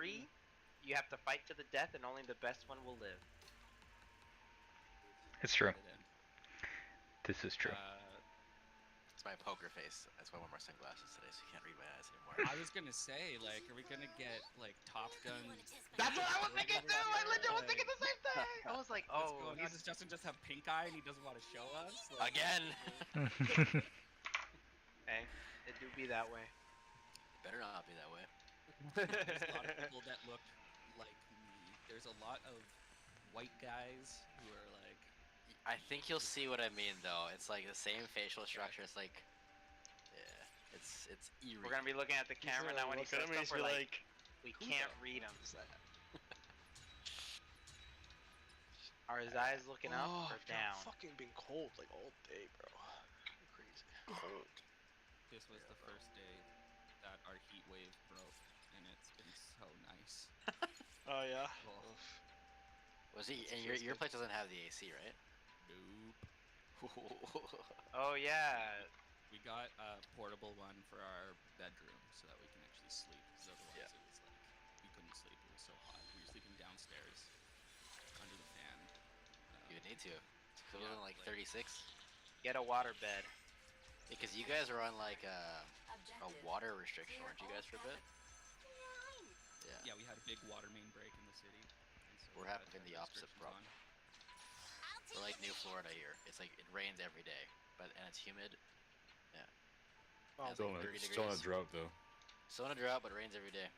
3, you have to fight to the death, and only the best one will live. It's true. This is true. It's my poker face. That's why I wore my sunglasses today, so you can't read my eyes anymore. I was gonna say, like, are we gonna get like Top Gun? That's what I was thinking too. I legit was thinking the same thing. I was like, oh, does Justin just have pink eye and he doesn't want to show us? Like, Again. Hey, it do be that way. Better not be that way. There's a lot of people that look like me. There's a lot of white guys who are like. I think you'll see what I mean, though. It's like the same facial structure. It's like, yeah, it's eerie. We're gonna be looking at the camera now when he says stuff. We're like, we can't read him. Are his eyes looking up or down? It's fucking been cold like all day, bro. Crazy cold. This was the first day that our heat wave broke, and it's been so nice. Oh yeah. Was he? And your place doesn't have the AC, right? Nope. Oh yeah. We got a portable one for our bedroom so that we can actually sleep. Because otherwise it was like we couldn't sleep. It was so hot. We were sleeping downstairs under the fan. You would need to. So it wasn't like 36. Get a water bed. Because you guys are on like a water restriction, weren't you guys for a bit? Yeah. Yeah, we had a big water main break in the city. So we're having the opposite problem. We're like New Florida here. It's like it rains every day, and it's humid. Yeah. Oh, it's like still in a drought though. Still in a drought, but it rains every day.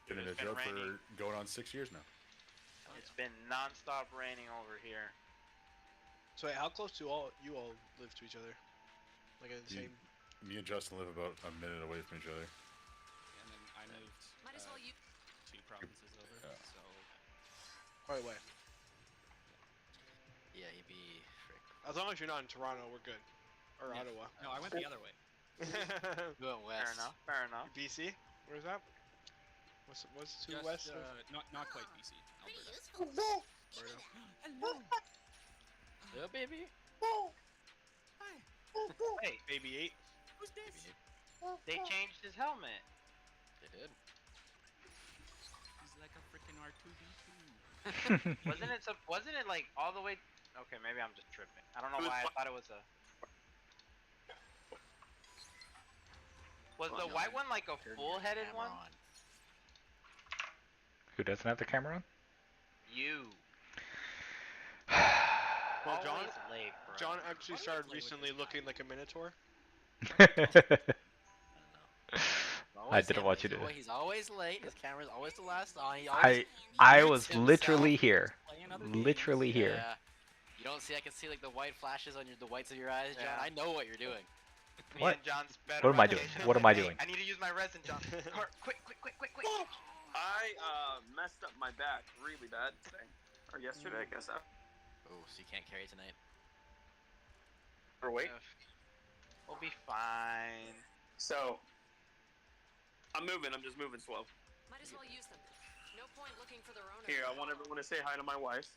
Been in a drought for going on 6 years now. It's been non-stop raining over here. So wait, how close do you all live to each other? Like in the same. Me and Justin live about a minute away from each other. And then I moved 2 provinces over, so. Quite away. Yeah, he'd be frick. As long as you're not in Toronto, we're good. Or Ottawa. No, I went the other way. You went west. Fair enough. Fair enough. BC? Where's that? What's to Just, west? Not quite BC. Alberta. Hello. Yeah, baby. Hi. Hey, Baby 8. Who's this? they changed his helmet. They did. He's like a freaking R2D2. Wasn't it like all the way? Okay, maybe I'm just tripping. I don't know why I thought it was a. Was the white one like a full-headed one? Who doesn't have the camera on? You. Well, Always late, bro. John actually started recently looking like a minotaur. I didn't want you to. He's always late. His camera's always the last on. I was literally here. Literally here. Yeah. You don't see? I can see like the white flashes on the whites of your eyes, John. I know what you're doing. What? John's better. What am I doing? What am I doing? I need to use my resin, John. Quick. I messed up my back really bad today. Or yesterday, I guess. Oh, so you can't carry tonight? Or wait. We'll be fine. So, I'm just moving slow. Might as well use them. No point looking for the Rona. Here, I want everyone to say hi to my wife.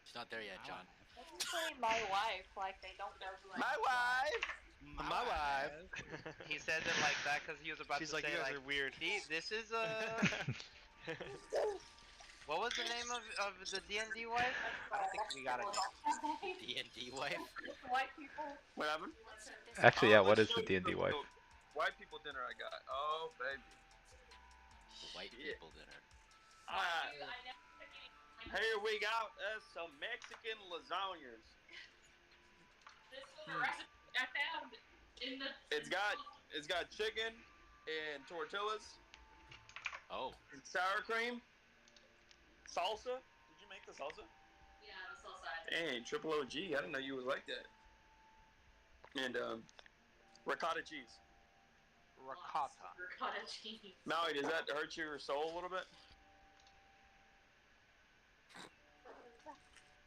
She's not there yet, John. Don't say my wife like they don't know who I am. My wife! My wife. He says it like that because he was about She's to like, say you guys like, are weird. this is what was the name of the D&D wife? I don't think we got it. D&D wife? White people. What happened? Actually, yeah. What is the D&D wife? White people dinner I got. Oh, baby. White people dinner. Here we got some Mexican lasagnas. This is the recipe I found in the. It's got chicken and tortillas. Oh. And sour cream. Salsa. Did you make the salsa? Yeah, the salsa. Dang, triple OG. I didn't know you was like that. And ricotta cheese. Ricotta cheese. Maui, does that hurt your soul a little bit?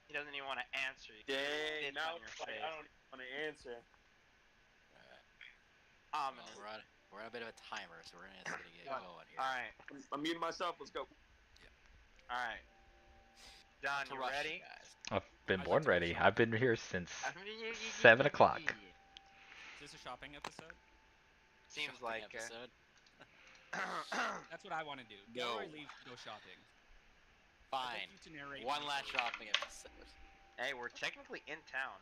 He doesn't even want to answer you. Dang, now on your it's like, face. I don't even want to answer. Ominous. We're on a bit of a timer, so we're gonna get going here. All right. I'm muting myself. Let's go. All right. John, you ready? I've been born ready. I've been here since 7 o'clock. Is this a shopping episode? Seems Shopping like episode. That's what I want to do. No. Gilroy leaves to go shopping. I'd Fine. like you to narrate One my last story. shopping episode. Hey, we're technically in town.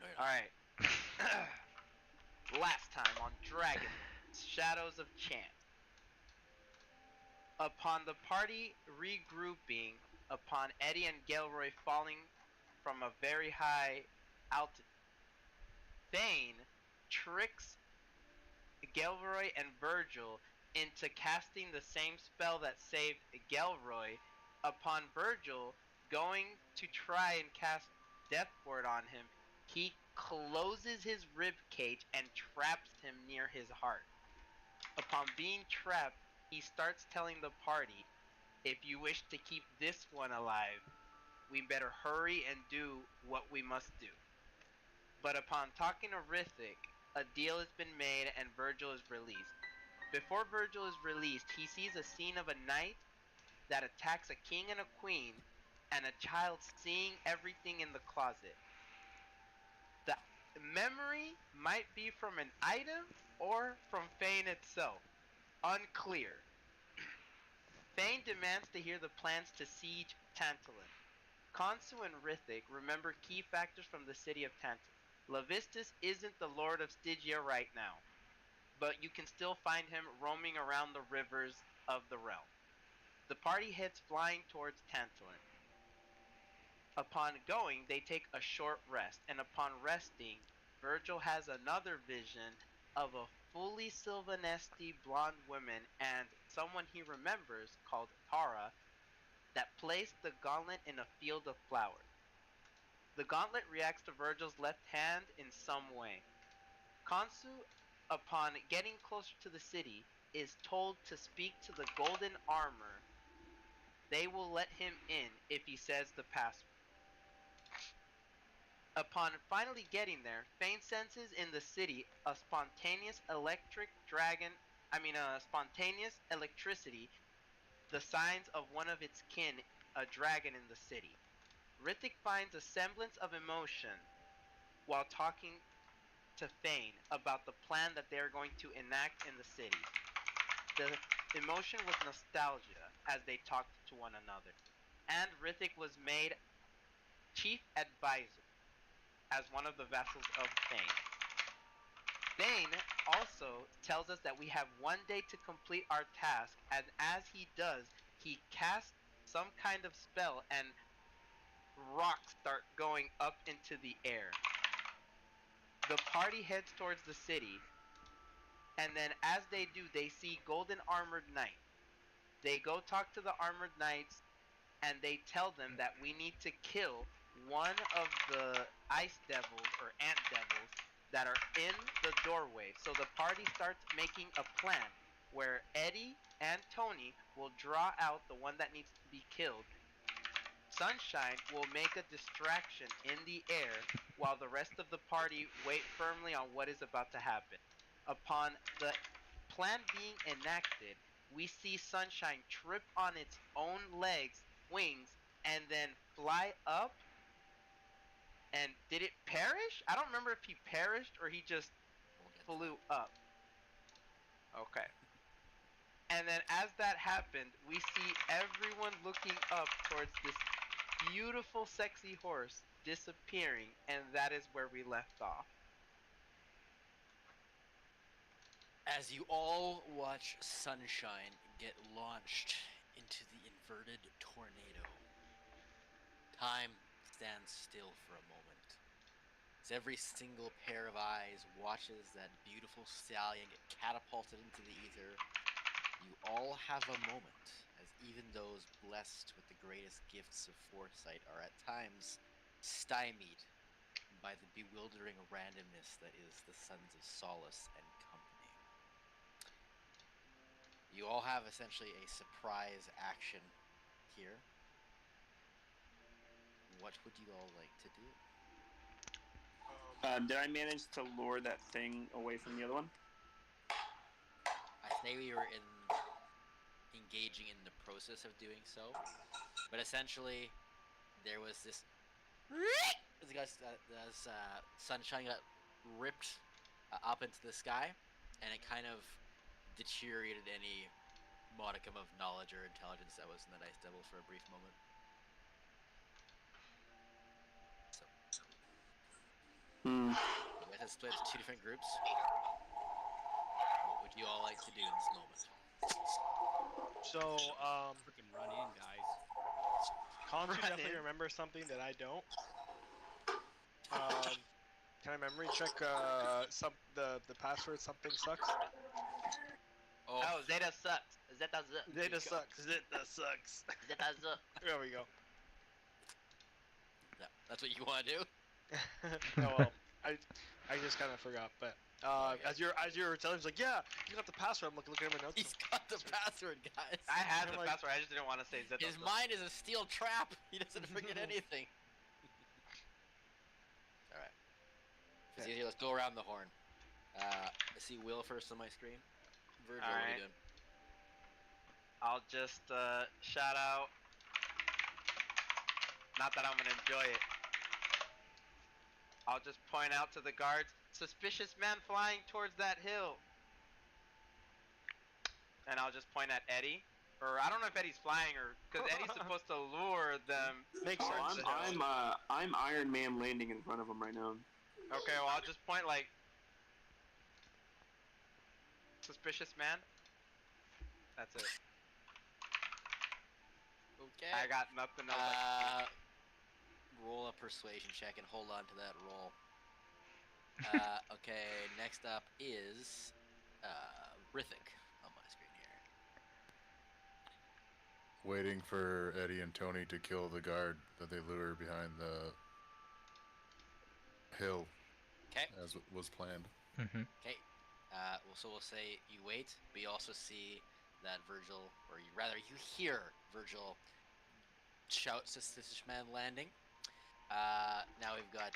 No, you're not. Alright. Last time on Dragonlance, Shadows of Chance. Upon the party regrouping, upon Eddie and Gilroy falling from a very high altitude, Thane tricks Gilroy and Virgil into casting the same spell that saved Gilroy. Upon Virgil going to try and cast Death Ward on him, he closes his rib cage and traps him near his heart. Upon being trapped, he starts telling the party, if you wish to keep this one alive, we better hurry and do what we must do. But upon talking to Rithik, a deal has been made and Virgil is released. Before Virgil is released, he sees a scene of a knight that attacks a king and a queen, and a child seeing everything in the closet. The memory might be from an item or from Thane itself. Unclear. Thane demands to hear the plans to siege Tantalon. Khonsu and Rithik remember key factors from the city of Tantalon. Levistus isn't the lord of Stygia right now, but you can still find him roaming around the rivers of the realm. The party heads flying towards Tantalon. Upon going, they take a short rest, and upon resting, Virgil has another vision of a fully Sylvanesti blonde woman and someone he remembers called Tara that placed the gauntlet in a field of flowers. The gauntlet reacts to Virgil's left hand in some way. Khonsu, upon getting closer to the city, is told to speak to the golden armor. They will let him in if he says the password. Upon finally getting there, Thane senses in the city a spontaneous electricity, the signs of one of its kin, a dragon in the city. Rithik finds a semblance of emotion while talking to Thane about the plan that they are going to enact in the city. The emotion was nostalgia as they talked to one another, and Rithik was made chief advisor as one of the vassals of Thane. Thane also tells us that we have one day to complete our task, and as he does, he casts some kind of spell and rocks start going up into the air. The party heads towards the city, and then as they do, they see golden armored knight. They go talk to the armored knights, and they tell them that we need to kill one of the ice devils or ant devils that are in the doorway. So the party starts making a plan where Eddie and Tony will draw out the one that needs to be killed. Sunshine will make a distraction in the air while the rest of the party wait firmly on what is about to happen. Upon the plan being enacted, we see Sunshine trip on its own wings, and then fly up. And did it perish? I don't remember if he perished or he just We'll get to flew up. Okay. And then as that happened, we see everyone looking up towards this beautiful, sexy horse disappearing, and that is where we left off. As you all watch Sunshine get launched into the inverted tornado, time stands still for a moment. As every single pair of eyes watches that beautiful stallion get catapulted into the ether, you all have a moment, as even those blessed with the greatest gifts of foresight are at times stymied by the bewildering randomness that is the Sons of Solace and company. You all have essentially a surprise action here. What would you all like to do? Did I manage to lure that thing away from the other one? I think we were engaging in the process of doing so, but essentially there was this Sunshine got ripped up into the sky, and it kind of deteriorated any modicum of knowledge or intelligence that was in the dice devil for a brief moment. So, Hmm. you guys have split into 2 different groups. What would you all like to do in this moment? So, Freaking run in, guys. Consu Run definitely in. remembers something that I don't. Can I memory check the password? Something sucks. Oh, Oh, Zeta sucks. Zeta sucks. Zeta sucks. Zeta sucks. Zeta sucks. There we go. that's what you want to do? Oh well, I just kind of forgot, but Okay. as you're telling, he's like, yeah, you got the password. I'm looking at my notes. He's got the password, guys. I had I'm the like- password. I just didn't want to say Zeta His sucks. mind is a steel trap. He doesn't forget anything. All right. Okay. Here, let's go around the horn. I see Will first on my screen. Virgil, what are Alright. you doing? I'll just shout out. Not that I'm gonna enjoy it. I'll just point out to the guards, suspicious man flying towards that hill. And I'll just point at Eddie. Or I don't know if Eddie's flying or because Eddie's supposed to lure them. Makes Oh, sense. I'm Iron Man landing in front of him right now. Okay, well I'll just point like suspicious man. That's it. Okay. I got nothing else. Roll a persuasion check and hold on to that roll. Okay, next up is Rithik on my screen here. Waiting for Eddie and Tony to kill the guard that they lure behind the hill. Okay. As was planned. Mm-hmm. Okay. So we'll say you wait, but you also see that Virgil, or you hear Virgil shout "Suspicious man landing." Now we've got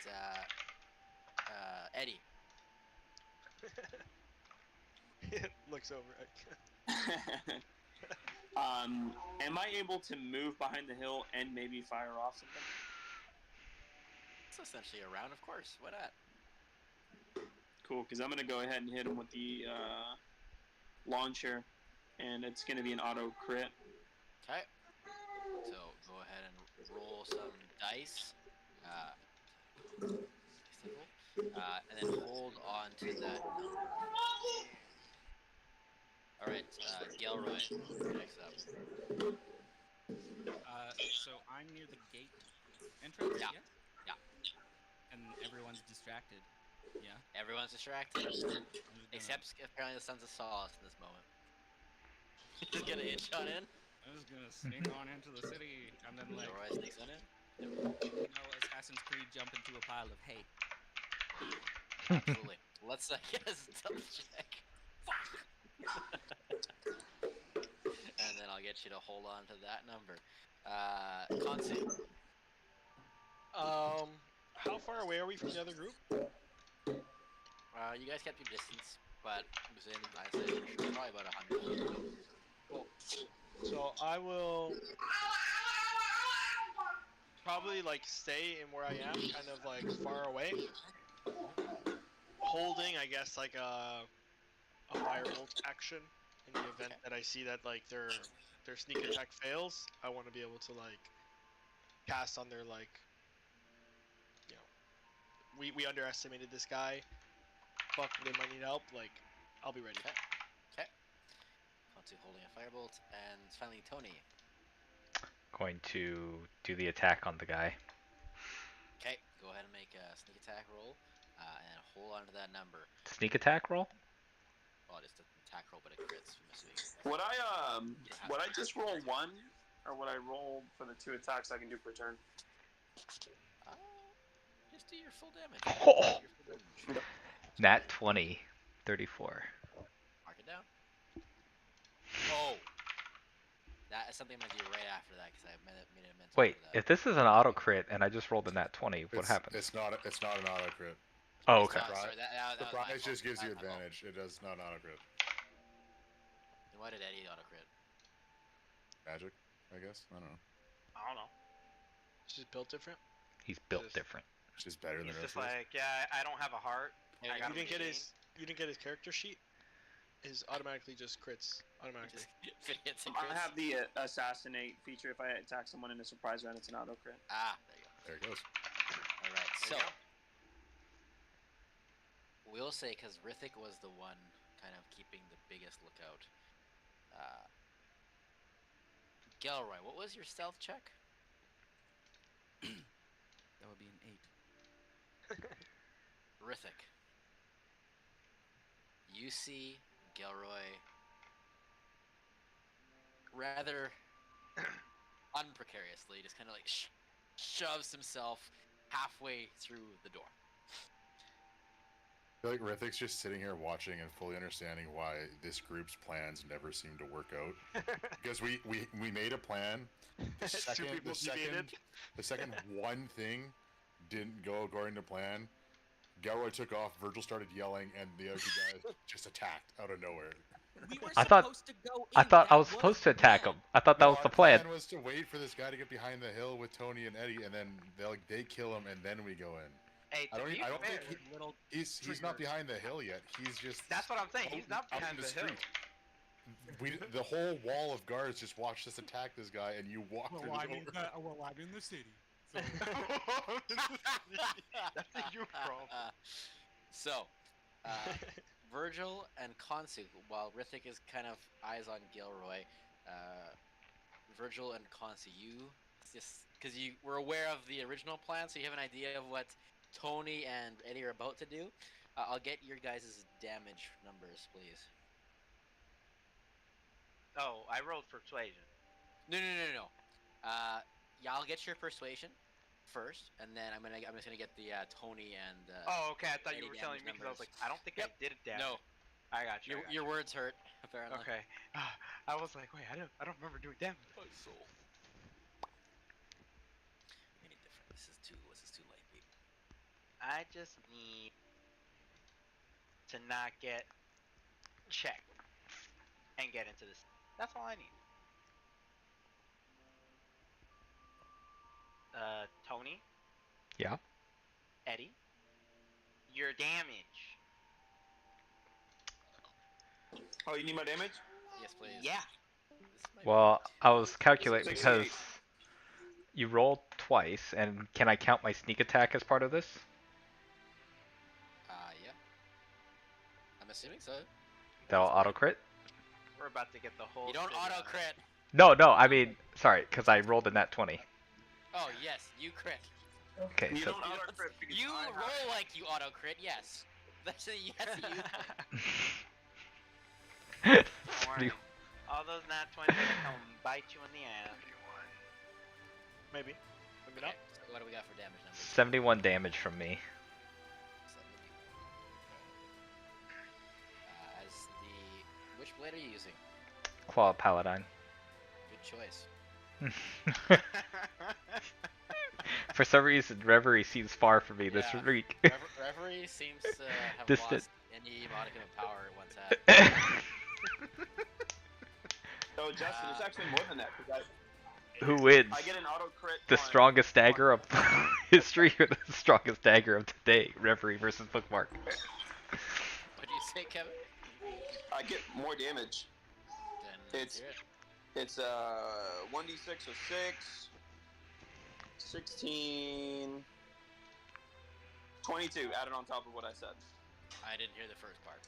Eddie. Looks over. Am I able to move behind the hill and maybe fire off something? It's essentially a round, of course. Why not? Cool, because I'm gonna go ahead and hit him with the launcher, and it's gonna be an auto crit. Okay. So go ahead and roll some dice. And then hold on to that number. Alright, Gelroy, next up. So I'm near the gate entrance. Yeah. Yeah. And everyone's distracted. Yeah. Everyone's distracted. I'm just gonna- Except apparently the Sons of Solace in this moment. Just gonna inch on in. I'm just gonna sneak on into the city and then like, Gelroy sneaks on in. Assassin's Creed jump into a pile of hay. Absolutely. Let's get a stealth check. Fuck! And then I'll get you to hold on to that number. Consu. How far away are we from the other group? You guys kept your distance, but within, I'd say, probably about 100 feet. Cool. So I will probably like stay in where I am, kind of like far away, holding, I guess, like a firebolt action in the event that I see that like their sneak attack fails. I want to be able to like cast on their like, you know, we underestimated this guy. Fuck, they might need help. Like, I'll be ready. Okay. Consu holding a firebolt, and finally Tony. Going to do the attack on the guy. Okay, go ahead and make a sneak attack roll, and hold on to that number. Sneak attack roll? Well, just an attack roll, but it crits, I'm assuming. Would I just roll one, or would I roll for the 2 attacks I can do per turn? Just do your full damage. Oh. Do your full damage. Nat 20. 34. Mark it down. Oh! That is something I'm going to do right after that, because I made a mental Wait, for that. if this is an auto crit and I just rolled a nat 20, what happens? It's not an auto crit. Oh, It's okay. not- sorry, that was my Surprise just fault. gives you My fault. advantage. It does not auto crit. Then why did Eddie auto crit? Magic, I guess. I don't know. I don't know. It's just built different. He's built Just- different. It's just better than He's the just rest of us. like, yeah, I don't have a heart. I got You didn't get a his. You didn't get his character sheet. His automatically just crits automatically. If it hits and I crits. have the assassinate feature. If I attack someone in a surprise round, it's an auto crit. Ah, there you go. There it goes. All right, There so you go. we'll say because Rithik was the one kind of keeping the biggest lookout. Gelroy, what was your stealth check? That would be an 8. Rithik. You see Gelroy rather unprecariously just kind of like shoves himself halfway through the door. I feel like Rithik's just sitting here watching and fully understanding why this group's plans never seem to work out. Because we made a plan. The second one thing didn't go according to plan. Galroy took off, Virgil started yelling, and the other two guys just attacked out of nowhere. We were I thought- supposed to go I in. thought I That was supposed to attack plan. him. I thought that was our the plan. was to wait for this guy to get behind the hill with Tony and Eddie, and then they kill him, and then we go in. Hey, I to don't be think fair, Little he's not behind the hill yet. He's just that's what I'm saying. He's not out in behind the hill. street. The whole wall of guards just watched us attack this guy, and you walked Well, through I'm the in door. the city. So That's a you problem. So, Virgil and Konsu, while Rithik is kind of eyes on Gilroy, Virgil and Konsu, you just because you were aware of the original plan, so you have an idea of what Tony and Eddie are about to do. I'll get your guys' damage numbers, please. Oh, I rolled persuasion. No. Yeah, I'll get your persuasion first, and then I'm just gonna get the Tony and. Oh, okay. I thought you Eddie were telling me damage because I was numbers. like, I don't think I did damage. No, I got you. your words hurt apparently. Okay. I was like, wait, I don't remember doing damage. Any different? This is too lengthy. I just need to not get checked and get into this. That's all I need. Tony, Yeah. Eddie, your damage. Oh, you need my damage? Yes, please. Yeah. This might Well, I was calculating 68. because you rolled twice, and can I count my sneak attack as part of this? Yeah. I'm assuming so. That'll auto crit? We're about to get the whole. You don't city auto on it. crit. No, I mean, sorry, because I rolled a nat 20. Oh yes, you crit. Okay, You so don't auto crit because You I have- roll like you auto crit. Yes. That's a yes. You. Don't worry. All those nat 20s are gonna come bite you in the ass. Maybe not. Okay, so what do we got for damage numbers? 71 damage from me. 70. As the which blade are you using? Claw Paladine. Good choice. For some reason, Reverie seems far from me this Yeah. week. Reverie seems to have Distant. lost any modicum of power it once had. So Justin, it's actually more than that because Who wins? I get an auto crit. The on- strongest dagger of history or the strongest dagger of today? Reverie versus Bookmark. What do you say, Kevin? I get more damage. Then It's- let's hear it. It's 1d6 of 6, 16, 22 added on top of what I said. I didn't hear the first part.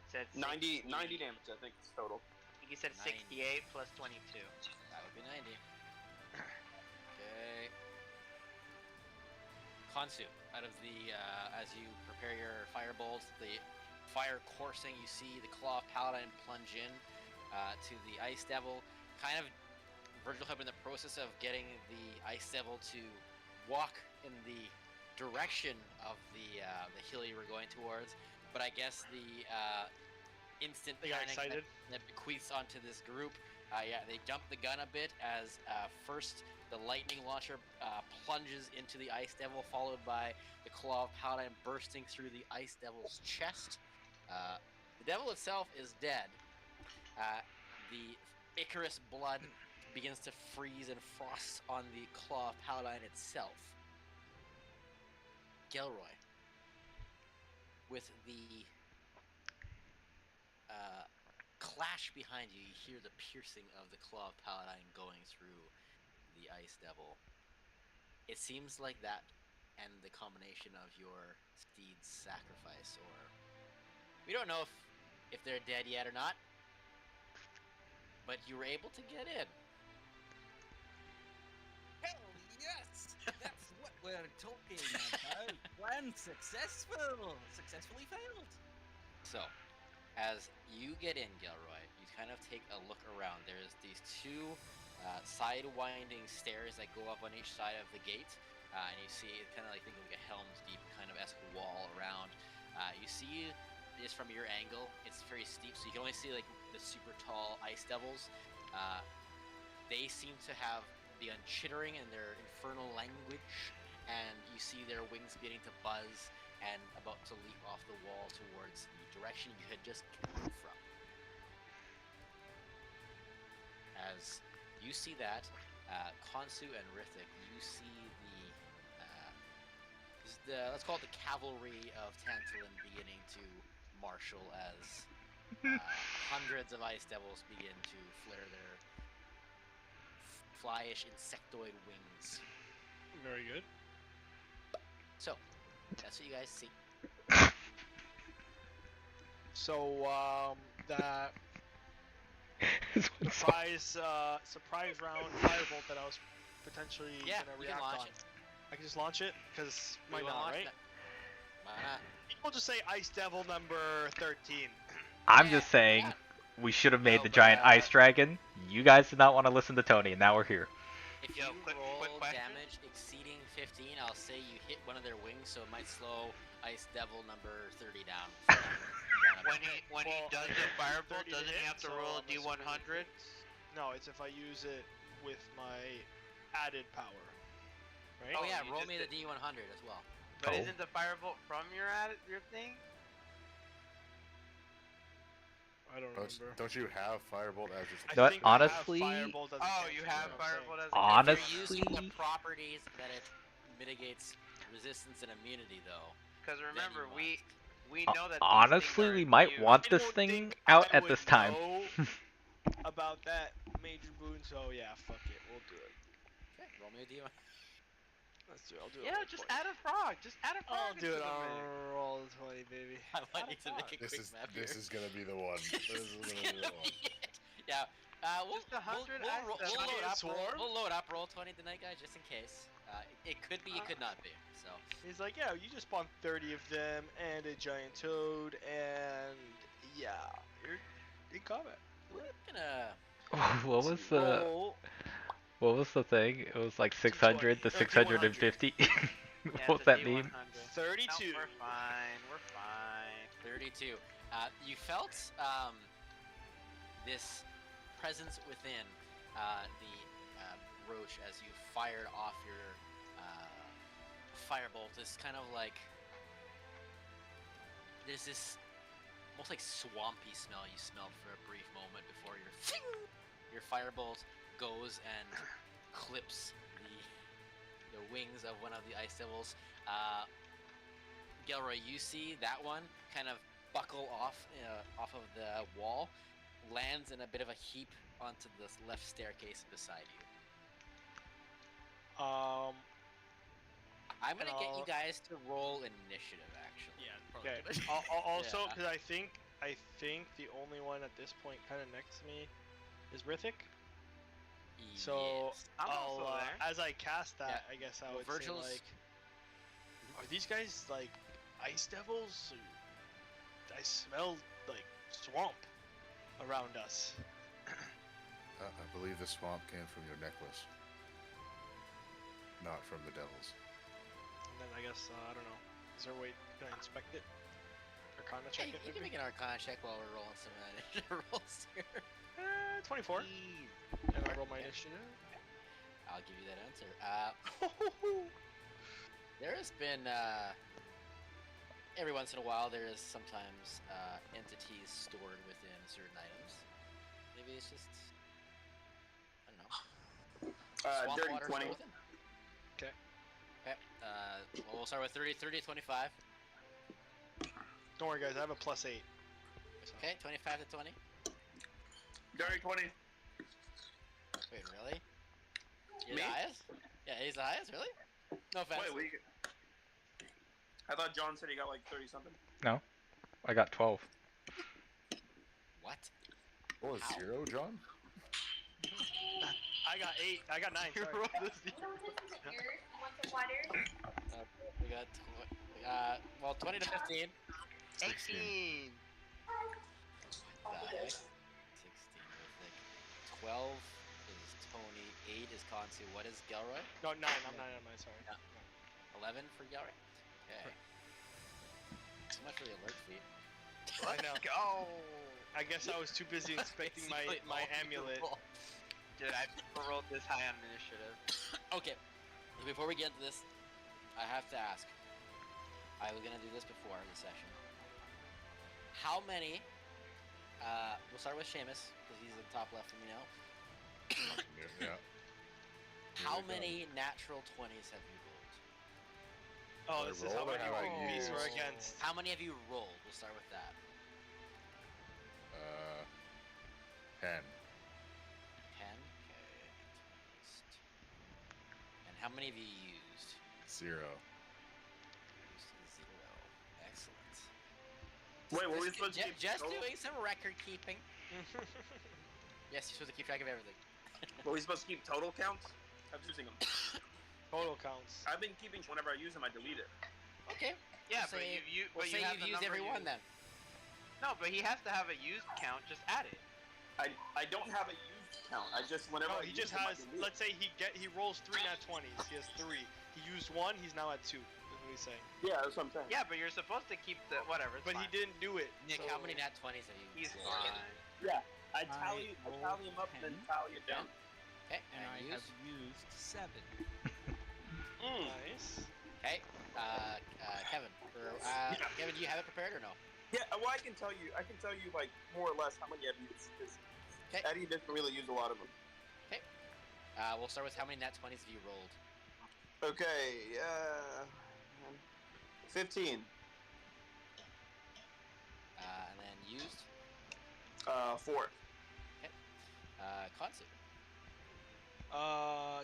Said 90 60. damage, I think, is total. I think you said 90. 68 plus 22. That would be 90. Okay. Konsu, out of the as you prepare your firebolts, the fire coursing, you see the claw of Paladin plunge in to the Ice Devil. Kind of, Virgil had been in the process of getting the Ice Devil to walk in the direction of the hill you were going towards, but I guess the instant They got panic excited. that bequeaths onto this group. Yeah, they jump the gun a bit as first the lightning launcher plunges into the Ice Devil, followed by the claw of Paladin bursting through the Ice Devil's chest. The devil itself is dead. The Icarus blood begins to freeze and frost on the claw of Paladin itself. Gelroy, with the clash behind you, you hear the piercing of the claw of Paladine going through the Ice Devil. It seems like that and the combination of your steed's sacrifice, or we don't know if they're dead yet or not, but you were able to get in. Hell yes! That's what we're talking about. Plan successful! Successfully failed. So, as you get in, Gilroy, you kind of take a look around. There's these two side-winding stairs that go up on each side of the gate, and you see it kind of like think of like a Helm's Deep kind of esque wall around. You see this from your angle. It's very steep, so you can only see like the super tall ice devils. They seem to have begun chittering in their infernal language, and you see their wings beginning to buzz and about to leap off the wall towards the direction you had just come from. As you see that, Konsu and Rithik, you see let's call it the cavalry of Tantalon beginning to marshal as hundreds of ice devils begin to flare their flyish insectoid wings. Very good. So, that's what you guys see. So, that This one's so- surprise round firebolt that I was potentially Yeah, gonna you can react launch on. it. I can just launch it because why You wanna not, launch right? it? Why not? We'll just say Ice Devil number 13. I'm Yeah, just saying, yeah. we should have made No, the but, giant ice dragon. You guys did not want to listen to Tony, and now we're here. If Yo, you quick roll question. damage exceeding 15, I'll say you hit one of their wings, so it might slow Ice Devil number 30 down. Down a When bit. he when Well, he does I the hit firebolt, 30 doesn't he hit, have to so roll a I'm assuming D100? No, it's if I use it with my added power. Right? Oh yeah, you roll just me the did- D100 as well. But Oh. isn't the firebolt from your thing? I don't remember. Don't you have Firebolt as your? I No, think I have honestly- Firebolt as a Oh, you cantrip, have is what I'm saying. firebolt as a Honestly- If you're using the properties that it mitigates resistance and immunity, though. Because remember, you we know that these Honestly, things we are might used. want I this don't thing think out I at this would time. know about that major boon, so yeah, fuck it, we'll do it. Okay, roll me a D100. Let's do it. I'll do it. Yeah, on just 20. add a frog. Just add a frog. I'll do into it the on mix. roll 20, baby. I might need to make a This quick is map here. this is gonna be the one. This is gonna be the one. Yeah. We'll, Just 100 we'll, ice we'll, devils. we'll load up. Swarm? We'll load up. Roll 20 tonight, guys, just in case. It could be. It could not be. So. He's like, yeah, you just spawned 30 of them and a giant toad, and yeah, you're in combat. We're gonna. What was Let's the roll. what was the thing? It was like 600 to 220, or 650. Yeah, What was it's a that meme? D100. 32. No, we're fine. We're fine. 32. You felt this presence within the roach as you fired off your firebolt. This kind of like there's this almost like swampy smell you smelled for a brief moment before your firebolt goes and clips the wings of one of the ice devils. Gilroy, you see that one kind of buckle off of the wall, lands in a bit of a heap onto the left staircase beside you. I'm gonna get you guys to roll initiative, actually. Yeah, probably. Okay. good. Also, Yeah. because I think the only one at this point, kind of next to me, is Rithik. So Yes. I'm I'll, also there. as I cast that, Yeah. I guess I Well, would Virgil's- say like, are these guys like ice devils? I smell like swamp around us. I believe the swamp came from your necklace, not from the devils. And then I guess I don't know. Is there a way can I inspect it? Arcana Yeah, check you it can maybe? make an Arcana check while we're rolling some initiative rolls here. 24. And I roll my initiative. I'll give you that answer. There has been every once in a while there is sometimes entities stored within certain items. Maybe it's just I don't know. Swamp Dirty water 20. stored within. Okay. Okay. Well, we'll start with 30 to 25. Don't worry, guys. I have a +8. So. Okay, 25 to 20. Gary 20. Wait, really? You're Me? the highest? Yeah, he's the highest, really? No offense. Wait, what you get? I thought John said he got like 30 something. No, I got 12. What? What was How? 0, John? I got 8. I got 9. You Sorry. rolled this. You want some water? We got, well, 20 to 15. 18. What the heck? 16. With like 12 is Tony, 8 is Kansu. What is Gelroy? No, 9. I'm 9 on mine. Sorry. Yeah. 11 for Gelroy? Okay. So much for the alert feat. I know. Go. I guess I was too busy inspecting my amulet. Dude, I never rolled this high on initiative. Okay. Before we get into this, I have to ask. I was gonna do this before the session. How many? We'll start with Seamus because he's in the top left for me now. Yeah. How Here we go. many natural 20s have you rolled? Oh, I this is how rolled or many have I movies we're used? against. How many have you rolled? We'll start with that. 10. 10. Okay. And how many have you used? 0. Used 0. Excellent. Wait, were we supposed to keep Just total? doing some record keeping. Yes, you're supposed to keep track of everything. Were we supposed to keep total counts? I'm using them. Total counts. I've been keeping whenever I use them, I delete it. Okay. Yeah, We'll but say- you We'll but say you have you've the used number every one then. No, but he has to have a used count. Just add it. I don't have a used count. I just whenever No, I he use just them, I has. delete it. Let's say he rolls 3 nat 20s. He has 3. He used 1. He's now at 2. Is what he's saying. Yeah, that's what I'm saying. Yeah, but you're supposed to keep the whatever. It's But he fine. didn't do it. Nick, so- how many nat 20s have you He's rolled? fine. Yeah, I rolled tally them up and then 10. tally it down. Okay, And I use. have used 7. Nice. Okay, Kevin. Kevin, do you have it prepared or no? Yeah, well, I can tell you like more or less how many I've used. 'Cause Okay. Eddie doesn't really use a lot of them. We'll start with how many nat 20s have you rolled? Okay, 15. And then used. 4. Consu.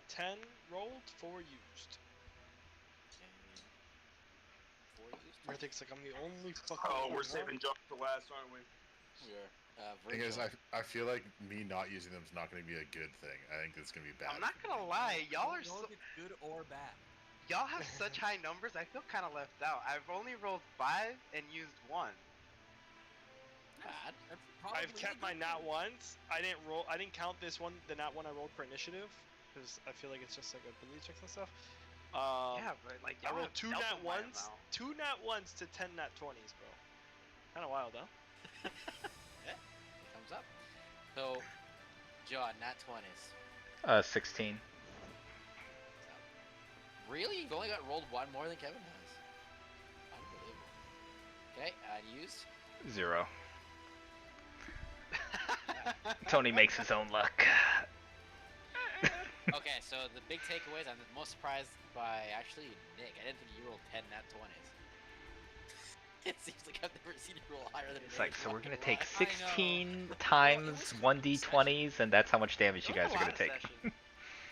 10 rolled, 4 used. Okay. 4 used. Where thinks like I'm the only fucking. Oh, we're one. saving John for last, aren't we? We are. Thing is, Virgil. I feel like me not using them is not going to be a good thing. I think it's going to be bad. I'm not gonna lie, y'all I are don't know so, if it's good or bad. y'all have such high numbers. I feel kind of left out. I've only rolled 5 and used 1. Bad. That's I've probably kept a my good nat thing. ones. I didn't roll. I didn't count this one, the nat one I rolled for initiative, because I feel like it's just like ability checks and stuff. Yeah, but like I y'all rolled have 2 double nat my ones, amount. 2 nat ones to 10 nat 20s, bro. Kind of wild, huh? Thumbs up. So, John, nat 20s. 16. Really? You've only got rolled 1 more than Kevin has. Unbelievable. Okay, used. 0. Tony makes his own luck. Okay, so the big takeaways, I'm the most surprised by actually Nick. I didn't think you rolled 10 nat 20s. It seems like I've never seen you roll higher than It's an like, 8, so we're not gonna lie. take I know. 16 times 1d20s, and that's how much damage you That guys was are a gonna lot take. of sessions.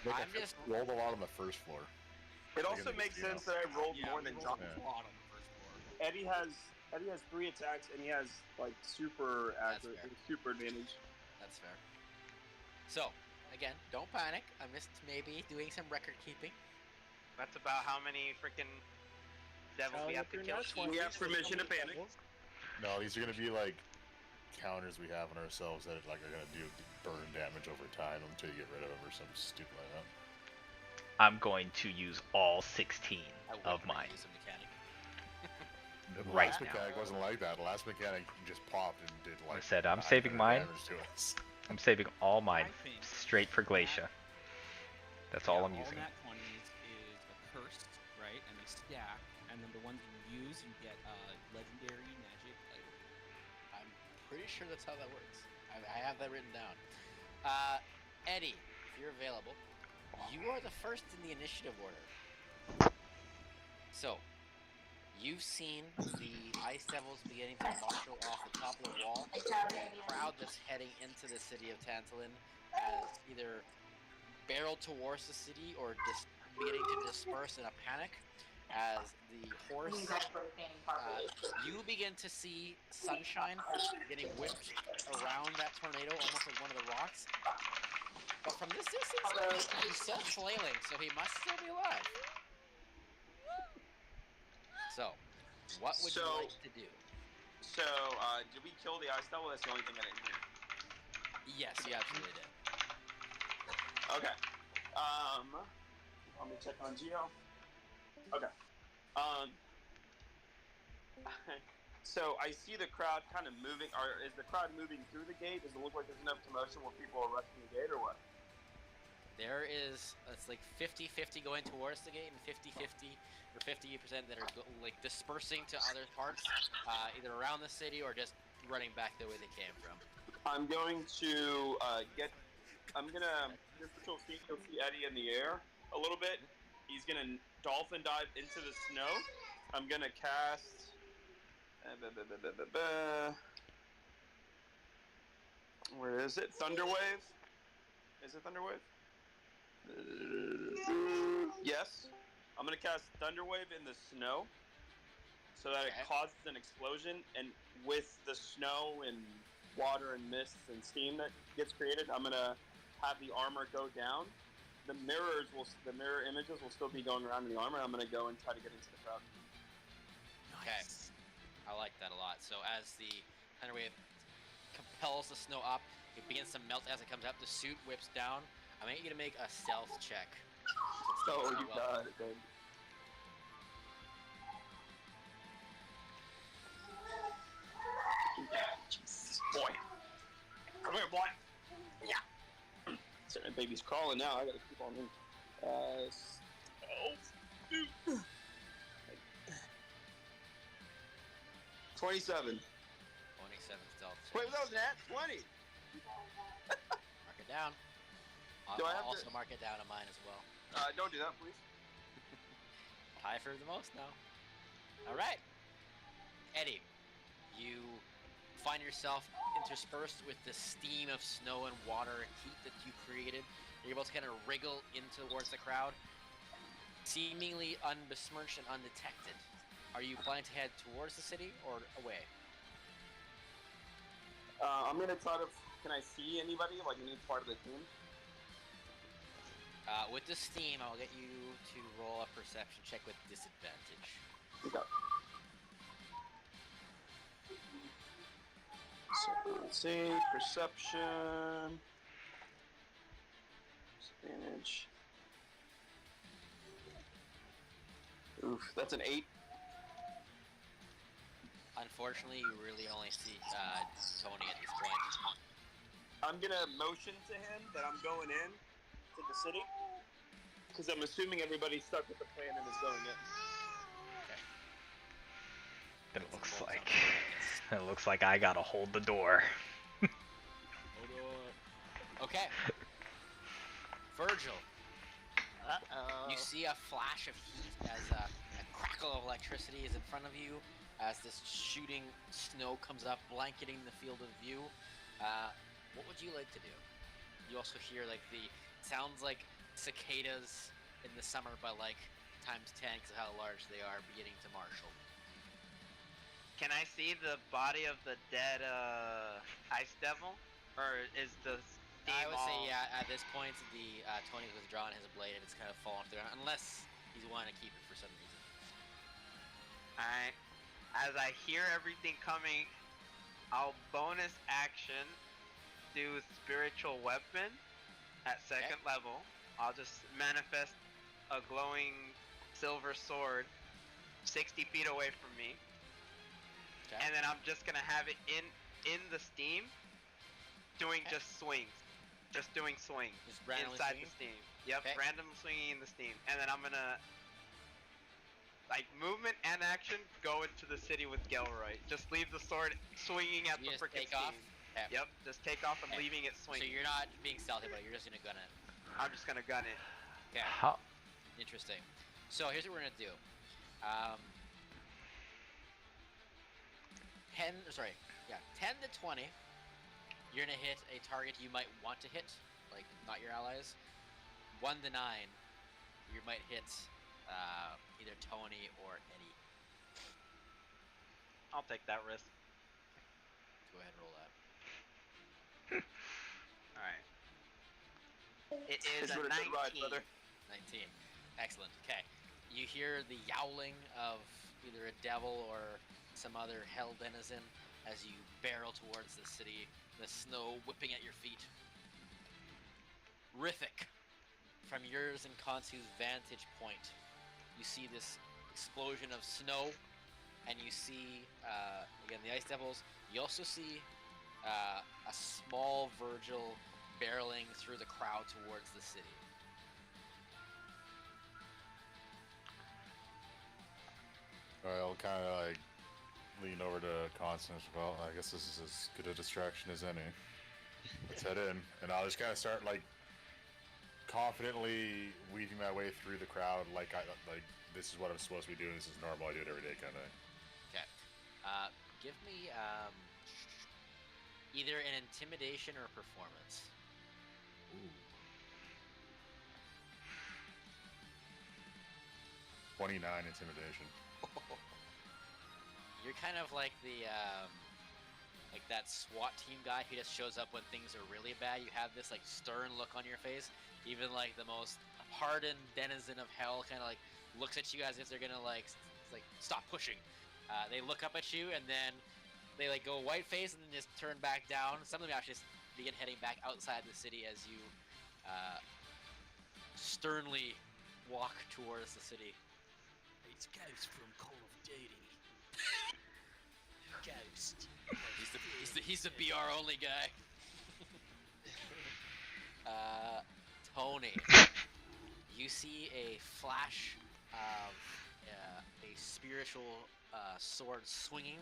Nick, I I'm just- rolled a lot on the first floor. It Like also in the makes casino. sense that I rolled Yeah, more we than rolled John. a lot on the first floor. Eddie has 3 attacks and he has like super accurate, fair. super advantage. That's fair. So, again, don't panic. I missed maybe doing some record keeping. That's about how many freaking devils we have to kill. We have permission to panic. No, these are going to be like counters we have on ourselves that like are going to do burn damage over time until you get rid of them or something stupid like that. I'm going to use all 16 I would of mine. use a mechanic. The Right last now. mechanic wasn't like that. The last mechanic just popped and did like. I said I'm 900 saving mine. damage to us. I'm saving all mine I think straight for Glacia. That's all I'm using. All nat 20s is a curse, right? And they stack, and then the ones you use, you get legendary magic item. I'm pretty sure that's how that works. I have that written down. Eddie, if you're available, you are the first in the initiative order. So, You've seen the Ice Devils beginning to marshal off the top of the wall. The crowd that's heading into the city of Tantalin has either barreled towards the city or beginning to disperse in a panic as the horse. You begin to see Sunshine getting whipped around that tornado, almost like one of the rocks. But from this distance, he's still flailing, so he must still be alive. So, what would you like to do? So, did we kill the ice devil? That's the only thing I didn't hear. Yes, you absolutely did. Okay. Let me check on Geo. Okay. So I see the crowd kind of moving. Or is the crowd moving through the gate? Does it look like there's enough commotion where people are rushing the gate, or what? There is, it's like 50-50 going towards the gate and 50-50 or 50% that are like dispersing to other parts, either around the city or just running back the way they came from. I'm going to you'll see Eddie in the air a little bit. He's gonna dolphin dive into the snow. I'm gonna cast. Where is it? Thunderwave? Is it Thunderwave? Yes. I'm gonna cast Thunderwave in the snow, so that it causes an explosion, and with the snow and water and mist and steam that gets created, I'm gonna have the armor go down. The mirror images will still be going around in the armor. I'm gonna go and try to get into the crowd. Okay, I like that a lot. So as the Thunderwave compels the snow up, it begins to melt as it comes up. The suit whips down. I want you to make a stealth check. Oh, you got it, baby. Jesus, boy. Come here, boy. Yeah. So my baby's crawling now. I gotta keep on him. 27. 27 stealth. Wait, that was that 20. Mark it down. Do I I'll have also mark it down on mine as well. Don't do that, please. Tie for the most now. All right, Eddie, you find yourself interspersed with the steam of snow and water and heat that you created. You're able to kind of wriggle in towards the crowd, seemingly unbesmirched and undetected. Are you planning to head towards the city or away? I'm gonna try to. Can I see anybody? Like any part of the team? With the steam, I'll get you to roll a perception check with disadvantage. Okay. So let's see, perception, disadvantage. Oof, that's an 8. Unfortunately, you really only see Tony at this point. I'm gonna motion to him that I'm going in to the city, because I'm assuming everybody's stuck with the plan and is going in. It looks like I gotta hold the door. Okay. Virgil. You see a flash of heat as a crackle of electricity is in front of you as this shooting snow comes up, blanketing the field of view. What would you like to do? You also hear sounds like cicadas in the summer, but like times 10 because of how large they are, beginning to marshal. Can I see the body of the dead ice devil, or is the steam I would say at this point the Tony's withdrawn his blade and it's kind of fallen to the ground, unless he's wanting to keep it for some reason. Alright. As I hear everything coming, I'll bonus action do spiritual weapon at second level. I'll just manifest a glowing silver sword 60 feet away from me. Okay. And then I'm just gonna have it in the steam, doing just swings. Just doing swings inside the steam. Yep, random swinging in the steam. And then I'm gonna, like, movement and action, go into the city with Gelroy. Just leave the sword swinging at the freaking steam. Okay. Yep, just take off and leaving it swinging. So you're not being stealthy, but you're just gonna gun it. I'm just gonna gun it. Okay. Interesting. So here's what we're gonna do. 10 to 20. You're gonna hit a target you might want to hit, like not your allies. 1 to 9, you might hit either Tony or Eddie. I'll take that risk. Go ahead and roll that. All right. It is It's a been a good 19. ride, brother. 19. Excellent. Okay. You hear the yowling of either a devil or some other hell denizen as you barrel towards the city, the snow whipping at your feet. Rithik, from yours and Kansu's vantage point, you see this explosion of snow, and you see, again, the Ice Devils. You also see a small Virgil barreling through the crowd towards the city. Alright, I'll kind of like lean over to Constance. Well, I guess this is as good a distraction as any. Let's head in, and I'll just kind of start like confidently weaving my way through the crowd, like this is what I'm supposed to be doing. This is normal. I do it every day, kind of. Okay. Give me either an intimidation or performance. 29 intimidation. You're kind of like the like that SWAT team guy who just shows up when things are really bad. You have this like stern look on your face. Even like the most hardened denizen of hell kind of like looks at you as if they're gonna like stop pushing. They look up at you and then they like go white face and then just turn back down. Some of them actually just begin heading back outside the city as you sternly walk towards the city. It's Ghost from Call of Duty. Ghost. He's the BR only guy. Tony, you see a flash of a spiritual sword swinging,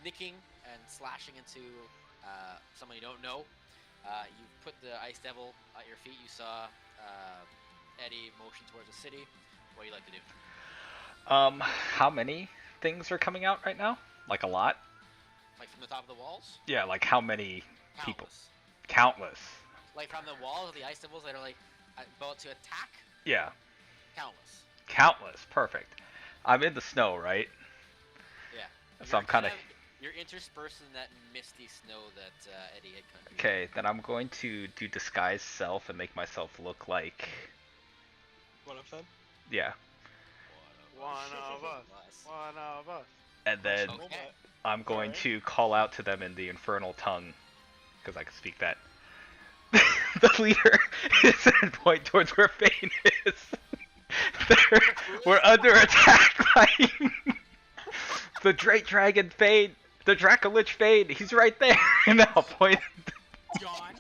nicking and slashing into someone you don't know. You put the Ice Devil at your feet. You saw Eddie motion towards the city. What do you like to do? How many things are coming out right now? Like a lot? Like from the top of the walls? Yeah, like how many people? Countless. Countless. Like from the walls of the Ice Devils that are like about to attack? Yeah. Countless. Countless. Perfect. I'm in the snow, right? Yeah. So I'm kind of... You're interspersed in that misty snow that Eddie had come through. Okay, then I'm going to do disguise self and make myself look like... One of them? Yeah. One of us. One of us. And then Okay. I'm going to call out to them in the infernal tongue, because I can speak that. The leader is and point towards where Fane is. We're under attack by the Drake Dragon Fane, the Dracolich Fane. He's right there. And I'll point. John,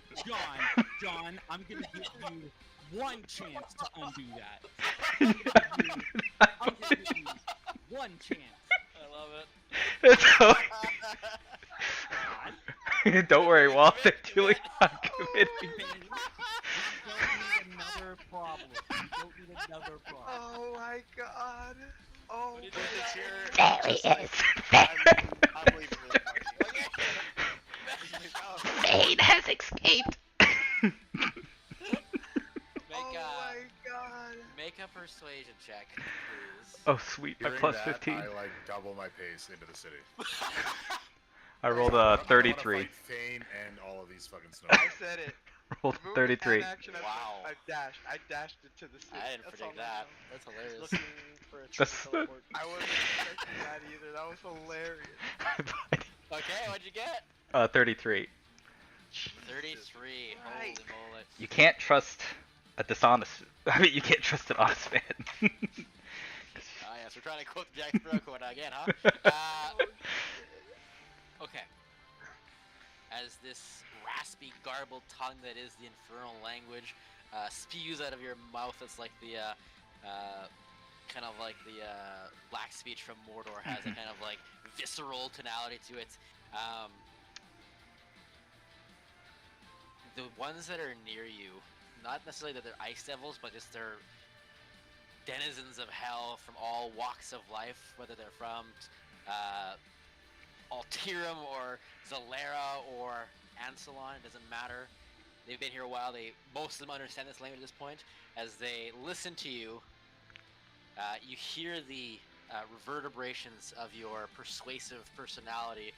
I'm gonna give you one chance to undo that. I'm giving you one chance. I love it. Don't worry, Walt. They're doing not committing. You don't need another problem. You don't need another problem. Oh my god. Oh. There he is. I'm leaving this party. Fane has escaped. Make a persuasion check, please. Oh sweet, my During plus that, 15. I like double my pace into the city. I rolled a 33. I wanna fight Fane and all of these fucking snow. I said it. Rolled Movement 33. and action, Wow. I dashed it to the city. I didn't That's predict all I that. know. That's hilarious. Looking for a That's- trick teleport. I wasn't expecting that either. That was hilarious. Okay, what'd you get? 33. 33. Holy Right. moly. You can't trust a dishonest. I mean, you can't trust an honest man. Ah, yes, we're trying to quote Jack Sparrow quote again, huh? Okay. As this raspy, garbled tongue that is the infernal language spews out of your mouth, it's like the kind of like the black speech from Mordor has a kind of like visceral tonality to it. The ones that are near you, not necessarily that they're ice devils, but just they're denizens of hell from all walks of life, whether they're from Altirum or Zalera or Ansalon, it doesn't matter. They've been here a while. Most of them understand this language at this point. As they listen to you, you hear the reverberations of your persuasive personality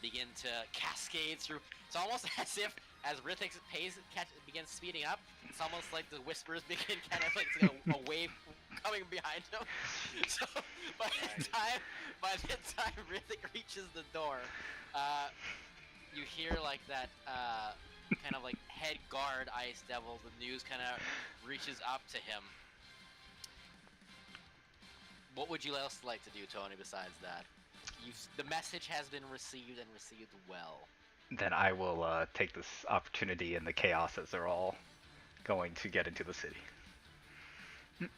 begin to cascade through. It's almost as if, as Rithik's pace begins speeding up, it's almost like the whispers begin kind of like a wave coming behind him. So by the time Rithik reaches the door, you hear like that kind of like head guard Ice Devil. The news kind of reaches up to him. What would you else like to do, Tony, besides that? The message has been received and received well. Then I will take this opportunity in the chaos as they're all going to get into the city.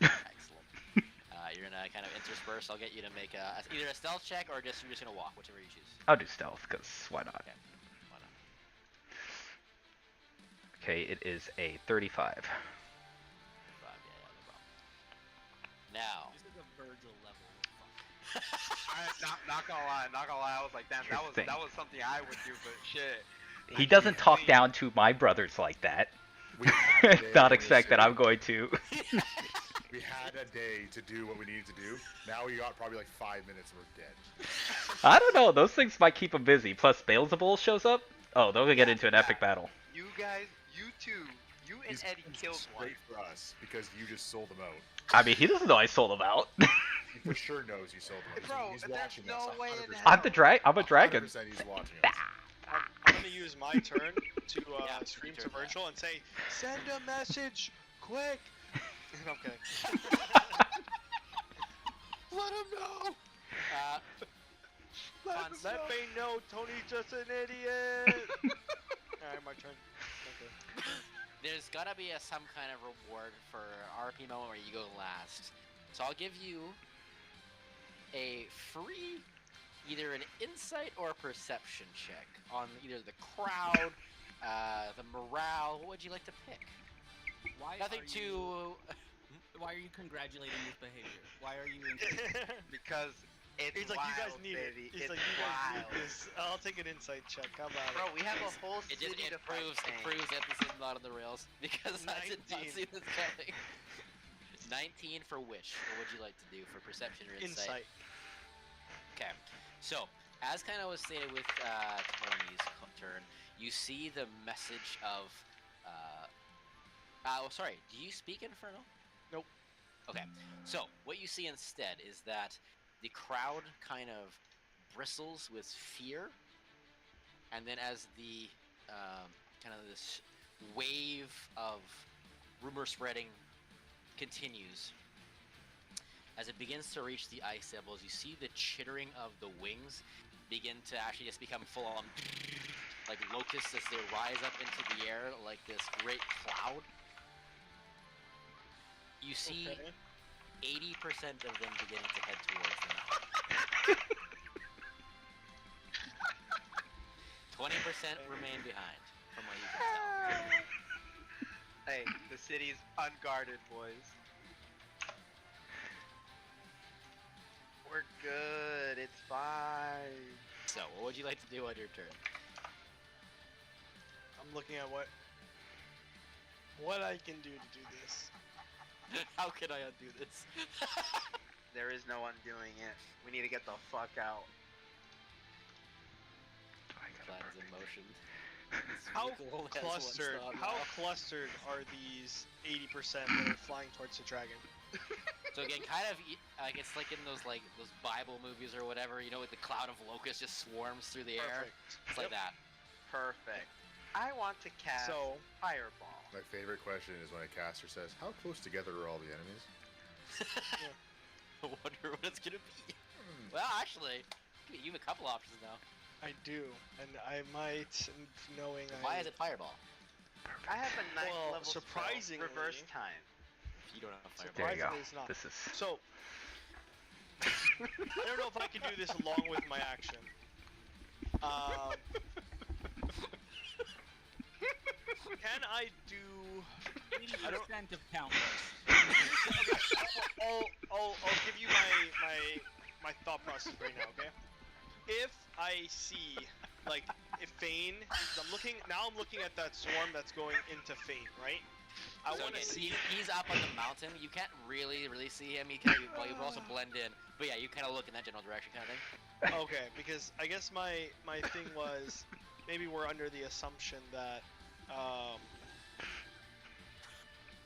Excellent. You're gonna kind of intersperse. I'll get you to make either a stealth check or you're just gonna walk, whichever you choose. I'll do stealth, because why not? Okay. Why not? Okay, it is a 35. Yeah, no problem. Now. This is a Virgil level. Not gonna lie, I was like, damn, that was something I would do, but shit. He doesn't talk down to my brothers like that. Not expect that I'm going to. We had a day to do what we needed to do. Now we got probably like 5 minutes and we're dead. I don't know, those things might keep him busy. Plus, Beelzebul shows up. Oh, they'll get into an epic battle. You guys, you two, you and Eddie killed one. Great for us because you just sold them out. I mean, he doesn't know I sold him out. He for sure knows you sold them out. Bro, He's there's watching no us. way in 100%. hell. I'm a dragon. 100% he's watching us. I'm gonna use my turn to scream your to turn, Virgil and say, "Send a message, quick!" I'm kidding. Let him know. Let me know Tony's just an idiot. Alright, my turn. Okay. There's gotta be some kind of reward for RP moment where you go last. So I'll give you a free, either an insight or a perception check on either the crowd, the morale. What would you like to pick? Why are you congratulating this behavior? Why are you? Because it's He's like, wild, you guys need baby. it. He's It's like, you guys wild. need this. I'll take an insight check. How about Bro, we have a whole It city just to fight. it proves that this is not on the rails because I did not 19. see this coming. 19 for which? What would you like to do for perception or insight? Okay, so as kind of was stated with Tony's turn, you see the message of. Sorry. Do you speak Infernal? Nope. Okay, so what you see instead is that the crowd kind of bristles with fear, and then as the kind of this wave of rumor spreading continues, as it begins to reach the ice devils, you see the chittering of the wings begin to actually just become full on like locusts as they rise up into the air like this great cloud. You see 80% of them beginning to head towards the mountain. 20% remain behind, from what you can tell. Hey, the city's unguarded, boys. We're good. It's fine. So, what would you like to do on your turn? I'm looking at what I can do to do this. How can I undo this? There is no undoing it. We need to get the fuck out. Plans in motion. How This vehicle has one clustered? stop How now. clustered are these 80% that are flying towards the dragon? So again, kind of like it's like in those Bible movies or whatever, you know, with the cloud of locusts just swarms through the air. Perfect. It's like that. Perfect. I want to cast So Fireball. My favorite question is when a caster says, "How close together are all the enemies?" I wonder what it's gonna be. Well, actually, you have a couple options now. I do, and I might, knowing Why is it Fireball? I have a ninth Well, level spell, surprisingly- reverse time. If you don't have Fireball. There you go. Surprisingly, it's not. This is. So I don't know if I can do this along with my action. Can I do? I don't. 80% of countless. I'll give you my thought process right now, okay? If I see, like, if Fane, 'cause I'm looking at that swarm that's going into Fane, right? I So want to again, see. he's up on the mountain. You can't really see him. He kind of, well, you can also blend in. But yeah, you kind of look in that general direction, kind of thing. Okay, because I guess my thing was maybe we're under the assumption that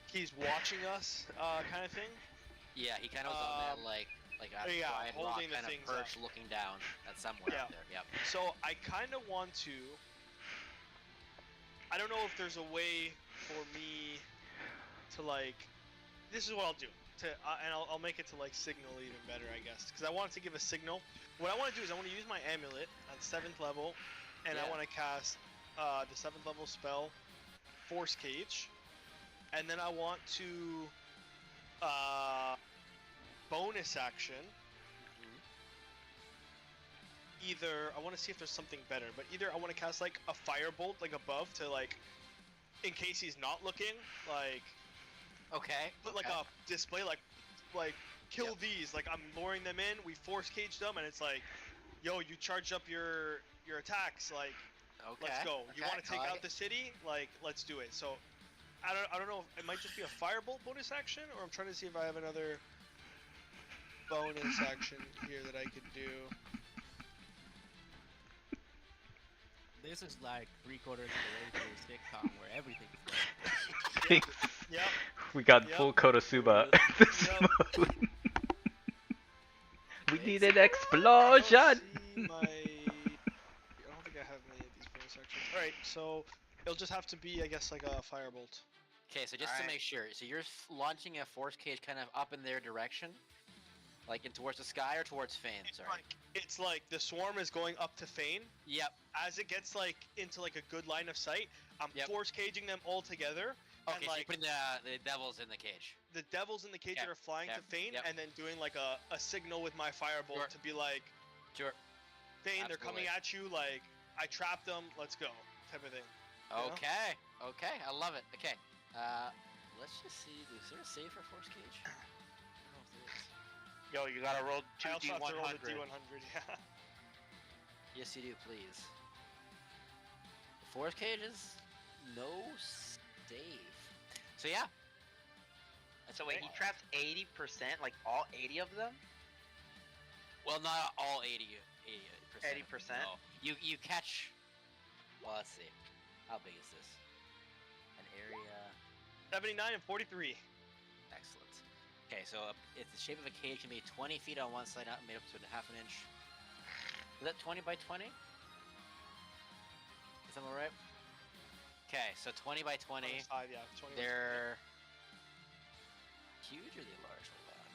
he's watching us, kind of thing. Yeah, he kind of was on that like a yeah, quiet rock holding the kind of things perch, up. looking down at somewhere Yeah. out there. Yep. So I kind of want to. I don't know if there's a way for me to like. This is what I'll do. And I'll make it to like signal even better, I guess, because I want to give a signal. What I want to do is I want to use my amulet at 7th level, and I Yeah. want to cast the 7th level spell, Force Cage, and then I want to bonus action. Either I want to see if there's something better, but either I want to cast like a firebolt like above to like, in case he's not looking, like. Okay. Put like a display like kill these, like I'm luring them in, we force cage them, and it's like, yo, you charge up your attacks, like let's go. You want to take out the city, like let's do it. So I don't know if it might just be a firebolt bonus action, or I'm trying to see if I have another bonus action here that I could do. This is like 3/4 of the way to a sitcom where everything's Yep. We got full Konosuba at this moment. We need an explosion! I don't think I have many of these bonus actions. Alright, so it'll just have to be, I guess, like a firebolt. Okay, so just to make sure, so you're launching a force cage kind of up in their direction, like in towards the sky or towards Fane. It's like the swarm is going up to Fane. Yep. As it gets like into like a good line of sight, I'm force caging them all together. Okay, and, so like, you're putting the devils in the cage. The devils in the cage that are flying to Fane, and then doing like a signal with my firebolt to be like, Fane, they're coming at you. Like I trapped them. Let's go, type of thing. Okay. Okay, I love it. Okay. Let's just see. Is there a save for force cage? I don't know if there is. Yo, you gotta roll I also have to roll 2d100. the D100. Yeah. Yes, you do, please. Force cages, no save. So yeah. So wait, he traps 80%, like all 80 of them? Well, not all 80%. 80%? No. You catch. Well, let's see. How big is this? An area. 79 and 43. Excellent. Okay, so it's the shape of a cage can be 20 feet on one side, made up to half an inch. Is that 20 by 20? Is that right? Okay, so 20 by 20. 25, yeah. 20 They're huge or they're large? Hold on.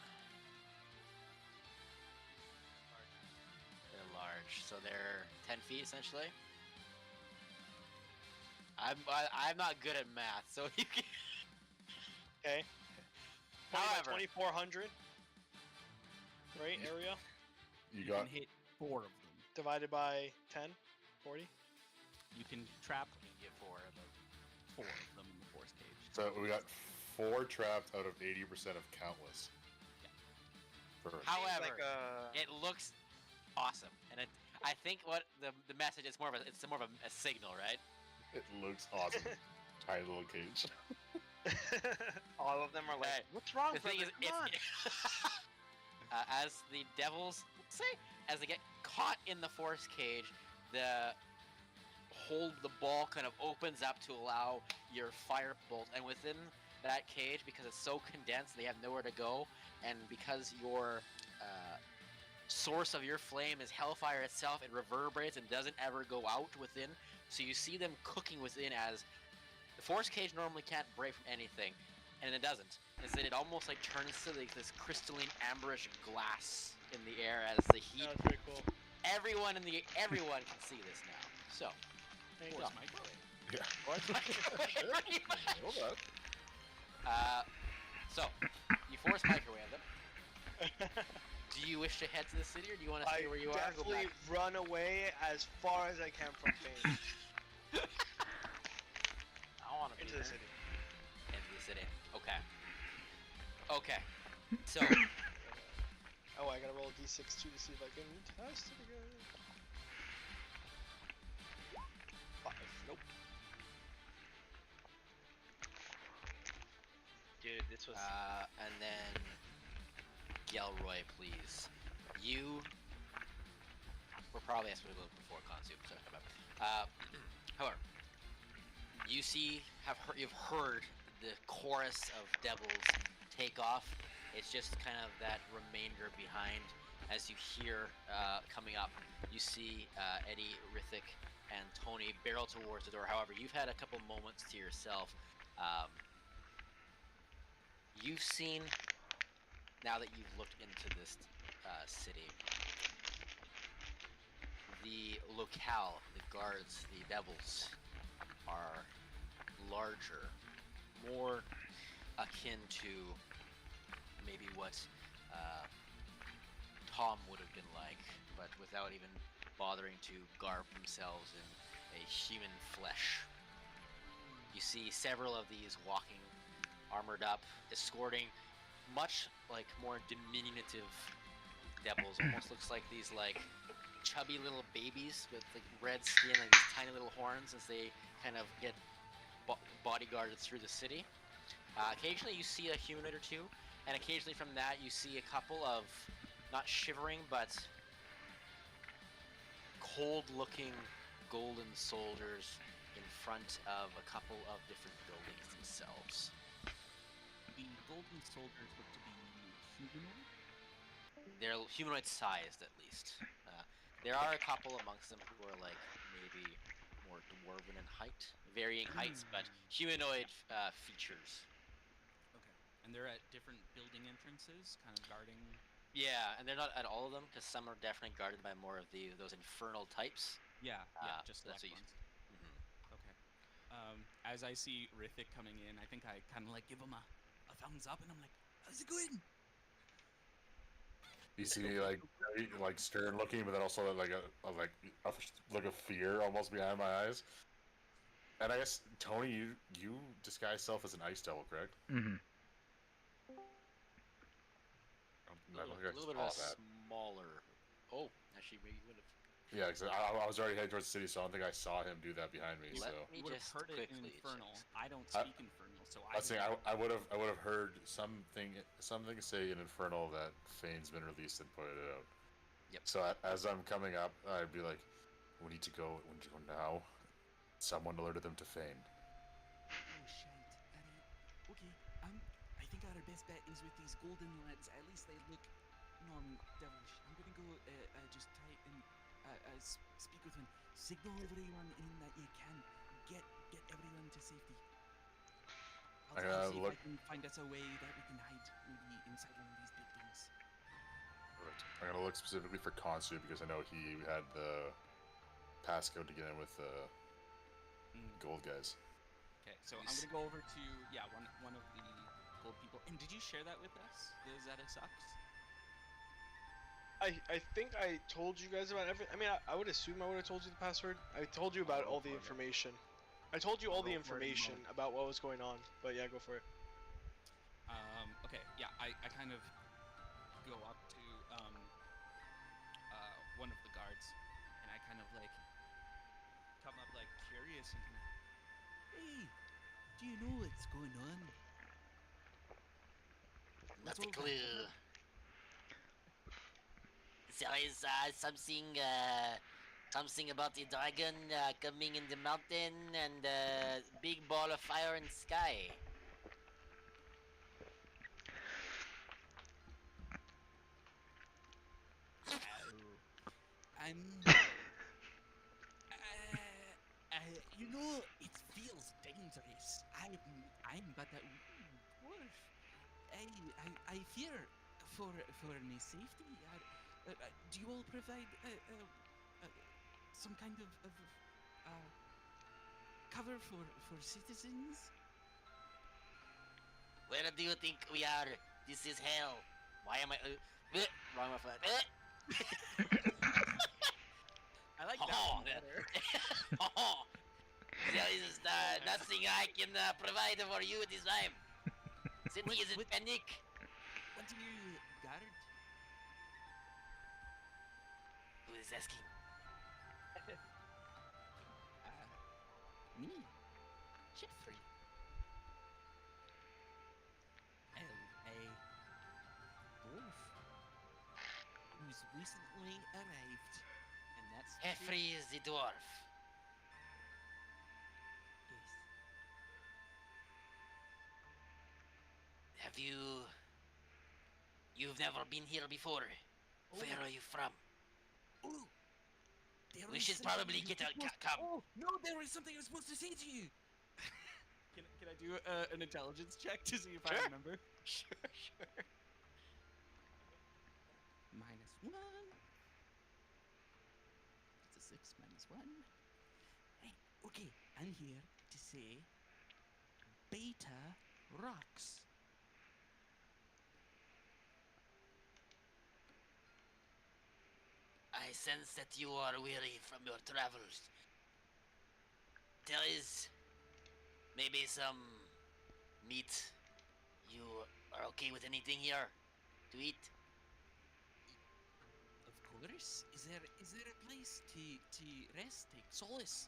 They're large, so they're 10 feet essentially. I'm not good at math, so you can. Okay. However, 2400. Right, area? You can hit 4 of them. Divided by 10? 40? You can trap. You can get 4 of them. 4 of them in the force cage. So we got 4 trapped out of 80% of countless. Perfect. However, it looks awesome, and I think what the message is more of a signal, right? It looks awesome. Tiny little cage. All of them are like, what's wrong The with thing is, as the devils as they get caught in the force cage, the ball kind of opens up to allow your firebolt, and within that cage, because it's so condensed, they have nowhere to go, and because your source of your flame is hellfire itself, it reverberates and doesn't ever go out within. So you see them cooking within, as the force cage normally can't break from anything, and it doesn't. Instead, it almost like turns to like this crystalline amberish glass in the air as the heat. That's pretty cool. Everyone can see this now. So, there you go. Yeah. Hold on. So, you force microwave them. Do you wish to head to the city, or do you want to stay where you are? Definitely run away as far as I can from Fane. I want to into the city. Into the city. Okay. Okay. So. Oh, I gotta roll a d6 too to see if I can test it again. Nope. Dude, this was. And then Gelroy, please. You. We're probably asking a little before Consume. So, however, you you've heard the chorus of devils take off. It's just kind of that remainder behind. As you hear coming up, you see Eddie, Rithik, and Tony barrel towards the door. However, you've had a couple moments to yourself. You've seen, now that you've looked into this city, the locale, the guards, the devils, are larger, more akin to maybe what Tom would have been like, but without even bothering to garb themselves in a human flesh. You see several of these walking, armored up, escorting much like more diminutive devils. Almost looks like these like chubby little babies with like red skin and these tiny little horns as they kind of get bodyguarded through the city. Occasionally you see a humanoid or two, and occasionally from that you see a couple of not shivering but cold-looking golden soldiers in front of a couple of different buildings themselves. The golden soldiers look to be humanoid. They're humanoid-sized, at least. There are a couple amongst them who are like maybe more dwarven in height, varying heights, but humanoid features. Okay. And they're at different building entrances, kind of guarding. Yeah, and they're not at all of them, because some are definitely guarded by more of those infernal types. Yeah, just that's select what you- ones. Mhm. Okay. As I see Rithik coming in, I think I kind of like give him a thumbs up, and I'm like, "How's it going?" You see me like very, stern looking, but then also like a look of fear almost behind my eyes. And I guess Tony, you disguise self as an ice devil, correct? Mm-hmm. A little bit of a smaller. Oh, actually, maybe you would have. Yeah, because I was already heading towards the city, so I don't think I saw him do that behind me. Let so me You would have just heard it in quickly Infernal. check. I don't speak Infernal, so I was saying I would have heard something say in Infernal that Fane's been released and put it out. Yep. So as I'm coming up, I'd be like, we need to go now. Someone alerted them to Fane. Oh shite. Okay. I think our best bet is with these golden lads. At least they look non-devilish. I'm gonna go just try and speak with them. Signal everyone in that you can. Get everyone to safety. I'll see if I can find us a way that we can hide, maybe inside one of these buildings. Right. I'm gonna look specifically for Konsu because I know he had the passcode to get in with the gold guys. Okay, so I'm gonna go over to one of the gold people. And did you share that with us? The Zeta sucks. I think I told you guys about everything. I mean, I would assume I would have told you the password. I told you about all the information. I told you all the information about what was going on. But yeah, go for it. Okay, yeah, I kind of go up to one of the guards, and I kind of like come up like curious and kind of, hey, do you know what's going on? Not a clue. There is something about the dragon coming in the mountain and big ball of fire in the sky. You know, it feels dangerous. I'm but a dwarf. I fear for my safety. Do you all provide some kind of cover for citizens? Where do you think we are? This is hell. Why am I... wrong my foot. I like that one better. There is nothing I can provide for you this time. City is in panic. What do you guard? Who is asking? Me, Jeffrey. A dwarf who's recently arrived, and that's the truth. Jeffrey is the dwarf. Yes. Have you... You've never been here before. Where are you from? Oh, there We is should something probably I get was a... supposed- Come. Oh no, there is something I was supposed to say to you. Can I do an intelligence check to see if I Sure. remember? Sure. -1. That's a 6 -1. Hey, okay, I'm here to say beta rocks. I sense that you are weary from your travels. There is maybe some meat. You are okay with anything here to eat? Of course. Is there a place to rest, take solace,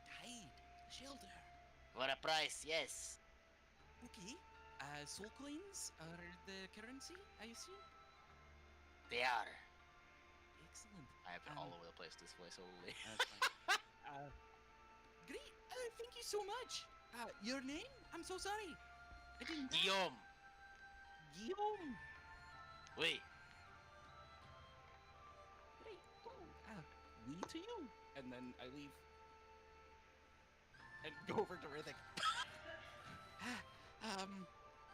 to hide, shelter? For a price, yes. Okay. Soul coins are the currency, I assume. They are. Excellent. I have been all over the place this way solely. Great. Thank you so much. Your name? I'm so sorry. I didn't. Guillaume. Guillaume. Wait. Great. Oh, me to you. And then I leave. And go over to Riddick.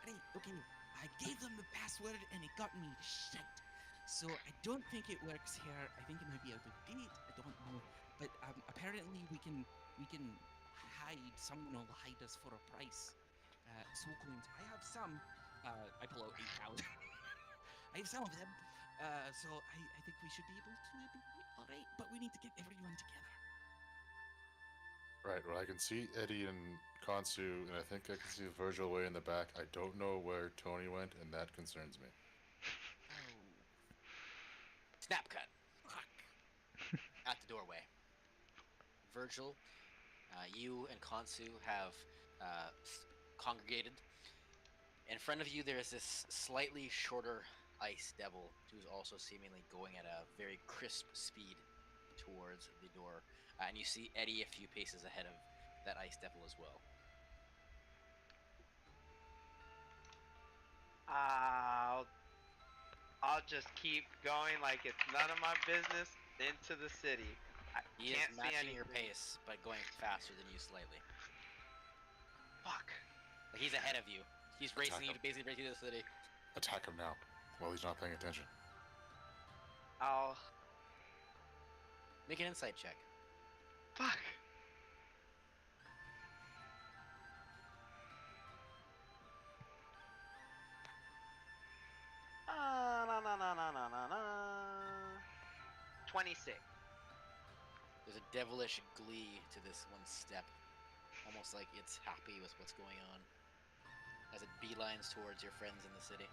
Right, okay. I gave them the password and it got me shit. So I don't think it works here. I think it might be out of date. I don't know. But apparently we can hide. Someone will hide us for a price. Soul coins. I have some. I pull out 8,000. I have some of them. So I think we should be able to be alright. But we need to get everyone together. Right, well, I can see Eddie and Konsu, and I think I can see Virgil way in the back. I don't know where Tony went, and that concerns me. Oh, Snap cut. fuck. At the doorway. Virgil, you and Konsu have congregated. In front of you, there is this slightly shorter ice devil who's also seemingly going at a very crisp speed towards the door. And you see Eddie a few paces ahead of that ice devil as well. I'll just keep going like it's none of my business into the city. I He can't is see matching your anything. pace, but going faster than you slightly. Fuck. Like he's ahead of you. He's racing you him. to basically break through the city. Attack him now, while he's not paying attention. I'll. Make an insight check. Fuck. Na. 26. There's a devilish glee to this one step. Almost like it's happy with what's going on. As it beelines towards your friends in the city.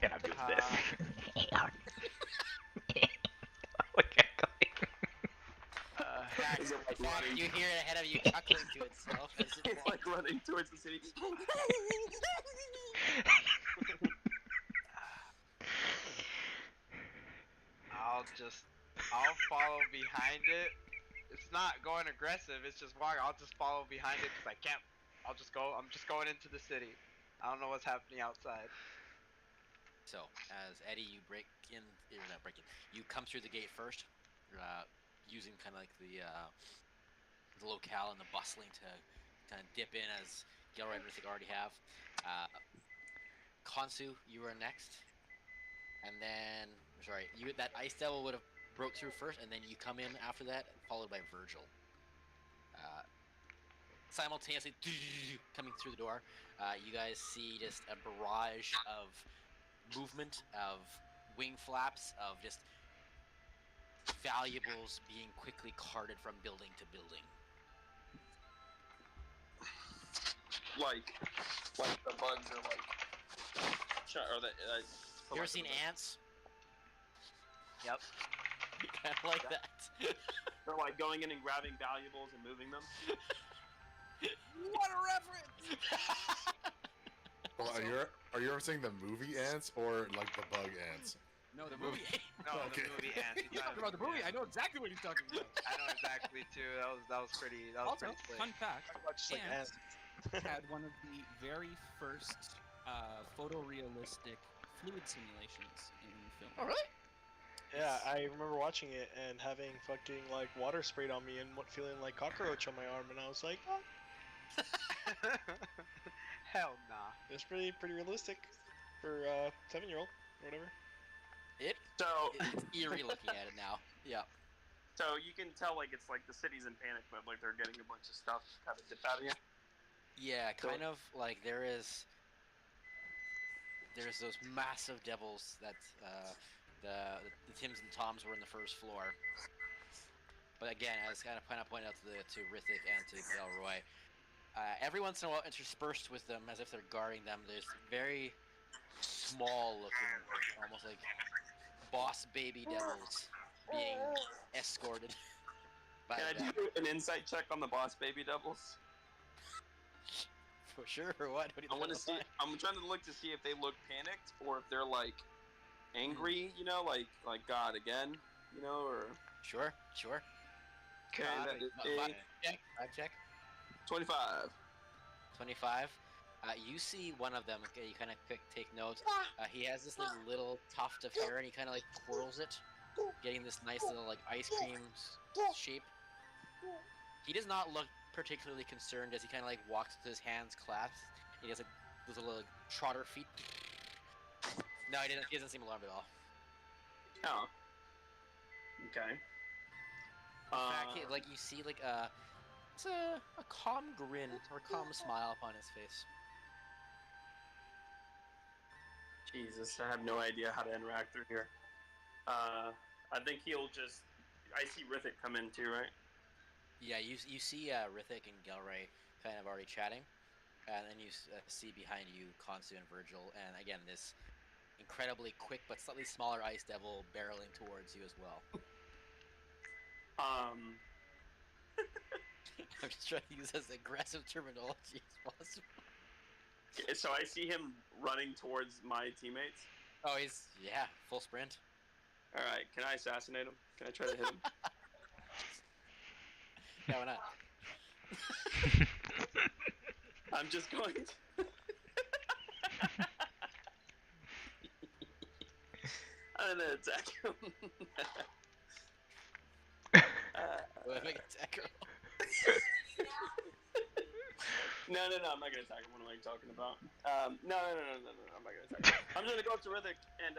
And I'm doing Uh, this. Look at Glee. In fact, you hear it ahead of you chuckling to itself as it It's like running towards the city. I'll follow behind it. It's not going aggressive. It's just walking. I'll just follow behind it because I can't. I'm just going into the city. I don't know what's happening outside. So, as Eddie, you break in, or not break in, you come through the gate first, using kind of like the locale and the bustling to kind of dip in as Gilroy and Rithik already have. Konsu, you are next, and then that ice devil would have broke through first, and then you come in after that, followed by Virgil. Simultaneously coming through the door, you guys see just a barrage of movement, of wing flaps, of just valuables being quickly carted from building to building. like the bugs are like, or the. You ever seen ants? Yep. Kind of like that. They're like going in and grabbing valuables and moving them. What a reference! Well, are you ever saying the movie ants or like the bug ants? No, the movie. No, Okay. the movie ants. You're talking about the movie. I know exactly what he's talking about. I know exactly too. That was pretty. That was Also, pretty slick. fun fact: Just like Ants ants. had one of the very first photorealistic fluid simulations in film. Oh, really? Yeah, I remember watching it and having fucking like water sprayed on me and feeling like cockroach on my arm, and I was like, oh, Hell nah. it's pretty realistic for 7-year-old or whatever. So It's eerie looking at it now. Yeah. So you can tell like it's like the city's in panic mode, like they're getting a bunch of stuff kind of dipped out of you. Yeah, kind of like there's those massive devils that the Tims and Toms were in the first floor. But again, as kind of pointed out to Rithik and to Delroy, every once in a while, interspersed with them, as if they're guarding them, there's very small looking, almost like boss baby devils being escorted by Can I them. do an insight check on the boss baby devils? For sure, or what? What do you I want to see. find? I'm trying to look to see if they look panicked or if they're like angry. You know, like God again. You know, or Sure. okay, that is Vibe check. 25. 25. You see one of them. Okay, you kind of take notes. He has this little tuft of hair, and he kind of like twirls it, getting this nice little like ice cream shape. He does not look particularly concerned as he kind of like walks with his hands clasped. He has like those little like, trotter feet. No, he doesn't seem alarmed at all. Oh. Okay. In fact, like you see like it's a calm grin or a calm smile upon his face. Jesus, I have no idea how to interact through here. I think he'll just. I see Rithik come in too, right? Yeah, you see Rithik and Gelray kind of already chatting, and then you see behind you Konsu and Virgil, and again this incredibly quick but slightly smaller ice devil barreling towards you as well. I'm just trying to use as aggressive terminology as possible. So I see him running towards my teammates. Oh, he's full sprint. All right, can I assassinate him? Can I try to hit him? Yeah, why not? I'm just going to. I'm gonna attack him. Go ahead, make an attack roll. No, I'm not gonna attack him. What am I talking about? No, I'm not gonna attack him. I'm just gonna go up to Rithik and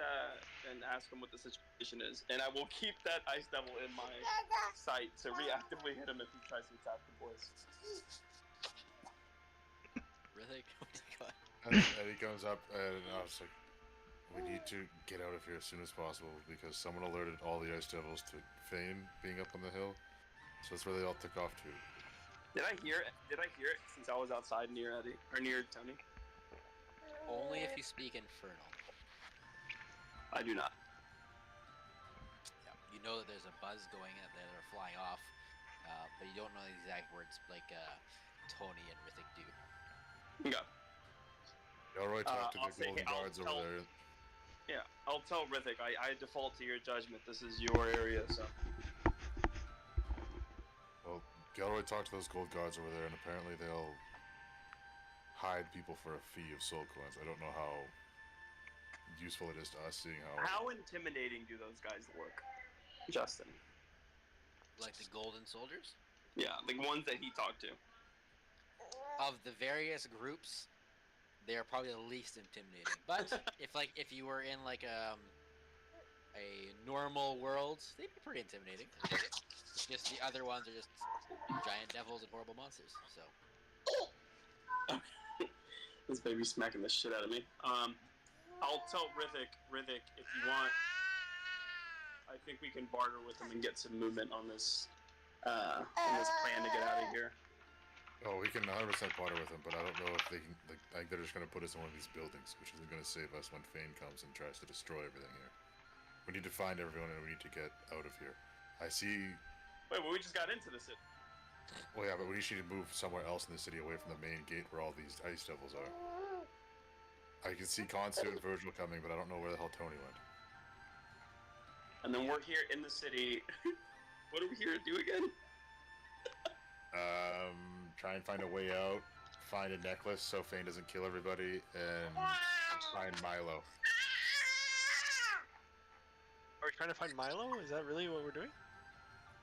ask him what the situation is, and I will keep that ice devil in my sight to reactively hit him if he tries to attack the boys. Rithik, what do you got? Eddie comes up and I was like, we need to get out of here as soon as possible because someone alerted all the ice devils to Fane being up on the hill. So that's where they all took off to. Did I hear it? Since I was outside near Eddie or near Tony? Only if you speak Infernal. I do not. Yeah, you know that there's a buzz going that are flying off, but you don't know the exact words like Tony and Rithik do. Okay. Elroy talked to I'll the say- golden guards over there. Yeah, I'll tell Rithik. I default to your judgment. This is your area, so. Well, Gelroy talked to those gold guards over there, and apparently they'll hide people for a fee of soul coins. I don't know how useful it is to us seeing How intimidating do those guys look, Justin? Like the Golden Soldiers? Yeah, the ones that he talked to. Of the various groups, they are probably the least intimidating. But if you were in like a normal world, they'd be pretty intimidating. It's just the other ones are just giant devils and horrible monsters. So This baby's smacking the shit out of me. I'll tell Rithik, if you want, I think we can barter with him and get some movement on this plan to get out of here. Oh, we can 100% barter with them, but I don't know if they can. I think they're just going to put us in one of these buildings, which isn't going to save us when Fane comes and tries to destroy everything here. We need to find everyone and we need to get out of here. I see. Wait, but we just got into the city. Well, yeah, but we need to move somewhere else in the city away from the main gate where all these ice devils are. I can see Konsu and Virgil coming, but I don't know where the hell Tony went. And then we're here in the city. What are we here to do again? Try and find a way out, find a necklace so Fane doesn't kill everybody, and find Milo. Are we trying to find Milo? Is that really what we're doing?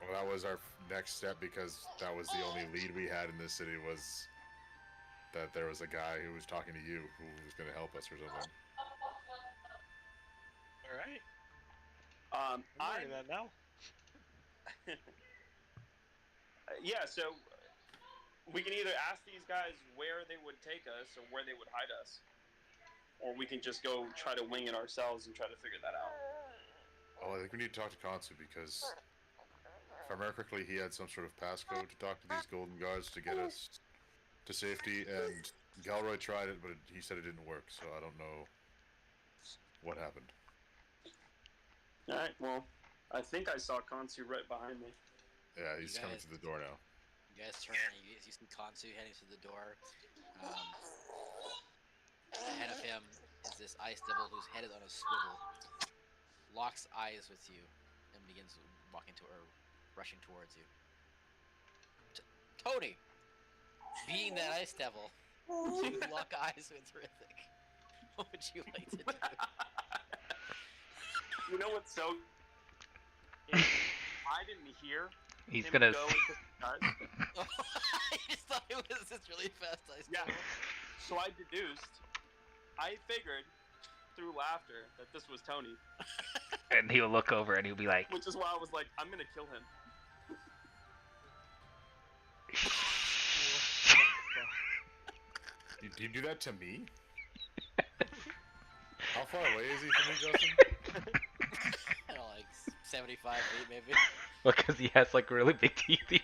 Well, that was our next step because that was the only lead we had in this city was that there was a guy who was talking to you who was going to help us or something. All right. I'm I'm learning that now. Yeah, so we can either ask these guys where they would take us or where they would hide us, or we can just go try to wing it ourselves and try to figure that out. Well, I think we need to talk to Konsu because, if I remember correctly, he had some sort of passcode to talk to these golden guards to get us to safety, and Galroy tried it, but he said it didn't work, so I don't know what happened. Alright, well, I think I saw Konsu right behind me. Yeah, he's coming to the door now. You guys turn and you see Konsu heading to the door. Ahead of him is this ice devil whose head is on a swivel. Locks eyes with you and begins walking to or rushing towards you. Tony, being that ice devil, you lock eyes with Rithik. What would you like to do? You know what's so? I didn't hear. He's him gonna. go into guys. I just thought it was this really fast ice Yeah. devil. So I deduced. I figured through laughter that this was Tony, And he'll look over and he'll be like, which is why I was like, I'm gonna kill him. Did you do that to me? How far away is he from me, Justin? I don't know, like 75 feet maybe. because he has like really big teeth. Okay,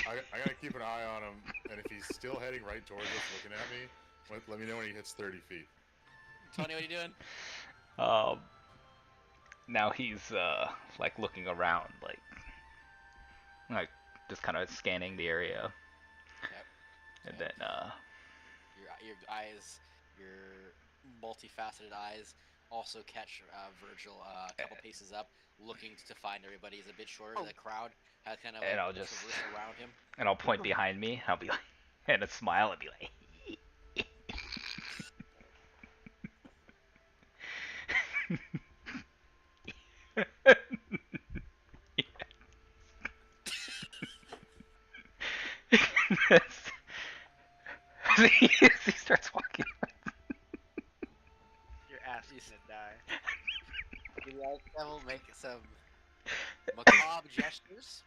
well, I gotta keep an eye on him, and if he's still heading right towards us, looking at me, let me know when he hits 30 feet. Tony, what are you doing? Now he's like looking around, like just kind of scanning the area. Yep. And Yep. then Your eyes, your multifaceted eyes, also catch Virgil a couple paces up, looking to find everybody. He's a bit shorter. The crowd has kind of And like I'll just- traversed around him. and I'll point behind me. I'll be like, and a smile and be like. he starts walking. Your ass is gonna die. The ice devil make some macabre gestures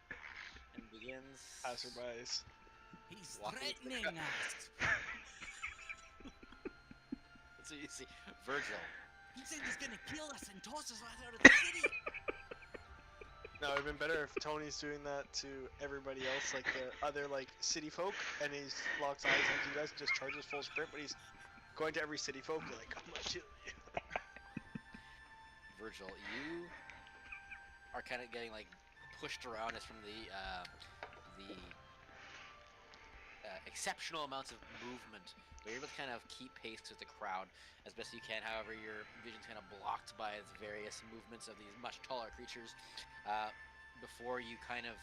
and begins. Passerbys. He's Walking threatening us. So you see Virgil. He said he's gonna kill us and toss us right out of the city. No, it'd been better if Tony's doing that to everybody else, like the other like city folk, and he's locks eyes on you guys and just charges full sprint, but he's going to every city folk, be like, I'm gonna kill you. Virgil, you are kind of getting like pushed around as from the exceptional amounts of movement. But you're able to kind of keep pace with the crowd as best you can. However, your vision's kind of blocked by the various movements of these much taller creatures. Before you kind of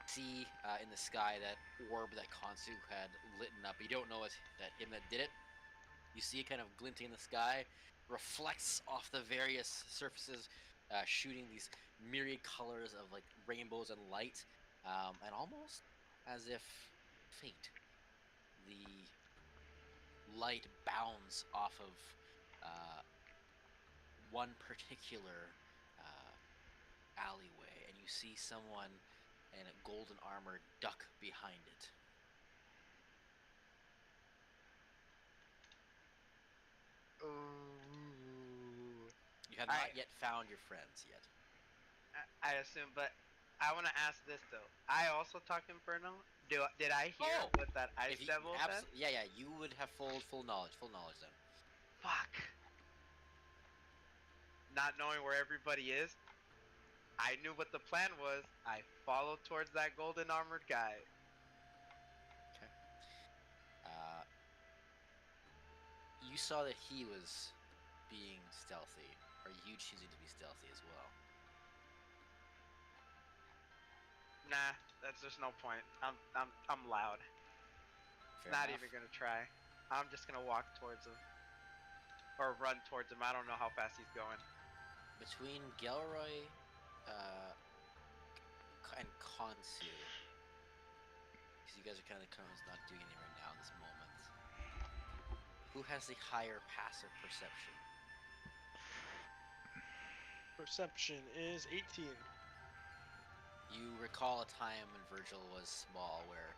see in the sky that orb that Konsu had lit up. You don't know it's that him that did it. You see it kind of glinting in the sky, reflects off the various surfaces, shooting these myriad colors of like rainbows and light, and almost as if fate. The light bounds off of one particular alleyway, and you see someone in a golden armor duck behind it. Ooh. You have not yet found your friends yet. I assume, but I want to ask this though. I also talk Inferno. Did I hear Oh! what that ice If you- devil said? Yeah, you would have full knowledge then. Fuck. not knowing where everybody is, I knew what the plan was. I followed towards that golden armored guy. You saw that he was being stealthy. Are you choosing to be stealthy as well? Nah, there's no point. I'm loud. Fair Not enough. even gonna try. I'm just gonna walk towards him. Or run towards him. I don't know how fast he's going. Between Gelroy and Konsu, because you guys are kind of not doing anything right now in this moment, who has the higher passive perception? Perception is 18. You recall a time when Virgil was small where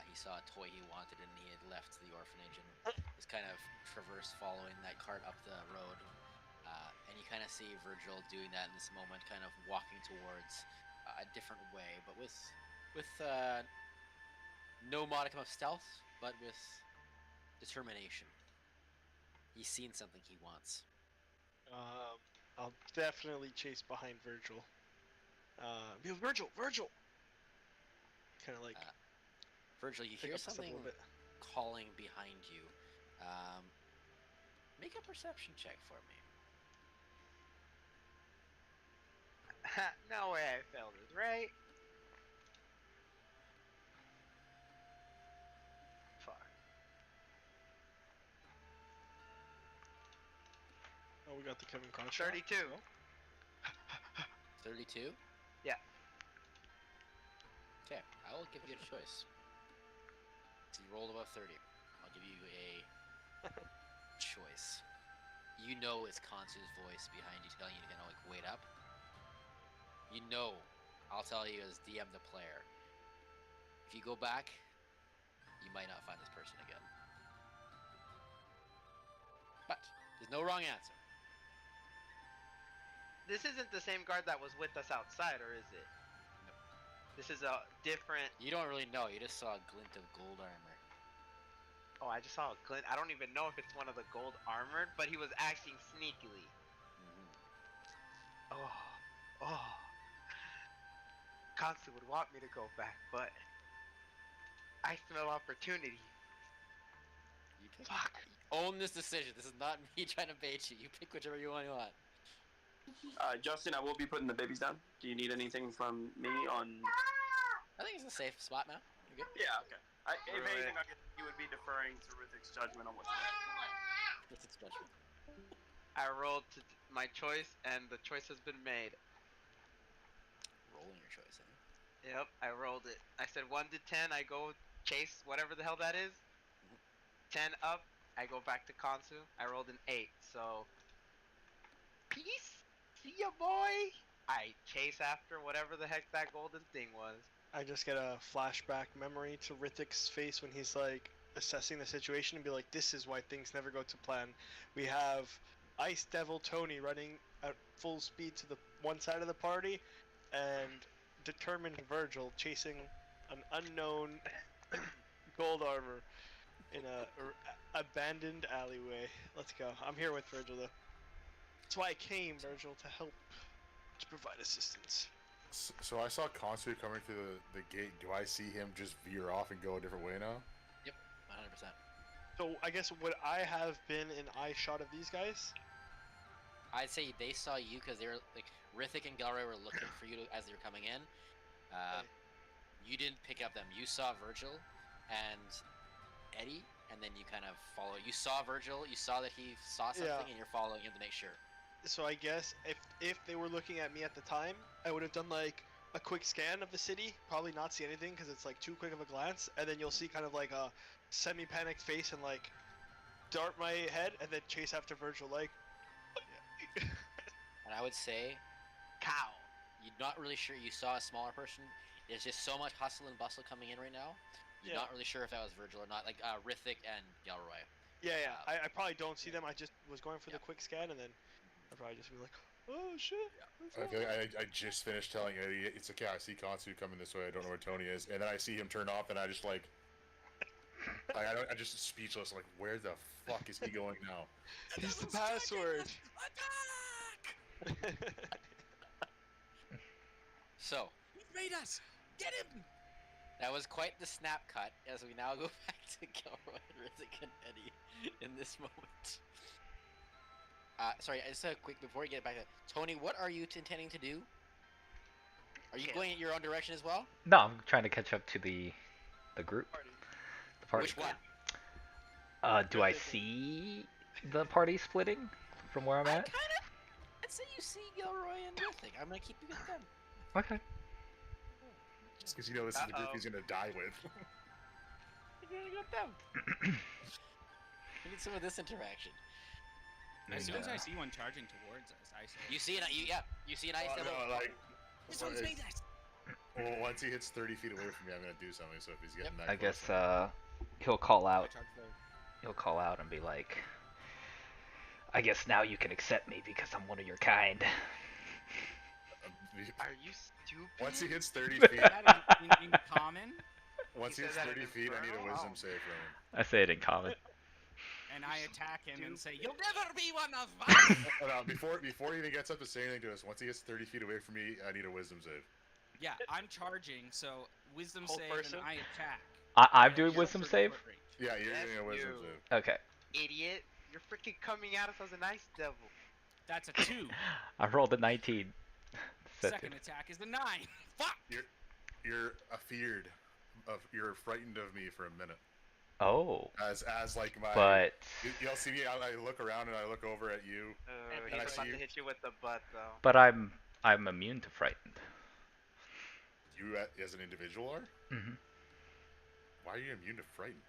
he saw a toy he wanted and he had left the orphanage and was kind of traversed following that cart up the road. And you kind of see Virgil doing that in this moment, kind of walking towards a different way, but with no modicum of stealth, but with determination. He's seen something he wants. I'll definitely chase behind Virgil. Virgil! Kind of like Virgil, you pick hear up the step a something little bit. calling behind you. Make a perception check for me. No way I failed it, right? Fuck. Oh, we got the Kevin Conn 32. Oh. 32? Yeah. Okay, I will give you a choice. So you rolled above 30. I'll give you a choice. You know it's Konsu's voice behind you telling you to kind of like wait up. You know, I'll tell you as DM the player, if you go back, you might not find this person again. But there's no wrong answer. This isn't the same guard that was with us outside, or is it? No. This is a different... You don't really know. You just saw a glint of gold armor. Oh, I just saw a glint. I don't even know if it's one of the gold armored, but he was acting sneakily. Mm-hmm. Oh. Consu would want me to go back, but I smell opportunity. You pick. Fuck. Own this decision. This is not me trying to bait you. You pick whichever you want. Justin, I will be putting the babies down. Do you need anything from me on? I think it's a safe spot now. You're good. Yeah, okay. If Right. anything, I guess you would be deferring to Rithik's judgment on what to do. It's its judgment. I rolled my choice, and the choice has been made. Rolling your choice, eh? Yep, I rolled it. I said 1 to 10, I go chase whatever the hell that is. 10 up, I go back to Konsu. I rolled an 8, so... Peace! See ya, boy! I chase after whatever the heck that golden thing was. I just get a flashback memory to Rithik's face when he's like assessing the situation and be like, this is why things never go to plan. We have Ice Devil Tony running at full speed to the one side of the party, and determined Virgil chasing an unknown gold armor in a abandoned alleyway. Let's go. I'm here with Virgil though. That's why I came, Virgil, to help, to provide assistance. So I saw Konsu coming through the gate. Do I see him just veer off and go a different way now? Yep, 100%. So I guess would I have been in eye shot of these guys? I'd say they saw you because they were like Rithik and Galray were looking for you as they were coming in. You didn't pick up them. You saw Virgil and Eddie, and then you kind of follow. You saw Virgil. You saw that he saw something, and you're following him to make sure. So I guess if they were looking at me at the time, I would have done like a quick scan of the city. Probably not see anything because it's like too quick of a glance, and then you'll see kind of like a semi-panicked face and like dart my head and then chase after Virgil like. And I would say, Cow. you're not really sure. You saw a smaller person. There's just so much hustle and bustle coming in right now. You're not really sure if that was Virgil or not. Like Rithik and Galroy. Yeah. I probably don't see them. I just was going for the quick scan, and then I'd probably just be like, oh shit. I feel like I just finished telling Eddie, it's okay, I see Konsu coming this way, I don't know where Tony is, and then I see him turn off, and I just like, I just speechless, like, where the fuck is he going now? He's the password. Attack! So, He made us! Get him! that was quite the snap cut as we now go back to Gilroy, Rizzik, and Eddie in this moment. Sorry, just a quick, before we get back to that, Tony, what are you intending to do? Are you going in your own direction as well? No, I'm trying to catch up to the group. The party. Which one? Do I see the party splitting from where I'm at? I'd say you see Gilroy and Rizzik. I'm gonna keep you with them. Okay. Just because you know this is the group he's gonna die with. You're gonna go with them. We need some of this interaction. As soon as I see one charging towards us, I say, You see an you see an ice devil. No, like, this one's made us! well, once he hits 30 feet away from me, I'm gonna do something. So if he's getting that I close, guess he'll call out. Charge forward. He'll call out and be like, I guess now you can accept me because I'm one of your kind. Are you stupid? once he hits 30 Is feet, that in common? once he He hits said that 30 in feet, I need a Infernal? wisdom Wow. save from him. I say it in common. And I attack him and say, you'll never be one of us! Oh, no, before he even gets up to say anything to us, once he gets 30 feet away from me, I need a wisdom save. Yeah, I'm charging, so wisdom Whole save person? and I attack. I'm doing You're wisdom first save? foot range. Yeah, you're Yes, getting a wisdom you. save. Okay. Idiot. You're freaking coming at us as an ice devil. That's a 2. I rolled a 19. Set Second attack is the 9. Fuck! You're afeared you're frightened of me for a minute. Oh. As like my. But You'll see me. I look around and I look over at you. He's I about see to you. hit you with the butt, though. but I'm immune to frightened. You as an individual are. Mm-hmm. Why are you immune to frightened?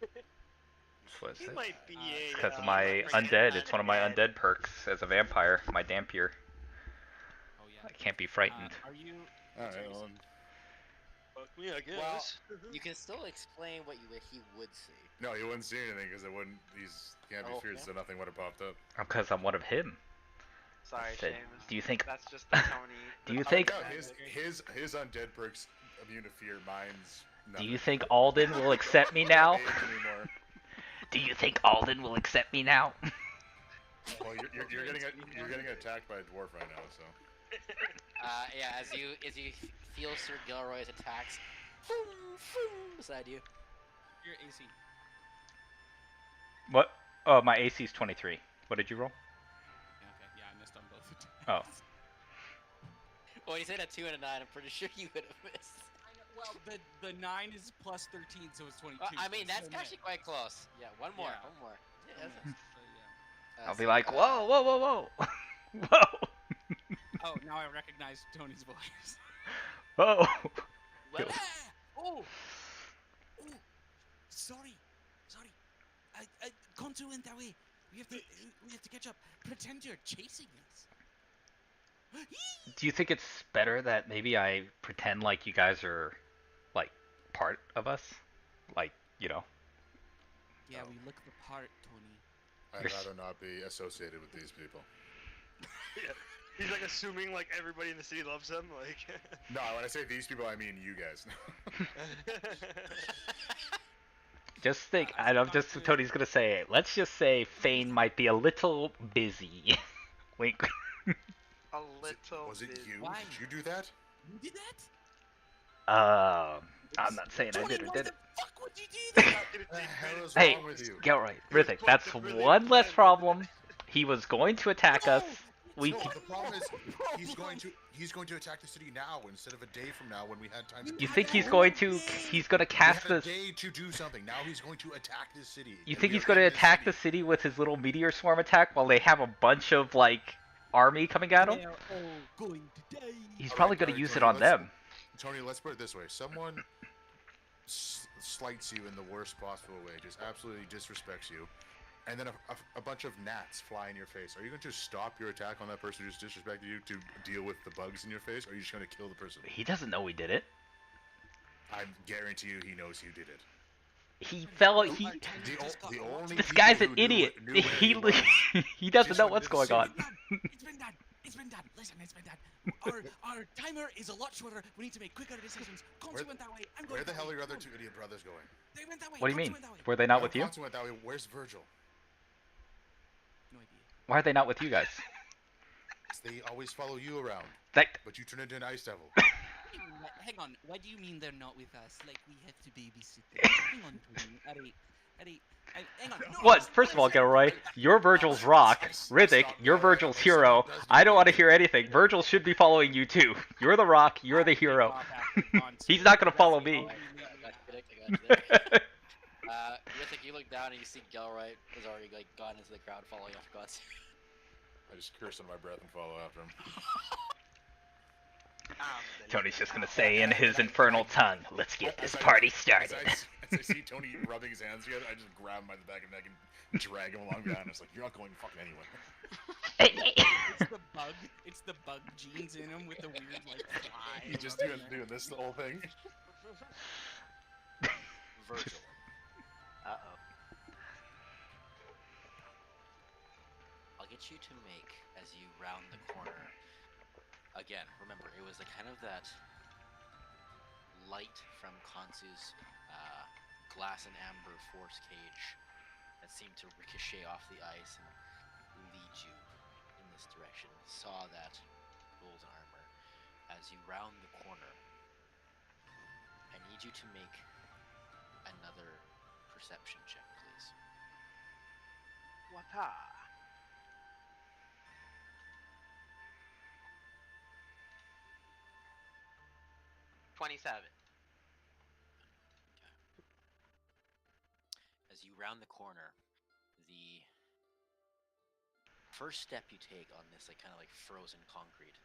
That's what it He says. might be a. Because of my undead. It's one of my undead perks as a vampire. My dampier. Oh, I yeah. can't be frightened. Are you... All right. Well, Fuck me, I guess. You can still explain what he would say. no, he wouldn't see anything because it wouldn't. Can't be Oh, feared, yeah. so nothing would have popped up. Because I'm one of him. Sorry, Said, Seamus. do you think? That's just the Tony. Do you the think? No, Tony. his undead perks immune to fear. Mine's. Do Nothing. you think Alden will accept me now? Age anymore. Do you think Alden will accept me now? Well, you're getting attacked by a dwarf right now, so. Yeah, as you feel Sir Gilroy's attacks beside you. Your AC. What? Oh, my AC is 23. What did you roll? Yeah, okay, yeah, I missed on both attacks. Oh. Well, you said a 2 and a 9. I'm pretty sure you would have missed. Well, the 9 is plus 13, so it's 22. I mean, so that's still actually quite close. Yeah, one more. Yeah. One more. Yeah, missed. that's- So, yeah. I'll be like, whoa, whoa, whoa, whoa, whoa, Oh, now I recognize Tony's voice. whoa. Well, Oh! Oh! Sorry. Kontu went that way. We have to catch up. Pretend you're chasing us. Do you think it's better that maybe I pretend like you guys are, like, part of us? Like, you know? Yeah, we look the part, Tony. I'd You're rather not be associated with these people. Yeah. He's like assuming like everybody in the city loves him. Like. No, when I say these people, I mean you guys. Just think, Tony's gonna say, let's just say Fane might be a little busy. Wink. A little Was it bit. you? Why? Did you do that? You did that? I'm not saying I Tony, did or why didn't. the fuck would you do that? What the hell is Hey, wrong with you? Gilroy, Rizzik, that's Put the really one less plan. problem. He was going to attack us. We No, c- the problem is he's going to attack the city now instead of a day from now when we had time to. You think he's going to We cast had a this? day to do something. Now he's going to attack this city. You and think we he's are going to in this attack the city. city with his little meteor swarm attack while they have a bunch of like army coming at him? They're all going to die. He's Alright, probably going to alright, use it Tony, on let's- them. Tony, let's put it this way: someone slights you in the worst possible way, just absolutely disrespects you, and then a bunch of gnats fly in your face. Are you going to stop your attack on that person who just disrespected you to deal with the bugs in your face, or are you just going to kill the person? He doesn't know we did it. I guarantee you, he knows you did it. He fell. He. The only This people guy's an who knew idiot. where he was He doesn't just know went what's to the going on. city. It's been done. It's been done. Listen, it's been done. Our timer is a lot shorter. We need to make quicker decisions. Kontu Where- went that way. I'm going Where the that hell way. are your other Go. two idiot brothers going? They went that way. What do you Kontu mean? went that way. Were they not with you? Kontu went that way. Where's Virgil? No idea. Why are they not with you guys? They always follow you around, That but you turn into an ice devil. Hang on. Why do you mean they're not with us? Like we have to babysit them? Hang on, Tony. Hang on. No, what? listen, First of all, listen. Gilroy, you're Virgil's rock. Riddick, you're Virgil's hero. I don't want to hear anything. Virgil should be following you too. You're the rock. You're the hero. He's not gonna follow me. I got you there. Rithik, you look down and you see Gilroy has already like gone into the crowd following after God's. I just curse under my breath and follow after him. Tony's just gonna say in his infernal tongue, "Let's get this party started." As I see Tony rubbing his hands together, I just grab him by the back of the neck and drag him along behind. It's like, you're not going fucking anywhere. It's the bug. It's the bug genes in him with the weird like fly. He's just doing this the whole thing. Virgil. Uh-oh. I'll get you to make as you round the corner. Again, remember, it was the kind of that light from Kansu's glass and amber force cage that seemed to ricochet off the ice and lead you in this direction. Saw that golden armor. As you round the corner, I need you to make another perception check, please. Wata. 27. As you round the corner, the first step you take on this like kind of like frozen concrete,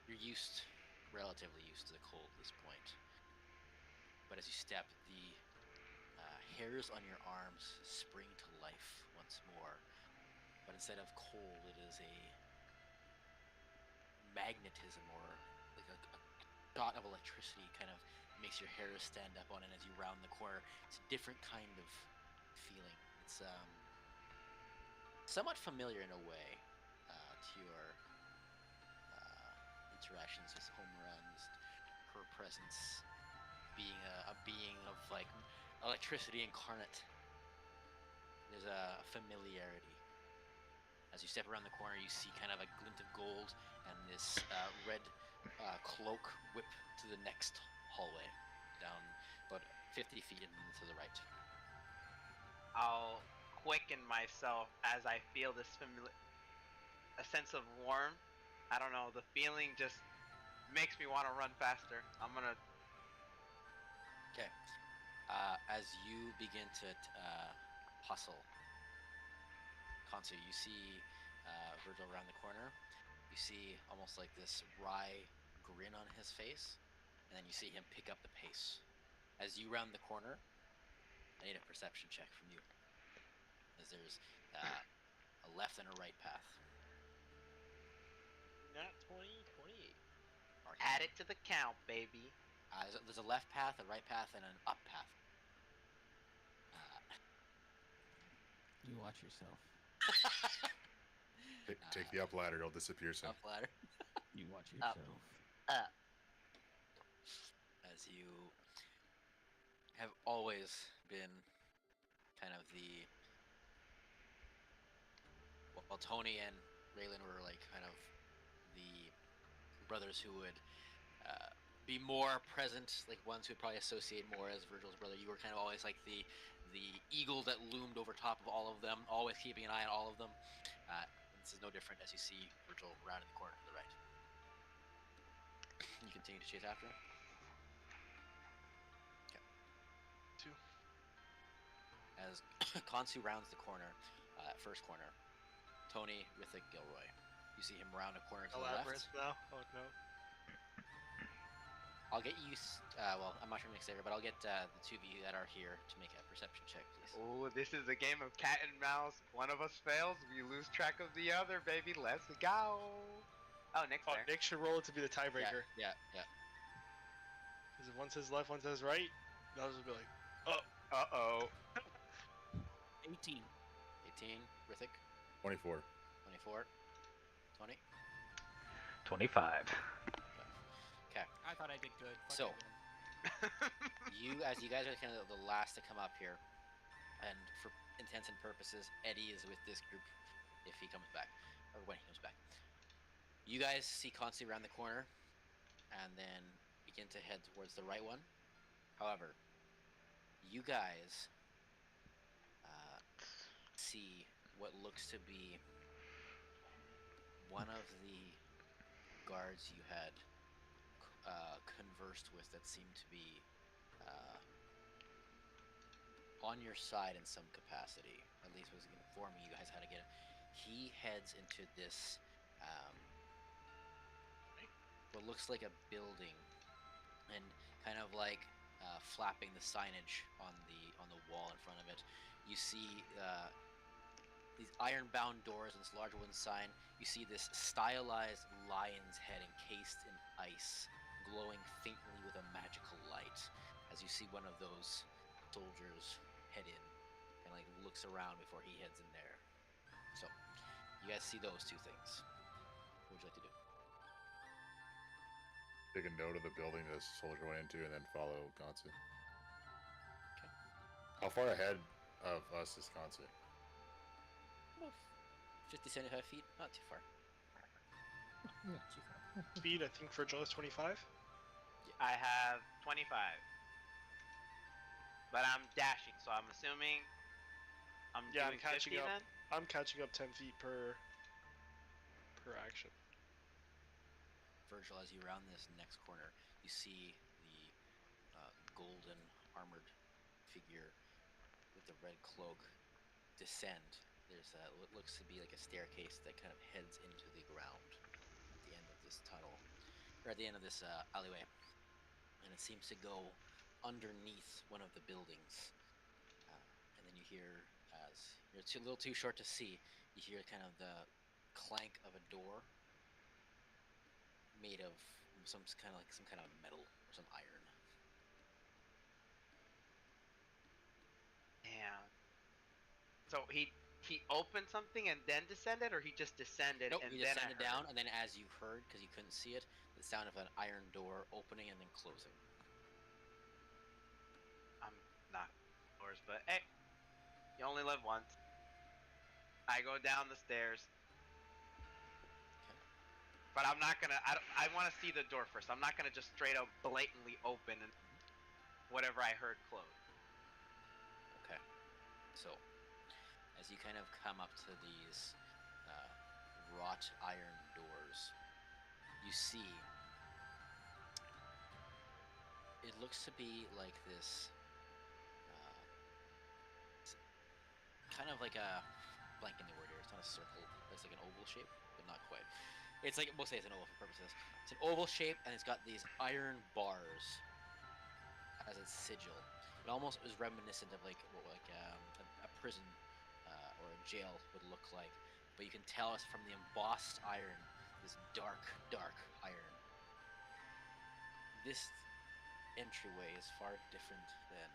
you're relatively used to the cold at this point. But as you step, the hairs on your arms spring to life once more. But instead of cold, it is a magnetism or like a dot of electricity kind of makes your hairs stand up on it as you round the corner. It's a different kind of feeling. It's somewhat familiar in a way to your interactions with Homura and just her presence being a being of like electricity incarnate. There's a familiarity. As you step around the corner, you see kind of a glint of gold and this red cloak whip to the next hallway, down about 50 feet and to the right. I'll quicken myself as I feel this a sense of warmth. I don't know, the feeling just makes me want to run faster. I'm gonna. Okay. As you begin to hustle, Kansu, you see Virgil around the corner. You see almost like this wry grin on his face, and then you see him pick up the pace. As you round the corner, I need a perception check from you, as there's a left and a right path. Not 20, 28. Add it to the count, baby. There's a left path, a right path, and an up path. You watch yourself. Take the up ladder, it'll disappear soon. Up ladder. You watch yourself. Up. As you have always been kind of the... Well, Tony and Raylan were like kind of the brothers who would be more present, like ones who would probably associate more as Virgil's brother. You were kind of always like the eagle that loomed over top of all of them, always keeping an eye on all of them. This is no different as you see Virgil rounding the corner to the right. You continue to chase after him? Okay. 2. As Kansu rounds the corner, first corner, Tony, Rithik, Gilroy. You see him round a corner to the left. Now? Oh no. I'll get you, well, I'm not sure next later, but I'll get the two of you that are here to make a perception check, please. Oh, this is a game of cat and mouse. One of us fails, we lose track of the other, baby. Let's go. Oh, Nick's there. Nick should roll it to be the tiebreaker. Yeah. Because if one says left, one says right, the others will be like, oh. Uh-oh. 18. 18, Rithik. 24. 24. Tony. 25. Okay. I thought I did good. Fuck So- it then. As you guys are kind of the last to come up here, and for intents and purposes, Eddie is with this group if he comes back, or when he comes back. You guys see Constantly around the corner, and then begin to head towards the right one. However, you guys see what looks to be one of the guards you had conversed with that seemed to be on your side in some capacity. At least was informing you guys how to get it. He heads into this what looks like a building, and kind of like flapping the signage on the wall in front of it. You see these iron-bound doors and this large wooden sign. You see this stylized lion's head encased in ice, glowing faintly with a magical light. As you see one of those soldiers head in, and like looks around before he heads in there. So, you guys see those two things. What would you like to do? Take a note of the building this soldier went into, and then follow Kansu. Okay. How far ahead of us is Kansu? About 50, 75 feet, not too far. Not too far. Speed, I think Virgil is 25. I have 25. But I'm dashing, so I'm assuming I'm Yeah, doing I'm catching 50 up. then? I'm catching up 10 feet per action. Virgil, as you round this next corner, you see the golden armored figure with the red cloak descend. There's what looks to be like a staircase that kind of heads into the ground at the end of this tunnel, or at the end of this alleyway, and it seems to go underneath one of the buildings. And then you hear, as you're a little too short to see, you hear kind of the clank of a door made of some kind of metal or some iron. Damn. So he opened something and then descended, or he just descended Nope, and you then descended I heard? down, and then as you heard, because you couldn't see it, the sound of an iron door opening and then closing. I'm not doors, but hey, you only live once. I go down the stairs. Okay. But I'm not gonna. I want to see the door first. I'm not gonna just straight up blatantly open and whatever I heard close. Okay. So, as you kind of come up to these wrought iron doors, you see it looks to be like this kind of like a blanking the word here. It's not a circle. It's like an oval shape, but not quite. It's like, we'll say it's an oval for purposes. It's an oval shape, and it's got these iron bars as its sigil. It almost is reminiscent of like what a prison or a jail would look like, but you can tell it's from the embossed iron, this dark, dark iron. This entryway is far different than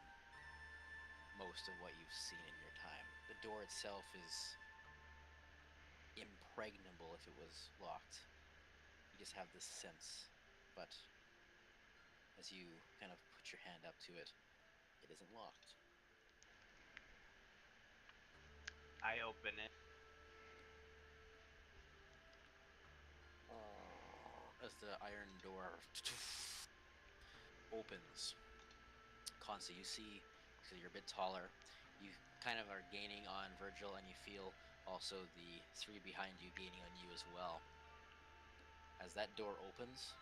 most of what you've seen in your time. The door itself is impregnable if it was locked. You just have this sense, but as you kind of put your hand up to it, it isn't locked. I open it. As the iron door opens, Constantly, you see, because you're a bit taller, you kind of are gaining on Virgil, and you feel also the three behind you gaining on you as well. As that door opens,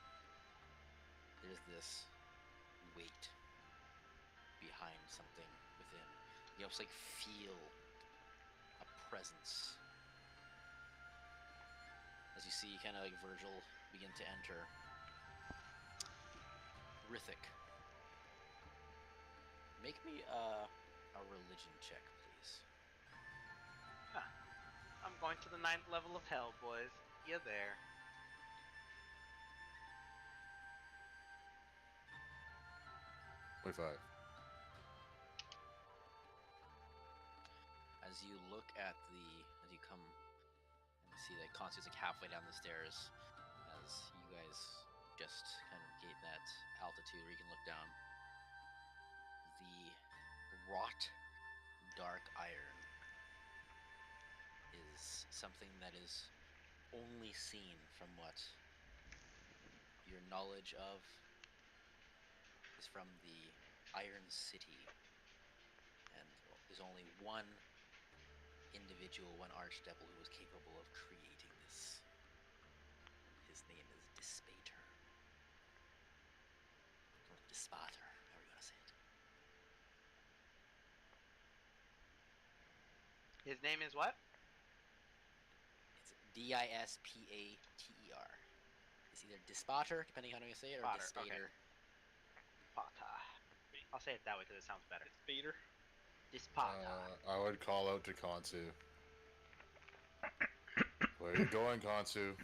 there's this weight behind something within. You almost like feel a presence. As you see kind of like Virgil begin to enter. Rithik, make me a religion check, please. I'm going to the 9th level of hell, boys. You there? $25. As you look at as you come and see that Constant's like halfway down the stairs, as you guys just kind of gain that altitude where you can look down, the wrought dark iron is something that is only seen from what your knowledge of is from the Iron City, and there's only one individual, one archdevil who was capable of creating this. His name is Dispater. Or Dispater, however you want to say it. His name is what? It's Dispater. It's either Dispater, depending on how you say it, or Potter, Dispater. okay. Pata. I'll say it that way because it sounds better. Peter. Dispata. I would call out to Kansu. Where are you going, Kansu?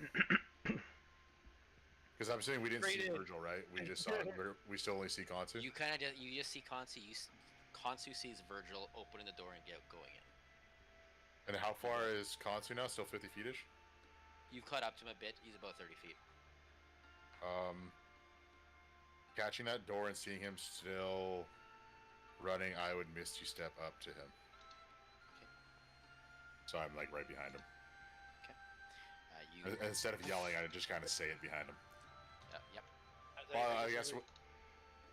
Because I'm saying we didn't see Virgil, right? We just saw. We still only see Kansu. You just see Kansu. Kansu sees Virgil opening the door and going in. And how far is Kansu now? Still 50 feet-ish? You've caught up to him a bit. He's about 30 feet. Catching that door and seeing him still running, I would Misty Step up to him. Okay. So I'm like right behind him. Okay. Instead of yelling, I'd just kind of say it behind him. Yep. Well, I guess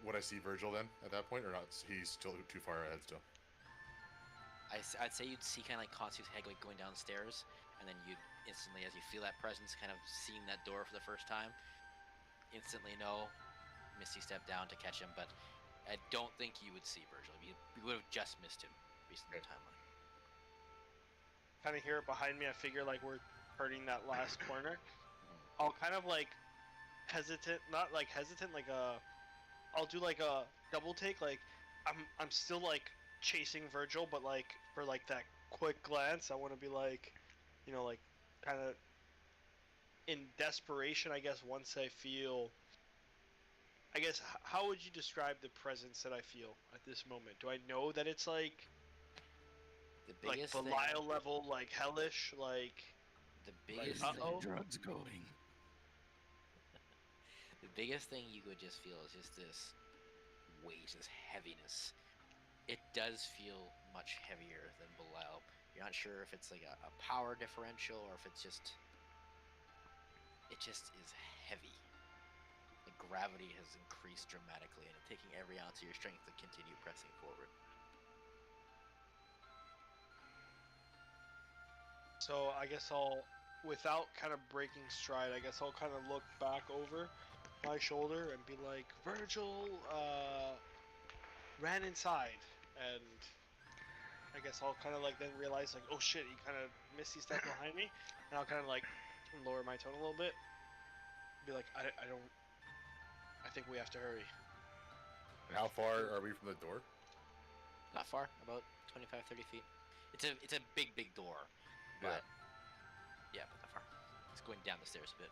would I see Virgil then at that point, or not? He's still too far ahead still. I'd say you'd see kind of like Kansu's head going down the stairs, and then you'd instantly, as you feel that presence, kind of seeing that door for the first time, instantly know, Misty step down to catch him, but I don't think you would see Virgil. You would have just missed him based on the timeline. Kind of hear it behind me. I figure like we're hurting that last corner. I'll kind of like hesitant, not like hesitant, like I'll do like a double take. Like I'm still like chasing Virgil, but like for like that quick glance, I want to be like, you know, like kind of in desperation, I guess. Once I feel, I guess, how would you describe the presence that I feel at this moment? Do I know that it's like the biggest Belial level, like hellish, like the biggest like, thing, Drugs going. the biggest thing you could just feel is just this weight, this heaviness. It does feel much heavier than Belial. You're not sure if it's like a power differential or if it's just, it just is heavy. The gravity has increased dramatically, and it's taking every ounce of your strength to continue pressing forward. So I guess I'll, without kind of breaking stride, I guess I'll kind of look back over my shoulder and be like, Virgil ran inside, and I guess I'll kind of like then realize like, oh shit, he kind of misty stepped behind me, and I'll kind of like lower my tone a little bit, be like, I think we have to hurry. And how far are we from the door? Not far, about 25, 30 feet. It's a big door. But yeah, but not far. It's going down the stairs a bit.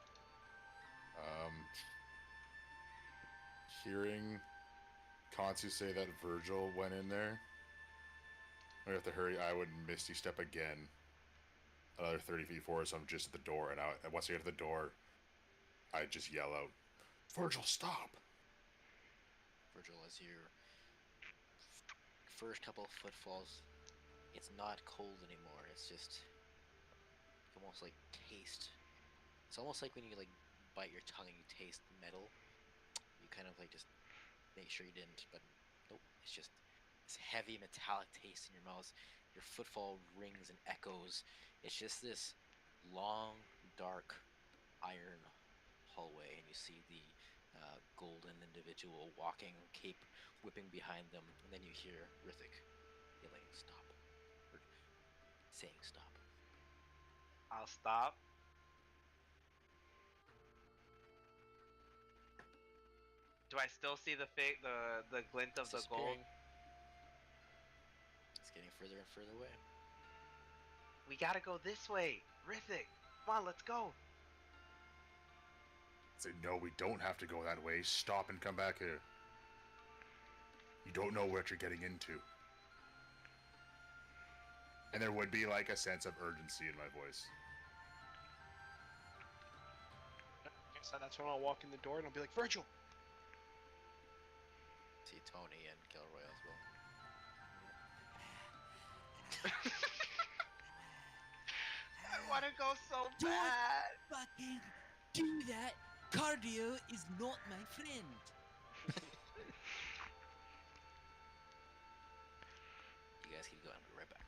Hearing Kansu say that Virgil went in there, we have to hurry. I would Misty Step again, another 30 feet forward, so I'm just at the door. And once I get to the door, I just yell out, "Virgil, stop!" Virgil, as your first couple of footfalls, it's not cold anymore. It's just almost like taste. It's almost like when you like bite your tongue and you taste metal. You kind of like just make sure you didn't, but nope. It's just this heavy metallic taste in your mouth. Your footfall rings and echoes. It's just this long, dark, iron hallway, and you see the golden individual walking, cape whipping behind them, and then you hear Rithik yelling, "Stop!" or saying, "Stop." I'll stop. Do I still see the glint of the gold? It's getting further and further away. We gotta go this way, Rithik. Come on, let's go. I said, no, we don't have to go that way. Stop and come back here. You don't know what you're getting into. And there would be like a sense of urgency in my voice. So that's when I'll walk in the door and I'll be like, Virgil! See Tony and Gilroy as well. want to go so Don't bad. fucking do that. Cardio is not my friend. You guys keep going. I'll be right back.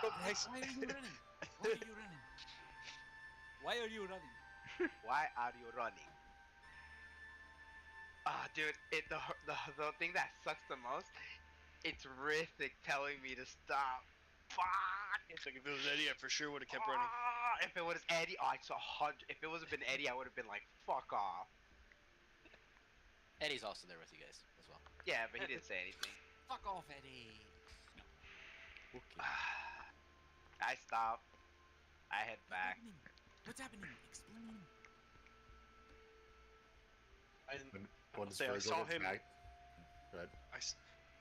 Why are you running? Why are you running? Why are you running? Why are you running? Ah, dude, the thing that sucks the most, it's Rithik telling me to stop. Fuck! It's like if it was Eddie, I for sure would have kept running. If it was Eddie, I saw 100. If it would have been Eddie, I would have been like, fuck off. Eddie's also there with you guys as well. Yeah, but he didn't say anything. Fuck off, Eddie. Okay. I stop. I head What's back. happening? What's happening? Explain. Once say I Virgil saw gets him. back- Go ahead.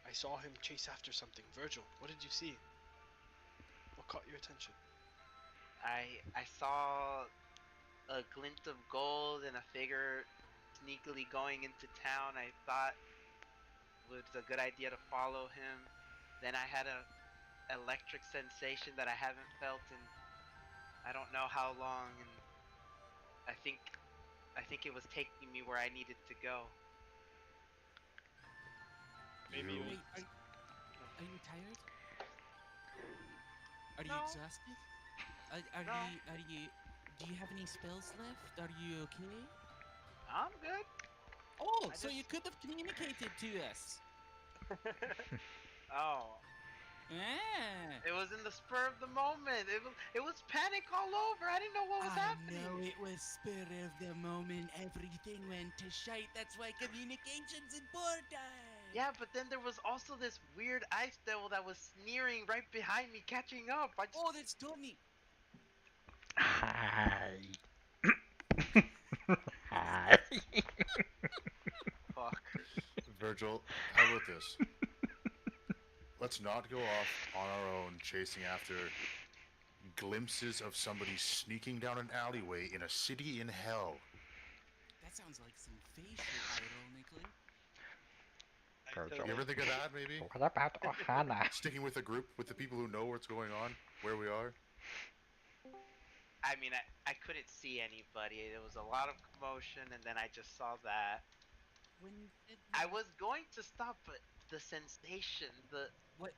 I saw him chase after something. Virgil, what did you see? What caught your attention? I saw a glint of gold and a figure sneakily going into town. I thought it was a good idea to follow him. Then I had a electric sensation that I haven't felt in I don't know how long, and I think it was taking me where I needed to go. Maybe You- it was- Wait, are you tired? Are you No. exhausted? Are you? Do you have any spells left? Are you okay? I'm good. Oh, I so you just- could have communicated to us. Oh, Ah. it was in the spur of the moment. It was panic all over. I didn't know what was I happening. know it was spur of the moment. Everything went to shite. That's why communication's important. Yeah, but then there was also this weird ice devil that was sneering right behind me, catching up. I just Oh, that's Tony. Hi. Hi. fuck. Virgil, how about this? Let's not go off on our own chasing after glimpses of somebody sneaking down an alleyway in a city in hell. That sounds like some face shit, ironically. Virgil. You ever think of that, maybe? What about Ohana? Sticking with a group, with the people who know what's going on, where we are? I mean, I couldn't see anybody. There was a lot of commotion, and then I just saw that. When you said I was going to stop, but the sensation, what?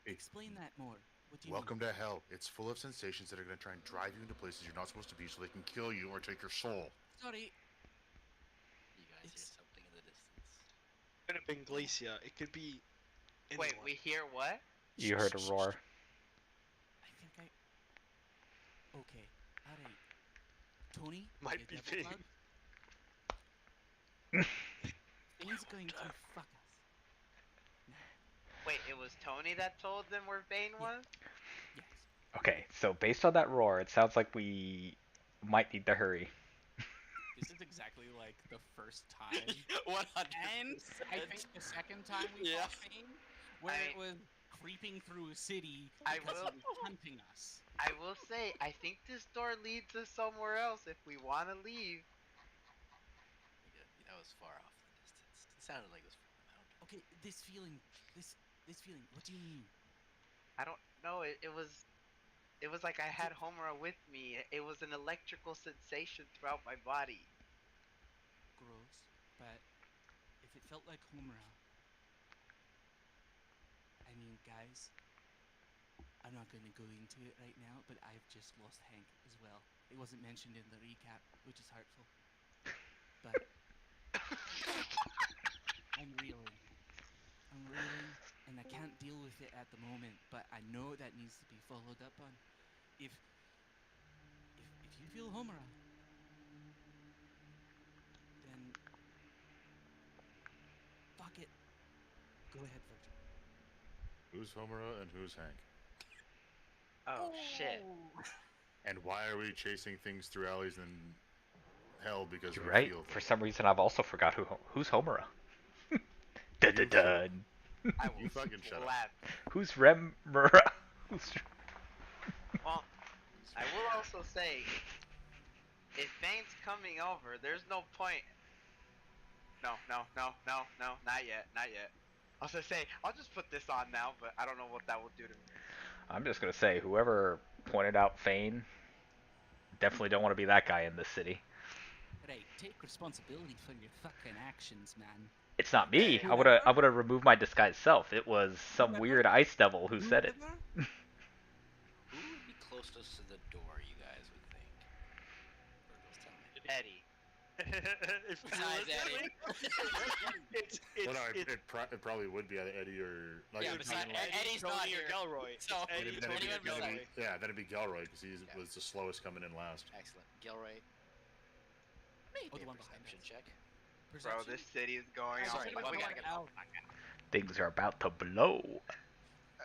Hey, Explain that more. What do you welcome to hell. It's full of sensations that are going to try and drive you into places you're not supposed to be so they can kill you or take your soul. mean? Sorry. You guys hear It's- something in the distance. It could have been Glacia. It could be. wait, anyone. we hear what? You heard a roar. I think I. Okay. All right. Tony. Might you be devil Vane. bug, Vane's going to fuck us. Wait, it was Tony that told them where Vane Yeah. was? Yes. Okay, so based on that roar, it sounds like we might need to hurry. This is exactly like the first time. 100. And I think the second time we Yeah. fought Bane, where I- it was creeping through a city I because will- it was hunting us. I will say, I think this door leads us somewhere else if we want to leave. That was far off in the distance. It sounded like it was from the mountain. Okay, this feeling, this feeling. What do you mean? I don't know. It was like I had Homura with me. It was an electrical sensation throughout my body. Gross, but if it felt like Homura, I mean, guys, I'm not going to go into it right now, but I've just lost Hank as well. It wasn't mentioned in the recap, which is hurtful. But I'm reeling, and I can't deal with it at the moment. But I know that needs to be followed up on. If you feel Homura, then fuck it. Go ahead, Virgil. Who's Homura and who's Hank? Oh shit. And why are we chasing things through alleys in hell because You're we right. feel For some reason, I've also forgot who's Homura. Dun dun dun. I will You fucking shut up. slap. Who's Remura? Who's Well, I will also say, if Vane's coming over, there's no point. No, not yet. I was gonna say, I'll just put this on now, but I don't know what that will do to me. I'm just gonna say, whoever pointed out Fane, definitely don't want to be that guy in this city. Right, take responsibility for your fucking actions, man. It's not me. I Whoever- would have removed my disguised self. It was some Whoever- weird ice devil who said it. Whoever- Who would be closest to the door, you guys would think? Virgil's tell me. Eddie. If Besides Eddie. it's Well, no, it's it probably would be either Eddie or like. Yeah, it'd besides be like- Eddie's Tony not or here. Gelroy. So, It's Eddie, then it'd be- anyone then it'd besides- be- yeah, then it'd be Gilroy because he Yeah. was the slowest coming in last. Excellent. Gilroy. Maybe Oh, the a one behind perception us. check. Bro, Perception? this city is going Oh, off. sorry, We one gotta back. get Out. Things are about to blow.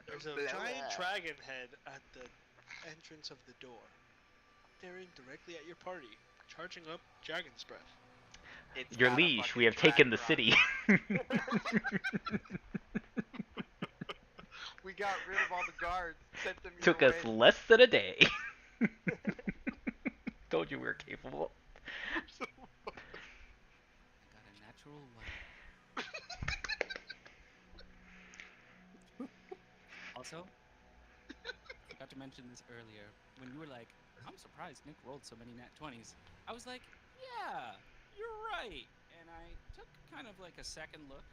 There's a giant dragon head at the entrance of the door, staring directly at your party, charging up dragon's breath. It's Your not a liege, fucking we have taken the drag city. We got rid of all the guards. Sent them Took your us way. less than a day. Told you we were capable. I got a natural one. Also, forgot to mention this earlier. When you were like, I'm surprised Nick rolled so many nat 20s. I was like, yeah, you're right. And I took kind of like a second look.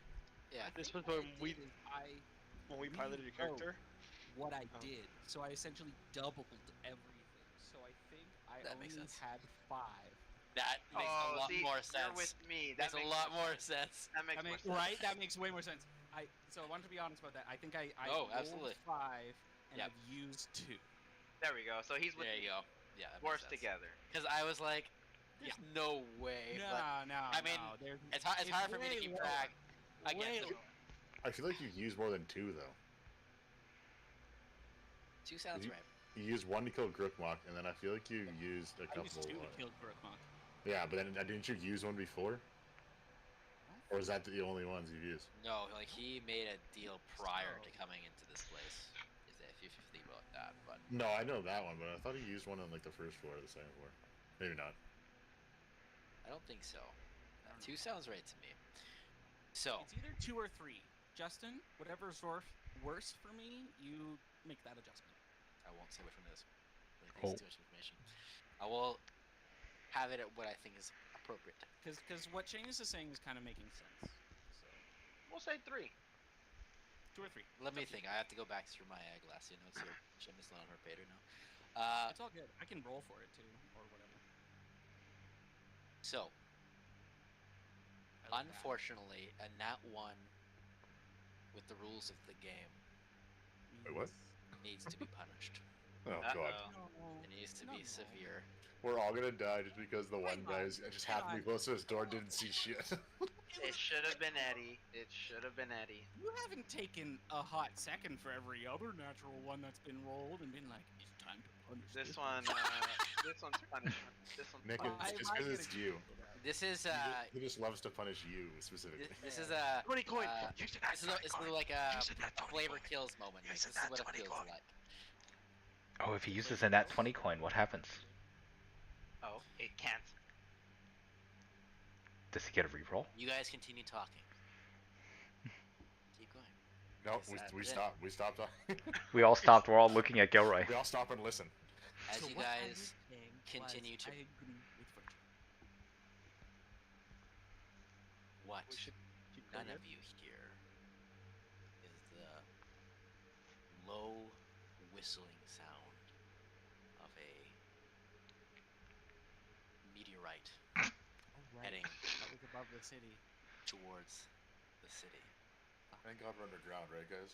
Yeah. This think was what when I did is I When we piloted your rewrote character, what I Oh. did. So I essentially doubled everything. So I think I That makes only sense. had 5. That makes Oh, a lot see, more You're sense. with me. That Makes a makes lot more sense. That makes That more makes, sense. right? That makes way more sense. So I wanted to be honest about that. I think I Oh, rolled absolutely. 5 and Yep. I've used 2. There we go. So he's with There me. you go. Yeah, that Worse makes sense. together. Because I was like, there's no way. No, but no, I mean, no. There's, it's hard for me to way keep lower. track. Again, Way the- lower. I feel like you used more than 2 though. 2 sounds You- right. You used 1 to kill Grookmok, and then I feel like you used a I couple. used 2 to kill Grookmok. Yeah, but then didn't you use 1 before? Or is that the only ones you've used? No, like he made a deal prior to coming into this place. Is that if you think about that, but No, I know that one, but I thought he used 1 on like the first floor or the second floor. Maybe not. I don't think so. 2 sounds right to me. So It's either 2 or 3. Justin, whatever's worse for me, you make that adjustment. I won't say which one it is. It Oh. takes too much information. I will have it at what I think is appropriate. Because what Shane is saying is kind of making sense. So, We'll say 3. 2 or 3. Let me think. I have to go back through my Glacier notes here. Which I'm just on her Vader now. It's all good. I can roll for it too, or whatever. So, I like that. unfortunately, a nat 1 with the rules of the game Wait, what? needs to be punished. Oh god. Uh-oh. It needs to No, be no. severe. We're all gonna die just because the one Hang guy on, just hang happened to be on. close to his door and didn't see shit. It should have been Eddie. It should have been Eddie. You haven't taken a hot second for every other natural one that's been rolled and been like, it's time to punish This one's punishment. This one's Nick, punishment. it's because it's you. This is He just loves to punish you specifically. this is a 20 coin. this is like a flavor kills moment. Like, this is what it feels like. Oh, if he uses a nat 20 coin, what happens? Oh, it can't. Does he get a reroll? You guys continue talking. Keep going. No, Yes, we yeah. stopped. We stopped talking. We all stopped. We're all looking at Gilroy. We all stop and listen. As So you what I guys was saying continue was to- I agree with Virgil. what We should keep none going. of you hear is the low whistling sound of a meteorite Oh, right. heading That was above the city. towards the city. Thank God we're underground, right, guys?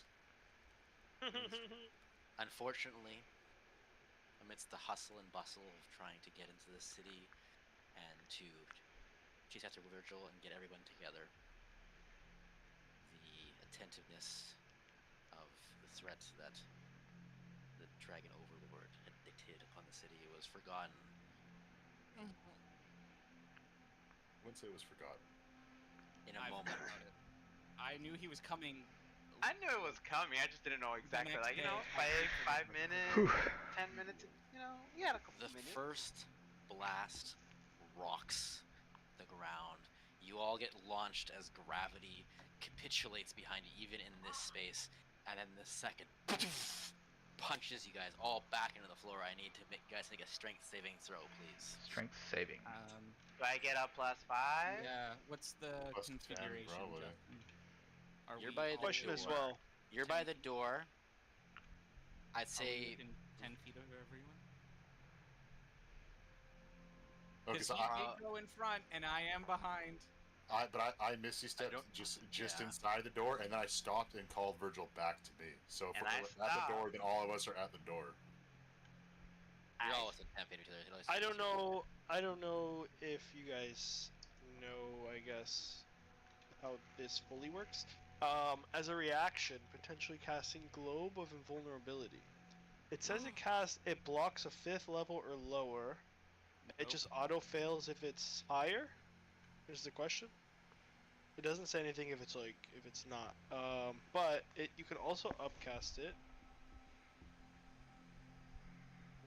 Unfortunately, amidst the hustle and bustle of trying to get into the city and to chase after Virgil and get everyone together, the attentiveness of the threat that the Dragon Overlord had dictated upon the city was forgotten. I wouldn't say it was forgotten. In a I moment. forgot about it. I knew he was coming. I knew it was coming. I just didn't know exactly. next Like, you know, day, I 5 minutes, Whew. 10 minutes. You know, we had a couple The minutes. first blast rocks the ground. You all get launched as gravity capitulates behind you, even in this space. And then the second, punches you guys all back into the floor. I need to make you guys make a strength saving throw, please. Strength saving. Do I get a +5? Yeah. What's the Plus 10, configuration, probably. Justin? Are You're we by the all Question as door. well. You're 10 by the feet? door. I'd Are we say within 10 feet of everyone? Okay, Because so he I, did go in front, and I am behind. I misty stepped don't- just yeah. inside the door, and then I stopped and called Virgil back to me. So if And we're I at the door, stopped. then all of us are at the door. you're I- all within 10 feet of each other. I don't know. I don't know if you guys know. I guess how this fully works. As a reaction, potentially casting Globe of Invulnerability. It says it blocks a 5th level or lower. It Nope. just auto fails if it's higher. Is the question? It doesn't say anything if it's not. But you can also upcast it.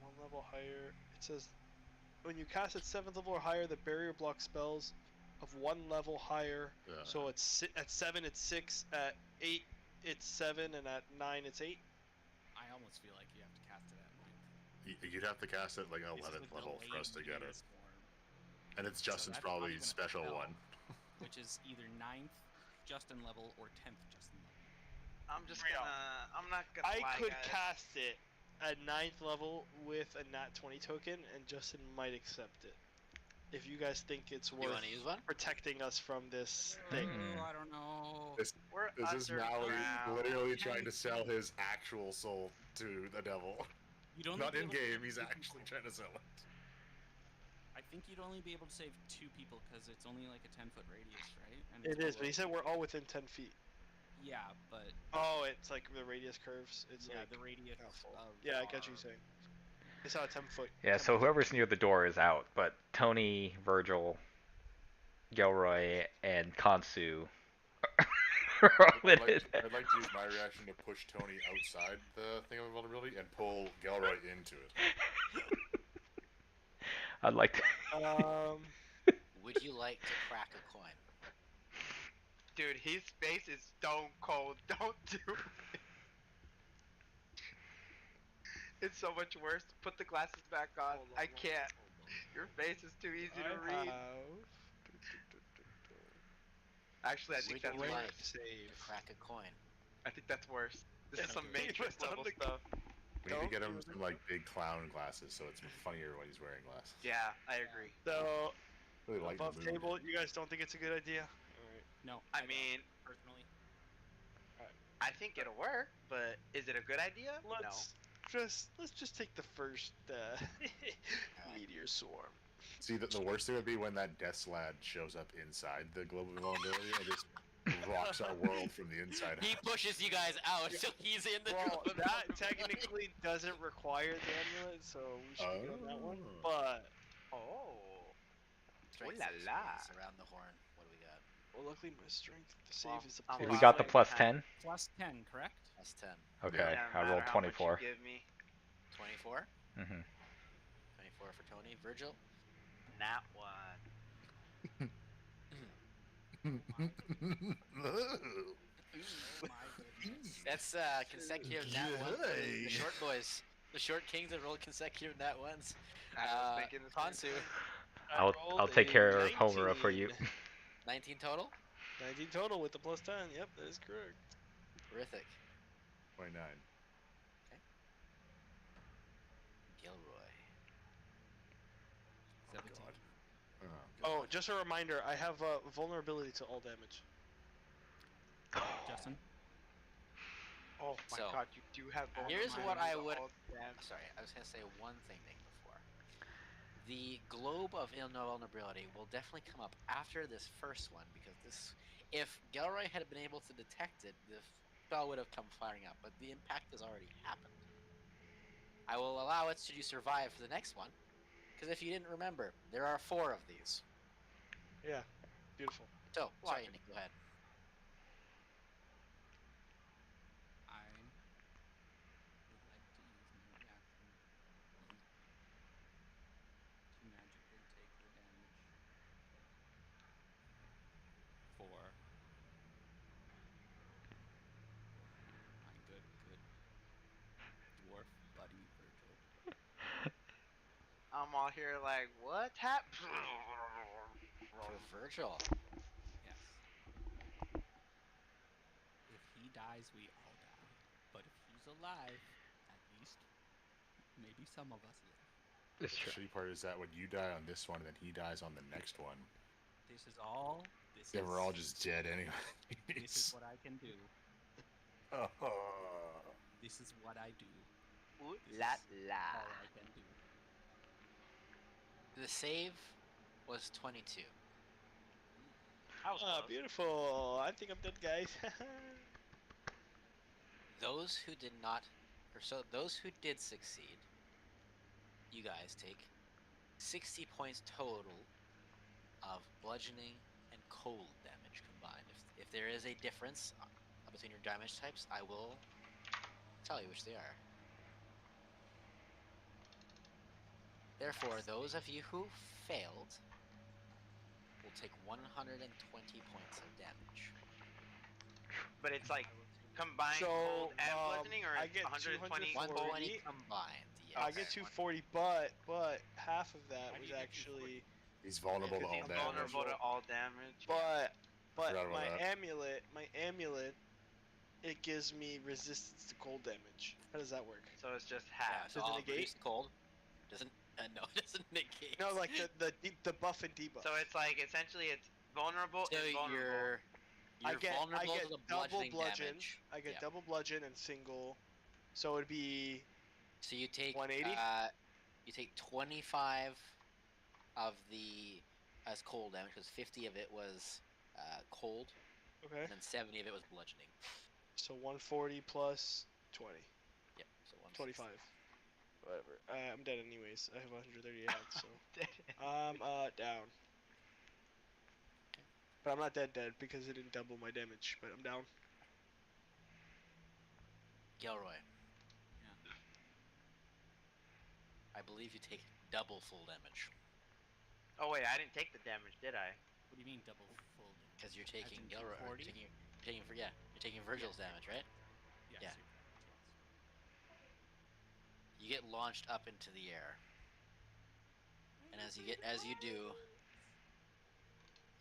1 level higher. It says when you cast at 7th level or higher, the barrier blocks spells of 1 level higher. So at 7 it's 6, at 8 it's 7, and at 9 it's 8. I almost feel like you have to cast it at 9th. You'd have to cast it like an It's 11th the level for us to delayed get it. Meteor Swarm, And it's So Justin's that's not probably even a special spell. one. which is either 9th Justin level or 10th Justin level. I'm just Real. gonna. I'm not gonna. I lie, could guys. cast it at 9th level with a nat 20 token, and Justin might accept it. If you guys think it's You worth want to use one? protecting us from this thing. Oh, I don't know. We're This is Maui underground. literally trying to sell his actual soul to the devil. You'd only Not be in able to game, save he's 2 actually people. trying to sell it. I think you'd only be able to save 2 people because it's only like a 10-foot radius, right? And It it's is, but he below- said we're all within 10 feet. Yeah, but Oh, it's like the radius curves. It's yeah, like the radius careful. of Yeah, I get what our- you're saying. It's not a 10 foot. Yeah, 10 so foot whoever's near the door is out, but Tony, Virgil, Gilroy, and Kansu are all in it. I'd like to use my reaction to push Tony outside the thing of invulnerability and pull Gilroy into it. I'd like to. Would you like to crack a coin? Dude, his face is stone cold. Don't do it. It's so much worse. Put the glasses back on. I can't. Your face is too easy to read. Actually, I think Would that's you worse. like Save. to crack a coin? I think that's worse. This is some Okay. Matrix He was on level the- stuff. We need to get him Don't do some like big clown glasses so it's funnier when he's wearing glasses. Yeah, I agree. So, Really lighten the above mood. table, you guys don't think it's a good idea? Alright. No, I don't, mean, personally. I think it'll work, but is it a good idea? Let's just take the first meteor swarm. See, the worst thing would be when that death slad shows up inside the globe of invulnerability and just rocks our world from the inside He out. pushes you guys out, so he's in the. Well, globe of that invulnerability. technically doesn't require the amulet, so we should be on that one. Oh. But, Oh. Strength la saves, la. please, around the horn. What do we got? well, luckily my strength to save Well, is a I'm We plus got the Fine. plus 10. Plus 10, correct? Plus 10. Okay, Yeah, no I rolled matter how much you 24. give me. 24? Mm-hmm. 24 for Tony. Virgil? Not one. My goodness. That's consecutive nat ones. The short boys. The short kings have rolled consecutive nat ones. I was thinking the same Kansu, thing. I I'll rolled take a care of Homura for you. 19 total. 19 total with the plus 10. Yep, that is correct. Terrific. 29. Gilroy. 17. Oh, Oh, just a reminder, I have vulnerability to all damage. Justin? Oh my So, god, you do have both. here's of what mine. I would- Oh, damn. Sorry, I was going to say one thing, Nick, before. The globe of invulnerability will definitely come up after this first one, because if Gilroy had been able to detect it, the spell would have come firing up, but the impact has already happened. I will allow it should you survive for the next one, because if you didn't remember, there are 4 of these. Yeah, beautiful. So, sorry, Logic. Nick, go ahead. I would like to use my reaction to magically take the damage for my good dwarf I'm all here like, what happened? For Virgil. Yes. If he dies, we all die. But if he's alive, at least maybe some of us live. It's The true. shitty part is that when you die on this one, then he dies on the next one. This is all. This Then is. we're all just dead anyway. This is what I can do. This is what I do. Ooh This la is la. all I can do. The save was 22. I was close. Beautiful. I think I'm dead, guys. Those who did not, those who did succeed, you guys take 60 points total of bludgeoning and cold damage combined. If there is a difference between your damage types, I will tell you which they are. Therefore, those of you who failed will take 120 points of damage. But it's like combined So, cold and bludgeoning, or I it's get 120 240. cold? 120 combined. Yes. I get 240, but half of that Why do was you get actually. He's vulnerable to Because all He's I'm damage. vulnerable to all damage. But Forgot about my that. amulet, it gives me resistance to cold damage. How does that work? So it's just Yeah, half. so Does it I'll negate? reduce cold. Doesn't no, it doesn't negate. No, like the buff and debuff. So it's like essentially it's vulnerable so and vulnerable. you're vulnerable to the double bludgeoning bludgeon. damage. I get Yeah. double bludgeon and single. So it'd be So you take 180? You take 25 of the as cold damage because 50 of it was cold, okay. and then 70 of it was bludgeoning. So 140 plus 20. Yep. So 25. Whatever. I'm dead anyways. I have 130 health, so I'm down. But I'm not dead because it didn't double my damage. But I'm down. Gilroy. Yeah. I believe you take double full damage Oh wait, I didn't take the damage, did I? What do you mean double full? because you're As taking in Gilroy. 240? You're taking Virgil's damage, right? Yes, Yeah. yes. You get launched up into the air, and as you do,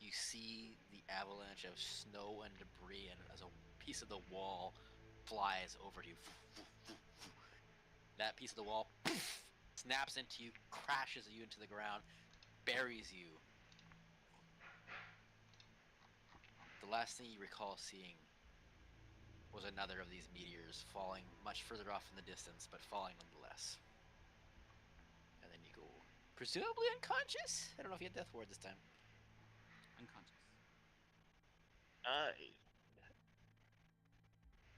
you see the avalanche of snow and debris, and as a piece of the wall flies over you. That piece of the wall snaps into you, crashes you into the ground, buries you. The last thing you recall seeing was another of these meteors falling much further off in the distance, but falling nonetheless. And then you go presumably unconscious? I don't know if you had death ward this time. Unconscious.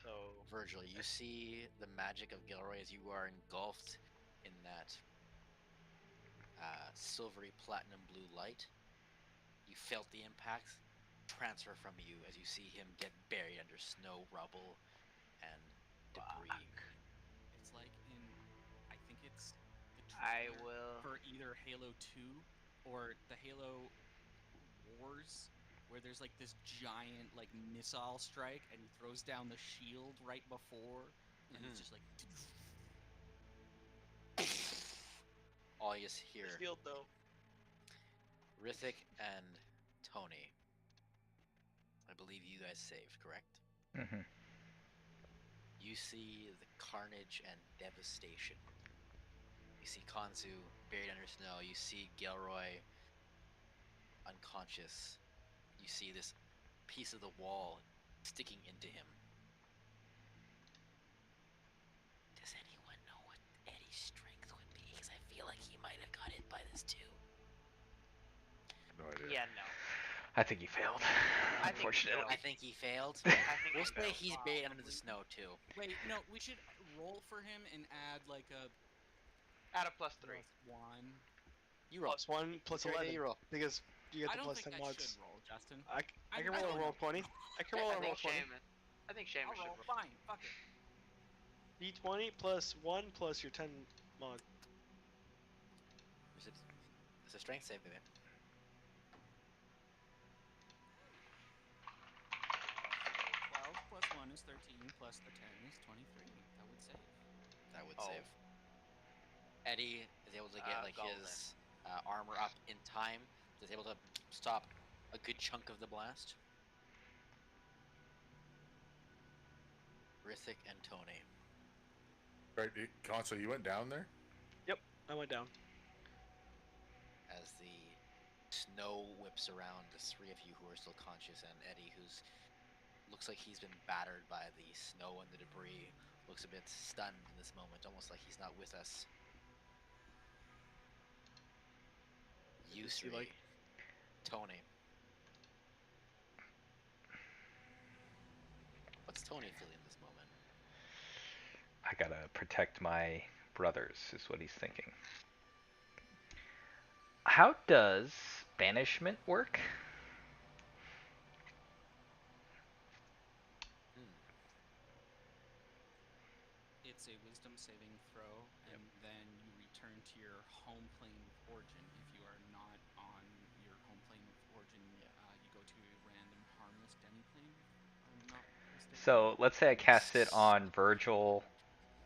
So Virgil, you see the magic of Gilroy as you are engulfed in that silvery platinum blue light. You felt the impact transfer from you as you see him get buried under snow, rubble, and debris. It's like in, I think it's the I trailer will. for either Halo 2 or the Halo Wars, where there's like this giant like missile strike and he throws down the shield right before, and it's just like. All you hear, Shield though. Rithik and Tony. I believe you guys saved, correct? Mm-hmm. You see the carnage and devastation. You see Kanzu buried under snow. You see Gilroy unconscious. You see this piece of the wall sticking into him. Does anyone know what Eddie's strength would be? Because I feel like he might have got hit by this too. No idea. Yeah, no. I think he failed. I think he Unfortunately. failed. I think he failed. I think We'll he say failed. he's buried under the snow too. Wait, no, we should roll for him and add like a Out of +3. +1. You roll. Plus 1 plus Your idea, 11 you roll. because you get I the don't plus think 10 I mods. should roll, Justin. I can I roll a don't roll know. 20. I can roll I a roll think 20. Seamus I'll should roll. Fine, fuck it. D20 plus 1 plus your 10 mod. It's a strength save, baby. 12 plus 1 is 13, plus the 10 is 23. That would save. That would Oh. save. Eddie is able to get like Golden. his armor up in time. Is able to stop a good chunk of the blast. Rithik and Tony. Right, Conso, you went down there? Yep, I went down. As the snow whips around the three of you who are still conscious, and Eddie, who's looks like he's been battered by the snow and the debris, looks a bit stunned in this moment, almost like he's not with us. You Is he, three, like- Tony. What's Tony feeling in this moment? I gotta protect my brothers, is what he's thinking. How does banishment work? It's a wisdom saving throw, and then you return to your home plane of origin. If you are not on your home plane of origin, you go to a random harmless demi-plane, if I'm not mistaken. So let's say I cast it on Virgil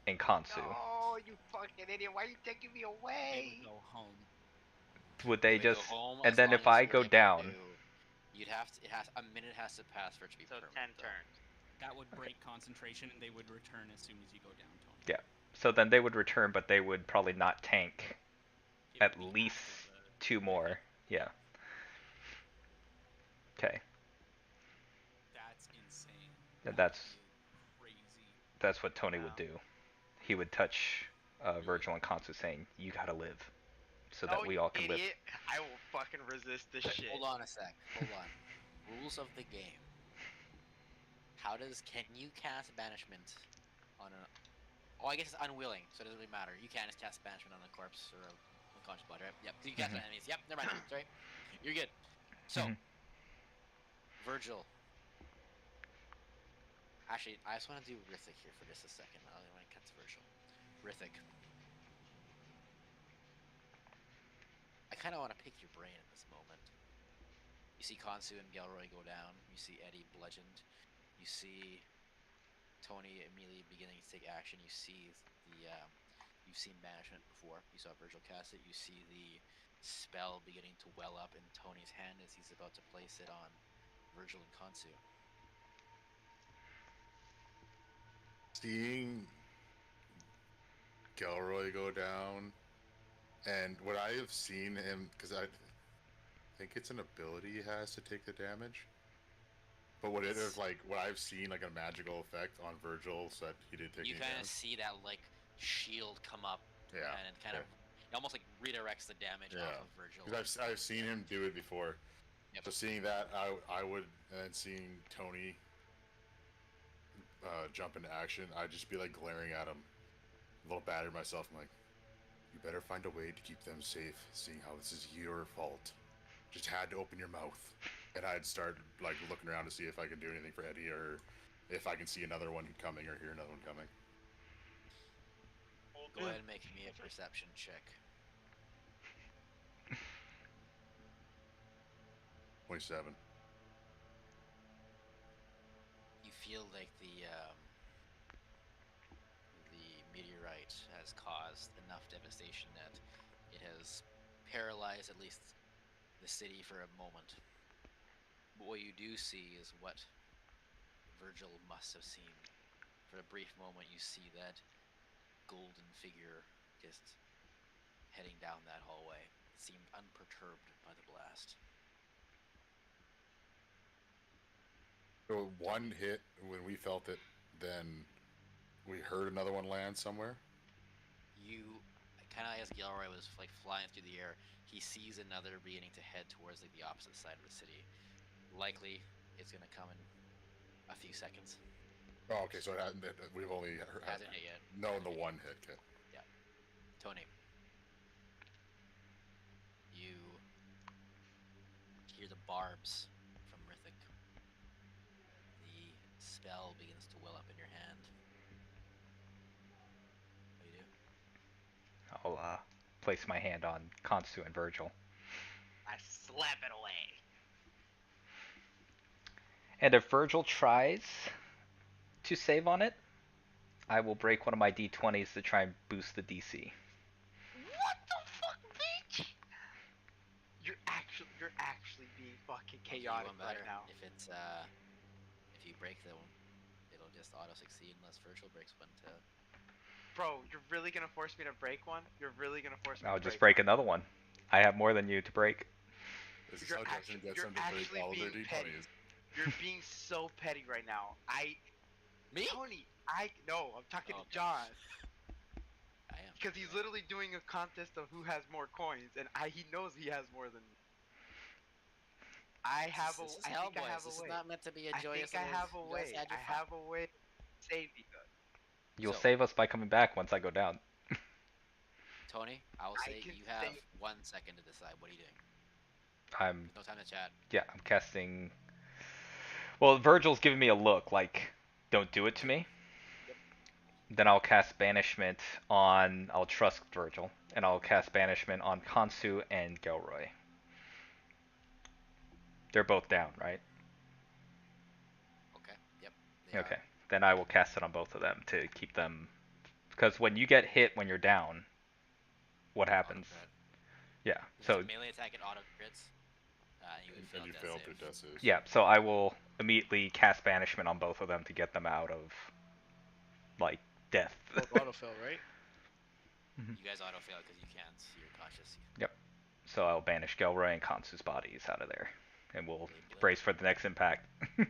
and Kansu. No, you fucking idiot! Why are you taking me They away? would go home. Would they You would just go home and as then long if as I you're go able down, to- you'd have to. It has a minute has to pass for it to be So permanent. 10 though. turns. That would break concentration, and they would return as soon as you go down, Tony. yeah. So then they would return, but they would probably not tank It at would be least after the 2 more. Yeah. Okay. That's insane. And That that's is crazy. that's what Tony Wow. would do. He would touch Virgil and Kansu, saying, "You gotta live, so that No, we you all can live." idiot! I will fucking resist this shit. Hold on a sec. Hold on. Rules of the game. Can you cast banishment on a? Oh, I guess it's unwilling, so it doesn't really matter. You can just cast banishment on a corpse or a unconscious body, right? Yep. You cast Mhm. on enemies. Yep. Never mind. Sorry. You're good. So, Mhm. Virgil. Actually, I just want to do Rithik here for just a second. I only want to cut to Virgil. Rithik. I kind of want to pick your brain in this moment. You see Kansu and Gelroy go down. You see Eddie bludgeoned. You see Tony immediately beginning to take action. You see you've seen banishment before. You saw Virgil cast it. You see the spell beginning to well up in Tony's hand as he's about to place it on Virgil and Kansu. Seeing Gelroy go down, and what I have seen him, because I think it's an ability he has to take the damage. But what it is like, what I've seen like a magical effect on Virgil, so that he did take You any kind of damage. see that like shield come up, Yeah, and it kind of it almost like redirects the damage Yeah. off of Virgil. Because I've seen him do it before. Yep. So seeing that, I would, and then seeing Tony jump into action, I'd just be like glaring at him, a little battered myself. I'm like, you better find a way to keep them safe, seeing how this is your fault. Just had to open your mouth. And I'd start like looking around to see if I can do anything for Eddie, or if I can see another one coming or hear another one coming. Go ahead and make me a perception check. 27. You feel like the meteorite has caused enough devastation that it has paralyzed at least the city for a moment. But what you do see is what Virgil must have seen. For a brief moment, you see that golden figure just heading down that hallway. It seemed unperturbed by the blast. So one hit when we felt it, then we heard another one land somewhere. You kind of, as Gilroy was like flying through the air, he sees another beginning to head towards like the opposite side of the city. Likely, it's gonna come in a few seconds. Oh, okay. So it hasn't, we've only Hasn't hit yet. known the one hit. Okay. Yeah. Tony, you hear the barbs from Rithik. The spell begins to well up in your hand. What do you do? I'll place my hand on Kansu and Virgil. I slap it away. And if Virgil tries to save on it, I will break one of my d20s to try and boost the DC. You're actually being fucking I'll do chaotic one right better. now. If it's if you break the one, it'll just auto succeed unless Virtual breaks one to. Bro, you're really gonna force me to break one? You're really gonna force me I'll to just break break another one. I have more than you to break. This is You're how Justin gets you're them to break actually all of their being petty. D20s. You're being so petty right now. Me? Tony, no, I'm talking Oh, to okay. John. I am. Because he's literally doing a contest of who has more coins, and he knows he has more than me. I This is think I Hellboy. have This a is way. not meant to be a I joyous. think I have a You guys way. had I your fun. have a way to save you guys. You'll So- save us by coming back once I go down. Tony, I will I say can you have save- 1 second to decide. What are you doing? I'm No time to chat. I'm casting. Well, Virgil's giving me a look like, don't do it to me. Yep. Then I'll cast banishment on. I'll trust Virgil, and I'll cast banishment on Kansu and Gelroy. They're both down, right? Okay. Yep. They Okay. Are. Then I will cast it on both of them to keep them. Because when you get hit when you're down, what happens? Auto-crit. Yeah. It's So a melee attack and auto crits. You would fail And you death fail save. through death saves. yeah. So I will immediately cast banishment on both of them to get them out of like death. Both autofill, right? You guys auto fail because you can't. You're cautious. So I'll banish Gelroy and Kansu's bodies out of there, and we'll They blink. brace for the next impact. Those of you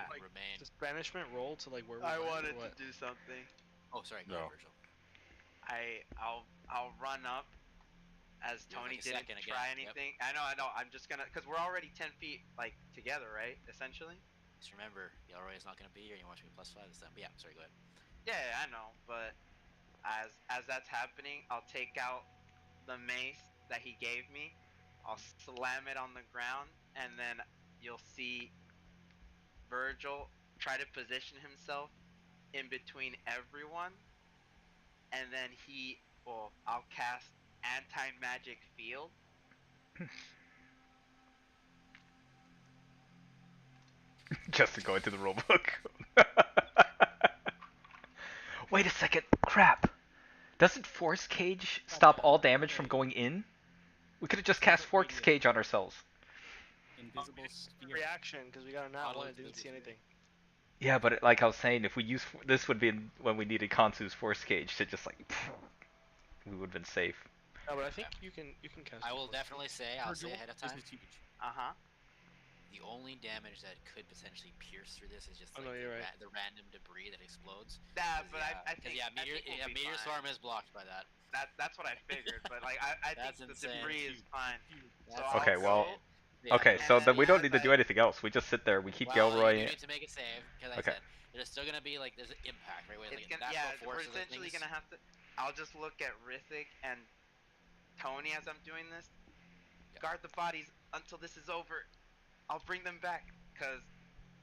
who Like, remain. Does banishment roll to like where we I went, or wanted what? to do something. Oh, sorry. Go No. ahead, Virgil. I'll run up as You have, Tony like, a didn't second try again. Yep. anything. I know. I'm just gonna, cause we're already 10 feet like together, right? Essentially. Just remember, Yelroy is not going to be here. You watch me +5 this time. But yeah, sorry. Go ahead. Yeah, I know. But as that's happening, I'll take out the mace that he gave me. I'll slam it on the ground, and then you'll see Virgil try to position himself in between everyone, and then I'll cast anti-magic field. Just to go into the rulebook. Wait a second. Crap. Doesn't Force Cage stop all damage from going in? We could have just cast Force Cage on ourselves. Invisible sphere. Reaction, because we got a nat Auto one and didn't invisible see anything. Yeah, but like I was saying, if we use this would be when we needed Kansu's Force Cage to just like we would have been safe. No, but I think you can cast. I it will for- definitely say, I'll say Virgil, ahead of this time, is huge. the only damage that could potentially pierce through this is just Oh, like no, you're right. the random debris that explodes. Nah, 'Cause, but I think yeah, I think we'll be meteor fine. storm is blocked by that. That's what I figured. But like I think That's the insane. debris is fine. So That's Okay, I'll well, go, Yeah. Okay, and so then then we don't as need to do I- anything else. We just sit there. We keep Well, Gelroy. you need to make a save because Okay. I said there's still gonna be like there's an impact, right? Where It's like gonna, natural yeah, we're forces of essentially things. gonna have to. I'll just look at Rithik and Tony as I'm doing this. Yeah. Guard the bodies until this is over. I'll bring them back. Cause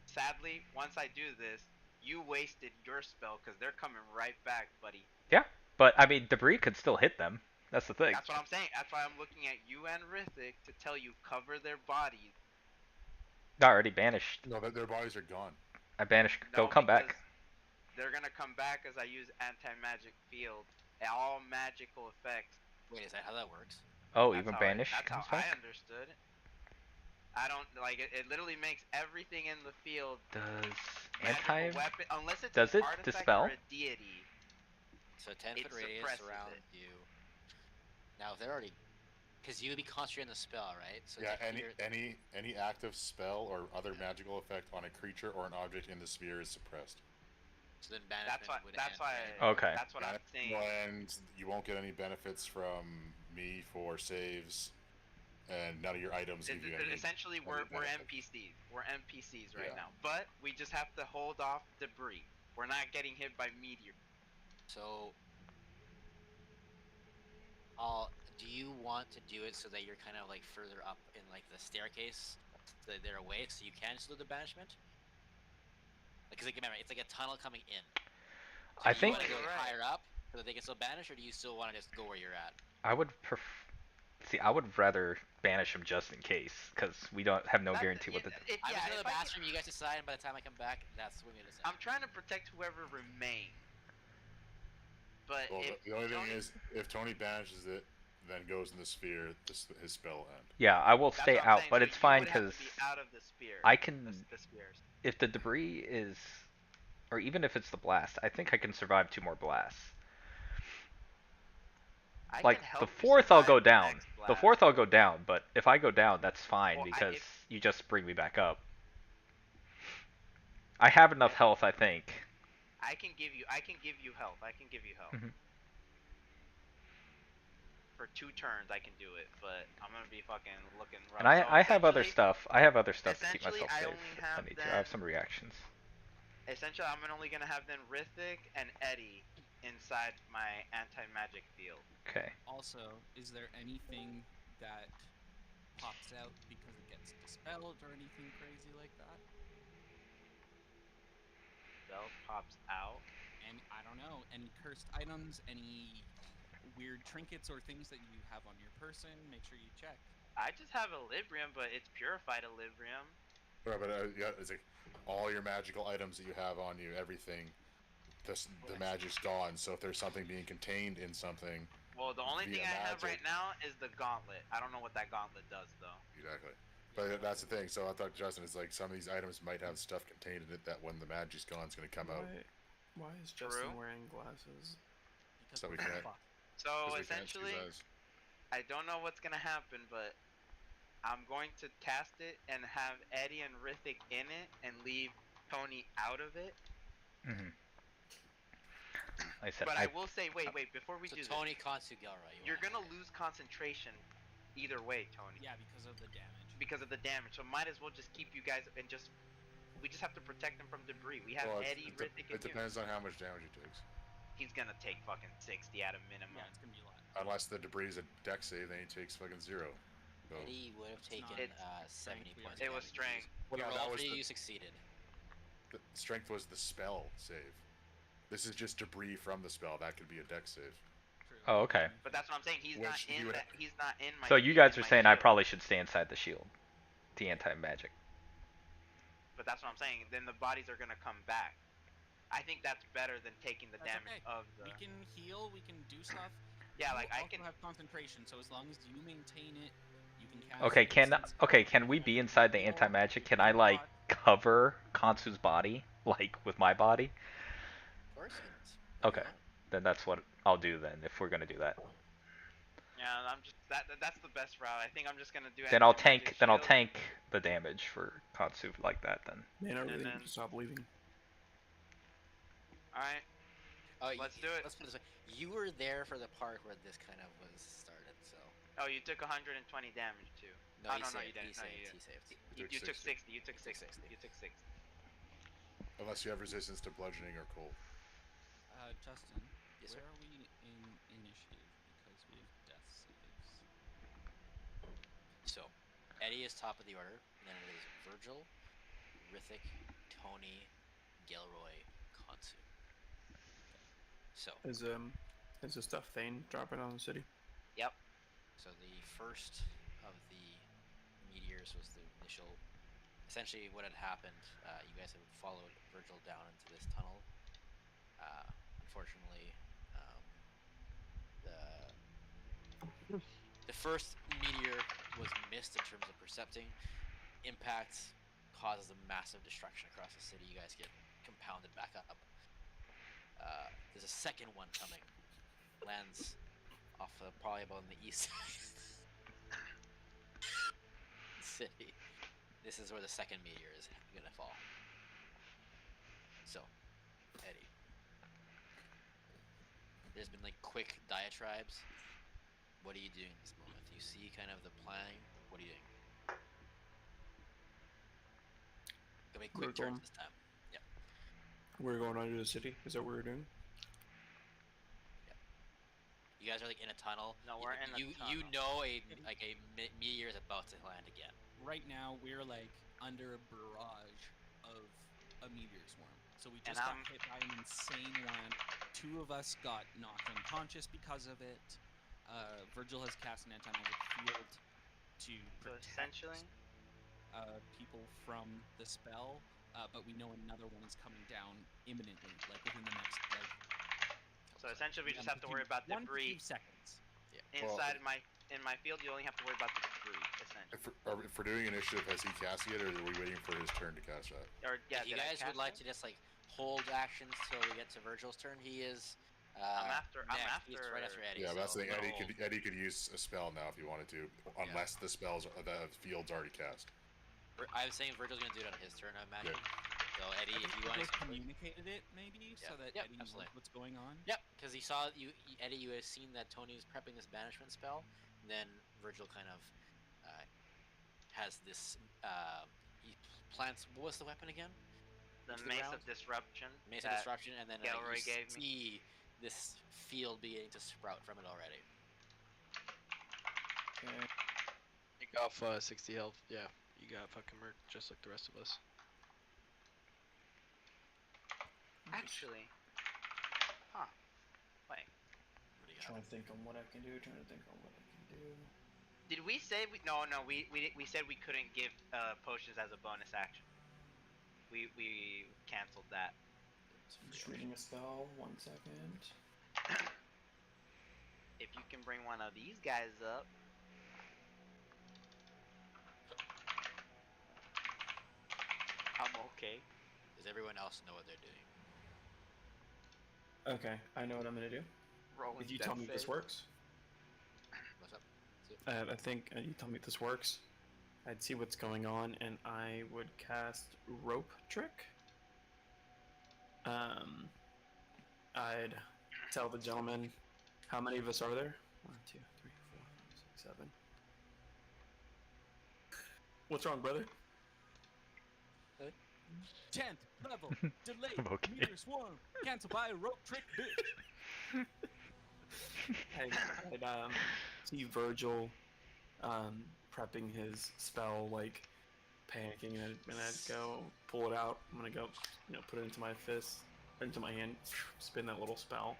sadly, once I do this, you wasted your spell. Cause they're coming right back, buddy. Yeah, but I mean, debris could still hit them. That's the thing. That's what I'm saying. That's why I'm looking at you and Rithik to tell you cover their bodies. I already banished. No, their bodies are gone. I banished. No, Go come back. because They're gonna come back as I use anti-magic field. All magical effects. Wait, is that how that works? Oh, That's even how banish That's comes how I back. understood it. I don't like it. It literally makes everything in the field Does magical anti? weapon, unless it's Does an it artifact dispel? or a deity. So 10-foot It radius suppresses around it. you. Now if they're already, because you would be concentrating on the spell, right? So Yeah, if any active spell or other magical effect on a creature or an object in the sphere is suppressed. So then banishment That's why. would That's end, why. right? Okay. That's what I'm saying. And you won't get any benefits from me for saves, and none of your items give you any. Essentially, any we're benefit. NPCs. We're NPCs right Yeah. now. But we just have to hold off debris. We're not getting hit by meteor. So, do you want to do it so that you're kind of like further up in like the staircase, so that they're away, so you can still do the banishment? Because like, remember, it's like a tunnel coming in. So I do think you want to go Right. higher up so that they can still banish, or do you still want to just go where you're at? I would See, I would rather banish him just in case, because we don't have no guarantee what the. I'm Yeah, just in the if I get- bathroom. You guys decide, and by the time I come back, that's what we decide. I'm trying to protect whoever remains. But Well, if the only thing Tony- is, if Tony banishes it, then goes in the sphere, his spell will end. Yeah, I will That's stay what I'm out, saying, but so it's you fine would have because to be out of the sphere. I can. The spheres. If the debris is, or even if it's the blast, I think I can survive 2 more blasts. I Like can the help you 4th, I'll survive go the down. next The blast. 4th, I'll go down. But if I go down, that's fine Well, because if you just bring me back up. I have enough health, I think. I can give you health. I can give you health. Mhm. For 2 turns, I can do it, but I'm gonna be fucking looking rough. And So I have other essentially- stuff. I have other stuff to keep essentially, myself I safe only if I have need to. I have some reactions. Essentially, I'm only gonna have then Rithik and Eddie inside my anti-magic field. Okay. Also, is there anything that pops out because it gets dispelled or anything crazy like that? Spell pops out. And I don't know, any cursed items, any weird trinkets or things that you have on your person, make sure you check. I just have Equilibrium, but it's purified Equilibrium. Right, but yeah, it's like all your magical items that you have on you, everything, the magic's gone. So if there's something being contained in something, Well, the only via thing I have magic- right now is the gauntlet. I don't know what that gauntlet does though. Exactly. But that's the thing. So I thought, Justin, it's like some of these items might have stuff contained in it that when the magic's gone, it's going to come out. Why is True. Justin wearing glasses? Because So we we're can't- fucked. So 'Cause we can't essentially, choose eyes. I don't know what's gonna happen, but I'm going to cast it and have Eddie and Rithik in it and leave Tony out of it. Mm-hmm. Like I said, But I will say, wait, before we So do Tony Katsugawa, you're gonna lose concentration either way, Tony. Yeah, because of the damage. Because of the damage. So might as well just keep you guys and we just have to protect them from debris. We have Well, Eddie, Rithik, and it depends on how much damage he takes. He's gonna take fucking 60 at a minimum. Yeah, it's gonna be a lot. Unless the debris is a deck save, then he takes fucking 0. So, Eddie would have taken It's 70 strength, points. It was damage. strength. well, You no, that rolled was three, the, you succeeded. the strength was the spell save. This is just debris from the spell. That could be a deck save. True. Oh, okay. But that's what I'm saying. He's Which not he in would- that. He's not in my. So you guys in are my saying I shield. probably should stay inside the shield, the anti-magic. But that's what I'm saying. Then the bodies are gonna come back. I think that's better than taking the That's damage okay. of the. We can heal, we can do stuff. Yeah, You like I also can. have concentration, so as long as you maintain it, you can cast. Okay, instance- can we be inside the anti-magic? Can I like cover Kansu's body like with my body? Of course he is. Okay. Then that's what I'll do then if we're gonna do that. Yeah, I'm just that's the best route. I think I'm just gonna do. Then I'll anti-magic tank. Then I'll shield. tank the damage for Kansu like that. Then. Man, I really then- need to stop leaving. All right. Let's do it. Let's put it this way. You were there for the part where this kind of was started, so. Oh, you took 120 damage too. No, Oh, he no, saved. you didn't. He No, saved. you He saved. You took 60. 60. You took 60. 60. You took 60. Unless you have resistance to bludgeoning or cold. Justin, Yes, sir. where are we in initiative? Because we have death saves. So, Eddie is top of the order. Then it is Virgil, Rithik, Tony, Gilroy, Kansu. So, Is the stuff Thane dropping on the city? Yep. so the first of the meteors was the initial. Essentially, what had happened, you guys have followed Virgil down into this tunnel. Unfortunately, the first meteor was missed in terms of percepting. Impact causes a massive destruction across the city. You guys get compounded back up. There's a second one coming. Lands off probably about on the east side of the city. This is where the second meteor is gonna fall. So, Eddie. There's been like quick diatribes. What are you doing in this moment? Do you see kind of the planning? What are you doing? Gonna be quick We're turns going- this time. Yep. We're going under the city. Is that what we're doing? You guys are like in a tunnel. No, we're in a You tunnel. know a meteor is about to land again. Right now, we're like under a barrage of a meteor swarm. So we And just got I'm- hit by an insane one. 2 of us got knocked unconscious because of it. Virgil has cast an anti-magic field to So protect essentially, people from the spell, but we know another one is coming down imminently, like within the next like. so essentially we just one have to few- worry about 1 to debris. 2 seconds. inside in my field, you only have to worry about the 3 essentially. If we're doing initiative, has he cast it, or are we waiting for his turn to cast that? Or yeah, If you did I guys would cast like it? to just like hold actions till we get to Virgil's turn, he is. I'm after. He's right after Eddie. Yeah, that's so the thing. roll. Eddie could use a spell now if he wanted to, unless the field's already cast. I was saying Virgil's gonna do it on his turn, I imagine. Yeah. So Eddie, I if think you want Virgil to communicated it maybe so that Yep, Eddie knows absolutely. what's going on. Yep, because he saw Eddie. You had seen that Tony was prepping this banishment spell. And then Virgil kind of has this. He plants. What was the weapon again? The Into Mace ground? of Disruption. Mace of that Disruption, and then Gilroy you gave me. see this field beginning to sprout from it already. Okay. You got 60 health. Yeah, you got fucking murked just like the rest of us. Actually, huh? Wait. What do you Trying have? to think on what I can do. Trying to think on what I can do. Did we say we? No, we said we couldn't give potions as a bonus action. We canceled that. I'm just reading a spell. 1 second. If you can bring one of these guys up. I'm okay. Does everyone else know what they're doing? Okay, I know what I'm gonna do. Rolling If you death tell me this save. works, What's up? I think you tell me if this works. I'd see what's going on, and I would cast Rope Trick. I'd tell the gentleman, how many of us are there? 1, 2, 3, 4, 5, 6, 7. What's wrong, brother? 10th level, delay, I'm okay. meteor swarm, cancel by a rope trick, bitch. I'd see Virgil prepping his spell, like panicking, and I'd go pull it out. I'm gonna go, put it into my fist, into my hand, spin that little spell,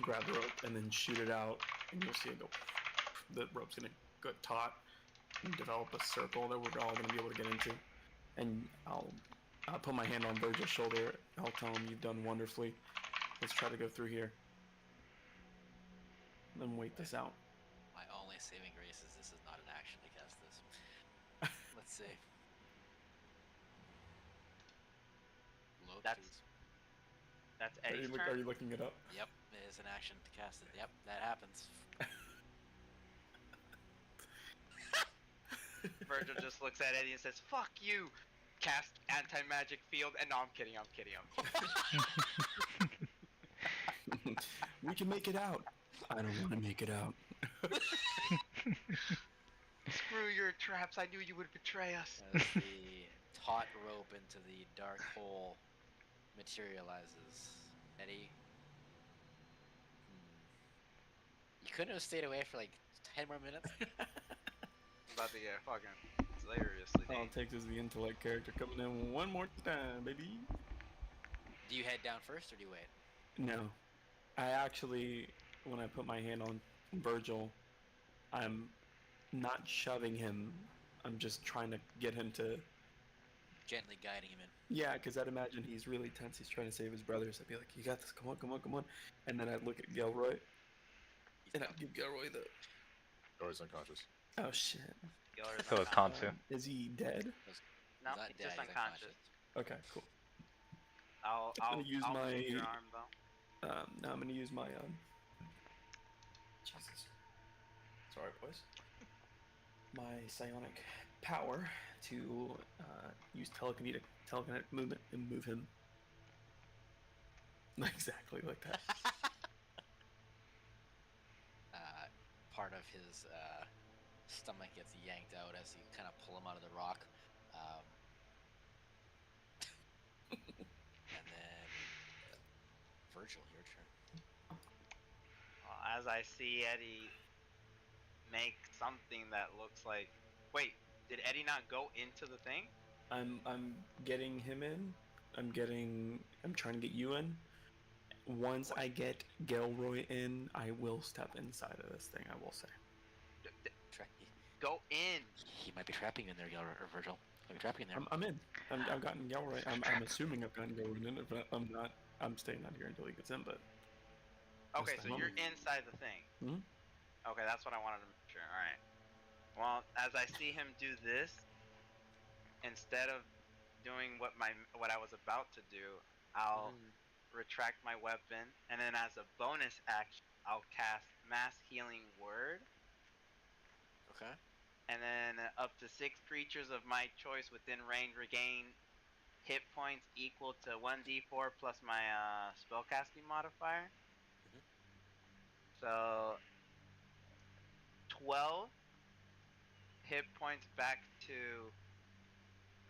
grab the rope, and then shoot it out, and you'll see it go. The rope's gonna get taut and develop a circle that we're all gonna be able to get into. And I'll put my hand on Virgil's shoulder. I'll tell him, you've done wonderfully. Let's try to go through here. Then wait this out. My only saving grace is this is not an action to cast this. Let's see. Low That's Eddie's Are turn. you looking it up? Yep, it is an action to cast it. Yep, that happens. Virgil just looks at Eddie and says, "Fuck you." Cast anti-magic field, and no, I'm kidding. We can make it out. I don't want to make it out. Screw your traps. I knew you would betray us. As the taut rope into the dark hole materializes, Eddie. You couldn't have stayed away for like 10 more minutes. About to get fucking hilariously. All it takes is the intellect character coming in one more time, baby. Do you head down first or do you wait? No. I actually, when I put my hand on Virgil, I'm not shoving him. I'm just trying to get him to... Gently guiding him in. Yeah, because I'd imagine he's really tense. He's trying to save his brothers. I'd be like, you got this. Come on. And then I'd look at Gilroy, and I'd give Gilroy the... Gilroy's unconscious. Oh, shit. So is Kansu. Is he dead? No, He's not he's dead, just he's unconscious. Okay, cool. I'll gonna use I'll my- move your arm though. Now I'm gonna use my Jesus. Sorry, boys. My psionic power to use telekinetic movement and move him. Exactly like that. Part of his stomach gets yanked out as you kind of pull him out of the rock. And then Virgil, your turn. As I see Eddie make something that looks like. Wait, did Eddie not go into the thing? I'm getting him in. I'm trying to get you in. Once I get Gilroy in, I will step inside of this thing, I will say. Go in. He might be trapping you in there, Virgil. He might be trapping you in there. I'm in. I've gotten Gilroy. I'm assuming I've gotten Gilroy in it, but I'm not. I'm staying out here until he gets in, but... Okay, Just so a you're moment. inside the thing. Mhm. Okay, that's what I wanted to make sure. All right. Well, as I see him do this, instead of doing what I was about to do, I'll retract my weapon, and then as a bonus action, I'll cast Mass Healing Word, Okay. and then up to 6 creatures of my choice within range regain hit points equal to 1d4 plus my spellcasting modifier. Mhm. So 12 hit points back to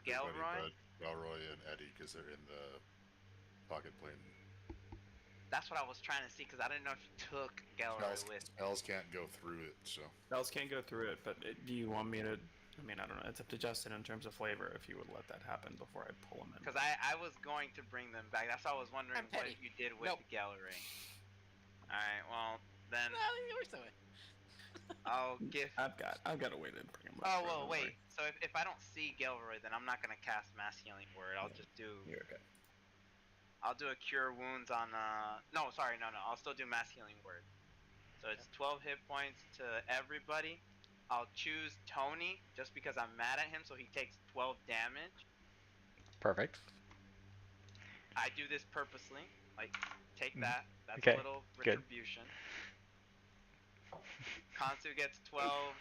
Everybody Gelroy. but Galroy and Eddie, because they're in the pocket plane. That's what I was trying to see, because I didn't know if you took Gelroy with. Spells can't go through it, so. Spells can't go through it, but do you want me to? I mean, I don't know. It's up to Justin in terms of flavor if you would let that happen before I pull him in. Because I was going to bring them back. That's why I was wondering I'm what petty. you did with Nope. the Gelroy. Alright, well, then No, it works that way. I'll give. I've got a way to bring him up. Oh, well, wait. So if I don't see Gelroy, then I'm not going to cast Mass Healing Word. I'll just do. You're okay. I'll do a Cure Wounds on. No, sorry, no. I'll still do Mass Healing Word. So it's 12 hit points to everybody. I'll choose Tony just because I'm mad at him, so he takes 12 damage. Perfect. I do this purposely. Like, take that. That's Okay, a little good. retribution. Kansu gets 12.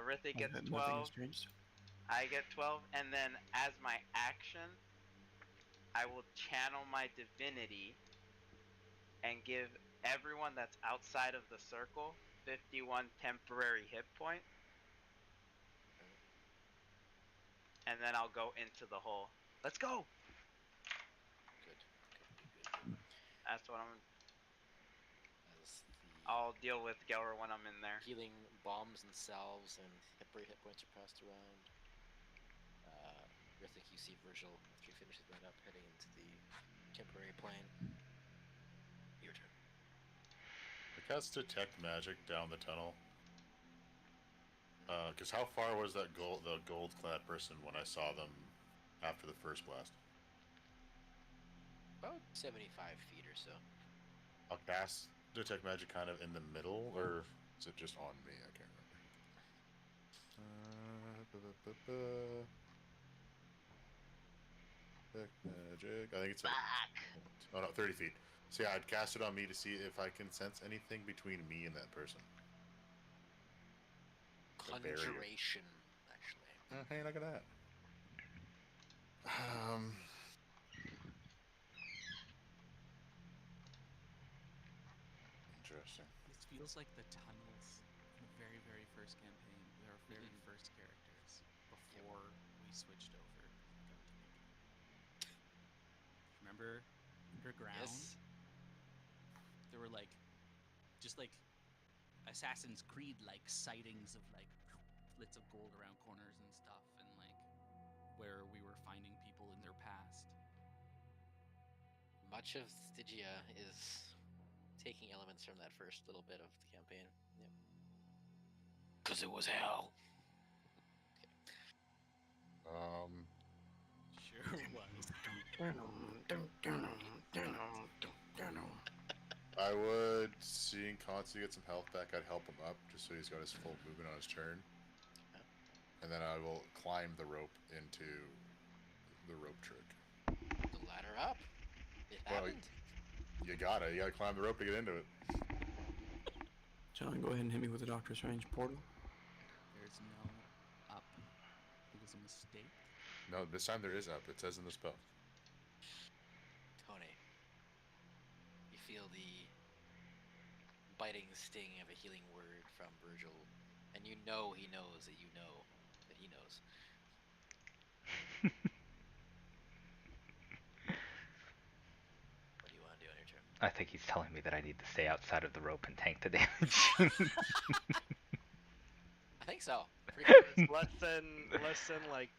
Rithik gets Nothing 12. has changed. I get 12, and then as my action, I will channel my divinity and give everyone that's outside of the circle 51 temporary hit points. And then I'll go into the hole. Let's go! Good. That's what I'm. As I'll deal with Gelrer when I'm in there. healing bombs and salves and temporary hit points are passed around. Rithik, you see Virgil after he finishes that up, heading into the temporary plane. Your turn. I cast Detect Magic down the tunnel. Because how far was the gold-clad person when I saw them after the first blast? About 75 feet or so. I'll cast Detect Magic kind of in the middle, or is it just on me? I can't remember. Detect Magic. I think it's back. Oh no, 30 feet. So yeah, I'd cast it on me to see if I can sense anything between me and that person. Conjuration, actually. Hey, look at that. Interesting. This feels like the tunnels in the very, very first campaign with our very first characters before we switched over. Remember underground? Yes. There were just Assassin's Creed sightings of flits of gold around corners and stuff, and where we were finding people in their past. Much of Stygia is taking elements from that first little bit of the campaign. Yep. Because it was hell. Sure was. I would, seeing Kansu get some health back, I'd help him up, just so he's got his full movement on his turn. Okay. And then I will climb the rope into the rope trick. The ladder up. It happened. You gotta climb the rope to get into it. John, go ahead and hit me with the Doctor's Range portal. There's no up. It was a mistake. No, this time there is up. It says in the spell. Tony, you feel the biting sting of a healing word from Virgil, and you know he knows that you know that he knows. What do you want to do on your turn? I think he's telling me that I need to stay outside of the rope and tank the damage. I think so. less than like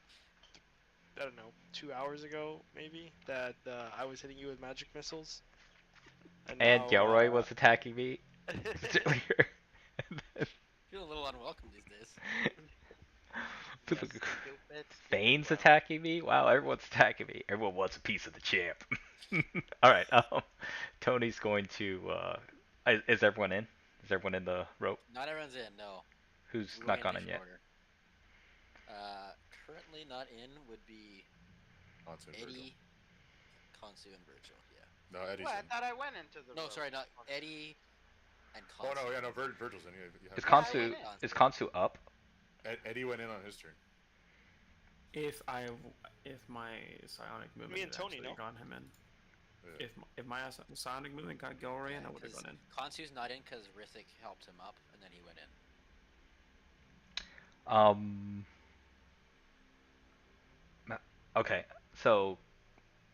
I don't know 2 hours ago maybe that I was hitting you with magic missiles. And now, Gelroy was attacking me earlier. Feel a little unwelcome these days. Bane's attacking me? Wow, everyone's attacking me. Everyone wants a piece of the champ. Alright, Tony's going to Is everyone in? Is everyone in the rope? Not everyone's in. No. Who's We're not going gone in in yet? different order. Currently not in would be Kansu and Virgil. Eddie, Kansu, and Virgil. Yeah. No, Eddie's Well, I in. thought I went into the No, rope. sorry, not Eddie and Oh Kansu. no, yeah, no, Virgil's in. You have Is Yeah, I Kansu went in. is Kansu up? Eddie went in on his turn. If my psionic movement Me and had Tony, actually no? gone him in. Yeah. If my psionic movement got Gilroy in, I would have 'cause gone in. Kansu's not in because Rithik helped him up, and then he went in. Um. Okay, so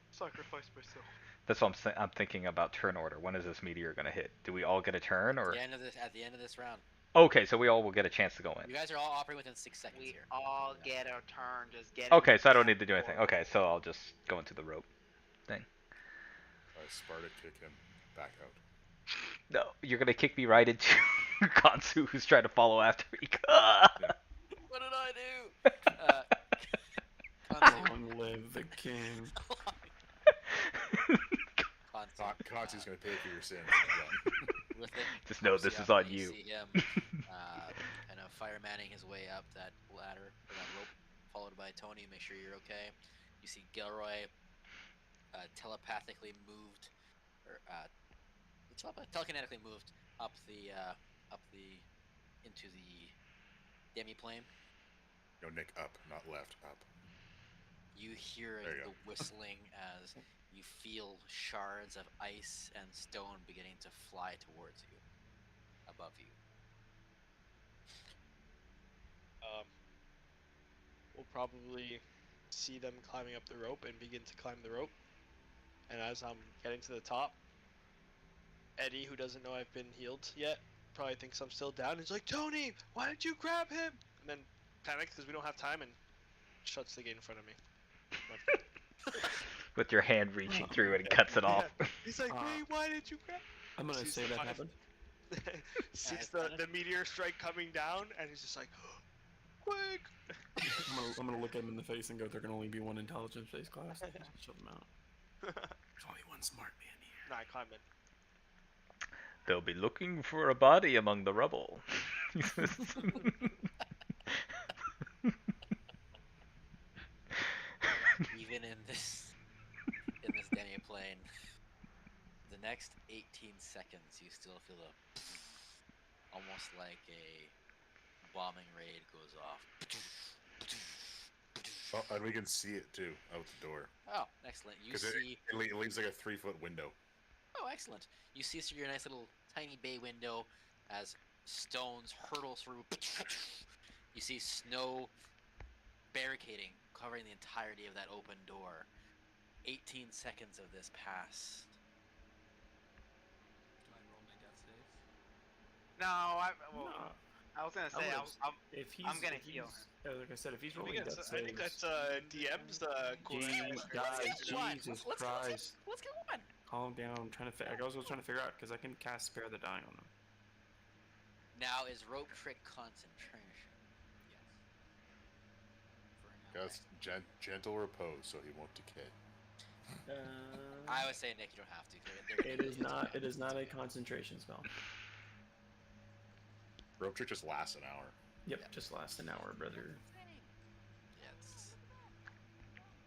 Sacrifice myself. that's what I'm thinking about turn order. When is this meteor gonna hit? Do we all get a turn, or? At the end of this round. Okay, so we all will get a chance to go in. You guys are all operating within 6 seconds We here. all get our turn. Just get. Okay, so I don't need to do anything. Okay, so I'll just go into the rope thing. Sparta kick him back out. No, you're gonna kick me right into Kansu, who's trying to follow after me. What did I do? Kansu. Long live the king. Kansu's gonna pay for your sins. Just know this is on you. See him kind of firemanning his way up that ladder, or that rope, followed by Tony. Make sure you're okay. You see Gilroy telepathically moved, or telekinetically moved up the into the demi-plane. No, Nick, up, not left, up. You hear There you the go. whistling as you feel shards of ice and stone beginning to fly towards you, above you. We'll probably see them climbing up the rope and begin to climb the rope. And as I'm getting to the top, Eddie, who doesn't know I've been healed yet, probably thinks I'm still down. He's like, Tony, why did you grab him? And then panics because we don't have time and shuts the gate in front of me. With your hand reaching through it and cuts it off. Yeah. He's like, hey, why did you grab? I'm gonna Sees say the that five- happened. Sees the meteor strike coming down, and he's just like, quick! I'm gonna look at him in the face and go, there can only be one intelligence-based class. Shut them out. There's only one smart man here. Nah, I climb in. They'll be looking for a body among the rubble. Even in this demi-plane, the next 18 seconds, you still feel almost like a bombing raid goes off. Oh, and we can see it too out the door. Oh, excellent. You Because see. it leaves like a 3-foot window. Oh, excellent. You see through your nice little tiny bay window as stones hurtle through. You see snow barricading, covering the entirety of that open door. 18 seconds of this pass. Do I roll my death saves? No, I was gonna say I'm gonna heal. Like I said, if he's I rolling think death that's, I think saves, that's DM's cool. Jesus Christ. Let's get one. Calm down. I'm trying to. I was trying to figure out because I can cast Spare the Dying on him. Now is rope trick concentration. Yes. For now. Yes, gentle repose so he won't decay. I would say, Nick, you don't have to. It is not. It is not a concentration spell. Rope trick just lasts an hour. Yep, just lasts an hour, brother. Yes.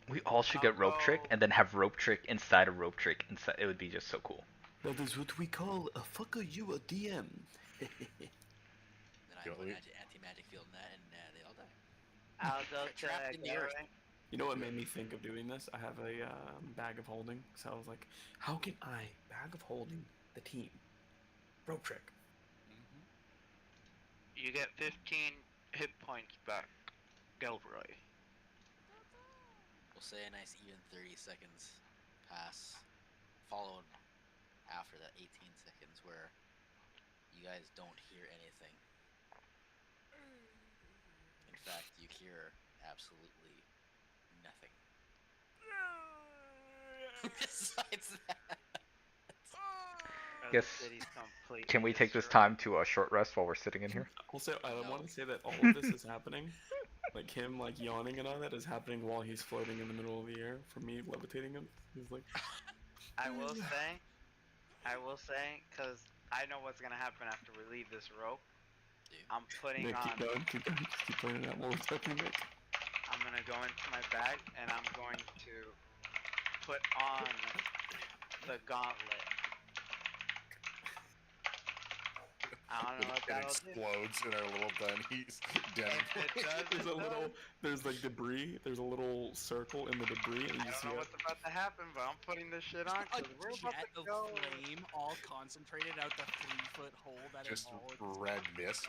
We all should get rope trick and then have rope trick inside a rope trick. Inside, it would be just so cool. That is what we call a fucker you a DM. Then I put anti-magic field in that, and they all die. I'll go Trapped in the earth. You know what made me think of doing this? I have a bag of holding, so I was like, how can I bag of holding the team? Rope trick. You get 15 hit points back, Gilroy. We'll say a nice even 30 seconds pass, followed after that 18 seconds where you guys don't hear anything. In fact, you hear absolutely nothing. Besides that. Guess. Can we take this time to a short rest while we're sitting in here? Also, I want to say that all of this is happening, like him like yawning and all that is happening while he's floating in the middle of the air. For me, levitating him, he's like. I will say, because I know what's gonna happen after we leave this rope. Dude. I'm putting Nick, on. keep going, keep going. Just keep pointing it out while we're talking, Nick. I'm gonna go into my bag and I'm going to put on the gauntlet. I don't know what It that'll do. explodes in our little bunnies. Den. If it does, There's it a little, does. there's like debris. There's a little circle in the debris, and you I see don't know it. what's about to happen, but I'm putting this shit on A because we're about jet to of go. flame all concentrated out the 3-foot hole that Just it all red mist.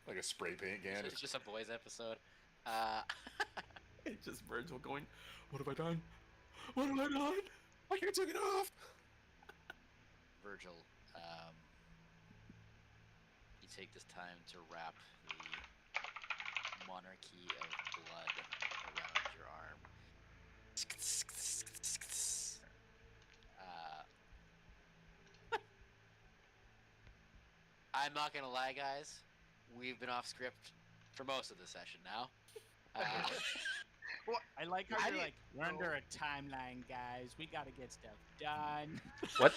Like a spray paint can. It's just a boys episode. It's just Virgil going, "What have I done? What have I done? I can't take it off." Virgil, you take this time to wrap the monarchy of blood around your arm. I'm not gonna lie, guys. We've been off script for most of the session now. I like how I you're didn't like, we're under a timeline, guys. We gotta get stuff done. What?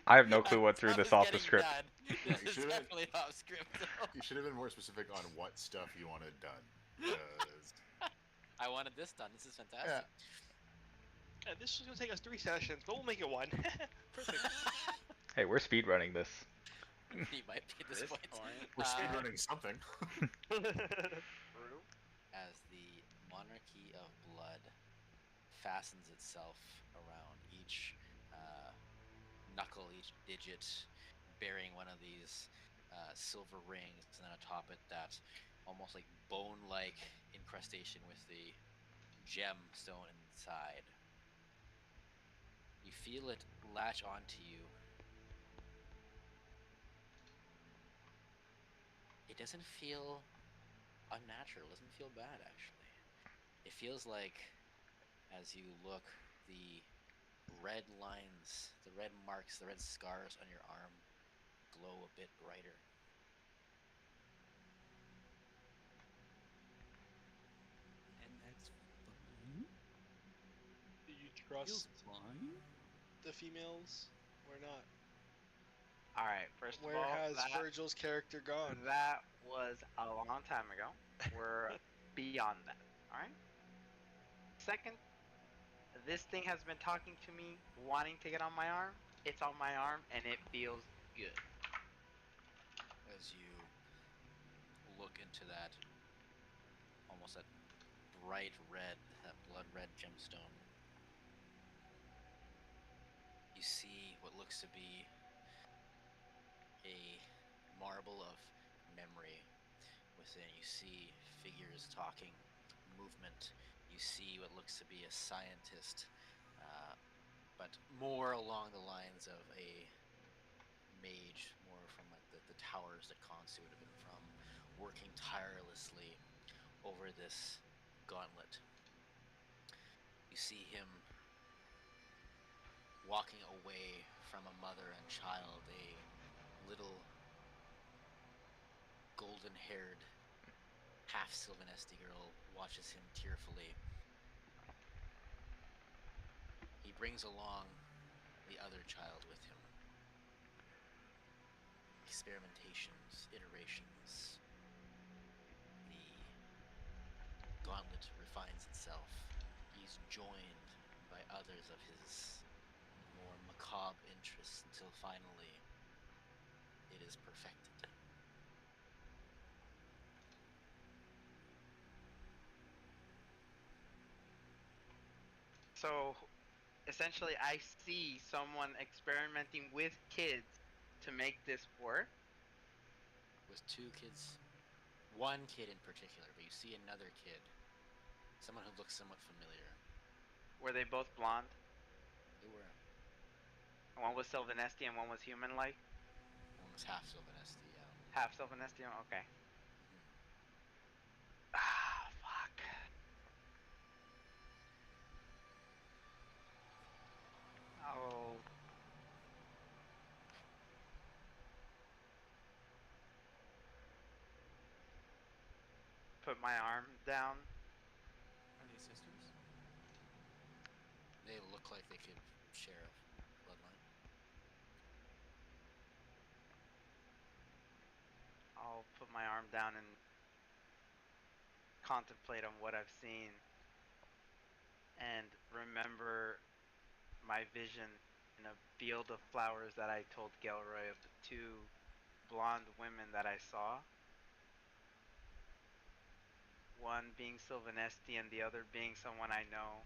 I have no clue what threw Stuff this is off the getting script. done. You This is should've- definitely off script. Though. You should have been more specific on what stuff you wanted done. 'Cause- I wanted this done. This is fantastic. Yeah, this is gonna take us 3 sessions, but we'll make it one. Perfect. Hey, we're speedrunning this. You might be at this point. We're speedrunning something. True. As the monarchy of blood fastens itself around each knuckle, each digit, bearing one of these silver rings, and then atop it that almost like bone-like incrustation with the gemstone inside. You feel it latch onto you. It doesn't feel unnatural. It doesn't feel bad, actually. It feels like, as you look, the red lines, the red marks, the red scars on your arm glow a bit brighter. And that's fine. Do you Feels trust fine. the females or not? All right. First Where of all, has Virgil's character gone? that was a long time ago. We're beyond that. All right. Second, this thing has been talking to me, wanting to get on my arm. It's on my arm, and it feels good. As you look into that, almost that bright red, that blood red gemstone, you see what looks to be a marble of memory within. You see figures talking, movement. You see what looks to be a scientist, but more along the lines of a mage, more from like the towers that Khonsu would have been from, working tirelessly over this gauntlet. You see him walking away from a mother and child, a little golden-haired, half-Sylvanesti girl watches him tearfully. He brings along the other child with him. Experimentations, iterations. The gauntlet refines itself. He's joined by others of his more macabre interests until finally it is perfected. So, essentially, I see someone experimenting with kids to make this work. With 2 kids, one kid in particular, but you see another kid, someone who looks somewhat familiar. Were they both blonde? They were. One was Sylvanesti and one was human-like. One was half Sylvanesti, yeah. Half Sylvanesti. Okay. Ah, fuck. Oh. Put my arm down. Are they sisters? They look like they could share a bloodline. put my arm down and contemplate on what I've seen and remember my vision in a field of flowers that I told Gelroy of the two blonde women that I saw. One being Sylvanesti and the other being someone I know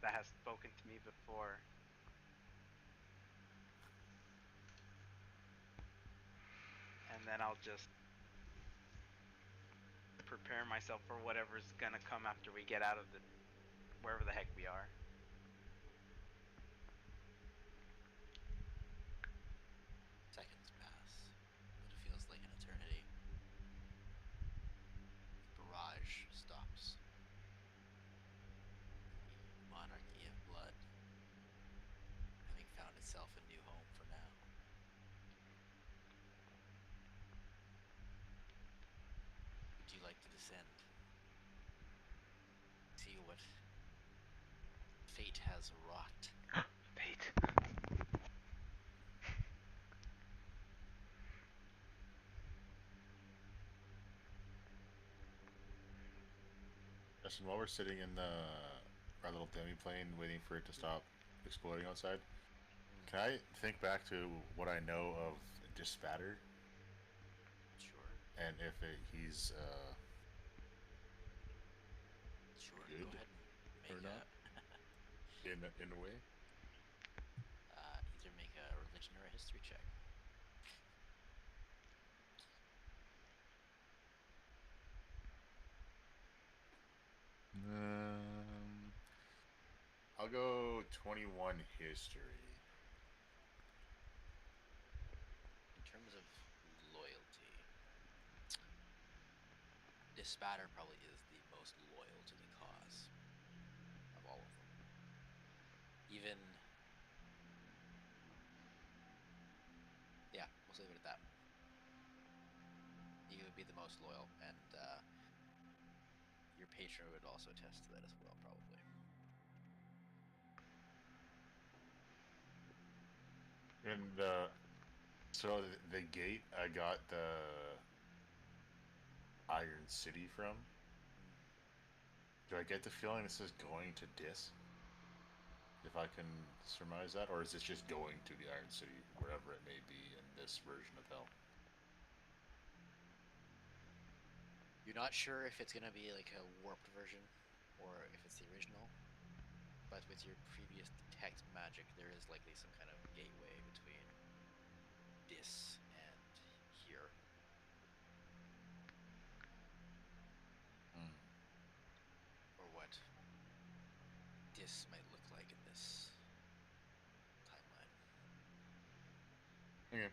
that has spoken to me before. And then I'll just prepare myself for whatever's gonna come after we get out of the wherever the heck we are. Seconds pass, but it feels like an eternity. The barrage stops. The monarchy of blood, having found itself a new home for now. Would you like to descend? See what fate has wrought. Fate. Justin, while we're sitting in our little demi-plane waiting for it to stop exploding outside, can I think back to what I know of Dispatter? Sure. And if he's Sure. good Go ahead and or make not? In a way? Either make a religion or a history check. I'll go 21 history. In terms of loyalty, Dispatter probably is the most loyal to the cause of all of them. Even, yeah, we'll leave it at that. He would be the most loyal, and your patron would also attest to that as well, probably. And so the gate I got the Iron City from. Do I get the feeling this is going to Dis? If I can surmise that, or is this just going to the Iron City, wherever it may be in this version of Hell? You're not sure if it's gonna be like a warped version, or if it's the original. But with your previous detect magic, there is likely some kind of gateway between Dis and here. Or what Dis might look like in this timeline. Okay.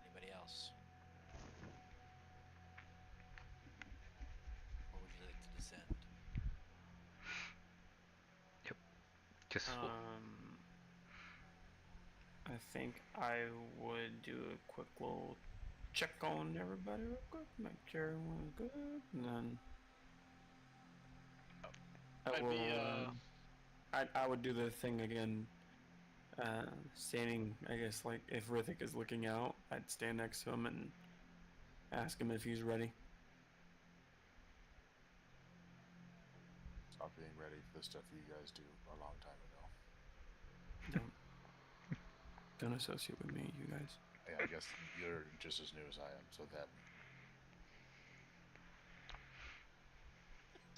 Anybody else? Or would you like to descend? Just I think I would do a quick little check on everybody real quick, make sure everyone's good, and then I would do the thing again, standing, I guess, like, if Rithik is looking out, I'd stand next to him and ask him if he's ready. Stop being ready for the stuff you guys do a long time ago. Don't associate with me, you guys. Yeah, I guess you're just as new as I am, so that.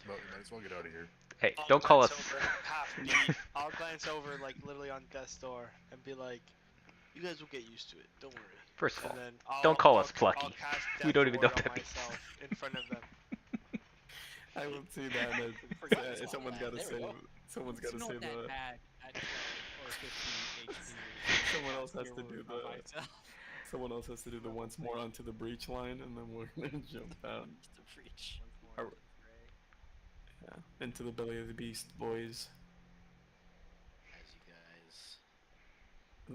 But we might as well get out of here. Hey, don't call us. I'll glance over, like, literally on death's door and be like, "You guys will get used to it. Don't worry." First of all, and then don't call us I'll plucky. cast We don't Death even know Ward what on that means. myself in front of them. I will see that. And someone's got to say. Someone's got to say the. Bad at 12 or 15 HP. Someone else has to do the. Someone else has to do the once more onto the breach line, and then we're gonna jump out. The breach. Yeah, into the belly of the beast, boys. As you guys.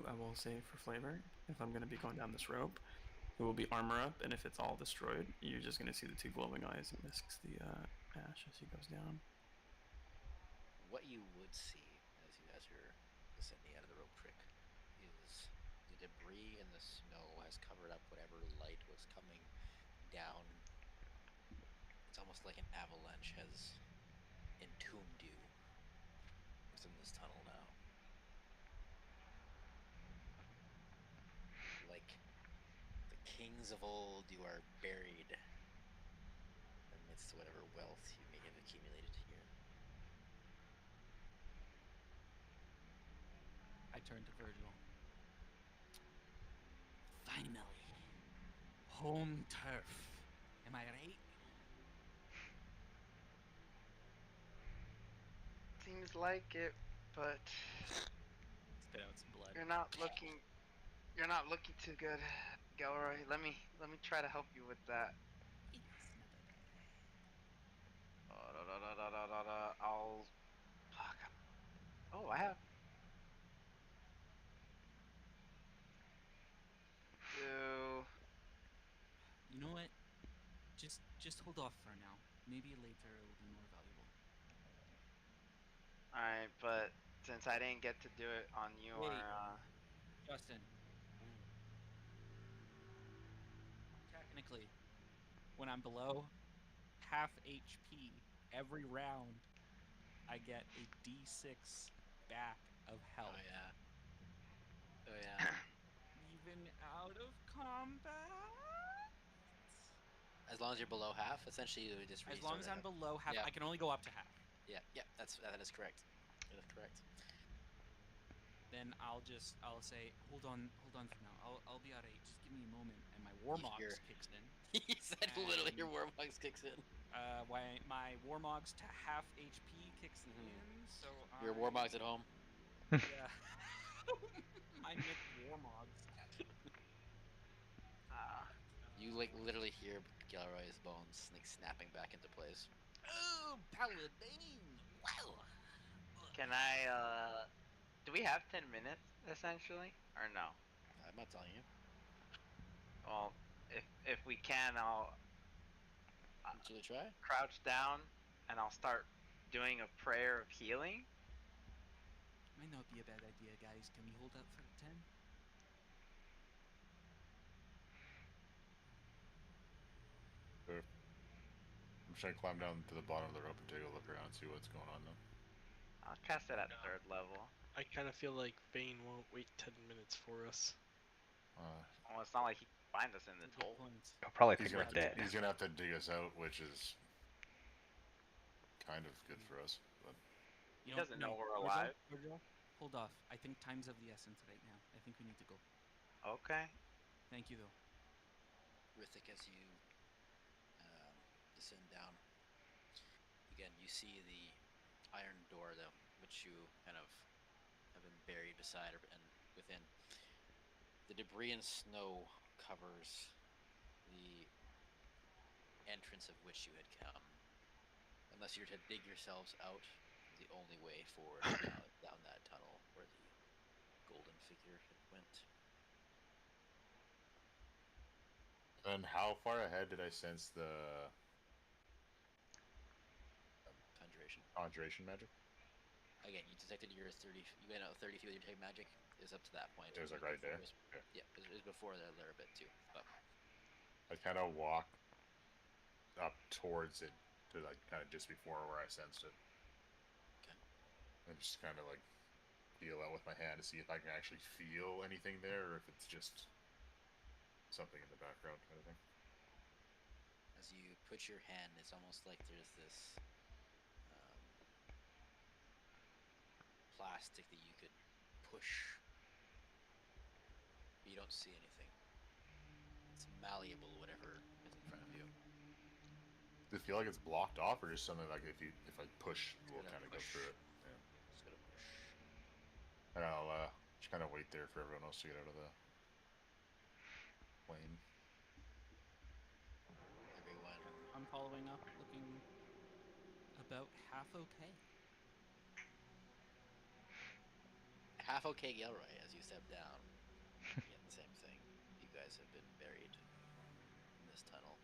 I will say for flavor, if I'm gonna be going down this rope, it will be armor up, and if it's all destroyed, you're just gonna see the two glowing eyes and misks the ash as he goes down. What you would see as you guys are descending out of the rope trick is the debris in the snow has covered up whatever light was coming down. It's almost like an avalanche has entombed you within this tunnel now. Like the kings of old, you are buried amidst whatever wealth you may have accumulated here. I turn to Virgil. Finally, home turf. Am I right? Seems like it, but Spit out some blood. you're not looking too good, Gilroy. Let me try to help you with that. It's not that bad. I'll fuck. Oh, I have. Do You know what? Just hold off for now. Maybe later it will be more valuable. alright, but since I didn't get to do it on your Wait. Justin. Technically, when I'm below half HP every round, I get a D6 back of health. Oh yeah. Oh yeah. Even out of combat. As long as you're below half, essentially you would just As long as I'm below half, Yeah. I can only go up to half. Yeah, that is correct. That is correct. Then I'll say, hold on for now. I'll be alright. Just give me a moment, and my Warmogs kicks in. He said literally your Warmogs kicks in. My Warmogs to half HP kicks in, so your Warmogs at home. Yeah. My myth Warmogs. You like literally hear Gilroy's bones like snapping back into place. Oh, Paladin! Wow. Can I do we have 10 minutes essentially or no? I'm not telling you. Well, if we can, I'll Should we try? crouch down and I'll start doing a prayer of healing. Might not be a bad idea, guys. Can we hold up for 10? Sure. I'm just trying to climb down to the bottom of the rope and take a look around and see what's going on though. I'll cast it at 3rd level. I kind of feel like Vayne won't wait 10 minutes for us. Well, it's not like he can find us in this hole. He'll probably He's think we're gonna, dead. he's gonna have to dig us out, which is kind of good for us. But He doesn't know we're alive. Virgil, hold off. I think time's of the essence right now. I think we need to go. Okay. Thank you, though. Rithik, as you descend down, again you see the iron door, though, which you kind of have been buried beside and within. The debris and snow covers the entrance of which you had come. Unless you're to dig yourselves out, the only way forward down that tunnel where the golden figure went. And how far ahead did I sense the conjuration magic? Again, you detected your 30. You went out 30 feet with your detect magic. Is up to that point. It was like right there. Yeah, it was before that a little bit too. But I kind of walk up towards it to like kind of just before where I sensed it. Okay. And just kind of like feel out with my hand to see if I can actually feel anything there, or if it's just something in the background kind of thing. As you put your hand, it's almost like there's this plastic that you could push, but you don't see anything. It's malleable, whatever is in front of you. Does it feel like it's blocked off, or just something like if I push, we'll kind of go through it? Yeah. Just gotta push. And I'll just kind of wait there for everyone else to get out of the plane. Everyone. I'm following up, looking about half okay. Half okay, Gilroy, as you step down. Again, the same thing. You guys have been buried in this tunnel.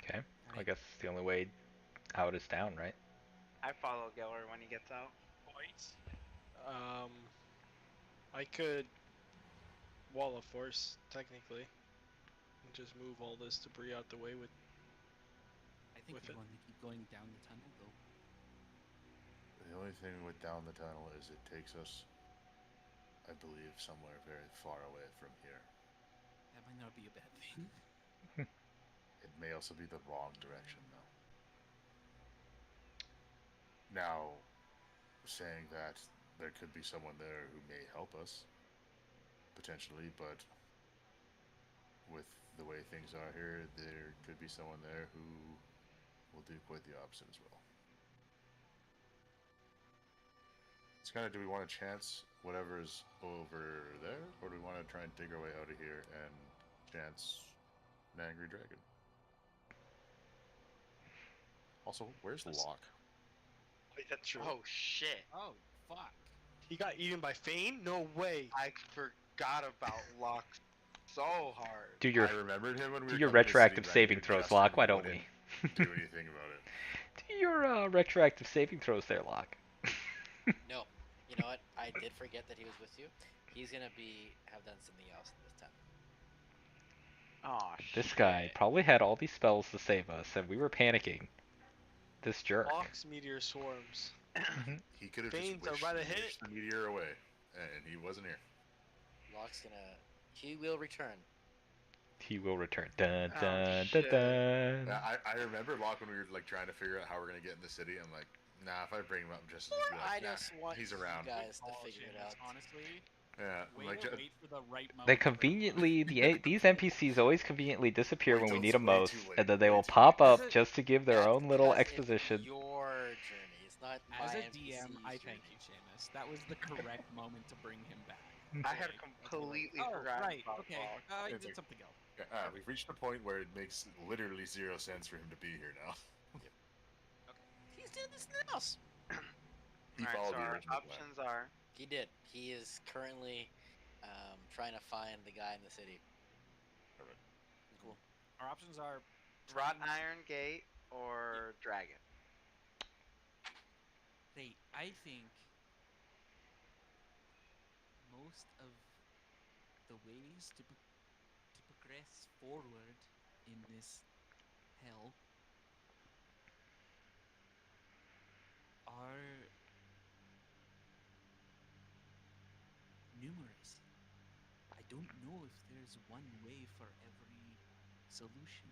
Okay. I guess the only way out is down, right? I follow Geller when he gets out. I could wall of force technically, and just move all this debris out the way with. I think With we it. want to keep going down the tunnel, though. The only thing with down the tunnel is it takes us, I believe, somewhere very far away from here. That might not be a bad thing. It may also be the wrong direction, though. Now, saying that, there could be someone there who may help us, potentially, but with the way things are here, there could be someone there who will do quite the opposite as well. It's kind of, do we want to chance whatever's over there, or do we want to try and dig our way out of here and chance an angry dragon? Also, where's Locke? Wait, that's true. Oh shit! Oh, fuck. He got eaten by Fane? No way. I forgot about Locke so hard. Do your I remembered him when we do were your coming to the retroactive city, but I saving knew throws, Justin Locke. Why don't we? wouldn't do anything about it. Do your retroactive saving throws there, Locke. No. You know what? I did forget that he was with you. He's gonna have done something else this time. Oh shit! This guy probably had all these spells to save us, and we were panicking. This jerk. Locke's meteor swarms. He could have Fane's just about to hit wished the meteor away, and he wasn't here. Locke's gonna. He will return. He will return. Dun Oh, dun dun shit. dun. I remember Locke when we were like trying to figure out how we're gonna get in the city. I'm like, nah, if I bring him up, just be I like, nah, just want he's you around. guys to Call, figure it Seamus, out. Honestly, Yeah, I'm way like, to wait for the right moment. They to bring him up. conveniently these NPCs always conveniently disappear Wait when we till need it's them way most, too late, and then they way will too pop late. up just to give their That's own little because exposition. It's your journey. It's not As my a DM, I NPC's thank journey. you, Seamus. That was the correct moment to bring him back. I had Like, completely oh, forgotten right. about Okay. Locke. I It's did like- something else. We've reached a point where it makes literally 0 sense for him to be here now. He's doing this now. He Alright, followed so the our original plan. options are He did. He is currently trying to find the guy in the city. Perfect. Cool. Our options are Wrought Iron Gate or Dragon. Right, I think most of the ways to progress forward in this hell are numerous. I don't know if there's one way for every solution.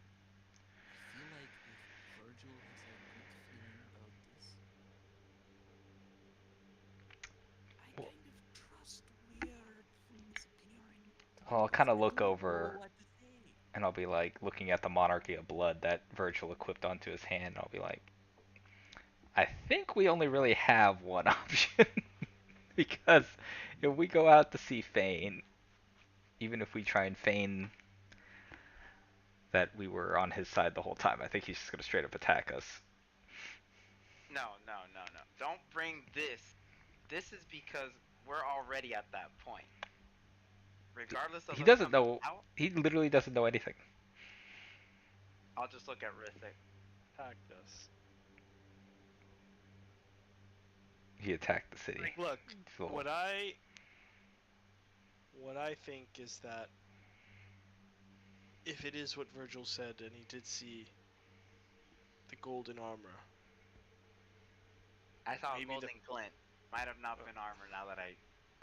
I feel like if Virgil has a good feeling about this, I Well- kind of trust weird things appearing. I'll kind of I look don't over, know what to say. and I'll be like looking at the Monarchy of Blood that Virgil equipped onto his hand. And I'll be like, I think we only really have one option. Because if we go out to see Fane, even if we try and feign that we were on his side the whole time, I think he's just gonna straight up attack us. No. Don't bring this. This is because we're already at that point. Regardless of He us doesn't coming know. out, He literally doesn't know anything. I'll just look at Rithik. Attacked us. He attacked the city. Like, look, He's a little- what I think is that if it is what Virgil said, and he did see the golden armor, I saw a Maybe golden glint. Might have not been armor now that I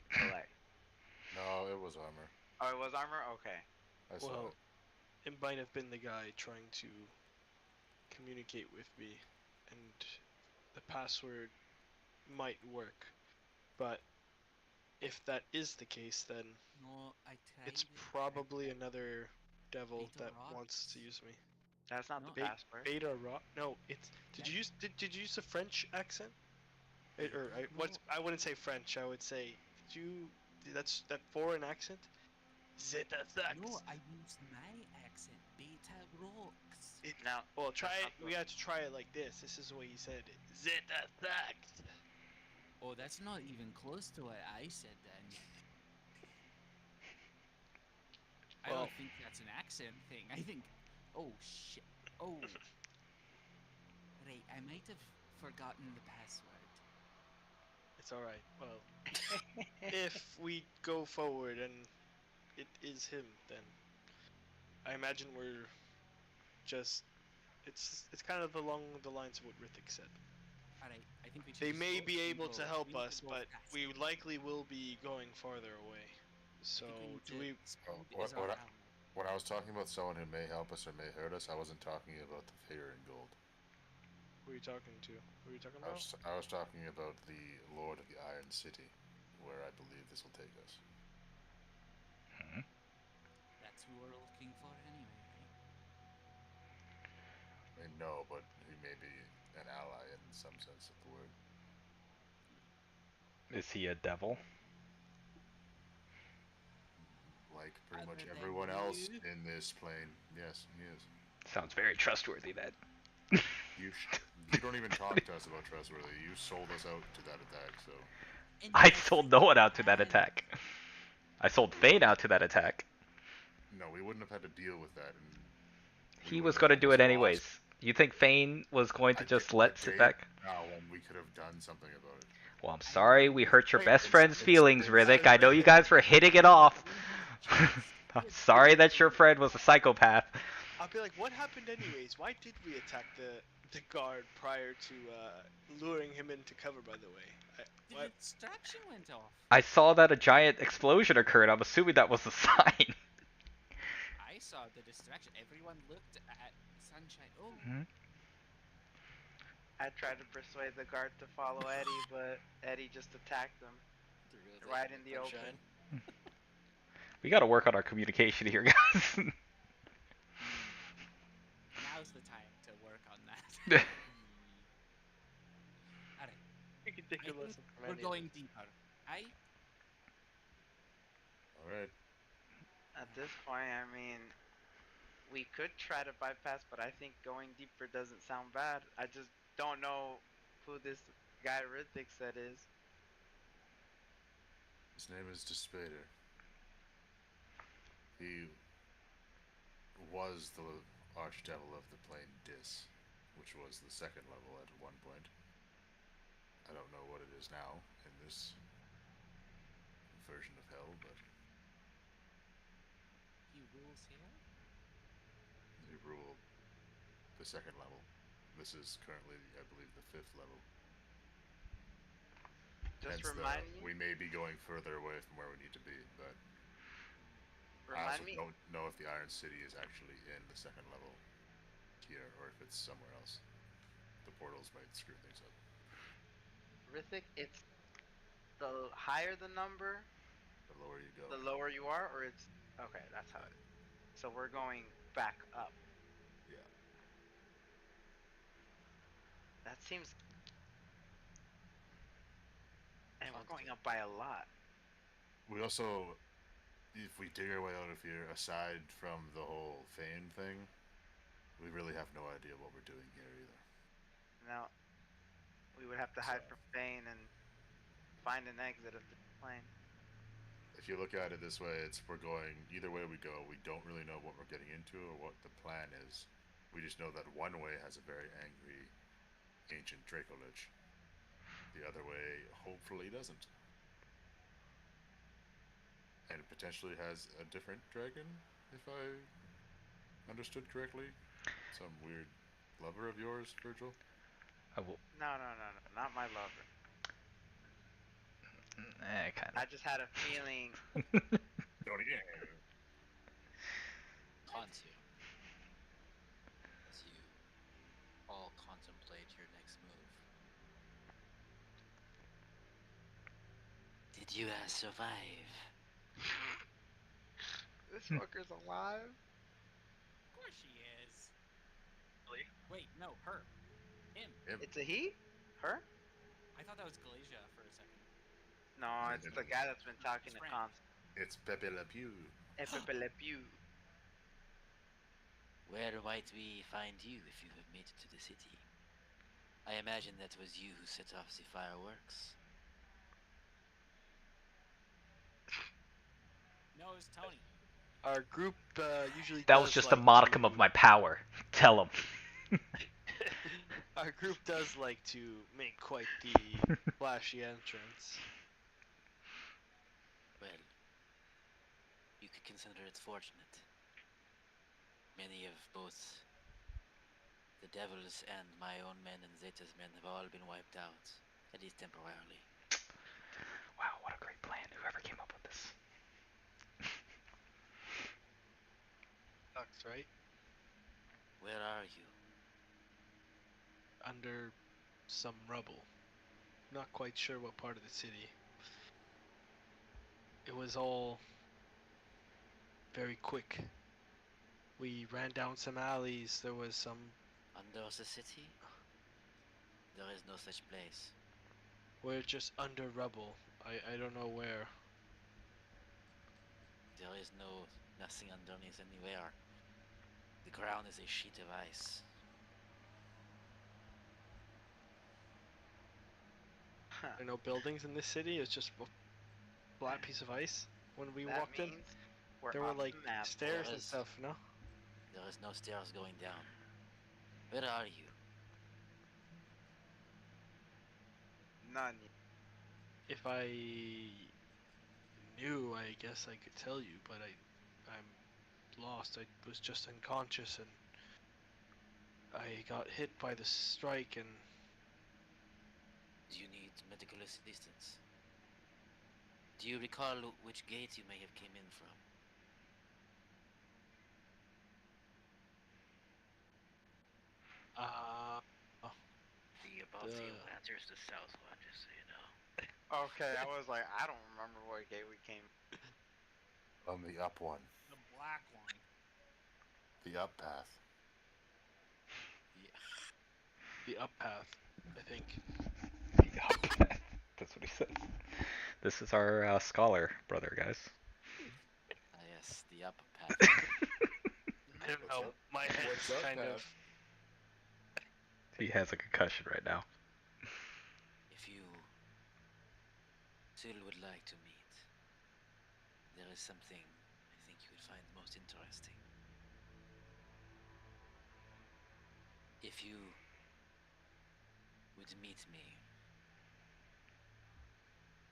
collect. No, it was armor. Oh, it was armor? Okay. I saw well, it. it might have been the guy trying to communicate with me, and the password might work. But if that is the case, then No, I tried it's it. probably another devil Beta that rocks. wants to use me. That's not No, the password. Beta rock? No, it's. Did you use? Did you use a French accent? I wouldn't say French. I would say. Did you? That's that foreign accent. Zeta No, I used my accent. Beta rocks. No. Well, try that's it. not the- We had to try it like this. This is the way he said it. Zeta Thax. Oh, that's not even close to what I said then. I Well- don't think that's an accent thing. I think. Oh shit. Oh. Right, I might have forgotten the password. It's all right. Well, if we go forward and it is him, then I imagine we're just. It's kind of along the lines of what Rithik said. Alright, I think we should They just may go be and able go. to help We need us, to go but fast. we likely will be going farther away. So I think we need do to- we? Speed what- is our what I- ally. When I was talking about someone who may help us or may hurt us, I wasn't talking about the fear in gold. Who are you talking to? Who are you talking I about? was talking about the Lord of the Iron City, where I believe this will take us. That's who we're looking for anyway, right? I mean, no, but he may be an ally in some sense of the word. Is he a devil? Like pretty much Other than everyone else you? in this plane. Yes, he is. Sounds very trustworthy, then. You don't even talk to us about trustworthy. You sold us out to that attack, so. And I you're sold no one out to that freaking attack. I sold Fane out to that attack. No, we wouldn't have had to deal with that. And He was going to do it anyways. You think Fane was going to just let sit back? No, and we could have done something about it. Well, I'm sorry we hurt your Wait, best it's- friend's it's- feelings, it's- Riddick. I know you guys were hitting it off. I'm sorry that your friend was a psychopath. I'll be like, what happened anyways? Why did we attack the guard prior to luring him into cover? By the way, The what? distraction went off. I saw that a giant explosion occurred. I'm assuming that was a sign. I saw the distraction. Everyone looked at Sunshine. Oh, I tried to persuade the guard to follow Eddie, but Eddie just attacked them The real right thing, in the open. sunshine. We gotta work on our communication here, guys. now's the time to work on that. Alright, We can take I a think lesson from we're any of going this. deeper. I Alright. At this point, I mean, we could try to bypass, but I think going deeper doesn't sound bad. I just don't know who this guy Rithik said is. His name is Despader. He was the archdevil of the plane Dis, which was the second level at one point. I don't know what it is now in this version of hell, but he rules here. he ruled the second level. This is currently, I believe, the 5th level. Just Hence remind the, me. we may be going further away from where we need to be, but I Remind also me. don't know if the Iron City is actually in the second level here or if it's somewhere else. The portals might screw things up. Rithik, it's the higher the number, The lower you go. the lower you are, or it's okay. That's how it. So we're going back up. Yeah. That seems. And we're going up by a lot. We also, if we dig our way out of here, aside from the whole Fane thing, we really have no idea what we're doing here either. Now, we would have to hide from Fane and find an exit of the plane. If you look at it this way, it's we're going either way we go. We don't really know what we're getting into or what the plan is. We just know that one way has a very angry ancient Draco Lich. The other way hopefully doesn't. And it potentially has a different dragon, if I understood correctly. Some weird lover of yours, Virgil? No, not my lover. Kind I just had a feeling. Kansu, as you all contemplate your next move. Did you survive? This fucker's alive. Of course she is. Really? Wait, no, her. Him. It's a he? Her? I thought that was Galatia for a second. No, it's the guy that's been talking to His Cons. It's Pepe Le Pew. Pepe Le Pew. Where might we find you if you have made it to the city? I imagine that was you who set off the fireworks. No, it was Tony. Our group usually. That was does just like a modicum to- of my power. Tell him. Our group does like to make quite the flashy entrance. Well, you could consider it fortunate. Many of both the Devil's and my own men and Zeta's men have all been wiped out, at least temporarily. Wow, what a great plan. Whoever came up with this. Sucks, right? Where are you? Under some rubble. Not quite sure what part of the city. It was all very quick. We ran down some alleys. There was some. Under the city? There is no such place. We're just under rubble. I don't know where. There is nothing underneath anywhere. The ground is a sheet of ice. Huh. There are no buildings in this city. It's just a flat piece of ice. When we That walked in, means we're there were off like the map. stairs and Yes. stuff. No. There is no stairs going down. Where are you? None. If I knew, I guess I could tell you, but I'm lost. I was just unconscious and I got hit by the strike and Do you need medical assistance? Do you recall which gate you may have came in from? The above you answers the south one, just so you know. Okay, I was like, I don't remember what gate we came. On the up one. The black one. The up path. the up path, I think. That's what he says. This is our scholar brother, guys. Ah, yes, the up path. I don't know. My head's What's up, kind Pat? of. He has a concussion right now. If you still would like to meet, there is something I think you would find most interesting. If you would meet me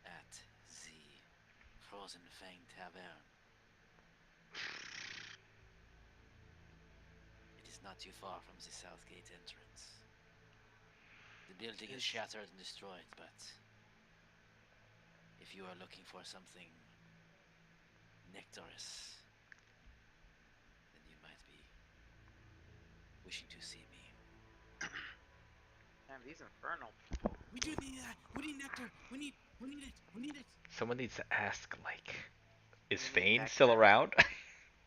at the Frozen Fang Tavern, it is not too far from the South Gate entrance. The building is shattered and destroyed, but if you are looking for something nectarous, then you might be wishing to see me. Damn, these infernal. We do need that. We need nectar. We need it. We need it. Someone needs to ask, like, is We need Fane nectar. still around?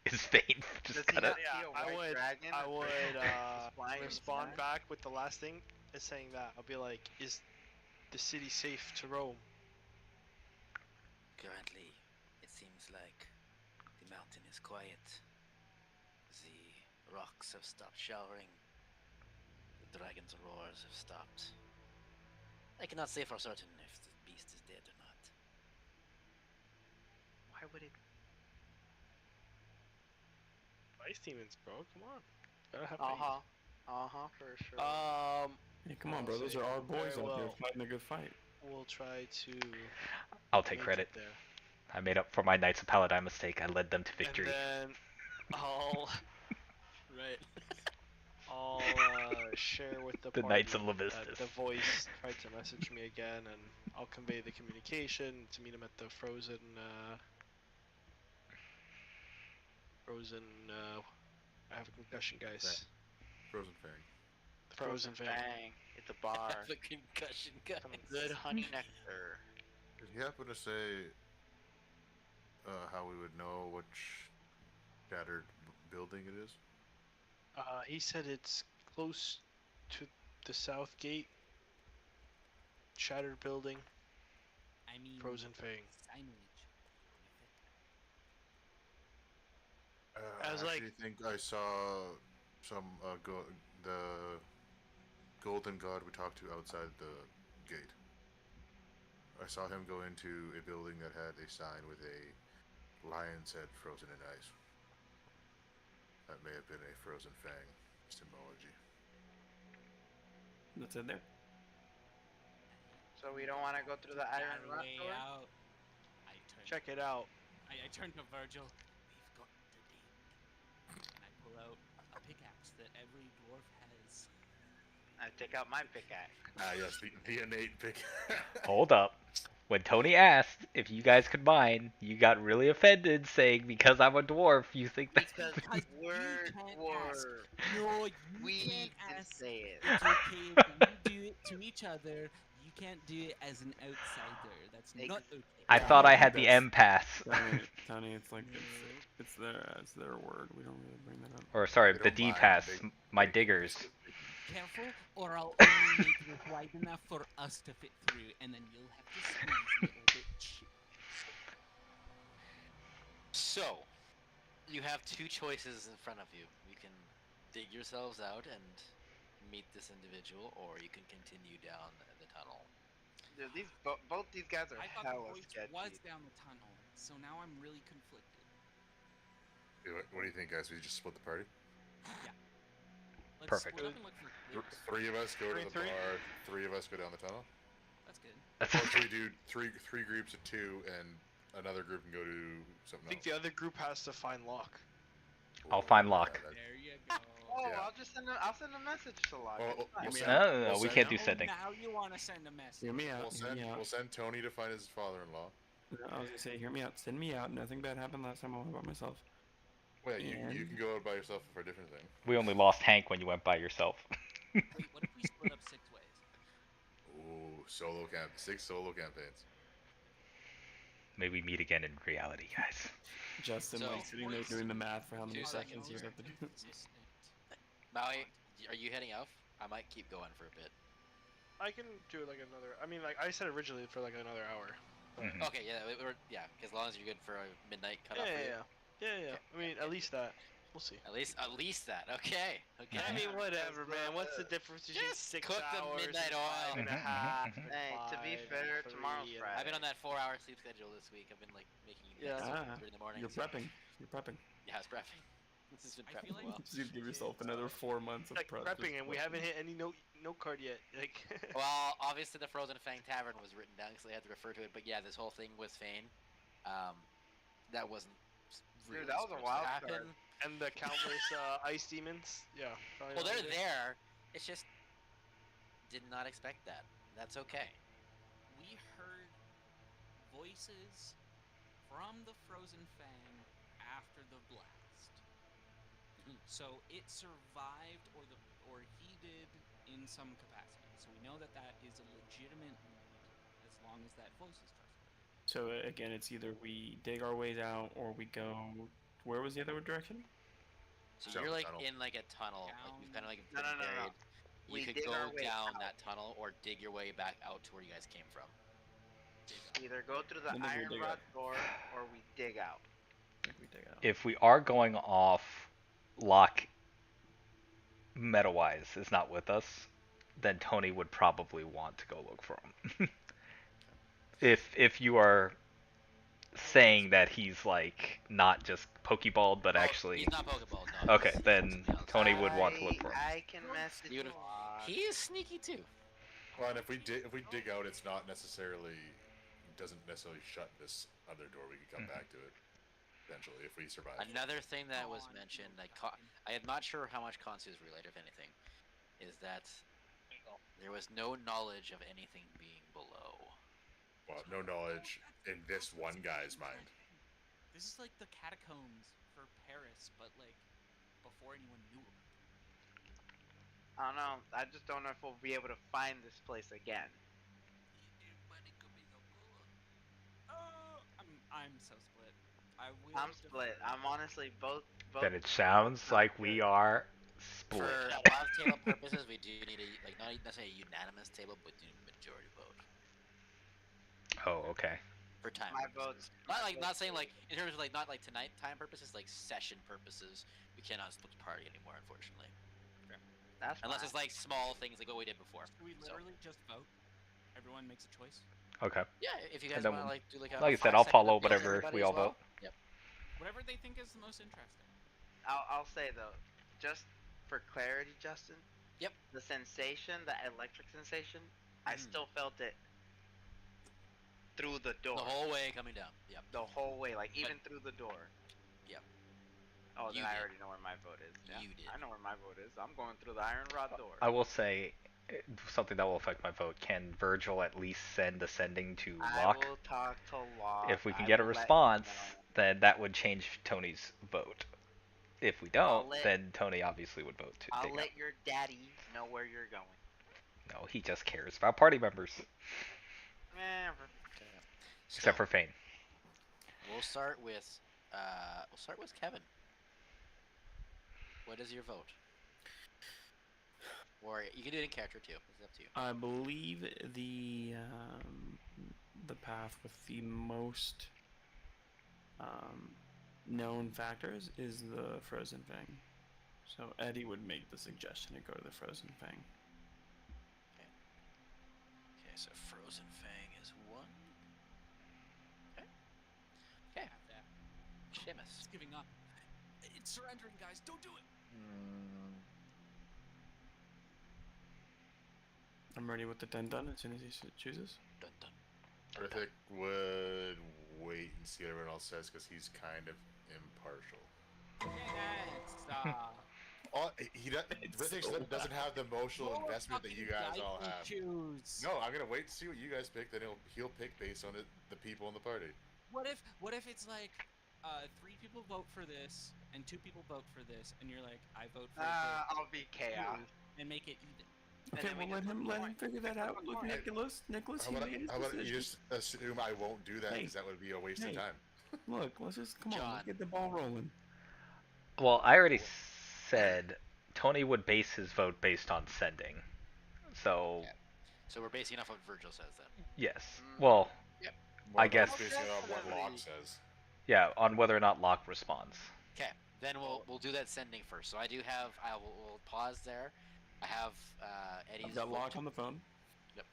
Is Fane Does just he kind of... not see a white dragon? I would just flying in the respond sky? back with the last thing is saying that. I'll be like, is the city safe to roam? Currently, it seems like the mountain is quiet. The rocks have stopped showering. The dragon's roars have stopped. I cannot say for certain if the beast is dead or not. Why would it? Ice demons, bro. Come on. Gotta have For sure. Hey, come on, I'll bro. Those say are our boys very out there well. fighting a good fight. We'll try to. I'll take make credit. it there. I made up for my Knights of Paladin mistake. I led them to victory. And then I'll Right. I'll share with the The party Knights of that Levistus. the voice tried to message me again, and I'll convey the communication to meet him at the frozen. I have a concussion, guys. Frozen Fang. The frozen Fang. It's a bar. The concussion, guys. Some good honey nectar. Did he happen to say how we would know which shattered building it is? He said it's close to the south gate. Shattered building. I mean, Frozen Fang. signage. I I was like- actually think I saw some the golden god we talked to outside the gate. I saw him go into a building that had a sign with a lion's head frozen in ice. That may have been a frozen fang symbology. That's it there. So we don't want to go through the iron Our rot way door? out. Check it out. I turn to Virgil. We've got to dig. And I pull out a pickaxe that every dwarf has. I take out my pickaxe. Ah, yes, the innate pick. Hold up. When Tony asked if you guys could mine, you got really offended, saying because I'm a dwarf, you think that. Because You we're can't dwarves. ask. No, you We can't can ask. say it. It's okay if we do it to each other. You can't do it as an outsider. That's not okay. I thought I had the That's- M pass. Tony, it's like it's their word. We don't really bring that up. Or sorry, They the don't D mind, pass. they- My they- diggers. Careful, or I'll only make this wide enough for us to fit through, and then you'll have to squeeze, little bitch. So, you have two choices in front of you. You can dig yourselves out and meet this individual, or you can continue down the tunnel. Dude, both these guys are I thought the hella voice sketchy. was down the tunnel, so now I'm really conflicted. What do you think, guys? We just split the party? Let's Perfect. split up and look for clues. Three of us go to the Three? bar. Three of us go down the tunnel. That's good. Or should we do three groups of two, and another group can go to I something think else? the other group has to find Locke. I'll find Locke. There you go. Oh, Yeah. I'll send a message to Locke. Well, It's fine. we'll send- No, we'll we send- can't do Oh, sending. now you want to send a message. Hear me out. We'll Hear send, me out. we'll send Tony to find his father-in-law. I was gonna say, hear me out. Send me out. Nothing bad happened last time I went by myself. Well, you And- can go out by yourself for a different thing. We only lost Hank when you went by yourself. Wait, what if we split up 6 ways? Ooh, solo camp, 6 solo campaigns. Maybe meet again in reality, guys. Justin, So- like, sitting there doing the math for how many Two seconds seconds. you have to do. Consistent. Maui, are you heading out? I might keep going for a bit. I can do like another. I mean, like I said originally for like another hour. Mhm. Okay, yeah, as long as you're good for a midnight cutoff. Yeah. I mean, at least that. We'll see. At least that. Okay. I mean, whatever, man. What's the difference between Just 6 cook the hours midnight and oil. 5 and a Mhm, half? mhm, and Hey, to be 5 fair, and tomorrow's 3 and- Friday. I've been on that 4-hour sleep schedule this week. I've been like making Yeah. Ah, during the morning. You're prepping. You're prepping. Yeah, I was prepping. This has been I prepping feel well. like- You give yourself another 4 months of Like prep. prepping, and we haven't hit any note card yet. Like. Well, obviously the Frozen Fang Tavern was written down, so they had to refer to it. But yeah, this whole thing with Fane, that wasn't. Dude, Really that was a supposed to wild happen. card. And the countless ice demons. Yeah. probably Well, not they're either. there. It's just did not expect that. That's okay. We heard voices from the Frozen Fang after the blast. So it survived, or he did in some capacity. So we know that that is a legitimate lead, as long as that voice is trusted. So again, it's either we dig our ways out or we go. Where was the other direction? So Down you're the like tunnel. in like a tunnel, like you've kind of like No, been no, no, no. buried. You We could dig go our way down out. that tunnel or dig your way back out to where you guys came from. Either go through the Then we iron dig rot out. door or we dig out. We dig out. If we are going off, Locke, meta-wise, is not with us, then Tony would probably want to go look for him. if you are saying that he's like not just pokeballed, but Oh, actually. he's not Pokeball. No. Okay, he's then something else. Tony would want to look for him. I can message He would've- Locke. He is sneaky too. Well, and if we dig out, it's not necessarily doesn't necessarily shut this other door. We could come back to it eventually if we survive. Another thing that was On mentioned, to like the I am not sure how much Kansu is related, if anything, is that there was no knowledge of anything being below. Well, no knowledge in this one guy's mind. This is like the catacombs for Paris, but like before anyone knew about them. I don't know. I just don't know if we'll be able to find this place again. I'm so split. I will. I'm split. I'm honestly both. Then it sounds like we are For split. live table purposes, we do need a like not necessarily a unanimous table, but do need a majority vote Oh, okay. for time. My purposes. vote's. Not like not saying like in terms of like not like tonight time purposes, like session purposes. We cannot split the party anymore, unfortunately. That's Unless fine. it's like small things like what we did before. Should we So- literally just vote? Everyone makes a choice. Okay. Yeah, if you guys And then want to we'll- like do like a like I said, 5 I'll second follow update to whatever everybody we as all well. vote. Yep. Whatever they think is the most interesting. I'll say though, just for clarity, Justin, Yep. the sensation, the electric sensation, I still felt it through the door. The whole way coming down. Yep. The whole way, like even through the door. Yep. Oh, You then I did. already know where my vote is. Yeah, You did. I know where my vote is. I'm going through the iron rod door. I will say something that will affect my vote. Can Virgil at least send a sending to Locke? I will talk to Locke. If we can I get a will let him response, know. then that would change Tony's vote. If we don't, let- then Tony obviously would vote to I'll take out. let your daddy know where you're going. No, he just cares about party members. Eh, Except for Fane. We'll start with Kevin. What is your vote? Or you can do it in character too. It's up to you. I believe the path with the most known factors is the Frozen Fang. So Eddie would make the suggestion to go to the Frozen Fang. Okay, so Frozen Fang is one. Okay. Seamus. It's giving up. It's surrendering, guys. Don't do it. I'm ready with the dun as soon as he chooses. Dun dun. Rithik would wait and see what everyone else says because he's kind of impartial. Yes. Oh, Rithik doesn't have the emotional investment that you guys all have. Choose. No, I'm gonna wait to see what you guys pick. Then he'll pick based on the people in the party. What if it's like 3 people vote for this and 2 people vote for this, and you're like, I vote for this. I'll be chaos. And make it even. Okay, well let him figure that out. Look, Nicholas, How about you just assume I won't do that because that would be a waste of time. Look, let's just come on, John. let's get the ball rolling. Well, I already said Tony would base his vote based on sending. So. Yeah. So we're basing off what Virgil says then. Yes. Well. Yep. I guess. Based on what Locke says. Yeah, on whether or not Locke responds. Okay. Then we'll do that sending first. So I will pause there. I have Eddie's. I've got Locke on the phone. Yep.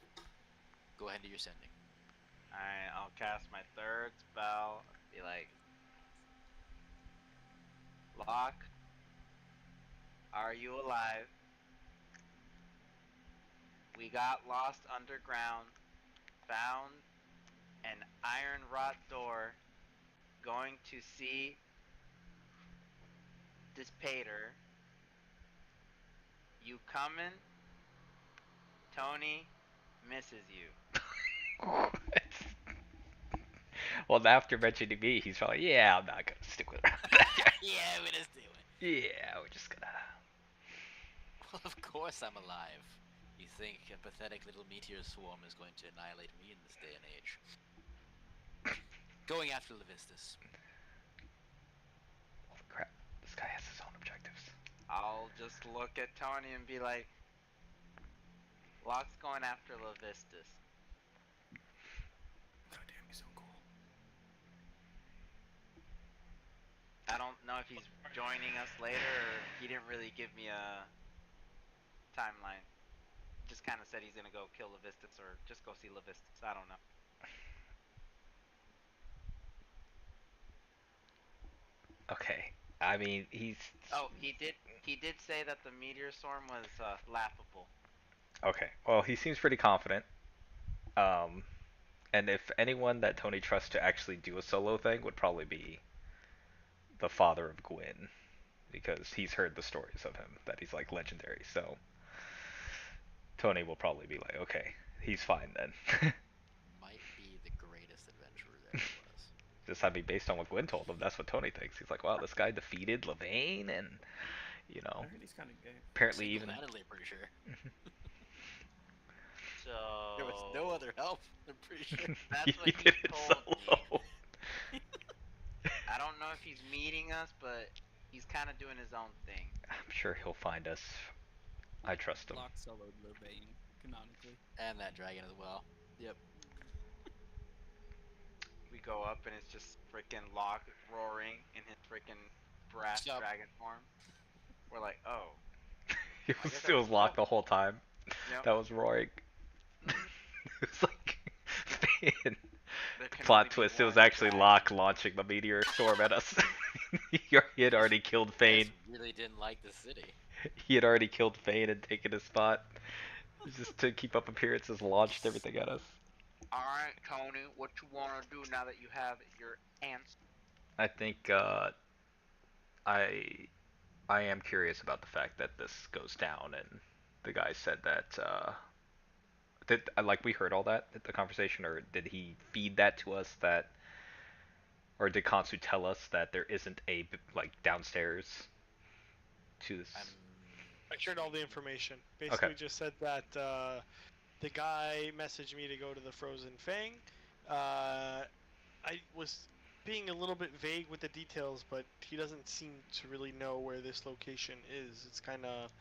Go ahead and do your sending. Alright, I'll cast my third spell. Be like, Locke, are you alive? We got lost underground, found an iron wrought door, going to see this pater. You coming? Tony misses you. Well, after mentioning me, he's probably, yeah, I'm not gonna stick with her. Yeah, we're gonna do it. Yeah, we're just gonna. Well, of course I'm alive. You think a pathetic little meteor swarm is going to annihilate me in this day and age? Going after Levistus. Holy crap, this guy has his own objectives. I'll just look at Tony and be like, Locke's going after Levistus. Goddamn, he's so cool. I don't know if he's joining us later or he didn't really give me a timeline. Just kind of said he's gonna go kill Levistus or just go see Levistus. I don't know. Okay, I mean, he's. Oh, he did say that the meteor storm was laughable. Okay, well, he seems pretty confident. And if anyone that Tony trusts to actually do a solo thing would probably be the father of Gwyn, because he's heard the stories of him, that he's like legendary, so Tony will probably be like, okay, he's fine then. Might be the greatest adventurer there was. Just, I mean, based on what Gwyn told him, that's what Tony thinks. He's like, wow, this guy defeated Levain, and, you know, I heard he's kind of gay. apparently even... Single-handedly, pretty sure. So There was no other help, I'm pretty sure. that's what he he did it told me. solo. I don't know if he's meeting us, but he's kind of doing his own thing. I'm sure he'll find us. I trust him. Locke soloed Levain, canonically. And that dragon as well. Yep. We go up and it's just freaking Locke roaring in his freaking brass Yup. dragon form. We're like, oh. It I was guess still that was locked Locke. the whole time. Yep. That was roaring. It's like There can plot only be twist. It was one actually dragon. Locke launching the meteor storm at us. He had already killed You Fane. guys really didn't like the city. He had already killed Fane and taken his spot. Just to keep up appearances, launched everything at us. Alright, Tony, what you wanna do now that you have your answer? I think I I am curious about the fact that this goes down, and the guy said that did like we heard all that at the conversation, or did he feed that to us that, or did Kansu tell us that there isn't a like downstairs to this? I shared all the information. Okay. Basically, just said that the guy messaged me to go to the Frozen Fang. I was being a little bit vague with the details, but he doesn't seem to really know where this location is. It's kind of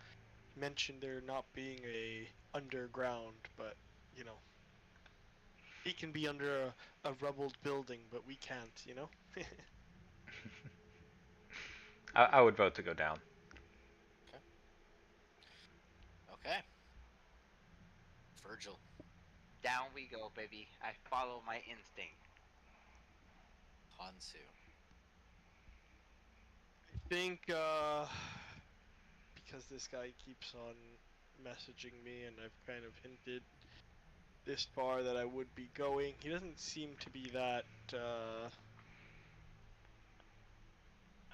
mentioned there not being a underground, but you know, he can be under a rubbled building, but we can't, you know. I would vote to go down. Okay. Virgil. Down we go, baby. I follow my instinct. Hansu. I think because this guy keeps on messaging me, and I've kind of hinted this far that I would be going. He doesn't seem to be that.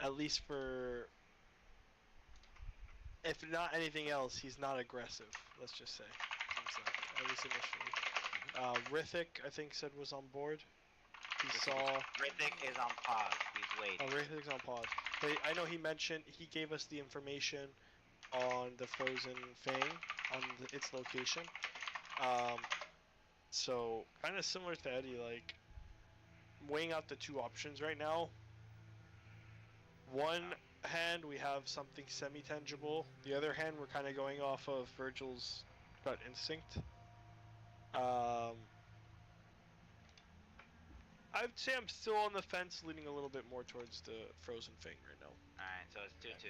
At least for, if not anything else, he's not aggressive. Let's just say, seems like, at least initially. Rithik, I think, said was on board. He saw. Rithik is on pause. He's waiting. Oh, Rithik's on pause. But I know he mentioned he gave us the information on the Frozen Fang, on its location. So kind of similar to Eddie, like weighing out the two options right now. One hand, we have something semi-tangible. The other hand, we're kind of going off of Virgil's gut instinct. I'd say I'm still on the fence, leaning a little bit more towards the Frozen Fang right now. Alright, so it's 2-2.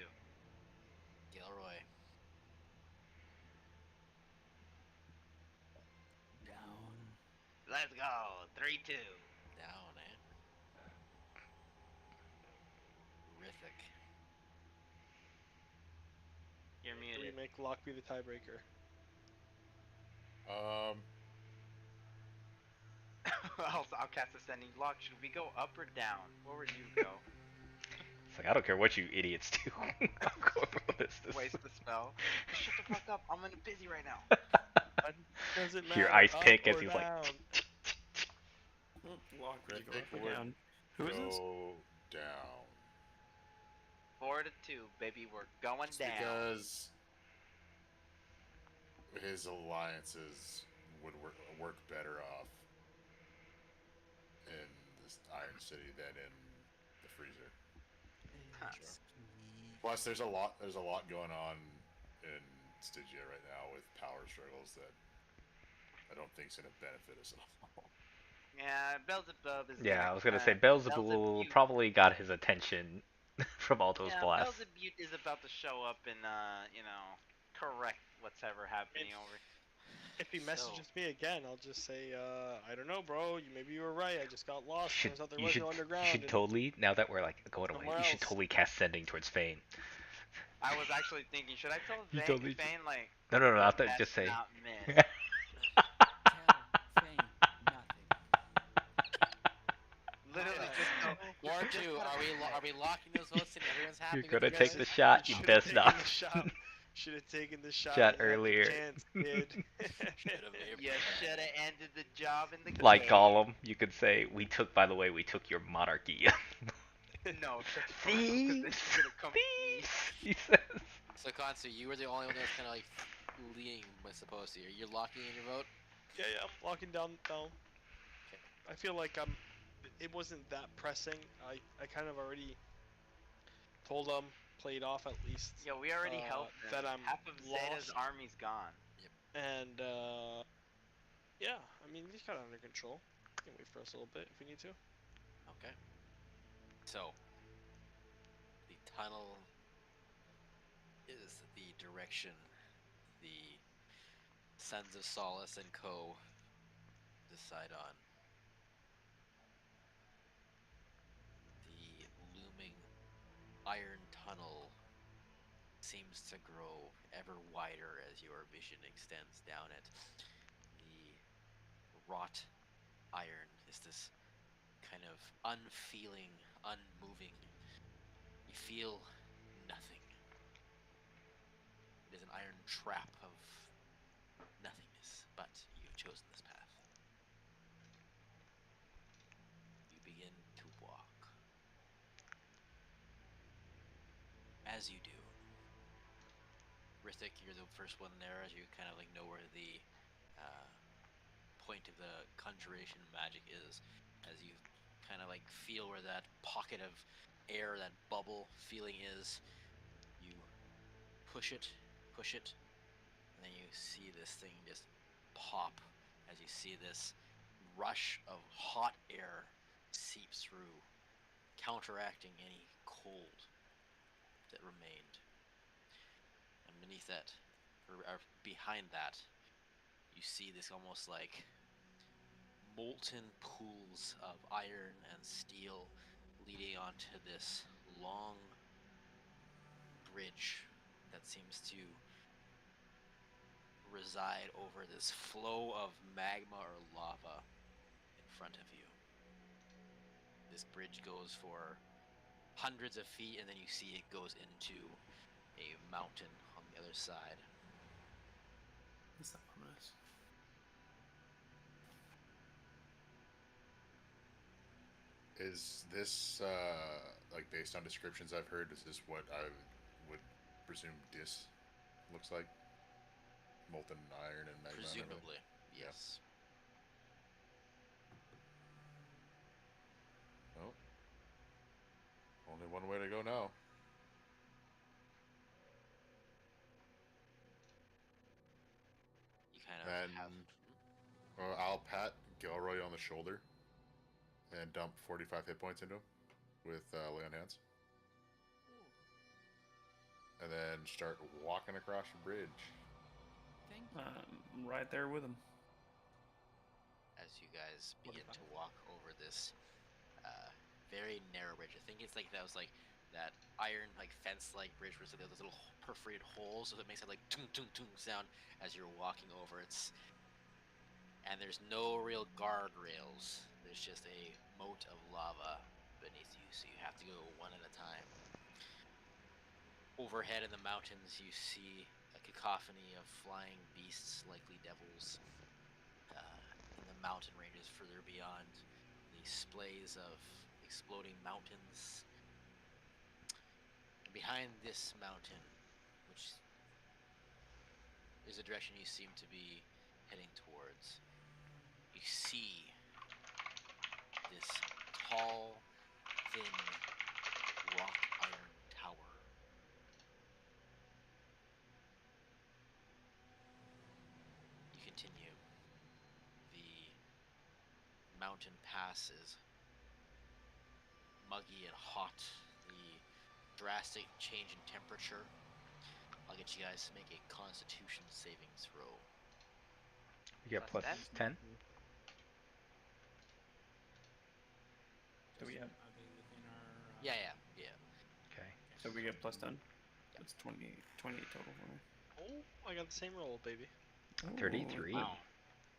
Gilroy. Down. Let's go. 3-2. Down, eh? Rithik. You're Do muted. we make Locke be the tiebreaker? I'll cast Ascending Lock. Should we go up or down? Where would you go? It's like, I don't care what you idiots do. I'm going with this. Waste the spell. Shut the fuck up. I'm busy right now. Doesn't Your matter, ice up pick as or he's down. Lock, would you go Rithik up or would down? Who is this? Go down. 4-2, baby. We're going Just down. because his alliances would work better off in this Iron City than in the Freezer. Plus, there's a lot going on in Stygia right now with power struggles that I don't think's gonna benefit us at all. Yeah, Beelzebub is. Yeah, gonna, I was gonna say Beelzebub probably got his attention from all those blasts. Beelzebub is about to show up and correct what's ever happening over. If he messages me again, I'll just say, I don't know, bro. Maybe you were right. I just got lost. Turns out there was no underground. You should totally, now that we're like going away, somewhere you should else. totally cast Sending towards Fane. I was actually thinking, should I tell You Fane, totally Fane like? No, not that. best Just say. not miss. Tell Fang nothing. Literally just go. War 2, are we locking those votes in? Everyone's happy. You're gonna with take guys'? the shot. You Should've best taken not. the shot. Should have taken the shot. Shot You had the earlier. chance, kid. You should have ended the job in the Like game. Gollum, you could say, by the way, we took your monarchy. No, shut the fuck up, 'cause then Thieves! she's gonna come. Thieves! He says. So, Kansu, you were the only one that was kind of like leaning, was supposed to. You're locking in your vote? Yeah, I'm locking down. I feel like it wasn't that pressing. I kind of already told them, played off at least. Yeah, we already helped them. that I'm Half of Zeta's lost. army's gone. And yeah, I mean he's got it under control. Can wait for us a little bit if we need to. Okay. So, the tunnel is the direction the Sons of Solace and Co. decide on. The looming iron tunnel seems to grow ever wider as your vision extends down it. The wrought iron is this kind of unfeeling, unmoving. You feel nothing. It is an iron trap of nothingness, but you've chosen this path. You begin to walk. As you do, Rithik, you're the first one there as you kind of like know where the point of the conjuration magic is, as you kind of like feel where that pocket of air, that bubble feeling is. You push it, and then you see this thing just pop as you see this rush of hot air seep through, counteracting any cold that remained. And beneath that, or behind that, you see this almost like molten pools of iron and steel leading onto this long bridge that seems to reside over this flow of magma or lava in front of you. This bridge goes for hundreds of feet, and then you see it goes into a mountain on the other side. Is that ominous? Is this like based on descriptions I've heard? Is this what I would presume Dis looks like? Molten iron and magma. Presumably, Yeah. yes. Well, only one way to go now. You kind of And have. I'll pat Gilroy on the shoulder and dump 45 hit points into him with Lay on Hands. And then start walking across the bridge. Thank you. Right there with him. As you guys begin to walk over this very narrow bridge. I think it's like that was like that iron like fence like bridge where there's those little perforated holes, so it makes that like tung tung tung sound as you're walking over. And there's no real guardrails. There's just a moat of lava beneath you, so you have to go one at a time. Overhead in the mountains, you see a cacophony of flying beasts, likely devils. In the mountain ranges further beyond, the splays of exploding mountains. And behind this mountain, which is the direction you seem to be heading towards, you see this tall, thin, wrought iron tower. You continue. The mountain pass is muggy and hot. The drastic change in temperature. I'll get you guys to make a Constitution saving throw. You get plus 10? So we have. Are they within our? Yeah. Okay. So we get plus 10. That's 28 total for me. Oh, I got the same roll, baby. 33. Wow.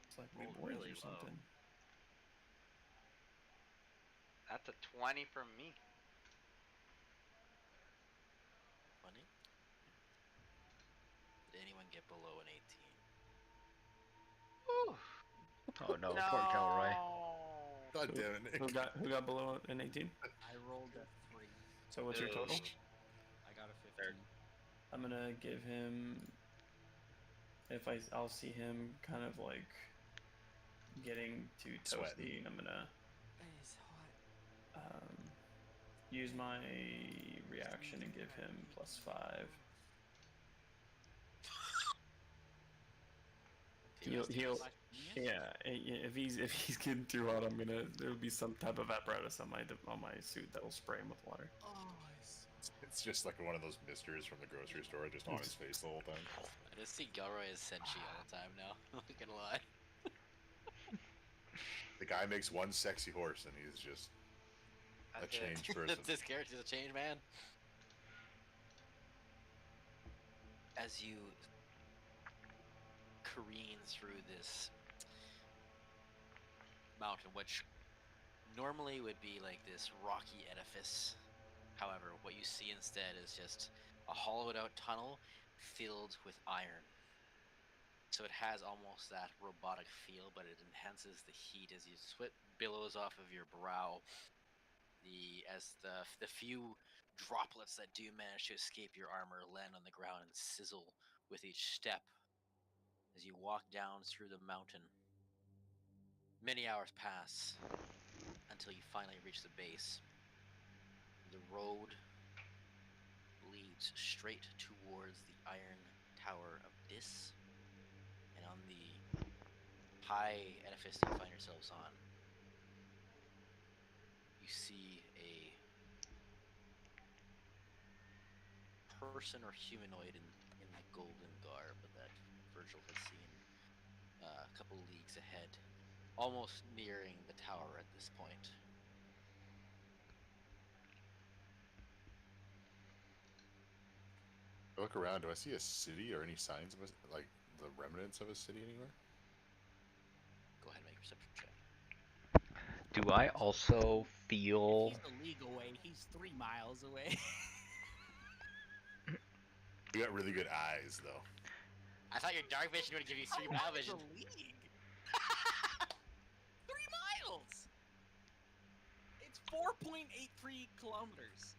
It's like we Rolled boys really or low. something. That's a 20 from me. 20? Did anyone get below an 18? Whew. Oh no, poor Gilroy. God damn it, Nick. Who got below an 18? I rolled a 3. So what's your total? I got a 15. I'm gonna give him. I'll see him kind of like getting to toasty. I'm gonna It's hot. use my reaction and give him +5. He'll yeah. If he's getting too hot, there'll be some type of apparatus on my suit that'll spray him with water. Oh, it's It's just like one of those misters from the grocery store, just on his face the whole time. I just see Gilroy as Senshi all the time now. I'm not gonna lie. The guy makes one sexy horse, and he's just a That's it. changed person. This character's a changed man. as you careen through this mountain, which normally would be like this rocky edifice. However, what you see instead is just a hollowed out tunnel filled with iron. So it has almost that robotic feel, but it enhances the heat as your sweat billows off of your brow. The few droplets that do manage to escape your armor land on the ground and sizzle with each step as you walk down through the mountain. Many hours pass until you finally reach the base. The road leads straight towards the Iron Tower of Dis, and on the high edifice you find yourselves on, you see a person or humanoid in the golden garb that Virgil has seen a couple leagues ahead, almost nearing the tower at this point. I look around. Do I see a city or any signs of like the remnants of a city anywhere? Go ahead and make a perception check. Do I also feel? He's a league away. He's 3 miles away. You got really good eyes, though. I thought your dark vision would give you 3 mile vision. The league. 3 miles. It's 4.83 kilometers.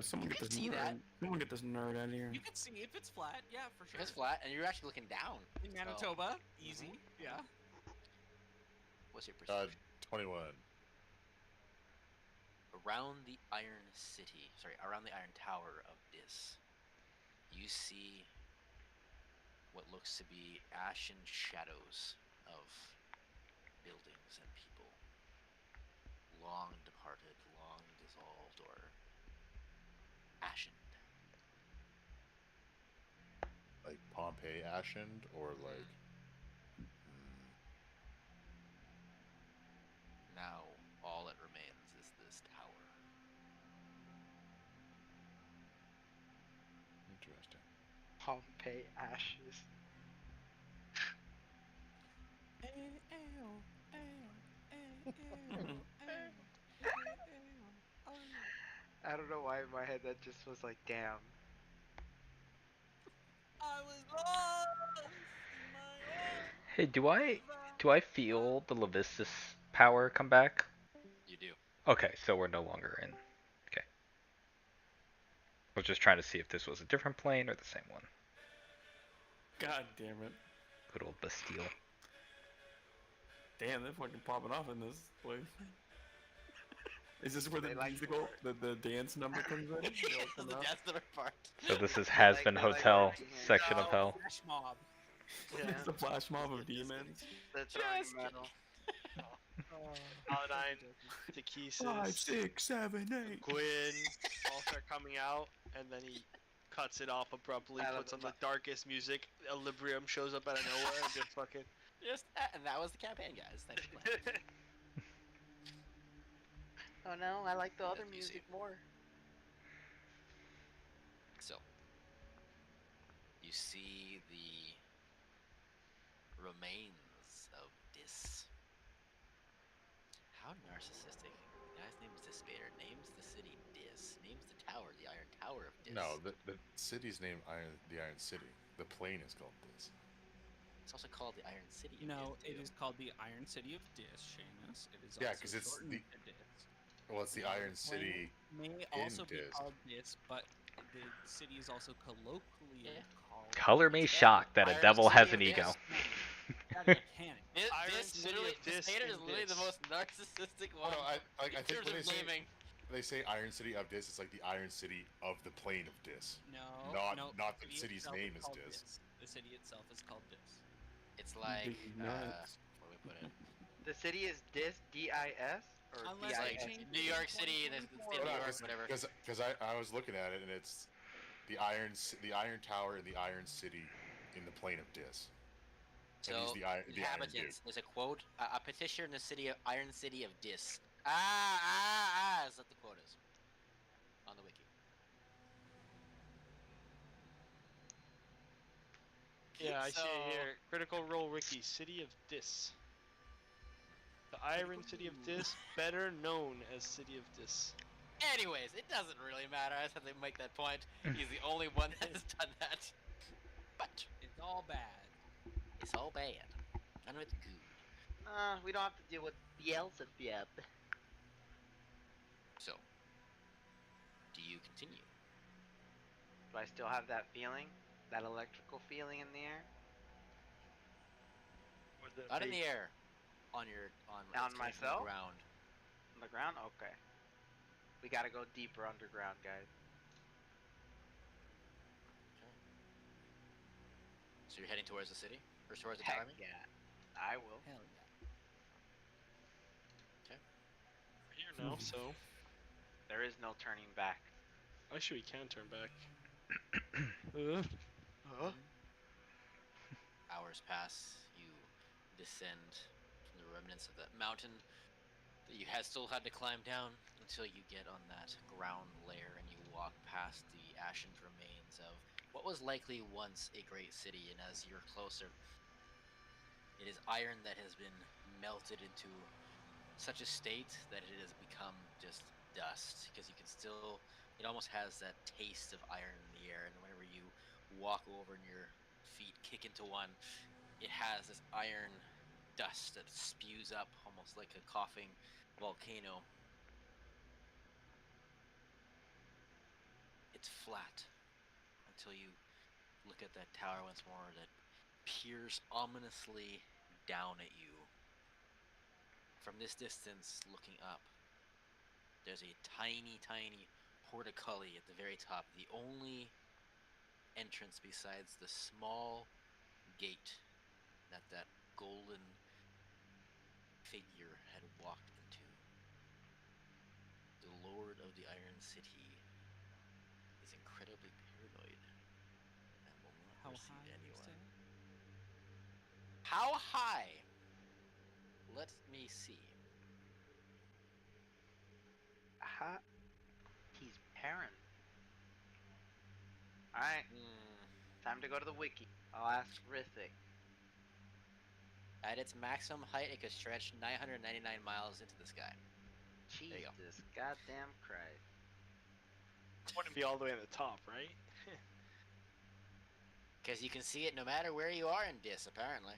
Someone You get can this see nerd. that. Someone get this nerd out of here. You can see if it's flat. Yeah, for sure. It's flat, and you're actually looking down. In Manitoba, easy. Yeah. What's your perception? 21. Around the around the Iron Tower of Dis, you see what looks to be ashen shadows of buildings and people, long departed, long dissolved, or ashened. Like Pompeii ashened, or like. Now, all that remains is this tower. Interesting. Pompeii ashes. I don't know why in my head that just was like, damn. I was lost in my own. Hey, do I feel the Levistus power come back? You do. Okay, so we're no longer in. Okay. I was just trying to see if this was a different plane or the same one. God damn it. Good old Bastille. Damn, they're fucking popping off in this place. Is this where the musical, the dance number comes in? The dance number part. So this is Has Been Hotel section of hell. Flash mob. It's the flash mob of demons. The throwing metal. Paladine, Takesis, 5, 6, 7, 8. Gwyn all start coming out, and then he cuts it off abruptly, puts on the darkest music. Equilibrium shows up out of nowhere and just fucking. And that was the campaign, guys. Thanks for playing. Oh no, I like the other That's music easy. more. So, you see the remains of Dis. How narcissistic. The guy's name is Despair. Names the city Dis. Names the tower the Iron Tower of Dis. No, the city's named the Iron City. The plane is called this. It's also called the Iron City of No, Dis, it too. is called the Iron City of Dis, Seamus. It is Yeah, also 'cause it's shortened the- to Dis. Well, it's the Iron City. May in also be Dis. called Dis, but the city is also colloquially called. Color me It's shocked that a Iron devil City has of an ego. Gotta be canon. Iron This City literally, of Dis Despair is in literally the Dis. most narcissistic Oh one. no, I in think terms when of they say naming. Iron City of Dis, it's like the Iron City of the plane of Dis. No, Not the city city's itself name is called Dis. The city itself is called Dis. It's like, Big where nuts. do we put it? The city is Dis, D-I-S, or Unless It's I like D-I-S? change New it York to City and it's 2024. New York, whatever. Because I was looking at it and it's the Iron Tower and the Iron City in the plane of Dis. And So, he's the Iron Dude. inhabitants, there's a quote, a petitioner in the city of Iron City of Dis. Is that the quote is. On the wiki. Yeah, I see it So- here. Critical Role Wiki, City of Dis. The Iron City of Dis, better known as City of Dis. Anyways, it doesn't really matter. I just have to make that point. He's the only one that has done that. But It's all bad. it's all bad. None of it's good. We don't have to deal with Beelzebub. So, do you continue? Do I still have that feeling? That electrical feeling in the air? Not in the air. On your On it's coming from myself? the ground. On the ground? Okay. We gotta go deeper underground, guys. So you're heading towards the city? Or towards the Heck tower? I mean? yeah. I will. Hell yeah. We're here now, so There is no turning back. actually we can turn back. Huh? Hours pass. You descend from the remnants of that mountain that you still had to climb down until you get on that ground layer and you walk past the ashen remains of what was likely once a great city. And as you're closer, it is iron that has been melted into such a state that it has become just dust, because you can still, it almost has that taste of iron in the air, and whenever you walk over and your feet kick into one, it has this iron dust that spews up almost like a coughing volcano. It's flat until you look at that tower once more that peers ominously down at you. From this distance, looking up, there's a tiny, tiny portcullis at the very top. The only entrance besides the small gate that that golden figure had walked into. The Lord of the Iron City is incredibly paranoid and will not How receive high, you anyone. say? How high? Let me see. He's parent. Alright, time to go to the wiki. I'll ask Rithik. At its maximum height, it could stretch 999 miles into the sky. you go. Jesus goddamn Christ. Wouldn't be all the way at the top, right? Because you can see it no matter where you are in Dis, apparently.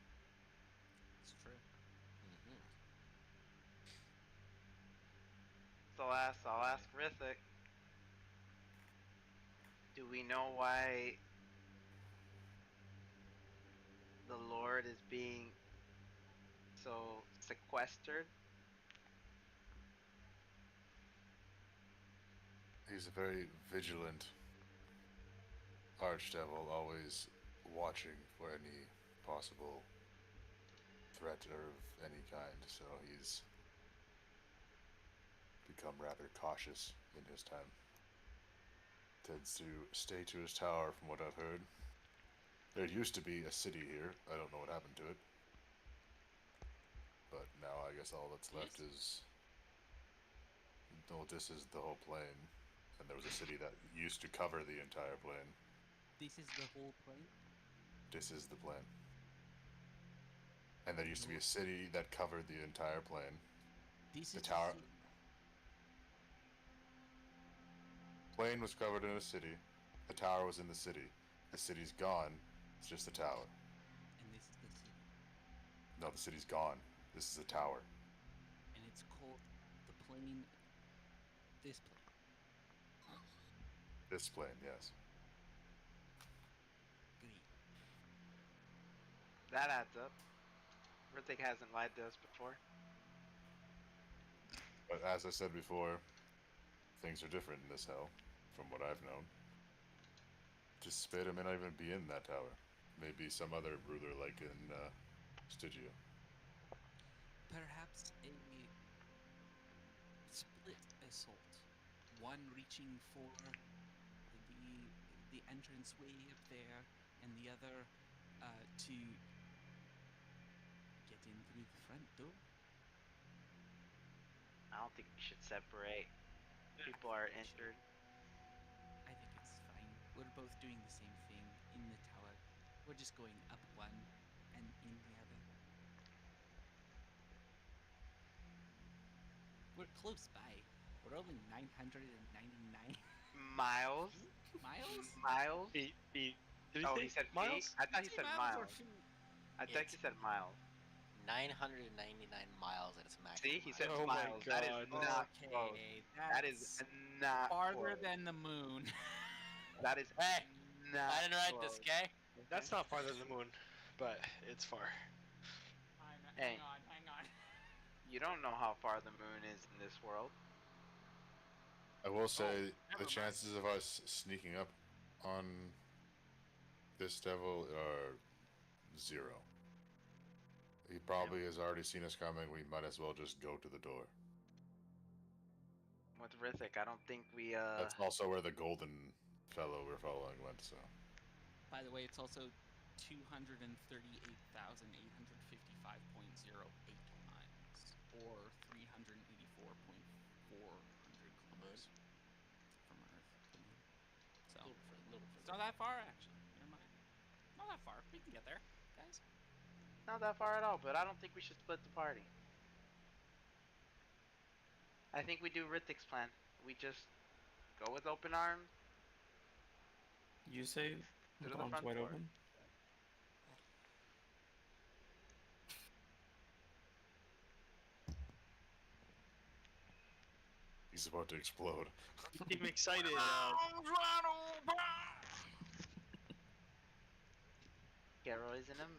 It's true. So I'll ask Rithik. Do we know why the Lord is being so sequestered? He's a very vigilant archdevil, always watching for any possible threat or of any kind, so he's become rather cautious in his time. Tends to stay to his tower, from what I've heard. There used to be a city here. I don't know what happened to it. But now I guess all that's left is... No, this is the whole plain. And there was a city that used to cover the entire plain. This is the whole plane? This is the plain. And there used to be a city that covered the entire plain. This The is tower... city. Plain was covered in a city. The tower was in the city. The city's gone. It's just the tower. And this is the city. No, the city's gone. This is a tower. And it's called the plane. This plane. This plain, yes. Great. That adds up. Rithik hasn't lied to us before. But as I said before, things are different in this hell, from what I've known. Just Spada may not even be in that tower. Maybe some other ruler like in Stygia. Perhaps a split assault. One reaching for the entranceway up there, and the other to get in through the front door. I don't think we should separate. People are injured. I think it's fine. We're both doing the same thing in the tower. We're just going up one and in the other. We're close by. We're only 999 Miles. miles. Miles. Feet. Did Oh, say he said miles? feet. I thought he Did said or miles. feet? I thought he said miles. 999 miles at its maximum. See, he said Oh my miles. That is God. not close. Okay, That is that's not farther close. than the moon. That is Hey, not I didn't write close. this, okay? That's not farther than the moon, but it's far. Hey. Hang on. You don't know how far the moon is in this world. I will say never the mind. chances of us sneaking up on this devil are 0. He probably has already seen us coming. We might as well just go to the door. With Rithik, I don't think we That's also where the golden fellow we're following went. So By the way, it's also 238,855.08 miles, or 384.400 kilometers from Earth to the moon. So it's not that far, actually. Never mind. Not that far. We can get there, guys. not that far at all. But I don't think we should split the party. I think we do Rithik's plan. We just go with open arms You say through with the arms front wide door. open? he's about to explode. I'm excited. Garrow is in him.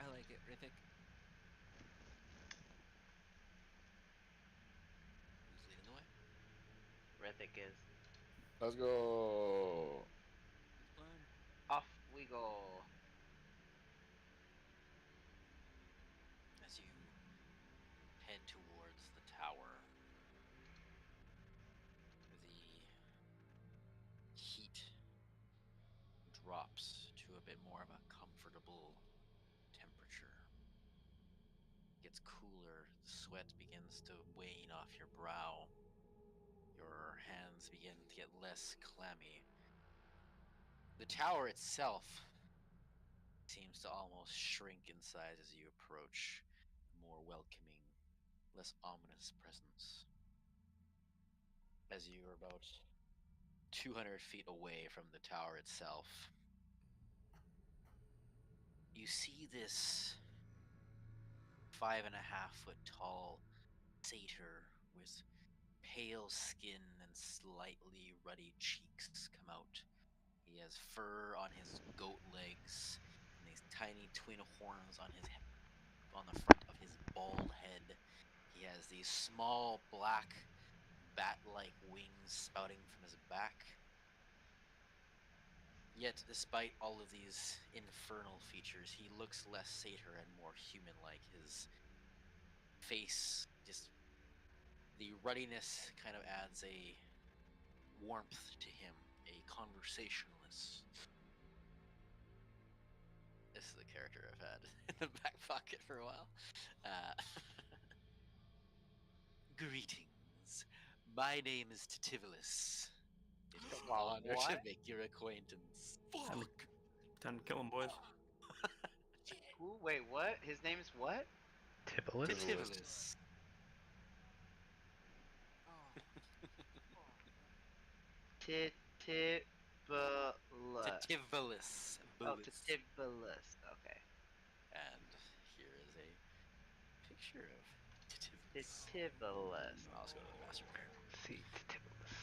I like it, Rithik. Who's leading the way? Rithik is. Let's go. Off we go. As you head towards the tower, the heat drops to a bit more of a comfortable temperature. Gets cooler, the sweat begins to wane off your brow. Your hands begin to get less clammy. The tower itself seems to almost shrink in size as you approach, a more welcoming, less ominous presence. As you are about 200 feet away from the tower itself, you see this 5.5 foot tall satyr with pale skin and slightly ruddy cheeks come out. He has fur on his goat legs and these tiny twin horns on the front of his bald head. He has these small black bat-like wings spouting from his back. Yet, despite all of these infernal features, he looks less satyr and more human-like. His face, just the ruddiness kind of adds a warmth to him, a conversationalist. This is a character I've had in the back pocket for a while. Greetings. My name is Titivolus. It is an honor to make your acquaintance. Time to kill him, boys. Who? Wait, what? His name's what? Tibboleth? Titivolus. Titivolus. Titivolus. Oh, Titivolus. Okay. And here is a picture of Titivolus. Titivolus. I'll just go to the master pair. See, Tibboleth.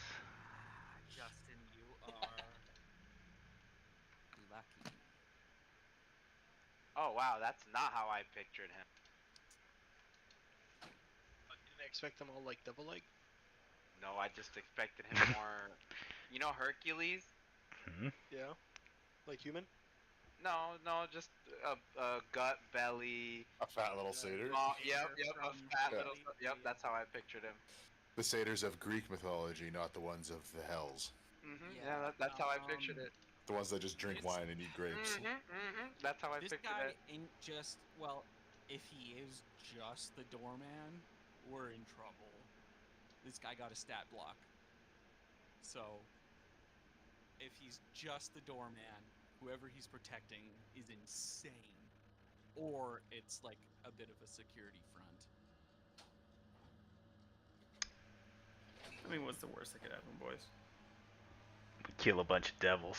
Justin, you are lucky. Oh wow, that's not how I pictured him. Didn't expect them all like devil-like. No, I just expected him more. You know Hercules? Hmm? Yeah, like human. No, just a gut belly. A fat little satyr. Yep, a fat Yeah. little. Yep, that's how I pictured him. The satyrs of Greek mythology, not the ones of the hells. Yeah, that's how I pictured it. The ones that just drink wine and eat grapes. That's how I This pictured guy it. ain't just, well, if he is just the doorman, we're in trouble. This guy got a stat block. So, if he's just the doorman, whoever he's protecting is insane, or it's like a bit of a security front. I mean, what's the worst that could happen, boys? We kill a bunch of devils.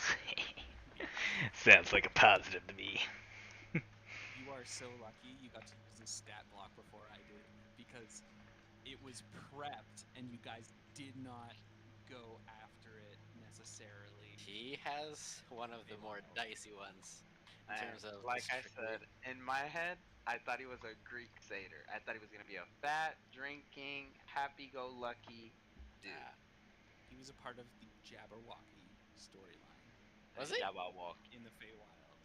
Sounds like a positive to me. You are so lucky you got to use this stat block before I did, because it was prepped and you guys did not go after it necessarily. He has one of the more dicey ones in And terms of like I trickery. said, in my head, I thought he was a Greek satyr. I thought he was gonna be a fat, drinking, happy-go-lucky dude. He was a part of the Jabberwocky storyline. Was he? Jabberwocky. In the Feywild.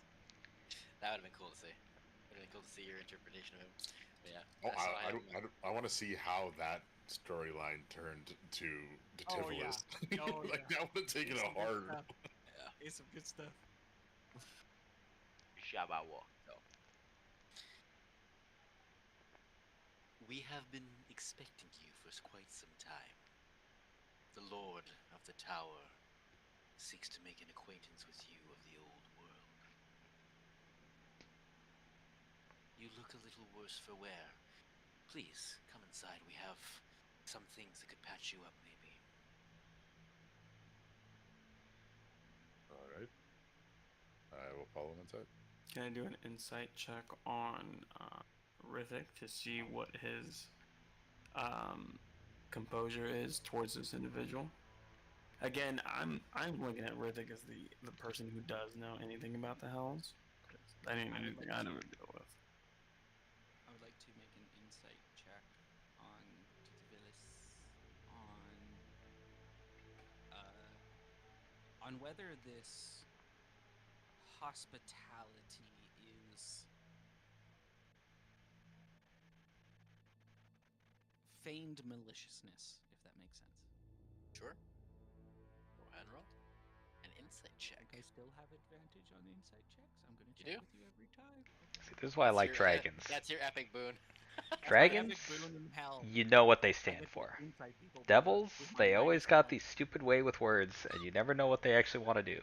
That would have been cool to see. Would have been cool to see your interpretation of him. But yeah. Oh, saw him. I want to see how that storyline turned to Oh, yeah. Tiflis. Oh, Like yeah. that would have taken It's a some good hard. stuff. Yeah. It's some good stuff. Jabberwock. We have been expecting you for quite some time. The Lord of the Tower seeks to make an acquaintance with you of the old world. You look a little worse for wear. Please, come inside. We have some things that could patch you up, maybe. All right. I will follow him inside. Can I do an insight check on Rithik to see what his composure is towards this individual? Again, I'm looking at Rithik as the person who does know anything about the Hells. That ain't anything I never deal with. I would like to make an insight check on Titivilis on whether this hospitality is feigned maliciousness, if that makes sense. Sure. Go ahead and roll. An insight check. I still have advantage on insight checks. I'm going to You check do? with you every time. See, this is why I like your, dragons. That's your epic boon. Dragons, you know what they stand for. Devils, they always got these stupid way with words, and you never know what they actually want to do.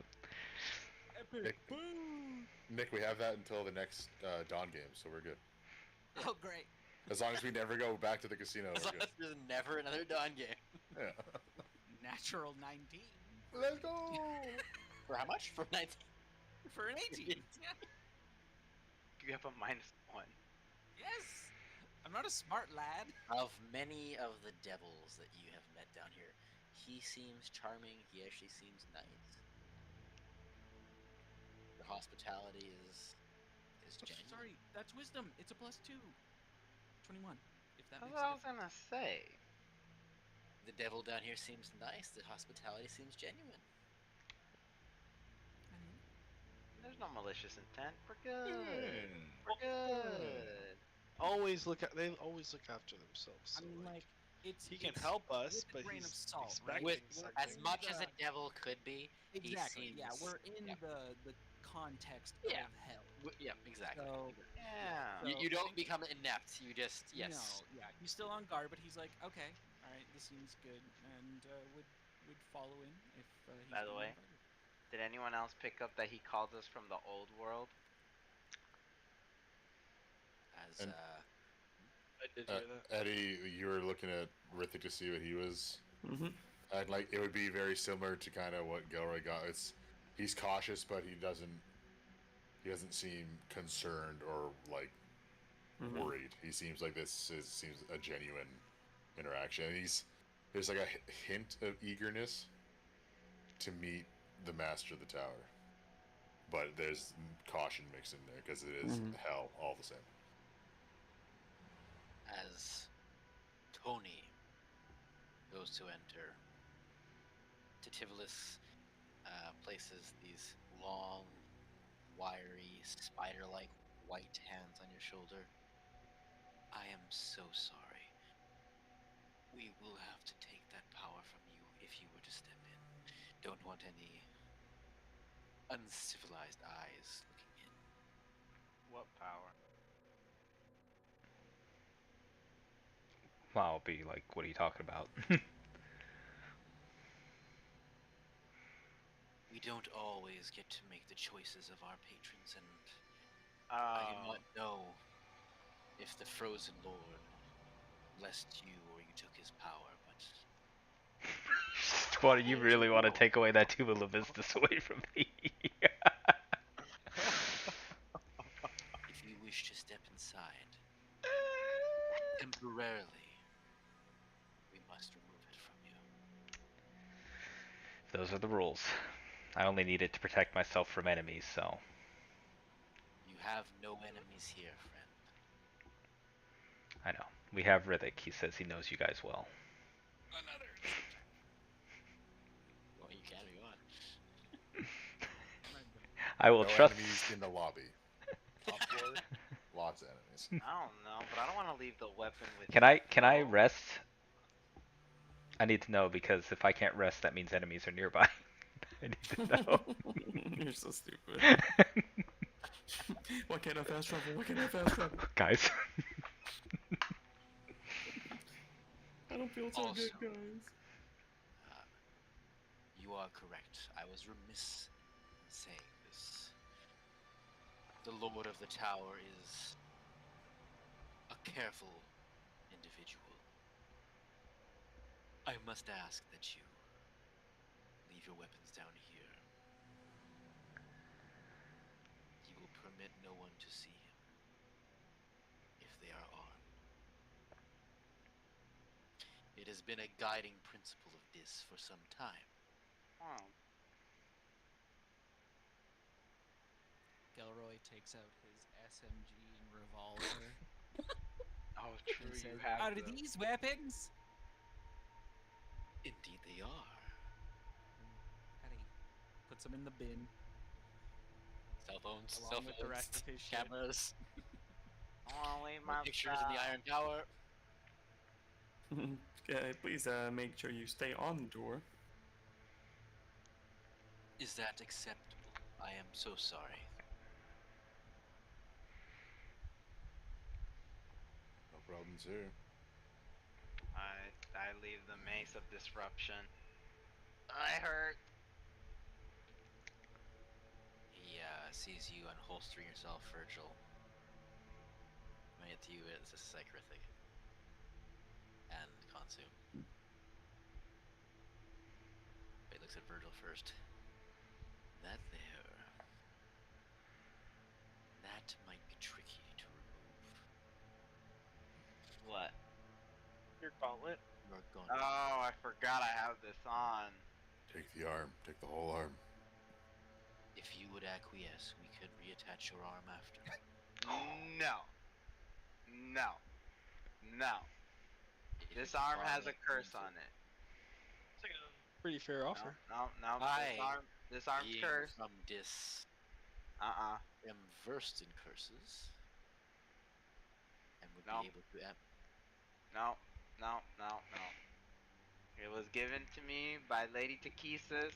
Nick, we have that until the next Dawn game, so we're good. Oh, great. As long as we never go back to the casino, As we're long good. as there's never another Dawn game. Yeah. Natural 19. Let's go! For how much? For 19? For an 18. Yeah. You have a -1. Yes. I'm not a smart lad. Of many of the devils that you have met down here, he seems charming. He actually seems nice. Your hospitality is genuine. Sorry, that's wisdom. It's a +2. 21. If that That's makes what I a was gonna say. The devil down here seems nice. The hospitality seems genuine. There's no malicious intent. We're good. We're good. They always look after themselves. So I mean, like, he can help us, but with a grain he's of salt, right? expecting With something. as much as a devil could be, Exactly. he Yeah, seems, we're in yeah. the context Yeah. of hell. Yeah, exactly. So, Yeah. You don't become inept. You just yes. No, yeah, he's still on guard, but he's like, okay, all right, this seems good, and would follow in if he's By the being way, invited. did anyone else pick up that he called us from the old world? As And- I did hear that. Eddie, you were looking at Rithik to see what he was. Mm-hmm. And like it would be very similar to kind of what Gilroy got. He's cautious, but he doesn't seem concerned or like worried. He seems like seems a genuine interaction. And there's like a hint of eagerness to meet the master of the tower, but there's caution mixed in there because it is hell all the same. as Tony goes to enter, Titivilis places these long, wiry, spider-like white hands on your shoulder. I am so sorry. We will have to take that power from you if you were to step in. Don't want any uncivilized eyes looking in. What power? Well, I'll be like, what are you talking about? We We don't always get to make the choices of our patrons, and I do not know if the Frozen Lord blessed you or you took his power, but What do you really want to take away that tube of Levistus away from me? if you wish to step inside temporarily, we must remove it from you. Those are the rules. I only need it to protect myself from enemies, so. You have no enemies here, friend. I know. We have Riddick. He says he knows you guys well. Well, you carry on. I will No trust. enemies in the lobby. Top floor, lots of enemies. I don't know, but I don't want to leave the weapon with. Can I Flo. rest? I need to know because if I can't rest, that means enemies are nearby. I need to know. You're so stupid. Why can't I fast travel? Why can't I fast travel? Guys. I don't feel so good, Also, guys. You are correct. I was remiss in saying this. The Lord of the Tower is a careful individual. I must ask that you leave your weapons down here. He will permit no one to see him if they are armed. It has been a guiding principle of this for some time. Oh. Gilroy takes out his SMG and revolver. Oh, true. and You says, have. "Are the- these weapons?" Indeed they are. Harry puts them in the bin. Cell phones, Along with the rest of his shit. cameras, I want to leave more my pictures in the Iron Tower. Please make sure you stay on the door. Is that acceptable? I am so sorry. No problems here. I leave the mace of disruption. I hurt. He sees you unholstering yourself, Virgil. Coming at you is a Psychrithic. And Consume. But he looks at Virgil first. That there. That might be tricky to remove. What? Your gauntlet. You're going Oh, I forgot I have this on. Take the arm. Take the whole arm. If you would acquiesce, we could reattach your arm after. No. No. No. This arm has a curse on it. It's like a pretty fair offer. No. I, This arm's being cursed. from Dis, am versed in curses, and would No. be able to. No. It was given to me by Lady Takesis.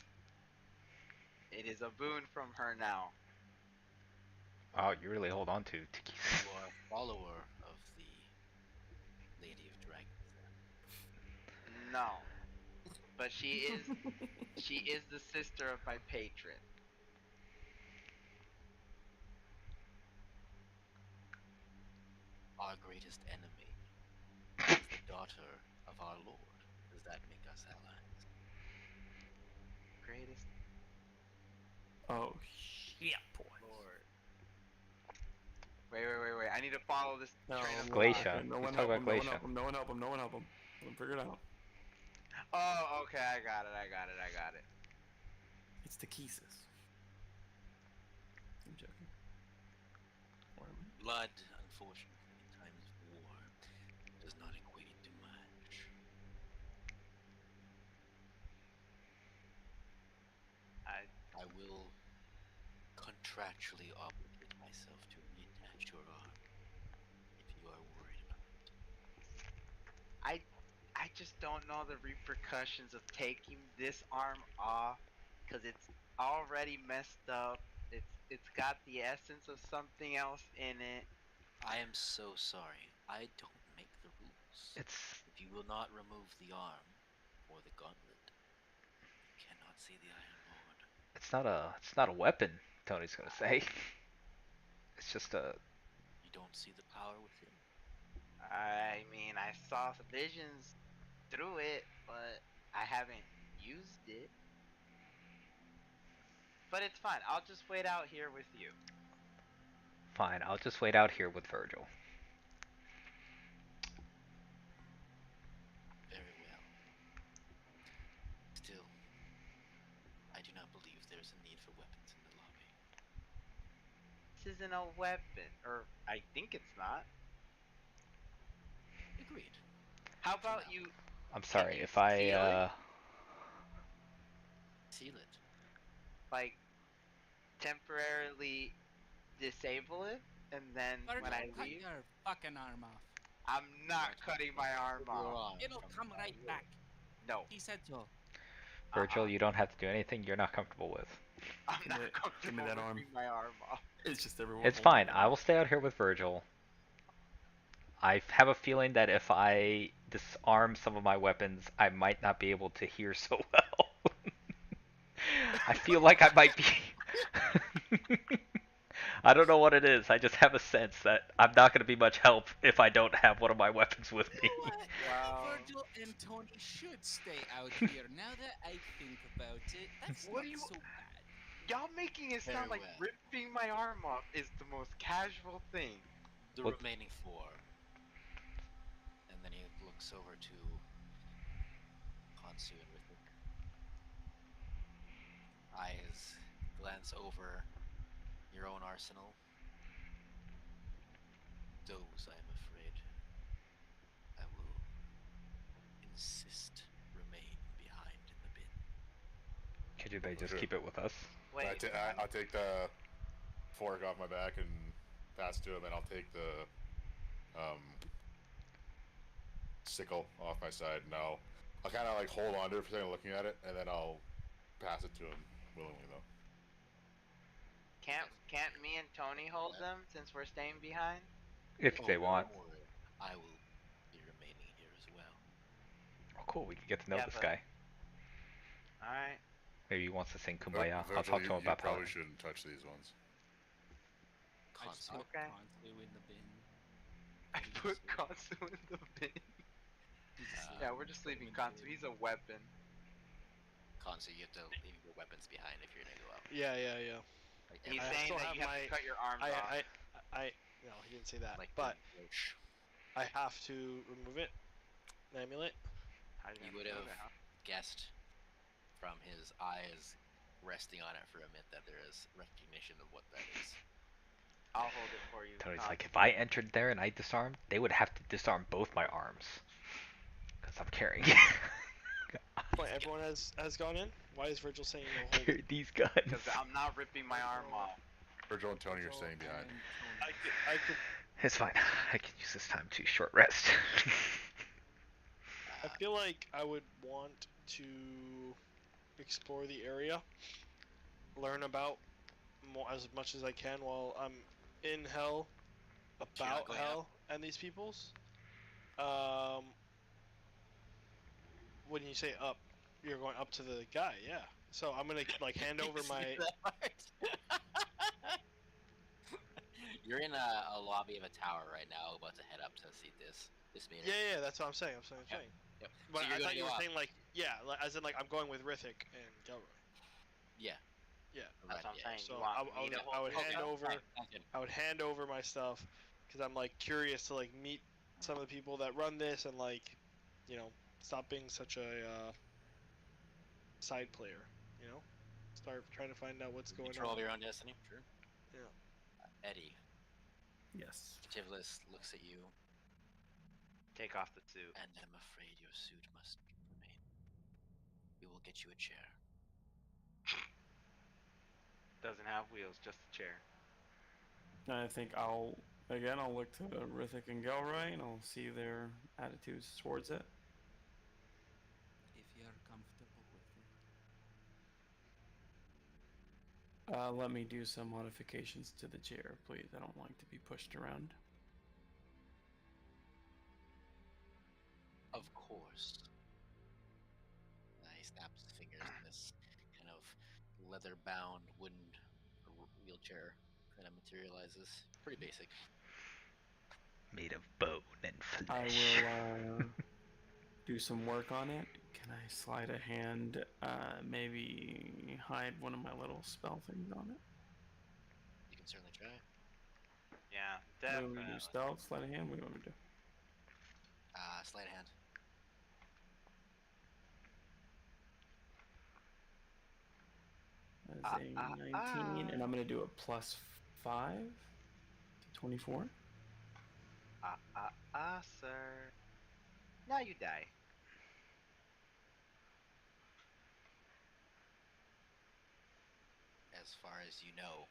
It is a boon from her now. Wow, you really hold on to Tikis. You are a follower of the Lady of Dragons, then. No. But she is the sister of my patron. Our greatest enemy is the daughter of our Lord. Does that make us allies? Greatest Oh, shit, boy. Lord. Wait. I need to follow this No, train of Glacier. thought. No He's one talking help him, about no one Glacier. help him, no one help him, no one help him. Let him figure it out. Oh, okay, I got it. It's Takesis. I'm joking. Or am I? Blood, unfortunately, in times of war, does not equate to much. I will contractually obligate myself to reattach your arm if you are worried about it. I just don't know the repercussions of taking this arm off, cause it's already messed up. It's got the essence of something else in it. I am so sorry. I don't make the rules. It's If you will not remove the arm or the gauntlet, you cannot see the Iron Lord. It's not a weapon. Tony's gonna say. It's just a. You don't see the power within. I mean, I saw some visions through it, but I haven't used it. But it's fine. I'll just wait out here with you. Fine, I'll just wait out here with Virgil. Very well. Still, I do not believe there's a need for weapons in the lobby. This isn't a weapon, or I think it's not. Agreed. How about you? I'm sorry you if I. seal it? Seal it. Like temporarily disable it, and then Virgil, when I cut leave, your fucking arm off. I'm not cutting my arm off. It'll come right back. No, He said so. Virgil, you don't have to do anything you're not comfortable with. I'm not Give me comfortable that arm. ripping my arm off. It's just everyone. It's holding fine. it. I will stay out here with Virgil. I have a feeling that if I disarm some of my weapons, I might not be able to hear so well. I feel like I might be. I don't know what it is. I just have a sense that I'm not going to be much help if I don't have one of my weapons with me. You know what? Wow. Virgil and Tony should stay out here. Now that I think about it, that's What not do you- so bad. Y'all making it sound Very like well. ripping my arm off is the most casual thing. The What- remaining four. And then he looks over to Hansu and Rithik. Eyes glance over your own arsenal. Those, I am afraid, I will insist remain behind in the bin. Could they just Sure. keep it with us? Wait, I'll take the fork off my back and pass it to him, and I'll take the sickle off my side, and I'll kind of like hold on to it for a second, looking at it, and then I'll pass it to him willingly though. can't me and Tony hold them since we're staying behind? If they want. Don't worry, I will be remaining here as well. Oh, cool. We can get to know Yeah, this but- guy. All right. Maybe he wants to sing Kumbaya. Virgil, I'll talk to him you about probably paladin. shouldn't touch these ones. I just Hansu. put Okay. Hansu in the bin. I He's put asleep. Kansu in the bin. He's asleep. Yeah, we're just Put him leaving in the Kansu. bin. He's a weapon. Hansu, you have to leave your weapons behind if you're gonna go out. Yeah. Like, He's I saying still that have you have my- to cut your arms off. No, he didn't say that. like But the roach. I have to remove it. The amulet. How do You you would know have that? guessed from his eyes resting on it for a minute that there is recognition of what that is. I'll hold it for you. Tony's Kansu. like, if I entered there and I disarmed, they would have to disarm both my arms. Because I'm carrying Wait, everyone has gone in. Why is Virgil saying no hold? carry these guns. Because I'm not ripping my arm off. Virgil and Tony are Virgil staying behind. and I Tony. could It's fine. I can use this time to short rest. I feel like I would want to explore the area, learn about as much as I can while I'm in hell, you're not about going hell and these peoples. When you say up, you're going up to the guy, yeah. So I'm gonna like hand over my. You're in a lobby of a tower right now, about to head up to see this meeting. Yeah, that's what I'm saying. I'm saying. Yep. But So you're I gonna thought you go were up. saying like, yeah, as in like I'm going with Rithik and Gelroy. Yeah. Yeah. That's what I'm saying. So You want I me to I hold would it? hand Okay, over. fine, sounds good. I would hand over my stuff because I'm like curious to like meet some of the people that run this and like, you know, stop being such a side player. You know, start trying to find out what's going Control on. of your own destiny. Sure. Yeah. Eddie, Yes. Tivlis looks at you, Take off the suit. and I'm afraid your suit must remain. We will get you a chair. Doesn't have wheels, just a chair. I think I'll look to Rithik and Gelroy and I'll see their attitudes towards it. If you're comfortable with it. Let me do some modifications to the chair, please. I don't like to be pushed around. Of course. He snaps his fingers, and this kind of leather-bound wooden wheelchair kind of materializes. Pretty basic. Made of bone and flesh. I will do some work on it. Can I slide a hand? Maybe hide one of my little spell things on it. You can certainly try. Yeah, What do you want me definitely. to do? Stealth, slide a hand. What do you want me to do? Sleight of hand. That's a 19, and I'm gonna do a +5 to 24. Sir. Now you die. As far as you know,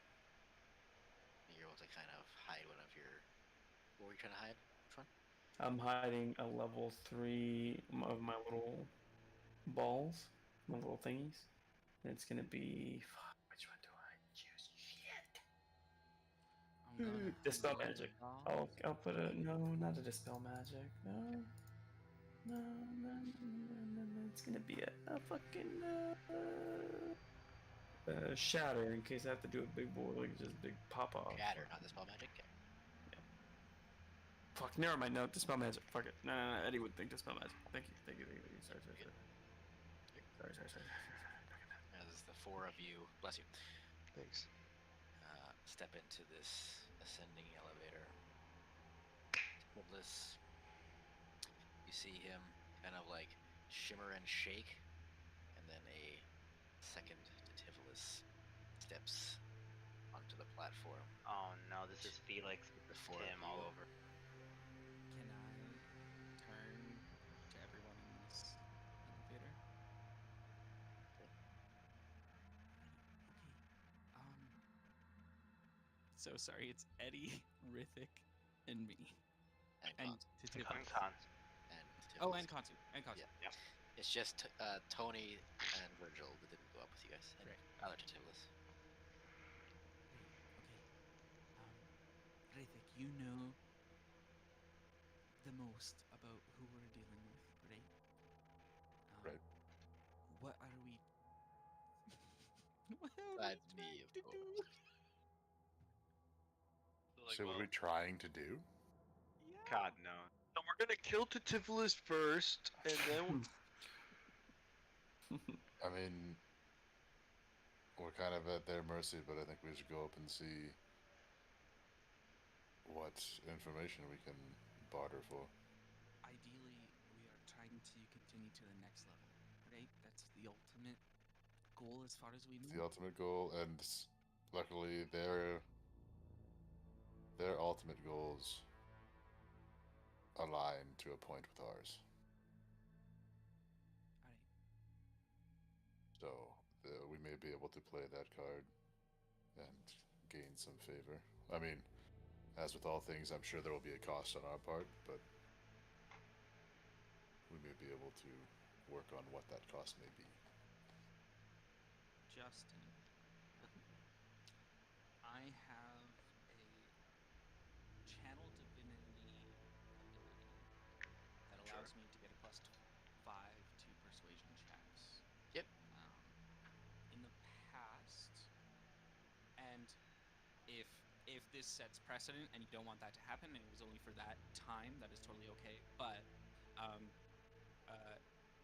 you're able to kind of hide one of your. What were you trying to hide? Which one? I'm hiding a level 3 of my little balls, my little thingies. And it's gonna be. Which one do I choose? Shit. I'm gonna Dispel hide magic. all- I'll put a no, not a dispel magic. No. It's gonna be a fucking shatter in case I have to do a big boy, like just big pop off. Shatter, not dispel magic. Okay. Fuck, never mind. No, dispel magic. Fuck it. No, Eddie would think dispel magic. Thank you. Sorry. As the four of you, bless you, Thanks. step into this ascending elevator. Timeless. You see him kind of like shimmer and shake, and then a second Titivulus steps onto the platform. Oh no, this is Felix with the Four of Tim all you. over. Can I turn to everyone in this elevator? So sorry, it's Eddie, Rithik, and me. And Titivus. Oh, and Kansu. Yeah. It's just Tony and Virgil that didn't go up with you guys. And other Titivulus. Rithik, you know the most about who we're dealing with, right? Right. What are we? Besides me, of course. So what are we trying to do? God no. So we're gonna kill Titivulus first, and then. I mean, we're kind of at their mercy, but I think we should go up and see what information we can barter for. Ideally, we are trying to continue to the next level, right? That's the ultimate goal as far as we It's know. the ultimate goal, and luckily their ultimate goals align to a point with ours. So we may be able to play that card and gain some favor. I mean, as with all things, I'm sure there will be a cost on our part, but we may be able to work on what that cost may be. Justin, I have a channel divinity ability that allows me to get a +5 to persuasion checks. Yep. In the past, and if this sets precedent and you don't want that to happen, and it was only for that time, that is totally okay. But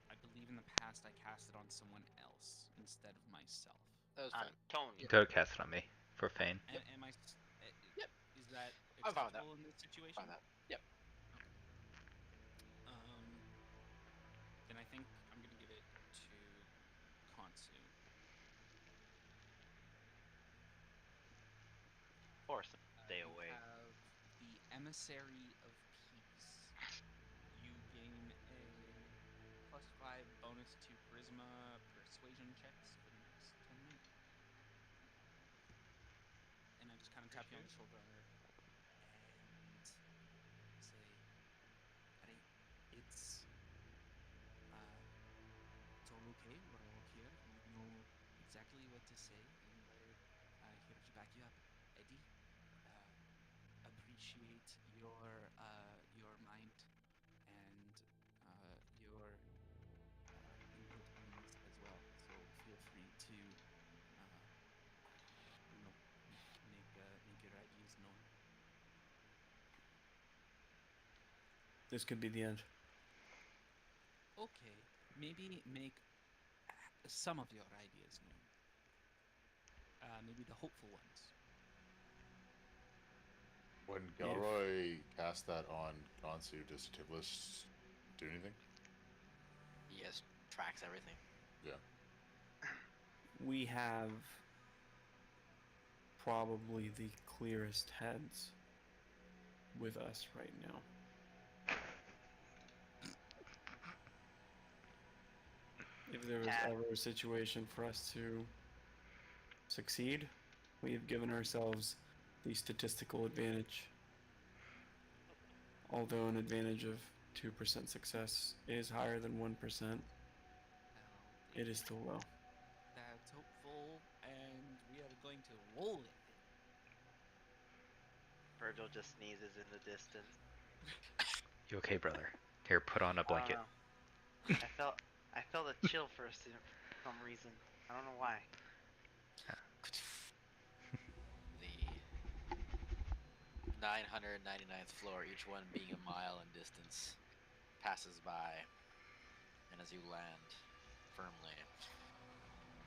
I believe in the past I cast it on someone else instead of myself. That was fine. Tony. Don't cast it on me for Fane. Am I? Yep. Is that I'm fine with that. acceptable in this situation? Fine with that. Yep. Then I think I'm gonna give it to Kansu. Force him to stay You away. have the Emissary of Peace. You gain a +5 bonus to Charisma persuasion checks for the next 10 minutes. And I just kind of tap you on the shoulder and say, "Hey, it's all okay. We're all here. We know exactly what to say, and we're here to back you up. Eddie, appreciate your mind and your input in this as well. So feel free to This could be the end. Okay, maybe make some of your ideas known. Maybe the hopeful ones. When Galroy cast that on Kansu, does Tivlis do anything? He just tracks everything. Yeah. We have probably the clearest heads with us right now. If there was ever a situation for us to succeed, we have given ourselves the statistical advantage. Although an advantage of 2% success is higher than 1%, it is still low. That's hopeful, and we are going to roll with it. Virgil just sneezes in the distance. You okay, brother? Here, put on a blanket. I felt a chill for some reason. I don't know why. The 999th floor, each one being a mile in distance, passes by, and as you land firmly,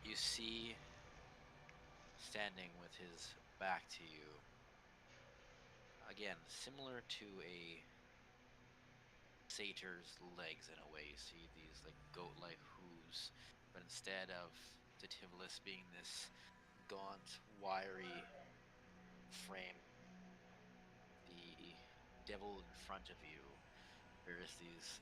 you see, standing with his back to you, again, similar to a satyr's legs in a way. You see these like goat-like hooves, but instead of Tativilis being this gaunt, wiry frame, the devil in front of you, there's these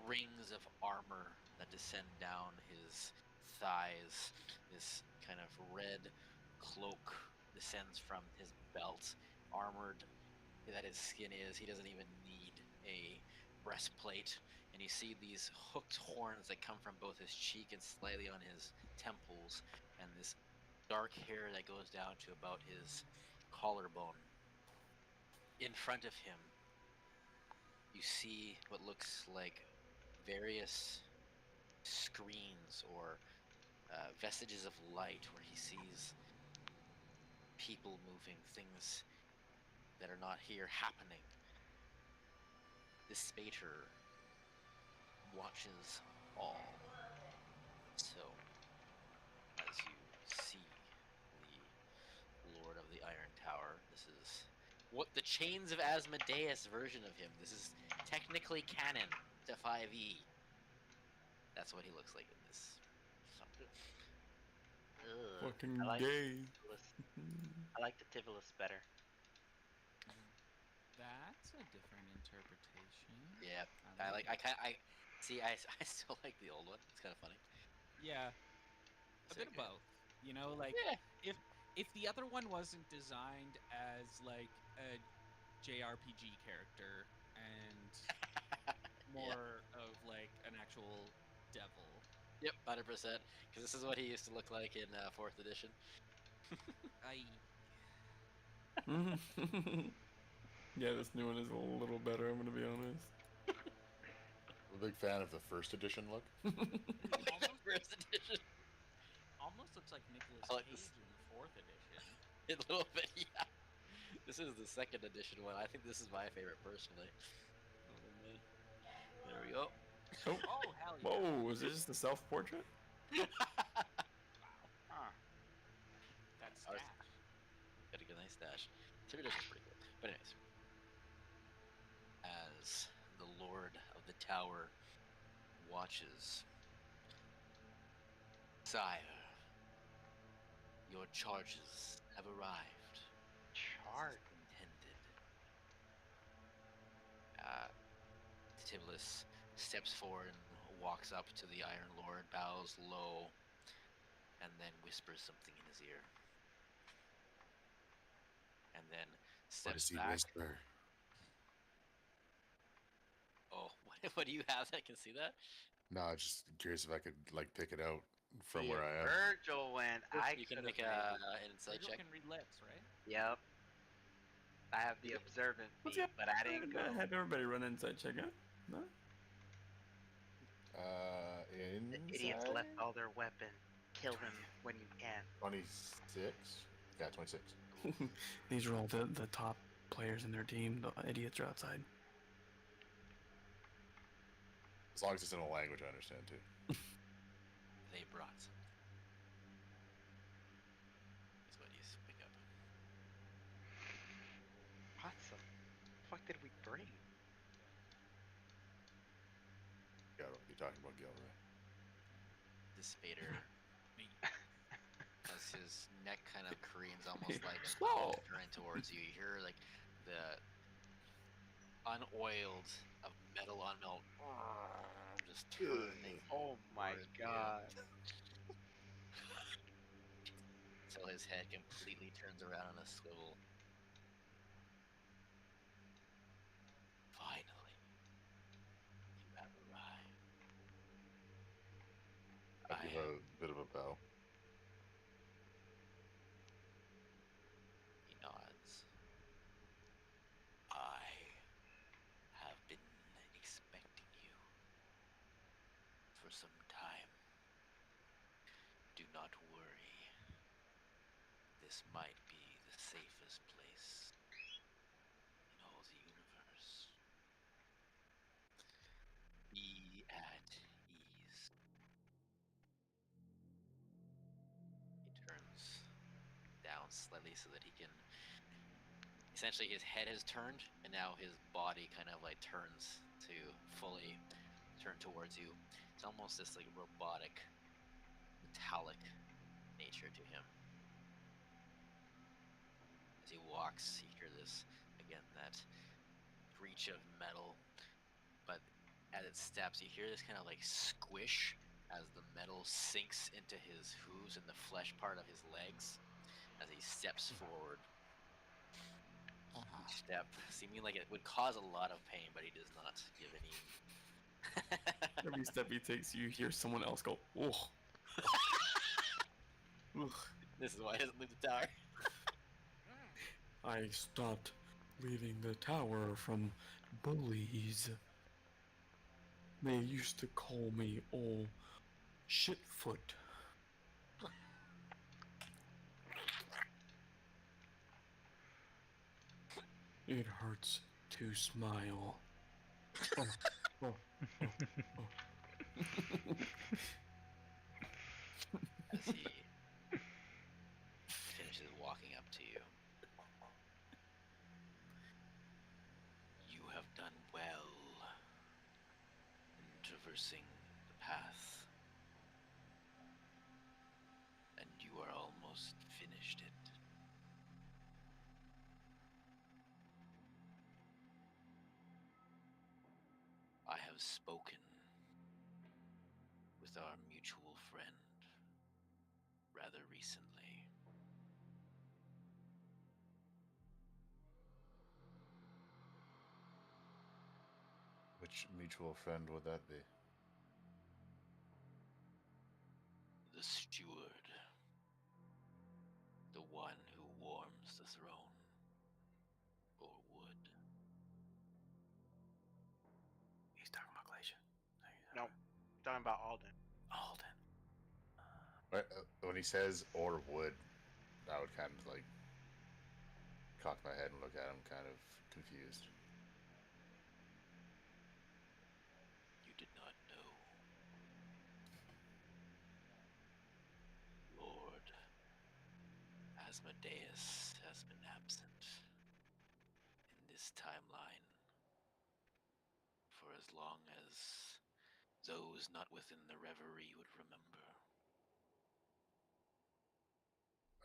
rings of armor that descend down his thighs. This kind of red cloak descends from his belt, armored that his skin is. He doesn't even need a breastplate. And you see these hooked horns that come from both his cheek and slightly on his temples, and this dark hair that goes down to about his collarbone. In front of him, you see what looks like various screens or vestiges of light where he sees people moving, things that are not here happening. This Spater watches all. So, as you see the Lord of the Iron Tower, this is what the Chains of Asmodeus version of him. This is technically canon to 5e. That's what he looks like in this. Fucking I like gay. I like the Tivlis better. That's a different interpretation. Yeah, I still like the old one. It's kind of funny. Yeah, a bit of both. You know, like if the other one wasn't designed as like a JRPG character and more of like an actual devil. Yep, 100%. Because this is what he used to look like in 4th edition. Yeah, this new one is a little better, I'm gonna be honest. I'm a big fan of the 1st edition look. First edition. Almost looks like Nicolas I like Cage this. in the 4th edition. A little bit, yeah. This is the 2nd edition one. I think this is my favorite personally. Oh man. There we go. Oh hell yeah. Whoa, is this just a self-portrait? Wow. Huh. That's Ours- stash. Got a good nice dash. 3rd edition's pretty cool. But anyways. As the Lord of the Tower watches, Sire, your charges have arrived. Charge. Intended. Tiblis steps forward and walks up to the Iron Lord, bows low, and then whispers something in his ear. And then What does steps he back. whisper? Oh, what do you have that can see that? No, I'm just curious if I could like pick it out from See, where if I am. Virgil went, I You can could've make made an it. insight Virgil check. can read lips, right? Yep. I have the observant feat, but I didn't go. Have everybody run inside check out? No? The idiots Inside? left all their weapons. Kill them when you can. 26? Yeah, 26. These are all the top players in their team. The idiots are outside. As long as it's in a language I understand too. They brought something. Is what you pick up. What the fuck did we bring? Gilroy, you're talking about Gilroy. The Spader, as his neck kind of careens almost like an Slow. turning towards you, you hear like the unoiled of metal on metal just turning. Oh my towards you. god. Until his head completely turns around on a swivel. Finally, you have arrived. I give a bit of a bow. He nods. I have been expecting you for some time. Do not worry. This might be the safest place in all the universe. Be at ease. He turns down slightly so that he can. Essentially, his head has turned, and now his body kind of like turns to fully turn towards you. It's almost this like robotic, metallic nature to him. As he walks, you hear this again, that breach of metal, but as it steps, you hear this kind of like squish as the metal sinks into his hooves and the flesh part of his legs as he steps forward. Each step seeming like it would cause a lot of pain, but he does not give any. Every step he takes, you hear someone else go, ugh. Ugh. This is why he doesn't leave the tower. I stopped leaving the tower from bullies. They used to call me old shitfoot. It hurts to smile. Oh, oh, oh, oh. As he finishes walking up to you. You have done well in traversing the path, and you are almost finished it. I have spoken with our mutual friend rather recently. Which mutual friend would that be? The steward. The one who warms the throne. Or would. He's talking about Glacier. Nope. Talking about Alden. Alden. When he says or would, I would kind of like cock my head and look at him, kind of confused. You did not know. Lord Asmodeus has been absent in this timeline for as long as those not within the reverie would remember.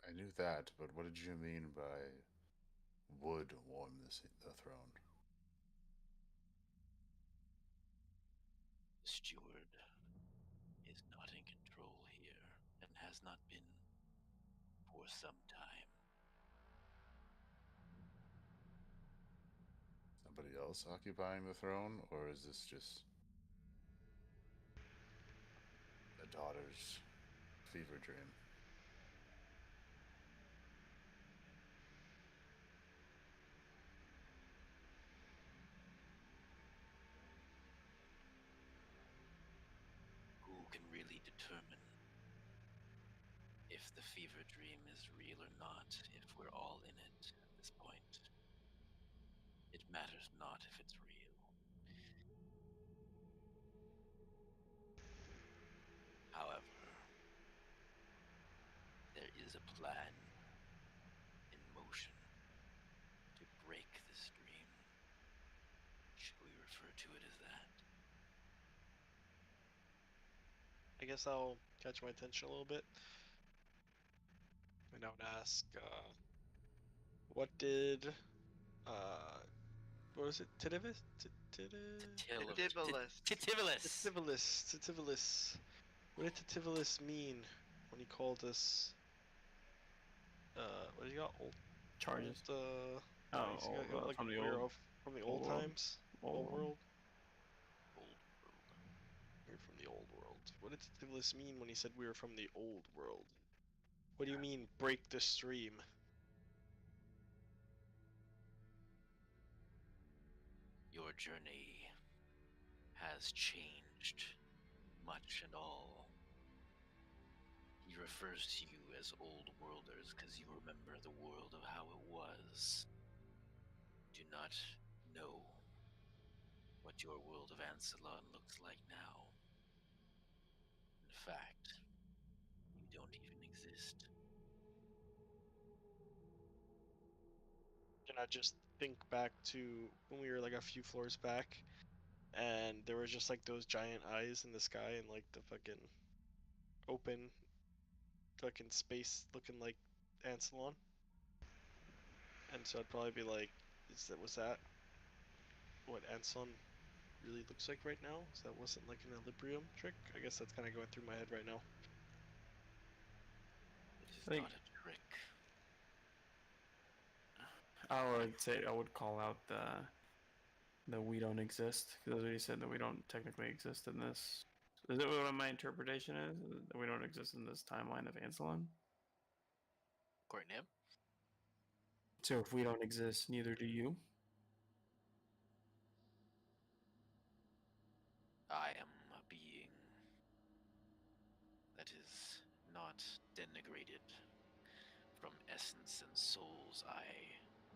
I knew that, but what did you mean by would warm the throne? The steward is not in control here and has not been for some time. Somebody else occupying the throne, or is this just a daughter's fever dream? Who can really determine if the fever dream is real or not, if we're all in it at this point? It matters not if it's real. guess that'll catch my attention a little bit. And I would ask, what did, what was it? Titivis? Tibullus. Titivilis. What did Titivilis mean when he called us, what did he got? Charges. Old, Oh, he's old, got, like, from the we were old, from the old old world. times? Old Old world. world? Old world. We're from the old world. What did Titivilis mean when he said we were from the old world? What do you mean, break the stream? Your journey has changed much and all. He refers to you as old worlders because you remember the world of how it was. Do not know what your world of Ancelon looks like now. In fact, you don't even exist. Can I just think back to when we were like a few floors back, and there was just like those giant eyes in the sky and like the fucking open fucking space looking like Ancelon? And so I'd probably be like, was that what Ancelon really looks like right now? So that wasn't like an Equilibrium trick? I guess that's kind of going through my head right now. It is I think- not a trick. I would say I would call out the we don't exist, because as you said that we don't technically exist in this. Is that what my interpretation is? That we don't exist in this timeline of Ancelon? According to him, So if we don't exist, neither do you. I am a being that is not denigrated from essence and souls. I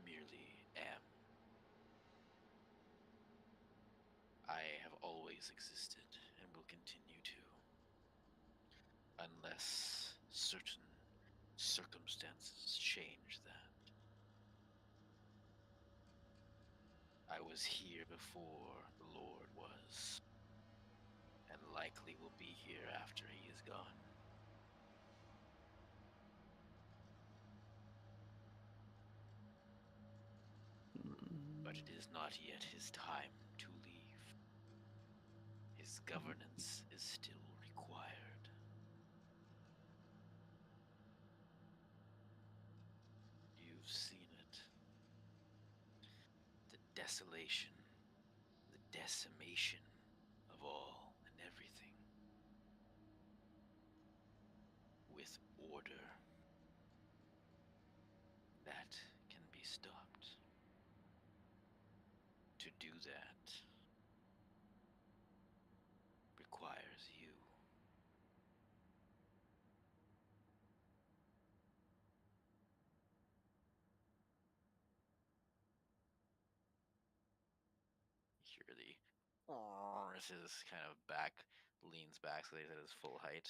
merely am. I have always existed and will continue to, unless certain circumstances change that. I was here before the Lord was, and likely will be here after he is gone. But it is not yet his time to leave. His governance is still required. You've seen it. The desolation, the decimation of all and everything. With order, that can be stopped. To do that requires you. You hear the as his kind of back leans back so that he's at his full height.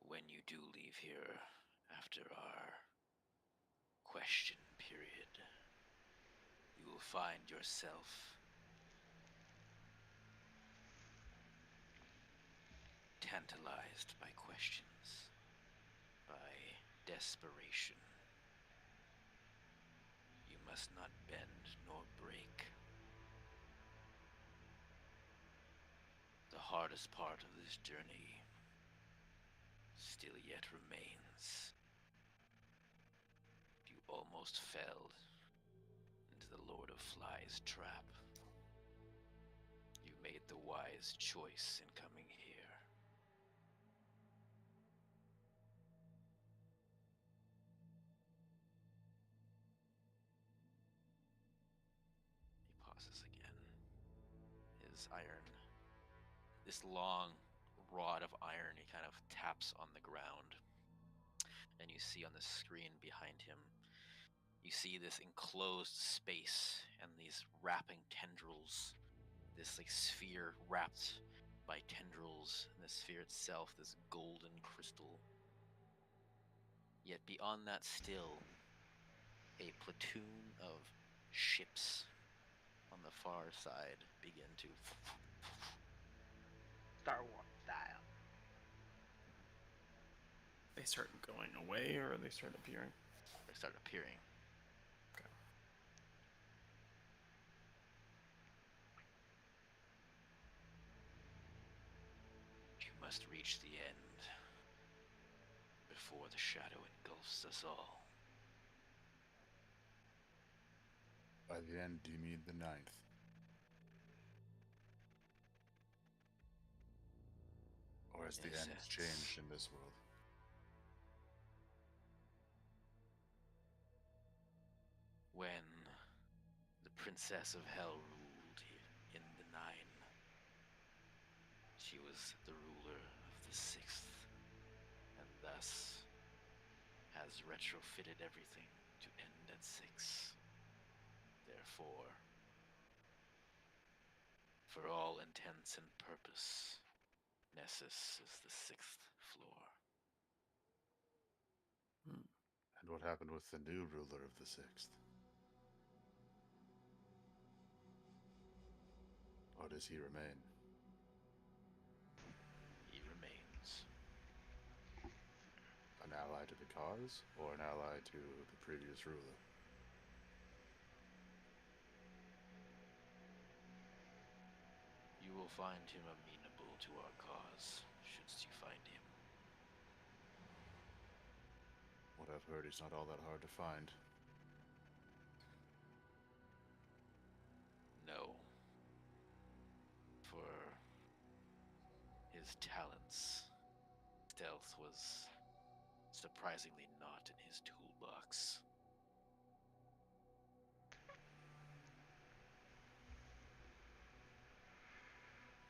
When you do leave here after our question period, you will find yourself tantalized by questions, by desperation. You must not bend nor break. The hardest part of this journey still yet remains. You almost fell into the Lord of Flies' trap. You made the wise choice in coming here. He pauses again. His iron, this long rod of iron, he kind of taps on the ground. And you see on the screen behind him, you see this enclosed space and these wrapping tendrils, this like sphere wrapped by tendrils, and the sphere itself, this golden crystal. Yet beyond that still, a platoon of ships on the far side begin to Star Wars style. They start going away, or they start appearing. they start appearing. Okay. You must reach the end before the shadow engulfs us all. By the end, do you mean the 9th? Or has the In a end sense. changed in this world? When the Princess of Hell ruled in the Nine, she was the ruler of the Sixth, and thus has retrofitted everything to end at 6. Therefore, for all intents and purpose, Nessus is the 6th floor. And what happened with the new ruler of the 6th? Or does he remain? He remains. An ally to the cause, or an ally to the previous ruler? You will find him amenable to our cause, should you find him. What I've heard, he's not all that hard to find. No. For his talents, stealth was surprisingly not in his toolbox.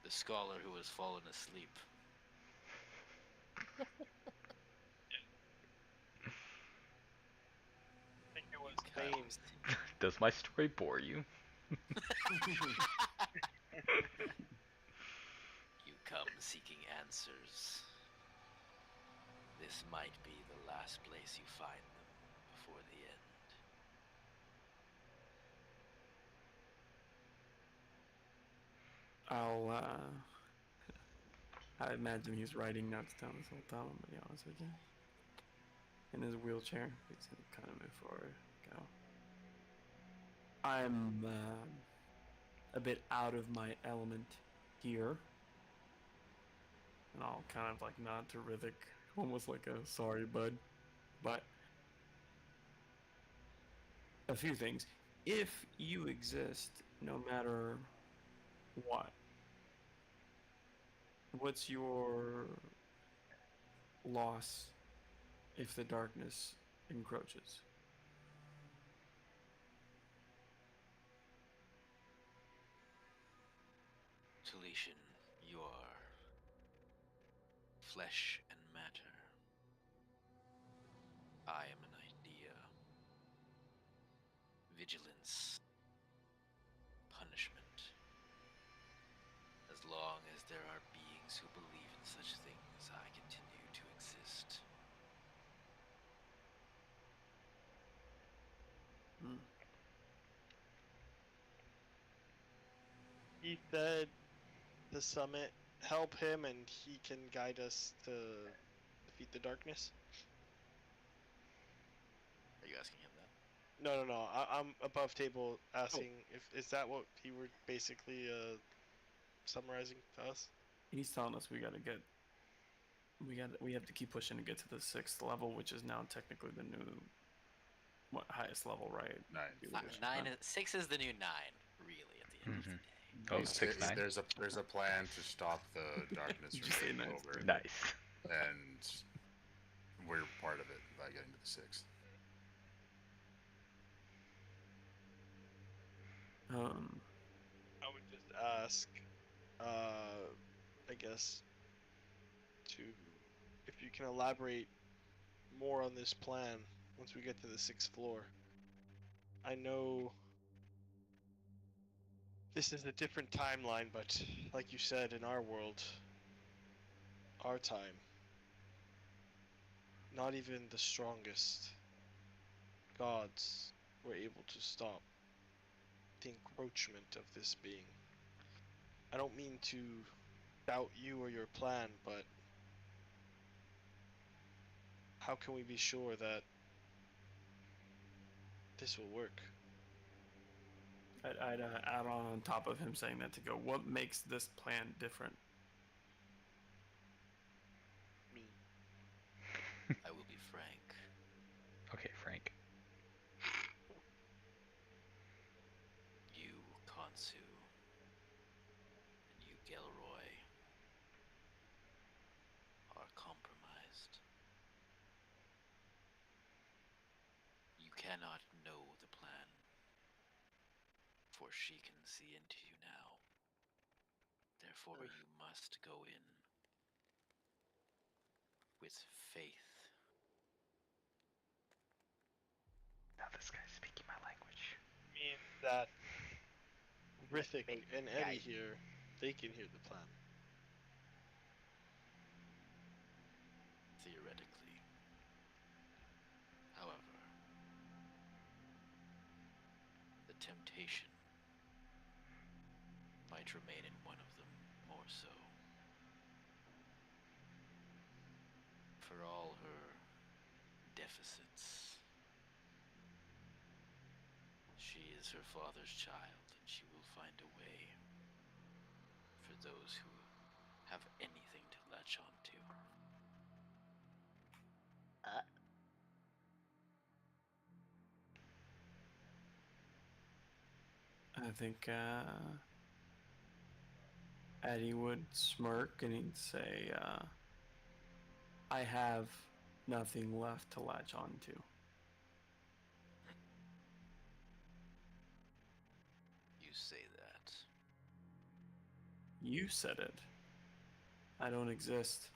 The scholar who has fallen asleep. I think it was You come, Bane. Does my story bore you? you come seeking answers. This might be the last place you find them before the end. I imagine he's writing notes down this whole time, to be honest with you. In his wheelchair, he's gonna kind of move forward, go. I'm a bit out of my element here. And I'll kind of like nod to Rithik, almost like a sorry bud. But a few things. If you exist, no matter what, what's your loss if the darkness encroaches? Talitian, you are flesh and matter. I am an idea. Vigilance. Punishment. As long as there are beings who believe in such things, I continue to exist. He said the summit help him and he can guide us to defeat the darkness. Are you asking him that? No. I'm above table asking if is that what he were basically summarizing to us? He's telling us we have to keep pushing to get to the 6th level, which is now technically the new highest level, right? 6 is the new 9, really, at the end of the day. Oh, He's- 6-9. There's a plan to stop the darkness from Just say taking nice. over, Nice. and we're part of it by getting to the 6th. I would just ask, I guess, if you can elaborate more on this plan once we get to the 6th floor. I know this is a different timeline, but like you said, in our world, our time, not even the strongest gods were able to stop the encroachment of this being. I don't mean to doubt you or your plan, but how can we be sure that this will work? I'd add on top of him saying that to go, what makes this plan different? Me. I will be frank. Okay, Frank. You, Kansu, and you, Gelroy, are compromised. You cannot know the plan, for she can see into you now. Therefore, you must go in with faith. Now this guy's speaking my language. Mean that Rithik Maybe, and Eddie guys. here, they can hear the plan. Theoretically. However, the temptation might remain in one of them more so. For all her deficits, she is her father's child, and she will find a way for those who have anything to latch on to. I think Eddie would smirk and he'd say, I have nothing left to latch on to. You say that. You said it. I don't exist.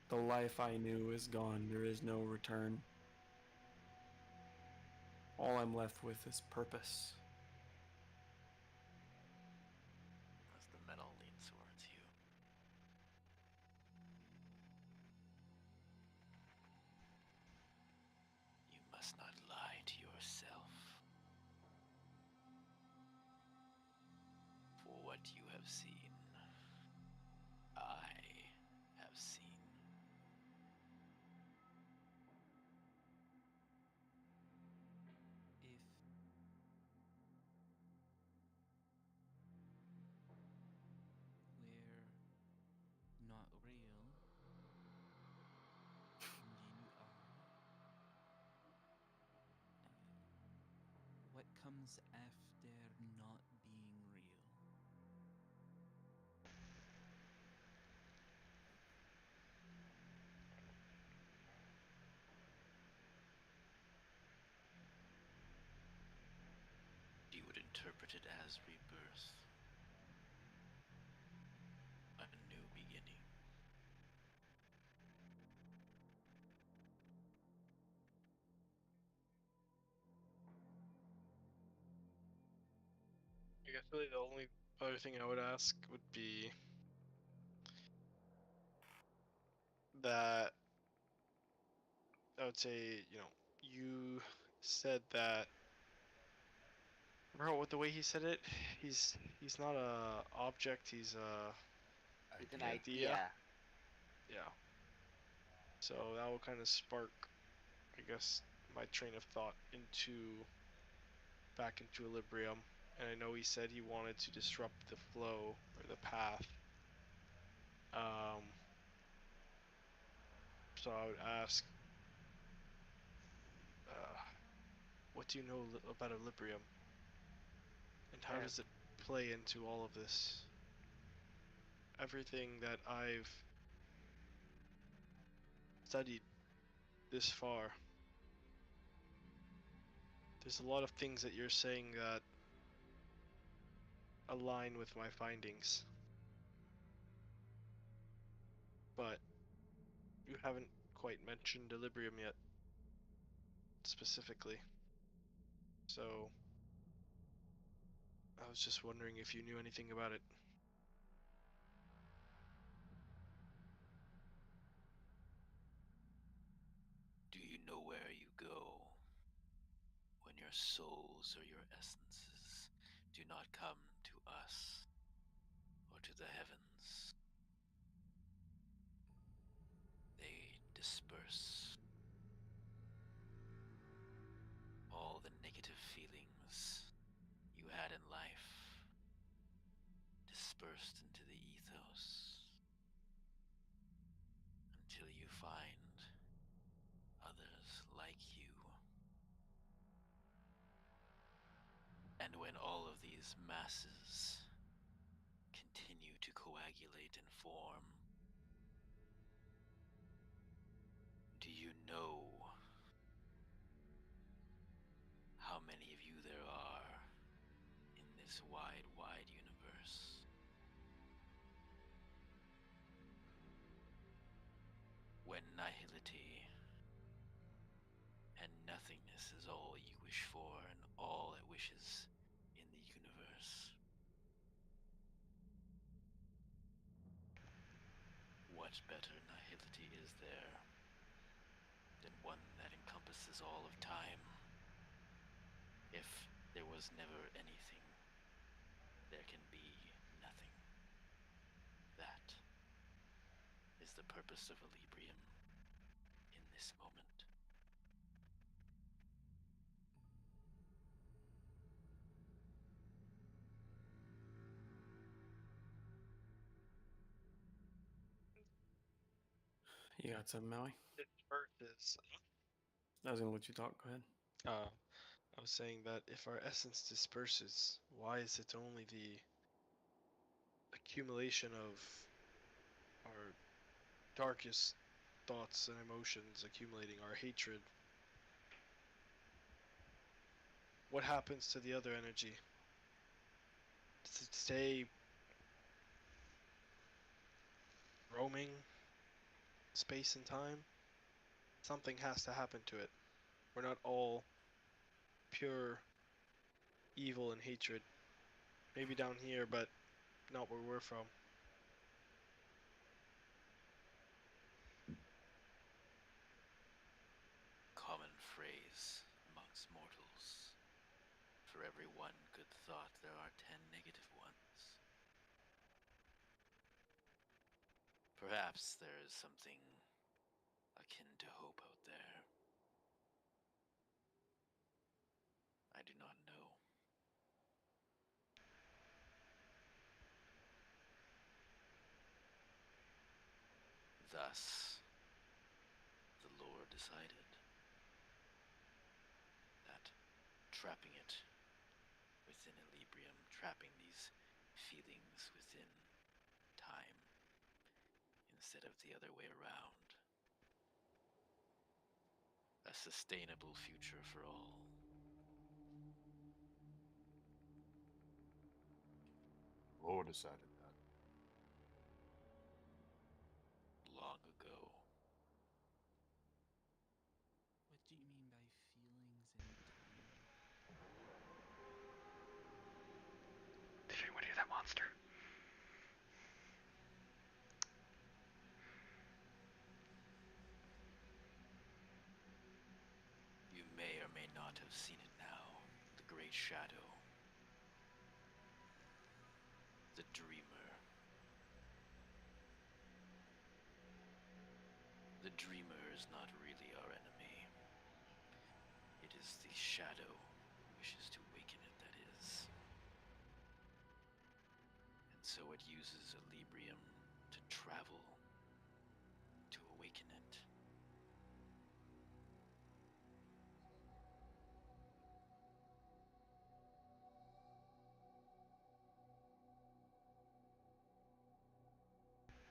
The life I knew is gone. There is no return. All I'm left with is purpose. As the metal leans towards you. You must not lie to yourself. For what you have seen, I have seen. If we're not real, and you are, what comes after not being real? You would interpret it as rebirth. A new beginning. I guess really the only other thing I would ask would be that I would say, you said that. Bro, with the way he said it, he's not a object. He's It's an an idea. idea. Yeah. So that will kind of spark, I guess, my train of thought back into Equilibrium. And I know he said he wanted to disrupt the flow or the path. So I would ask, what do you know about Equilibrium? And how does it play into all of this? Everything that I've studied this far. There's a lot of things that you're saying that align with my findings. But you haven't quite mentioned Equilibrium yet, specifically. So I was just wondering if you knew anything about it. Do you know where you go when your soul closer your essences do not come to us or to the heavens. They disperse. All the negative feelings you had in life dispersed into the ethos until you find others like you. And when all of these masses continue to coagulate and form, do you know how many of you there are in this wide, wide universe? When nihility and nothingness is all you wish for and all it wishes in the universe, what better nihility is there than one that encompasses all of time? If there was never anything, there can be nothing. That is the purpose of Equilibrium in this moment. You got something, Maui? Disperses. I was gonna let you talk. Go ahead. I was saying that if our essence disperses, why is it only the accumulation of our darkest thoughts and emotions accumulating, our hatred? What happens to the other energy? Does it stay roaming space and time? Something has to happen to it. We're not all pure evil and hatred. Maybe down here, but not where we're from. Common phrase amongst mortals. For every one good thought, there are 10 negative ones. Perhaps there is something akin to hope out there. I do not know. Thus, the Lord decided that trapping it within Equilibrium, trapping these feelings within time, instead of the other way around, a sustainable future for all. Lord decided that. Long ago. What do you mean by feelings in time? Did anyone hear that monster? You may or may not have seen it now. The Great Shadow. The Dreamer. The Dreamer is not really our enemy. It is the Shadow who wishes to awaken it, that is. And so it uses Equilibrium to travel, to awaken it.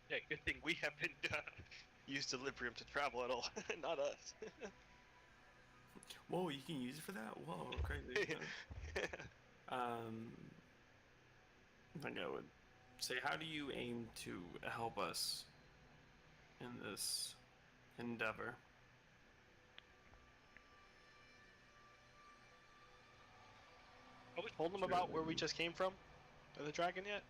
Yeah, good thing we haven't used Equilibrium to travel at all, not us. Whoa, you can use it for that? Whoa, crazy. I think I would say, how do you aim to help us in this endeavor? Have we told them about where we just came from? By the dragon yet?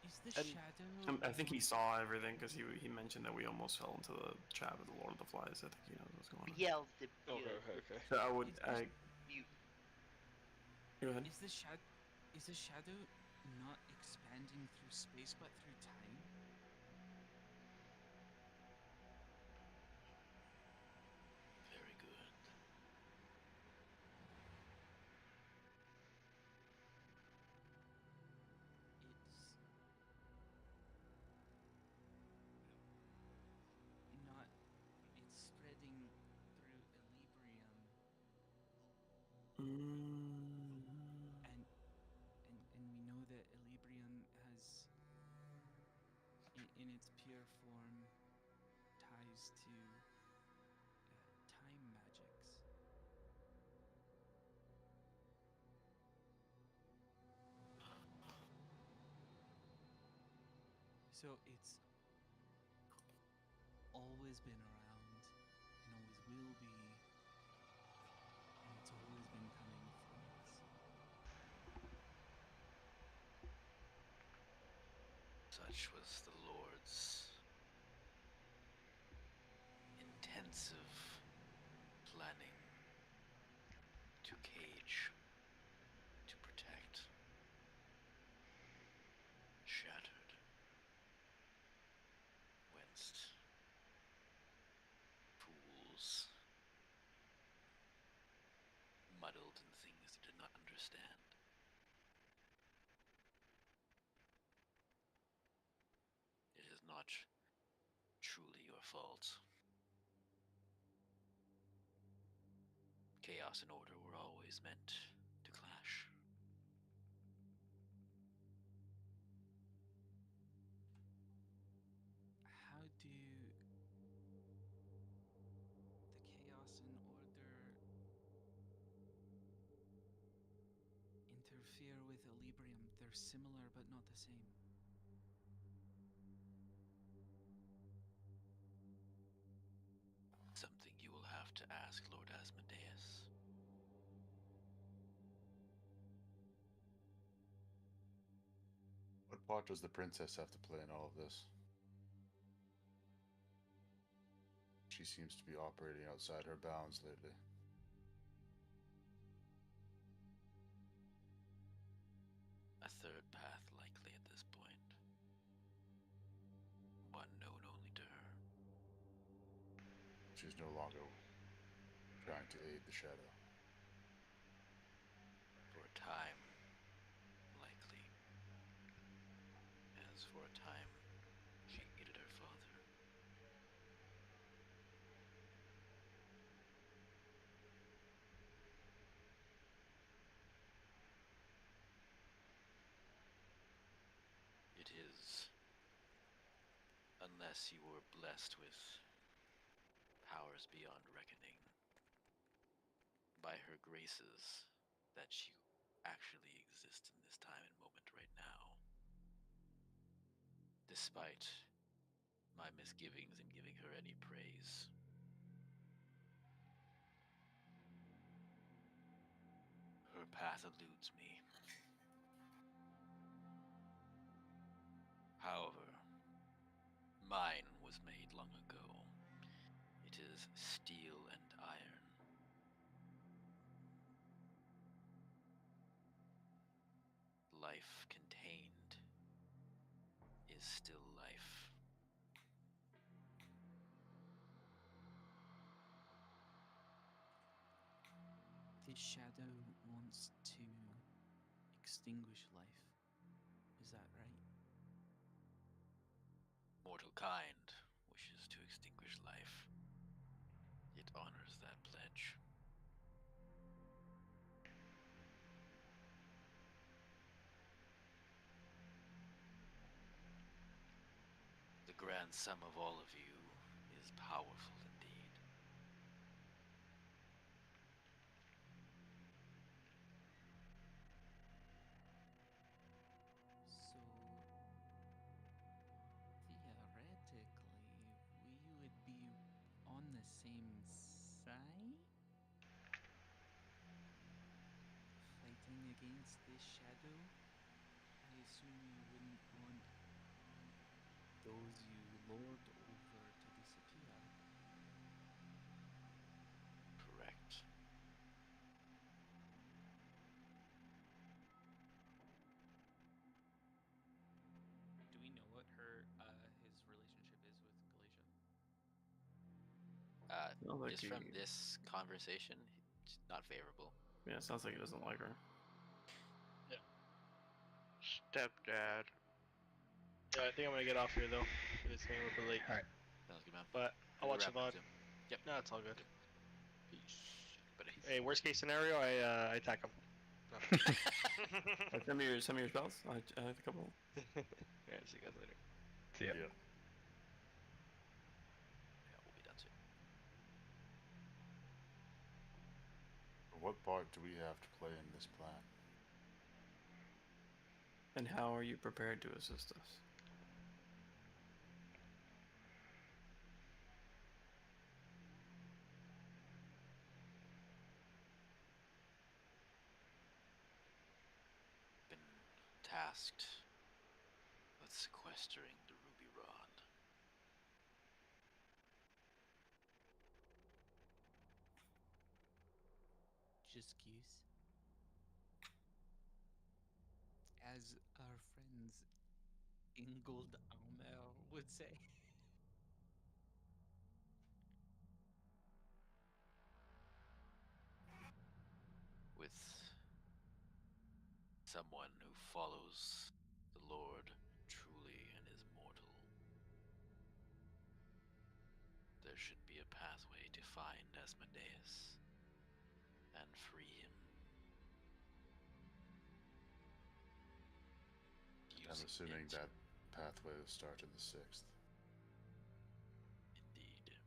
Is the And- shadow? I think he saw everything because he mentioned that we almost fell into the trap of the Lord of the Flies. I think he knows what's going on. Beelzebub. Okay. So I would, It's- You Go ahead. Is the shadow not expanding through space but through time? Very good. It's not. It's spreading through Equilibrium, and we know that Equilibrium has, in its pure form, ties to time magics. So it's always been around and always will be, and it's always been coming from us. Such was the Lord's intensive planning to cage, to protect, shattered, whence fools muddled in things they did not understand. It is not truly your fault. Chaos and order were always meant to clash. How do the chaos and order interfere with Equilibrium? They're similar but not the same. Something you will have to ask Lord Asmodeus. What part does the princess have to play in all of this? She seems to be operating outside her bounds lately. A third path likely at this point. One known only to her. She's no longer trying to aid the shadow. For a time, likely. As for a time, she aided her father. It is, unless you were blessed with powers beyond reckoning, by her graces, that you actually exist in this time and moment right now. Despite my misgivings in giving her any praise. Her path eludes me. However, mine was made long ago. It is steel and iron. Life contained is still life. The shadow wants to extinguish life. Is that right? Mortal kind wishes to extinguish life. It honors that pledge. The grand sum of all of you is powerful indeed. So, theoretically, we would be on the same side? Fighting against this shadow? I assume you wouldn't want those you lord over to disappear. Correct. Sounds like Just from this conversation, it's not favorable. Yeah, it sounds like he doesn't like her. Stepdad. Yeah, I think I'm gonna get off here though. It's getting a little bit late. All right. Sounds good, man. But I'll watch the Wrap up VOD. soon. Yep. No, it's all good. Peace, buddy. Hey, worst case scenario, I attack him. Send me your spells. I have a couple. Yeah, see you guys later. See ya. Yeah. Yeah, we'll be done soon. What part do we have to play in this plan? And how are you prepared to assist us? Been tasked with sequestering the ruby rod. Just cues. As our friends Ingold Almer would say. With someone who follows the Lord truly and is mortal, there should be a pathway to find Asmodeus and free him. I'm Using assuming it, that pathway will start in the 6th. indeed.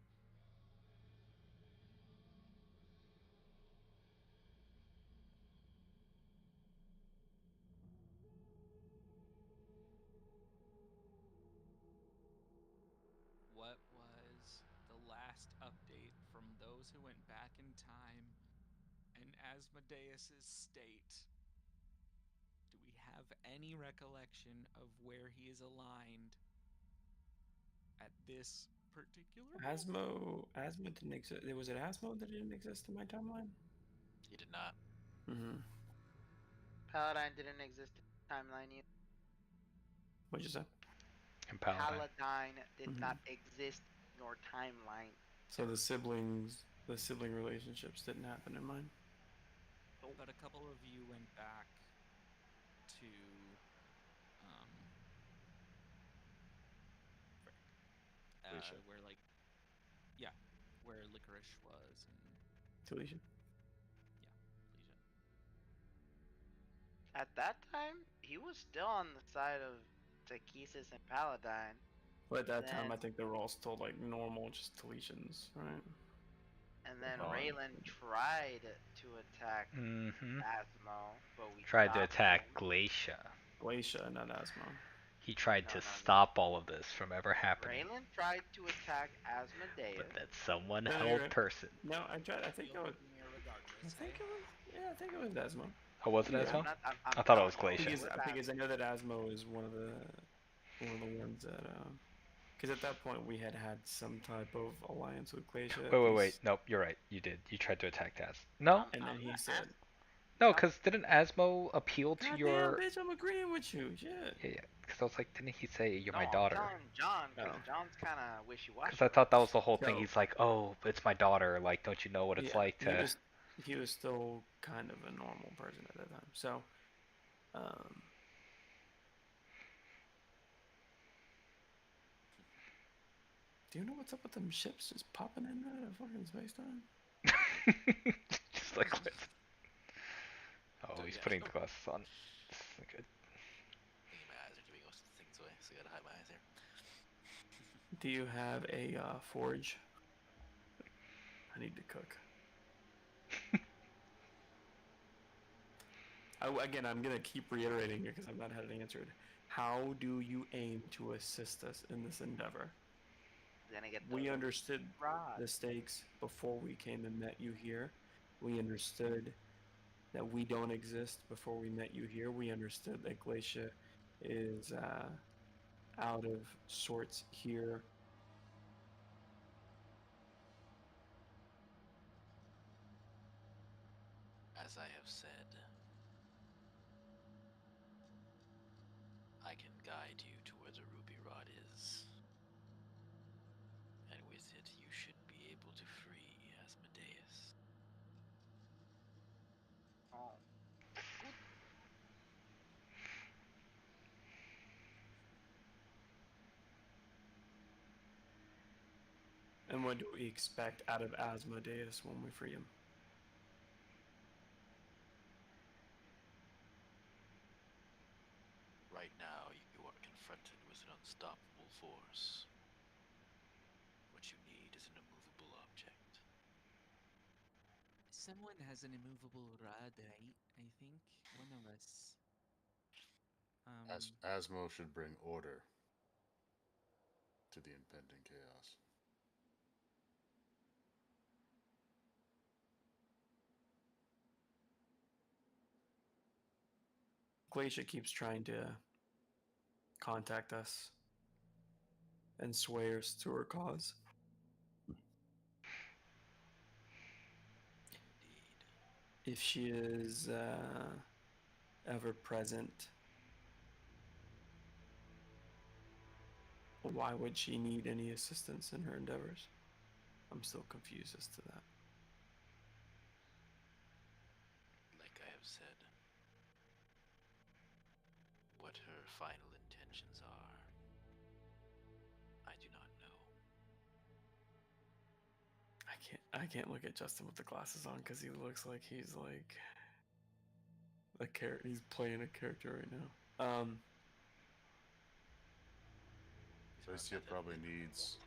What was the last update from those who went back in time and Asmodeus's state? Do we have any recollection of where he is aligned at this particular moment? Asmo didn't exist. Was it Asmo that didn't exist in my timeline? He did not. Mm-hmm. Paladine didn't exist in the timeline either. What'd you say? And Paladine. Paladine did not exist in your timeline. So the sibling relationships didn't happen in mine. But a couple of you went back to Alicia. where where Licorice was and Deletion. Legion. At that time, he was still on the side of Takesis and Paladine. But at that time, I Then- think they were all still like normal, just deletions, right? And then Oh, Raylan tried to attack Mm-hmm. Asmo, but we Tried to stopped attack him. Glacia. Glacia, not Asmo. He tried No, to no, no. stop all of this from ever happening. Raylan tried to attack Asmodeus. But that someone No, you're held right. person. No, I tried. I think it You'll was. be here regardless. I think hey? it was. Yeah, I think it was Asmo. Oh, was it Yeah. Asmo? I'm I thought it was telling you, Glacia. it was Because I Asmo. know that Asmo is one of the ones that. Because at that point we had some type of alliance with Glacia. Wait. Nope, you're right. You did. You tried to attack Taz. No? And then he said, No, because didn't Asmo appeal to "God your... damn, bitch, I'm agreeing with you." Shit. Yeah. Because I was like, didn't he say, you're No, my I'm daughter? telling John, because Oh. John's kind of wishy-washy. Because I thought that was the whole thing. So- He's like, oh, it's my daughter. Like, don't you know what it's Yeah, like to... He was still kind of a normal person at that time. So, do you know what's up with them ships just popping in out of fucking space time? Just like what? Oh, So, he's yeah. putting the glasses on. It's good. Thinking my eyes are giving most things away, so I gotta hide my eyes here. Do you have a forge? I need to cook. Again, I'm gonna keep reiterating it because I've not had it answered. How do you aim to assist us in this endeavor? Gonna get We the understood rod. the stakes before we came and met you here. We understood that we don't exist before we met you here. We understood that Glacia is out of sorts here. As I have said, I can guide you to where the ruby rod is. And with it, you should be able to free And what do we expect out of Asmodeus when we free him? Right now, you are confronted with an unstoppable force. What you need is an immovable object. Someone has an immovable rod, right? I think one of us. Asmo should bring order to the impending chaos. Glacia keeps trying to contact us and sway us to her cause. If she is ever present, why would she need any assistance in her endeavors? I'm still confused as to that. Like I have said, what her final intentions are, I do not know. I can't look at Justin with the glasses on because he looks like he's like a character. He's playing a character right now. Alicia probably needs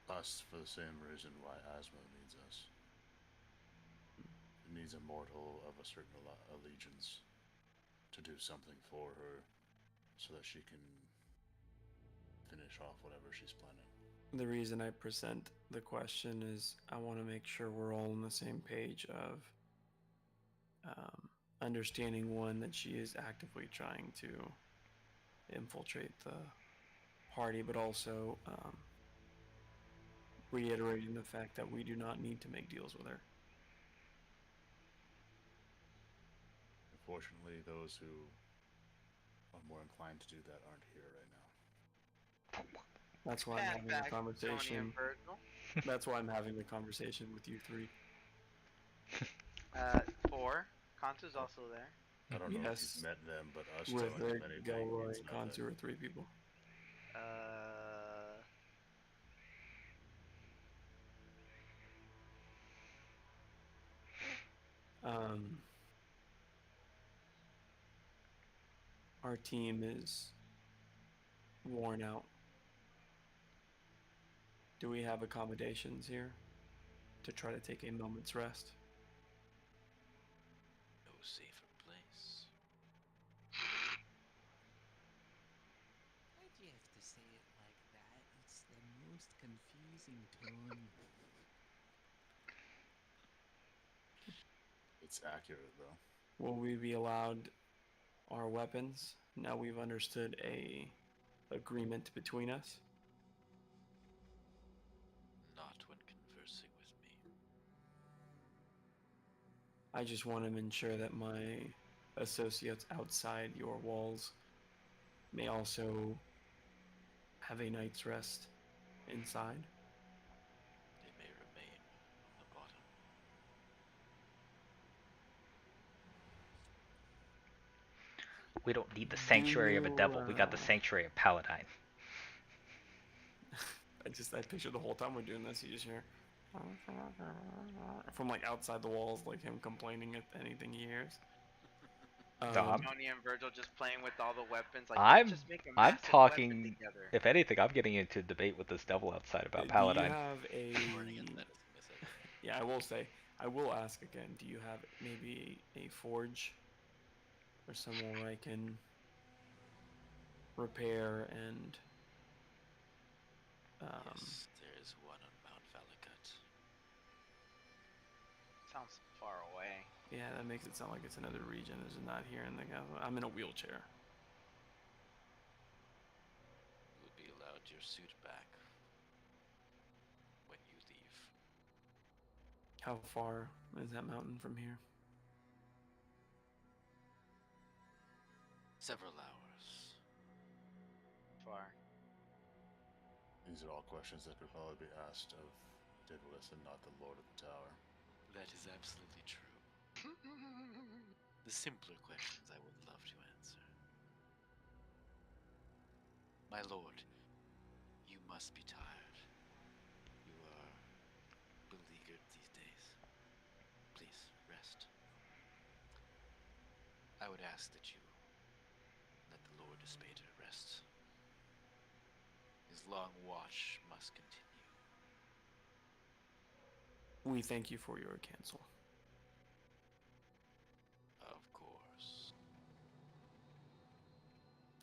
us for the same reason why Asmo needs us. It needs a mortal of a certain allegiance to do something for her so that she can finish off whatever she's planning. The reason I present the question is I want to make sure we're all on the same page of understanding, one, that she is actively trying to infiltrate the party, but also reiterating the fact that we do not need to make deals with her. Unfortunately, those who are more inclined to do that aren't here right now. That's why I'm And having a back, Tony and conversation. Virgil. That's why I'm having the conversation with you three. 4. Kantu's also there. I don't know if Yes, you've met them, but us with telling them anything Gilroy means and nothing. Kantu are 3 people. Our team is worn out. Do we have accommodations here to try to take a moment's rest? No safer place. Why'd you have to say it like that? It's the most confusing tone. It's accurate, though. Will we be allowed our weapons? Now we've understood a agreement between us. Not when conversing with me. I just want to ensure that my associates outside your walls may also have a night's rest inside. They may remain on the bottom. We don't need the sanctuary of a devil. We got the sanctuary of Paladine. I picture the whole time we're doing this, you just hear from like outside the walls, like him complaining at anything he hears. Tony and Virgil just playing with all the weapons. Like, I'm just make a I'm massive talking. weapon together. If anything, I'm getting into debate with this devil outside about Do Paladine. you have a? Yeah, I will say. I will ask again. Do you have maybe a forge or somewhere where I can repair and? Yes, there is one on Mount Valakut. Sounds far away. Yeah, that makes it sound like it's another region. Is it not here in the? I'm in a wheelchair. You will be allowed your suit back when you leave. How far is that mountain from here? Several hours. Far. These are all questions that could probably be asked of Daedalus and not the Lord of the Tower. That is absolutely true. The simpler questions I would love to answer. My lord, you must be tired. I would ask that you let the Lord Despater rest. His long watch must continue. We thank you for your counsel. Of course.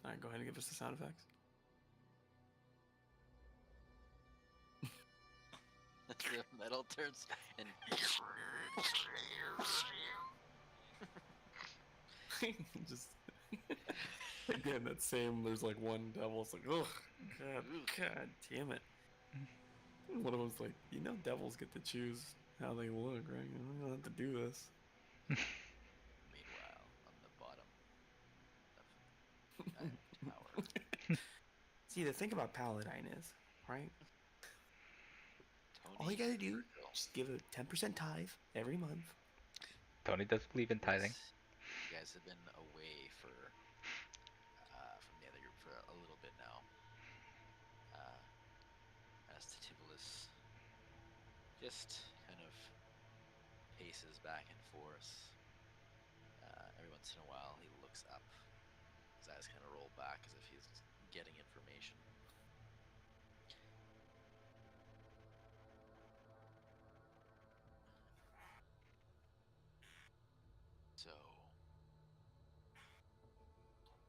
All right, go ahead and give us the sound effects. The metal turns and Just again, that same. There's like one devil. It's like, oh, God damn it. One of them's like, devils get to choose how they look, right? You don't have to do this. Meanwhile, on the bottom of the Iron Tower. See, the thing about Paladine is, right? All you gotta do, just give a 10% tithe every month. Tony does believe in tithing. You guys have been away from the other group for a little bit now. As Titibolus just kind of paces back and forth. Every once in a while, he looks up. His eyes kind of roll back as if he's getting information. So,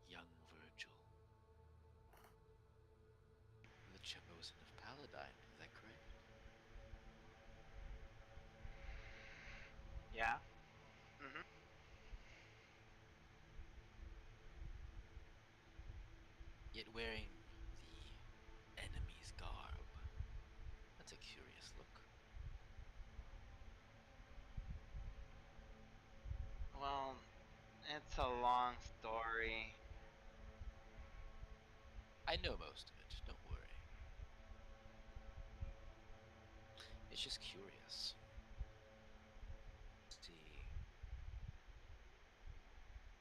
young Virgil, the chosen of Paladine, is that correct? Yeah. Mm-hmm. Yet wearing the enemy's garb. That's a curious look. Well, it's a long story. I know most of it, don't worry. It's just curious. See,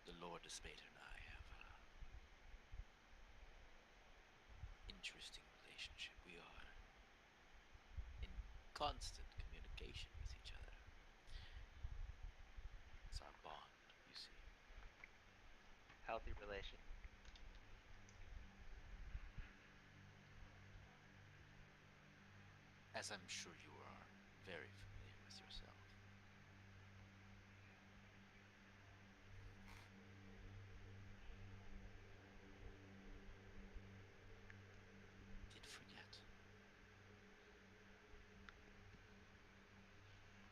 the Lord Despater and I have an interesting relationship. We are in constant communication with each other. It's our bond, you see. Healthy relation. As I'm sure you are very familiar with yourself. Did forget.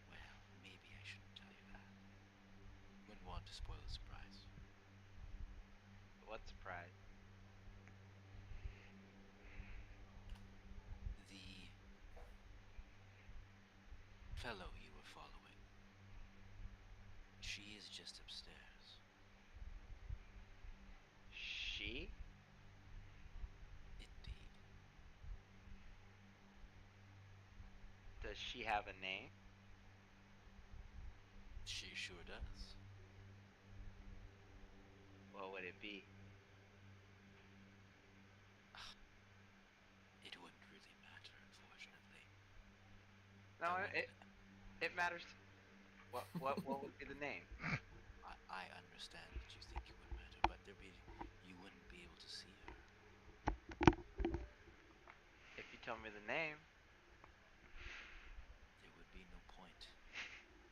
Well, maybe I shouldn't tell you that. Wouldn't want to spoil the surprise. What surprise? The fellow you were following. She is just upstairs. She? Indeed. Does she have a name? She sure does. What would it be? It wouldn't really matter, unfortunately. No, it matters. What would be the name? I understand that you think it would matter, but you wouldn't be able to see her. If you tell me the name. There would be no point.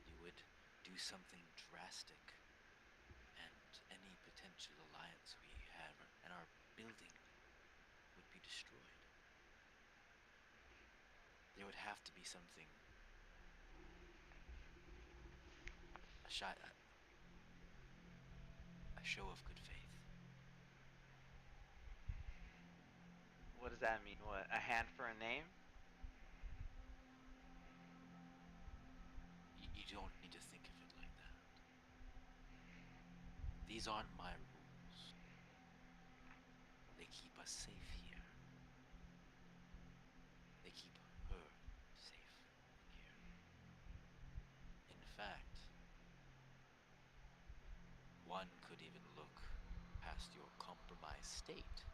You would do something drastic, and any potential alliance we have and our building would be destroyed. There would have to be something, a show of good faith. What does that mean? What? A hand for a name? You don't need to think of it like that. These aren't my rules. They keep us safe here. They keep her safe here. In fact, one could even look past your compromised state.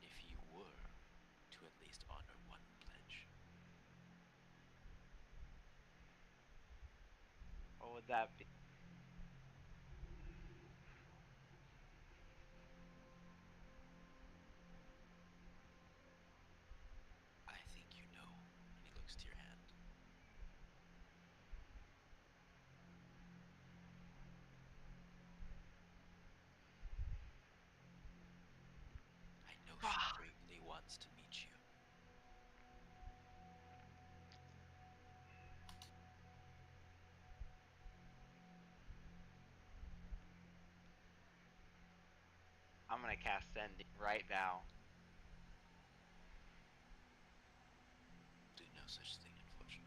If you were to at least honor one pledge. What would that be? I think you know. And he looks to your hand. I know she bravely wants to meet you. I'm gonna cast Sending right now. Do no such thing, unfortunately.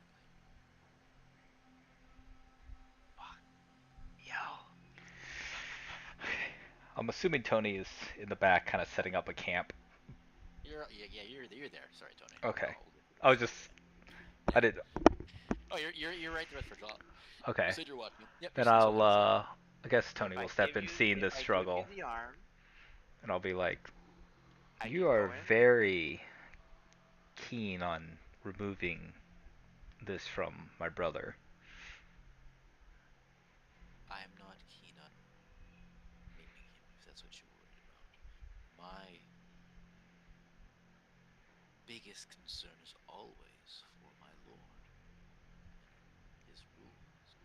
Yo. I'm assuming Tony is in the back, kind of setting up a camp. You're there. Sorry, Tony. Okay. I'll hold it for I was this. just, I did. Oh, you're right there for drop. Okay. You said you're watching. Yep. Then you're still I'll, I guess Tony If I will step give in, you, seeing if this I struggle, give you the arm, and I'll be like, I "You can are go in. very keen on removing this from my brother." I am not keen on maiming him, if that's what you're worried about. My biggest concern is always for my lord and his rules.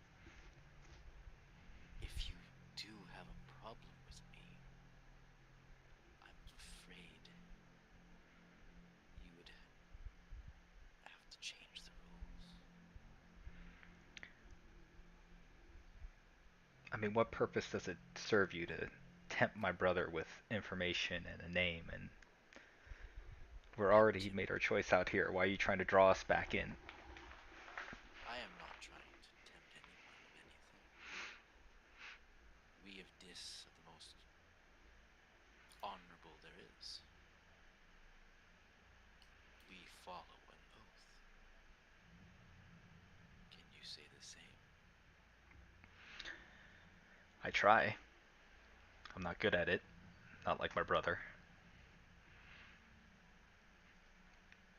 If you do have a problem with me, I'm afraid you would have to change the rules. I mean, what purpose does it serve you to tempt my brother with information and a name? And we're already made our choice out here. Why are you trying to draw us back in? I am not trying to tempt anyone of anything. We of Dis are the most honorable there is. We follow an oath. Can you say the same? I try. I'm not good at it. Not like my brother.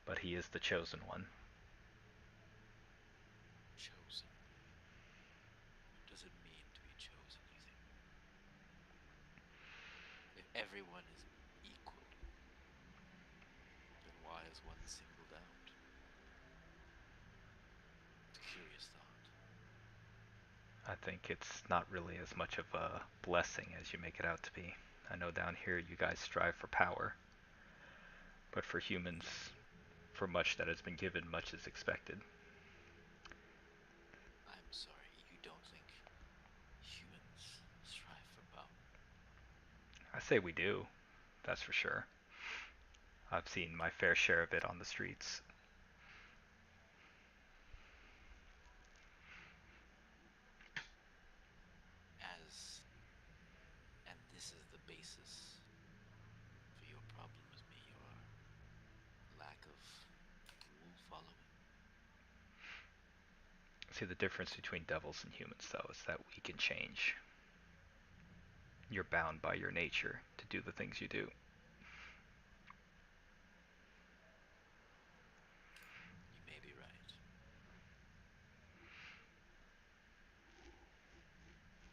But he is the chosen one. Chosen. What does it mean to be chosen, you think? If everyone is equal, then why is one singled out? It's a curious thought. I think it's not really as much of a blessing as you make it out to be. I know down here you guys strive for power. But for humans, for much that has been given, much is expected. I'm sorry, you don't think humans strive for power? I say we do, that's for sure. I've seen my fair share of it on the streets. And this is the basis for your problem with me, your lack of rule following. See, the difference between devils and humans, though, is that we can change. You're bound by your nature to do the things you do. You may be right.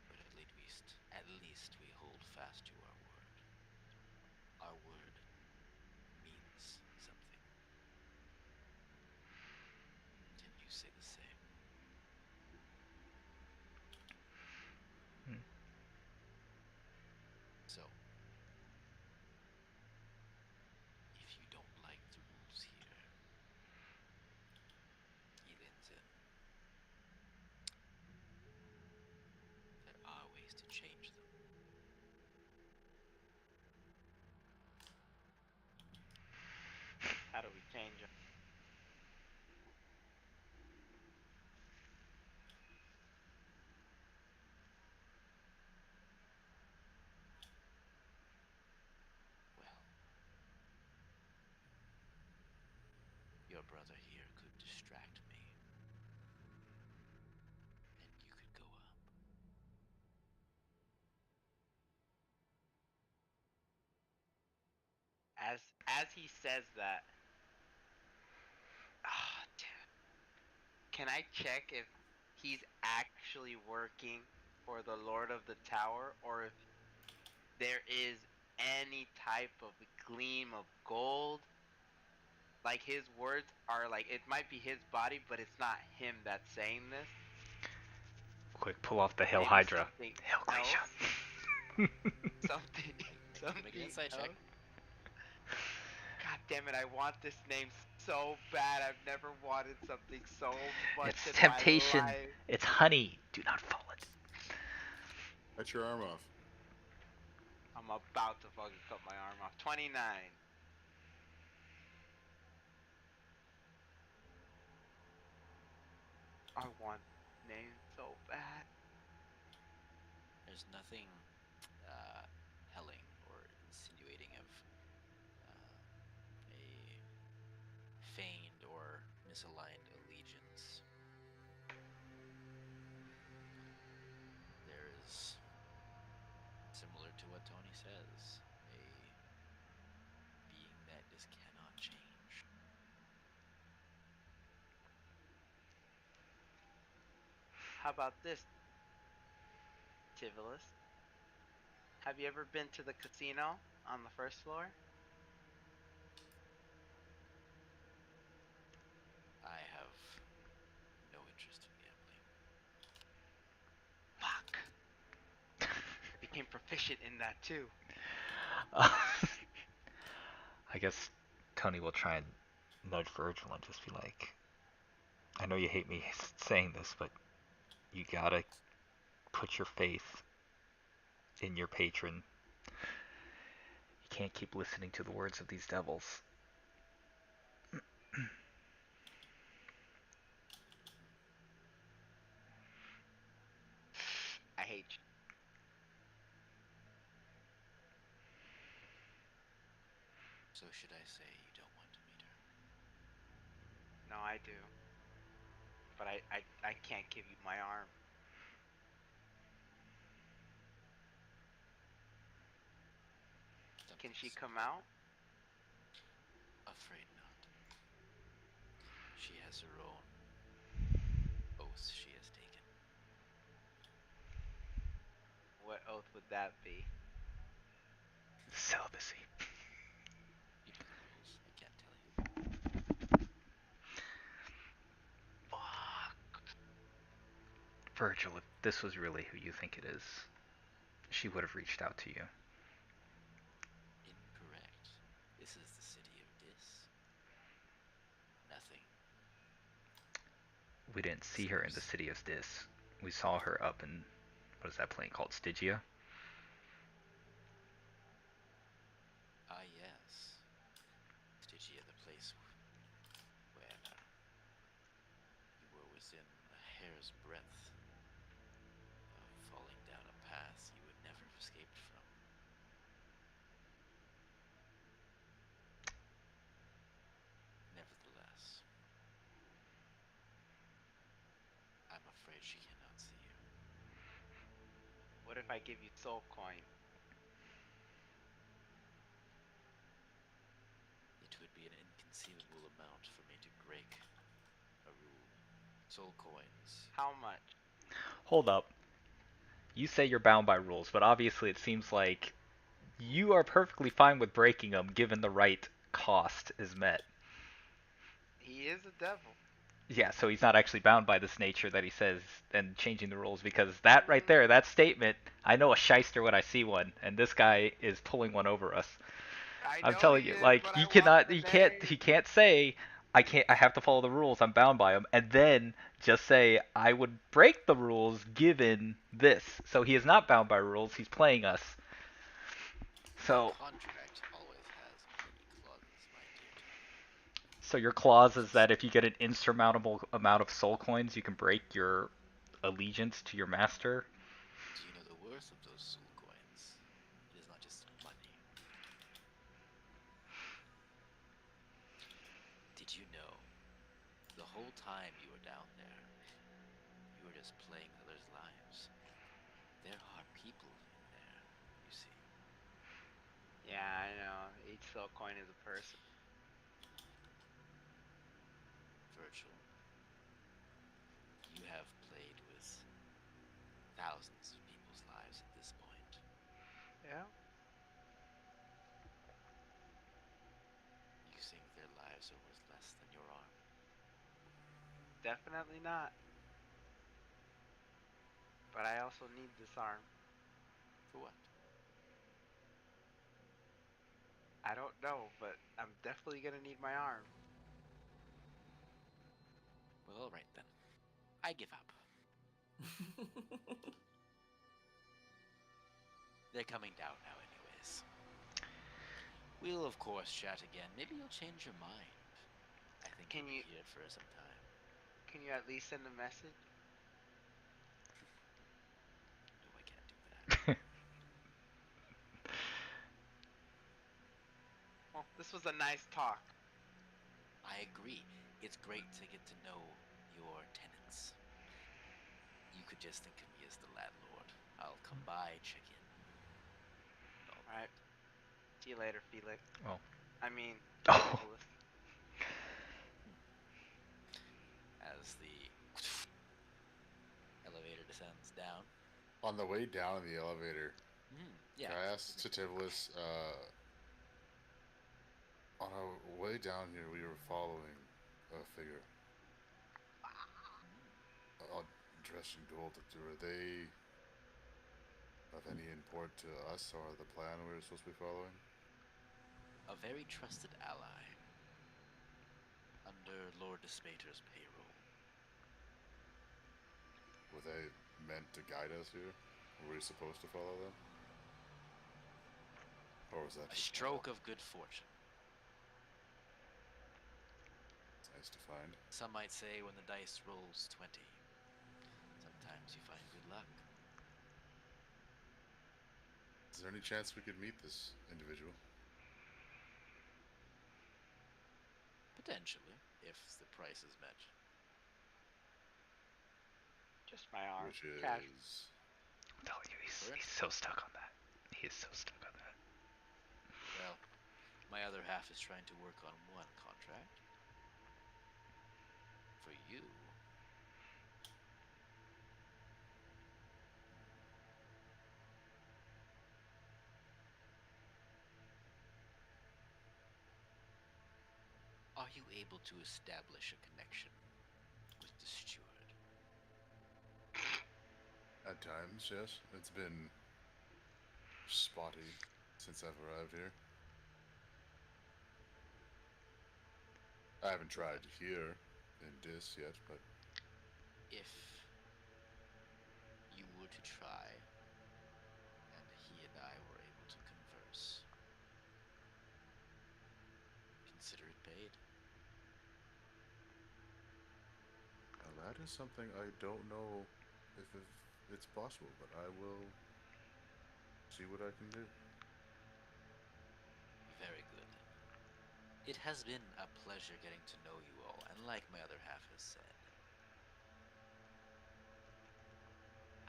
But at least we hold fast to our word. Our word means something. Can you say the same? Hmm. So, if you don't like the rules here, he leans in. There are ways to change them. How do we change them? Well, your brother here could distract me, and you could go up. As he says that, ah, damn. Can I check if he's actually working for the Lord of the Tower, or if there is any type of gleam of gold. Like his words are like, it might be his body, but it's not him that's saying this. Quick, pull off the Hail Maybe Hydra. something Hail Glacier. else. Something. Something Make an insight check. else. God damn it! I want this name so bad. I've never wanted something so much It's in temptation. my life. It's honey. Do not fall it. Cut your arm off. I'm about to fucking cut my arm off. 29. I want name so bad. There's nothing telling or insinuating of a feigned or misaligned allegiance. There is, similar to what Tony says, a being that just cannot change. How about this, Tivolus? Have you ever been to the casino on the first floor? I have no interest in gambling. Fuck. I became proficient in that too. I guess Tony will try and nudge Virgil and just be like, I know you hate me saying this, but you gotta put your faith in your patron. You can't keep listening to the words of these devils. I hate you. So should I say you don't want to meet her? No, I do. But I can't give you my arm. Can she come out? Afraid not. She has her own oaths she has taken. What oath would that be? Celibacy. You know the rules. I can't tell you. Fuck. Virgil, if this was really who you think it is, she would have reached out to you. Incorrect. This is the city of Dis. Nothing. We didn't see her in the city of Dis. We saw her up in, what is that plane called, Stygia? Ah, yes. Stygia, the place where you were within a hair's breadth of falling down a path you would never have escaped from. Nevertheless, I'm afraid she cannot see you. What if I give you soul coin? It would be an inconceivable amount for me to break a rule. Soul coins. How much? Hold up. You say you're bound by rules, but obviously it seems like you are perfectly fine with breaking them given the right cost is met. He is a devil. Yeah, so he's not actually bound by this nature that he says and changing the rules, because that right there, that statement, I know a shyster when I see one, and this guy is pulling one over us. I'm telling you, like, he can't say, I have to follow the rules, I'm bound by them, and then just say, I would break the rules given this. So he is not bound by rules, he's playing us. So, Contract always has many clauses, my dear Tony. so your clause is that if you get an insurmountable amount of soul coins, you can break your allegiance to your master. Do you know the worth of those soul coins? It is not just money. Did you know the whole time you were down there, you were just playing others' lives? There are people in there, you see. Yeah, I know. Each soul coin is a person. Virgil, you have played thousands of people's lives at this point. Yeah. You think their lives are worth less than your arm? Definitely not. But I also need this arm. For what? I don't know, but I'm definitely gonna need my arm. Well, alright then. I give up. They're coming down now anyways. We'll of course chat again. Maybe you'll change your mind. I think Can you'll you- be here for some time. Can you at least send a message? No, I can't do that. Well, this was a nice talk. I agree. It's great to get to know your tenants. You could just think of me as the landlord. I'll come by, check in. Alright. See you later, Felix. Oh. I mean, Oh. Nicholas. As the elevator descends down. On the way down in the elevator, Yeah. I asked Tativolis, on our way down here, we were following a figure. Dressed in gold. Were they of any import to us or the plan we were supposed to be following? A very trusted ally. Under Lord Despater's payroll. Were they meant to guide us here? Were we supposed to follow them? Or was that A just stroke of good fortune. It's nice to find. Some might say when the dice rolls 20, sometimes you find good luck. Is there any chance we could meet this individual? Potentially, if the price is met. Just my arm. Which is... Cash. I'm telling you, he's so stuck on that. He is so stuck on that. Well, my other half is trying to work on one contract. For you. Are you able to establish a connection with the steward? At times, yes. It's been spotty since I've arrived here. I haven't tried here in Dis yet, but... If you were to try, and he and I were able to converse, consider it paid. Now that is something I don't know if it's possible, but I will see what I can do. Very good. It has been a pleasure getting to know you all, and like my other half has said,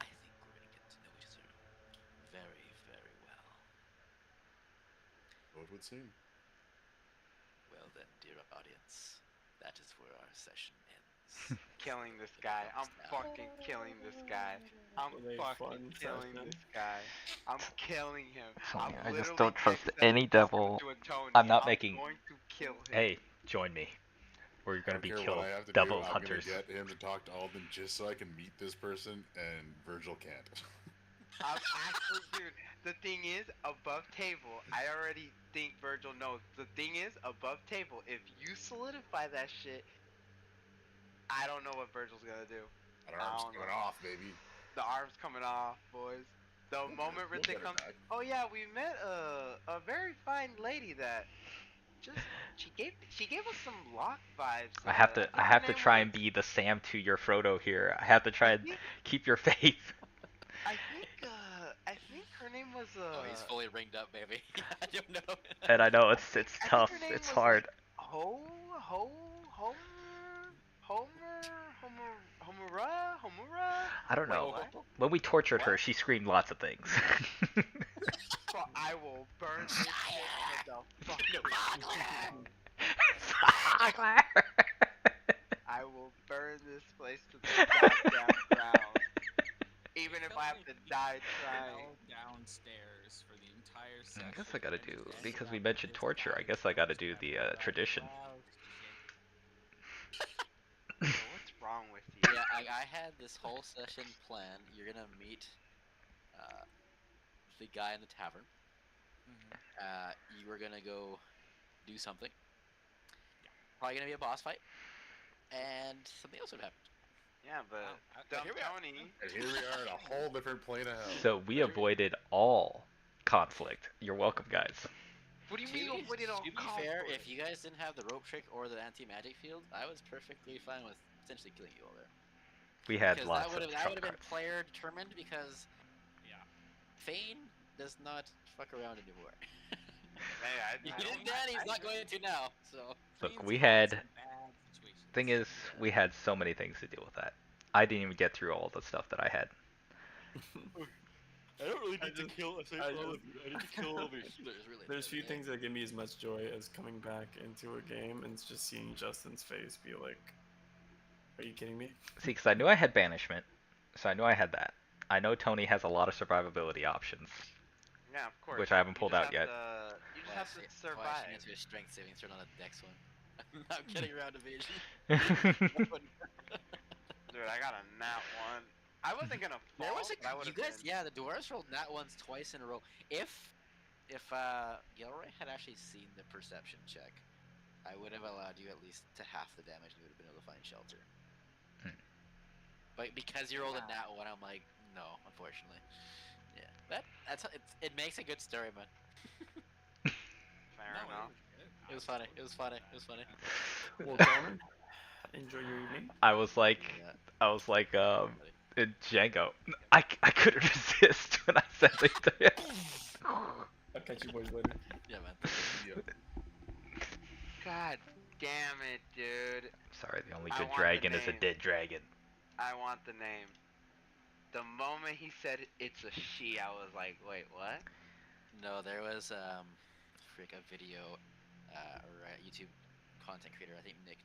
I think we're going to get to know each other very, very well. So it would seem. Well then, dear audience, that is where our session ends. Killing this guy. I'm fucking killing this guy. I'm What a fucking fun killing session. this guy. I'm killing him. Fine, I'm I just literally don't trust texting any devil. to a Tony. I'm not making- going to kill him. Hey, join me. We're I gonna don't be care killed. what I have to Double do. I'm hunters. gonna get him to talk to Alden just so I can meet this person, and Virgil can't. I'm actually, dude, the thing is, above table, I already think Virgil knows. The thing is, above table, if you solidify that shit, I don't know what Virgil's gonna do. That arm's don't coming know. off, baby. The arm's coming off, boys. The moment We'll Rithe get her comes, back. oh yeah, we met a very fine lady that just she gave us some lock vibes. I have think to her name try was- and be the Sam to your Frodo here. I have to try and keep your faith. I think her name was Oh, he's fully ringed up, baby. I don't know. And I know it's I think tough. her name It's was, hard. like, Homura. I don't know. Wait, what? When we tortured her, What? she screamed lots of things. So I will burn this shit to the fucking ground. I will burn this place to the goddamn ground. Even if felt I have like to we die trying. fell downstairs for the entire session. I guess I gotta and do, just because ended we up mentioned this torture, I guy guess I gotta just do got the roused tradition. Bro, what's wrong with you? Yeah, I had this whole session planned. You're gonna meet the guy in the tavern. You were gonna go do something. Probably gonna be a boss fight, and something else would happen. Yeah, but Wow, dumb here we are. Tony. And here we are in a whole different plane of hell. So we avoided all conflict. You're welcome, guys. What do you mean avoided all To be fair, conflict? if you guys didn't have the rope trick or the anti-magic field, I was perfectly fine with potentially killing you all there. We had Because lots that of would have trump been cards. player determined because Yeah. Fane does not fuck around anymore. Hey, He did then, he's not going to now. So Look, Fiends we in had. some bad situations. Thing is, we had so many things to deal with that. I didn't even get through all the stuff that I had. I don't really I need to just- kill. I just- I need to kill all the healers. Really. There's few things that give me as much joy as coming back into a game and just seeing Justin's face be like, "Are you kidding me?" See, because I knew I had banishment, so I knew I had that. I know Tony has a lot of survivability options, Yeah, of course. which I haven't You pulled just out have yet. You just have to Why survive. should answer a strength saving throw on a dex one? I'm not getting around evasion. Dude, I got a nat one. I wasn't gonna fall. There was a but I you would've guys, been. yeah, the dwarves rolled nat ones twice in a row. If Gilroy had actually seen the perception check, I would have allowed you at least to half the damage, and you would have been able to find shelter. But because you rolled a nat one, I'm like, no, unfortunately. Yeah, it makes a good story, man. Fair No, enough. It was funny. It was funny. It was funny. Well, gentlemen, enjoy your evening. I was like, in Django. I couldn't resist when I said it. I'll catch you boys later. Yeah, man. God damn it, dude. Sorry, the only I good want the dragon is a name. dead dragon. I want the name. The moment he said it's a she, I was like, wait, what? No, there was a video or a YouTube content creator, I think Nick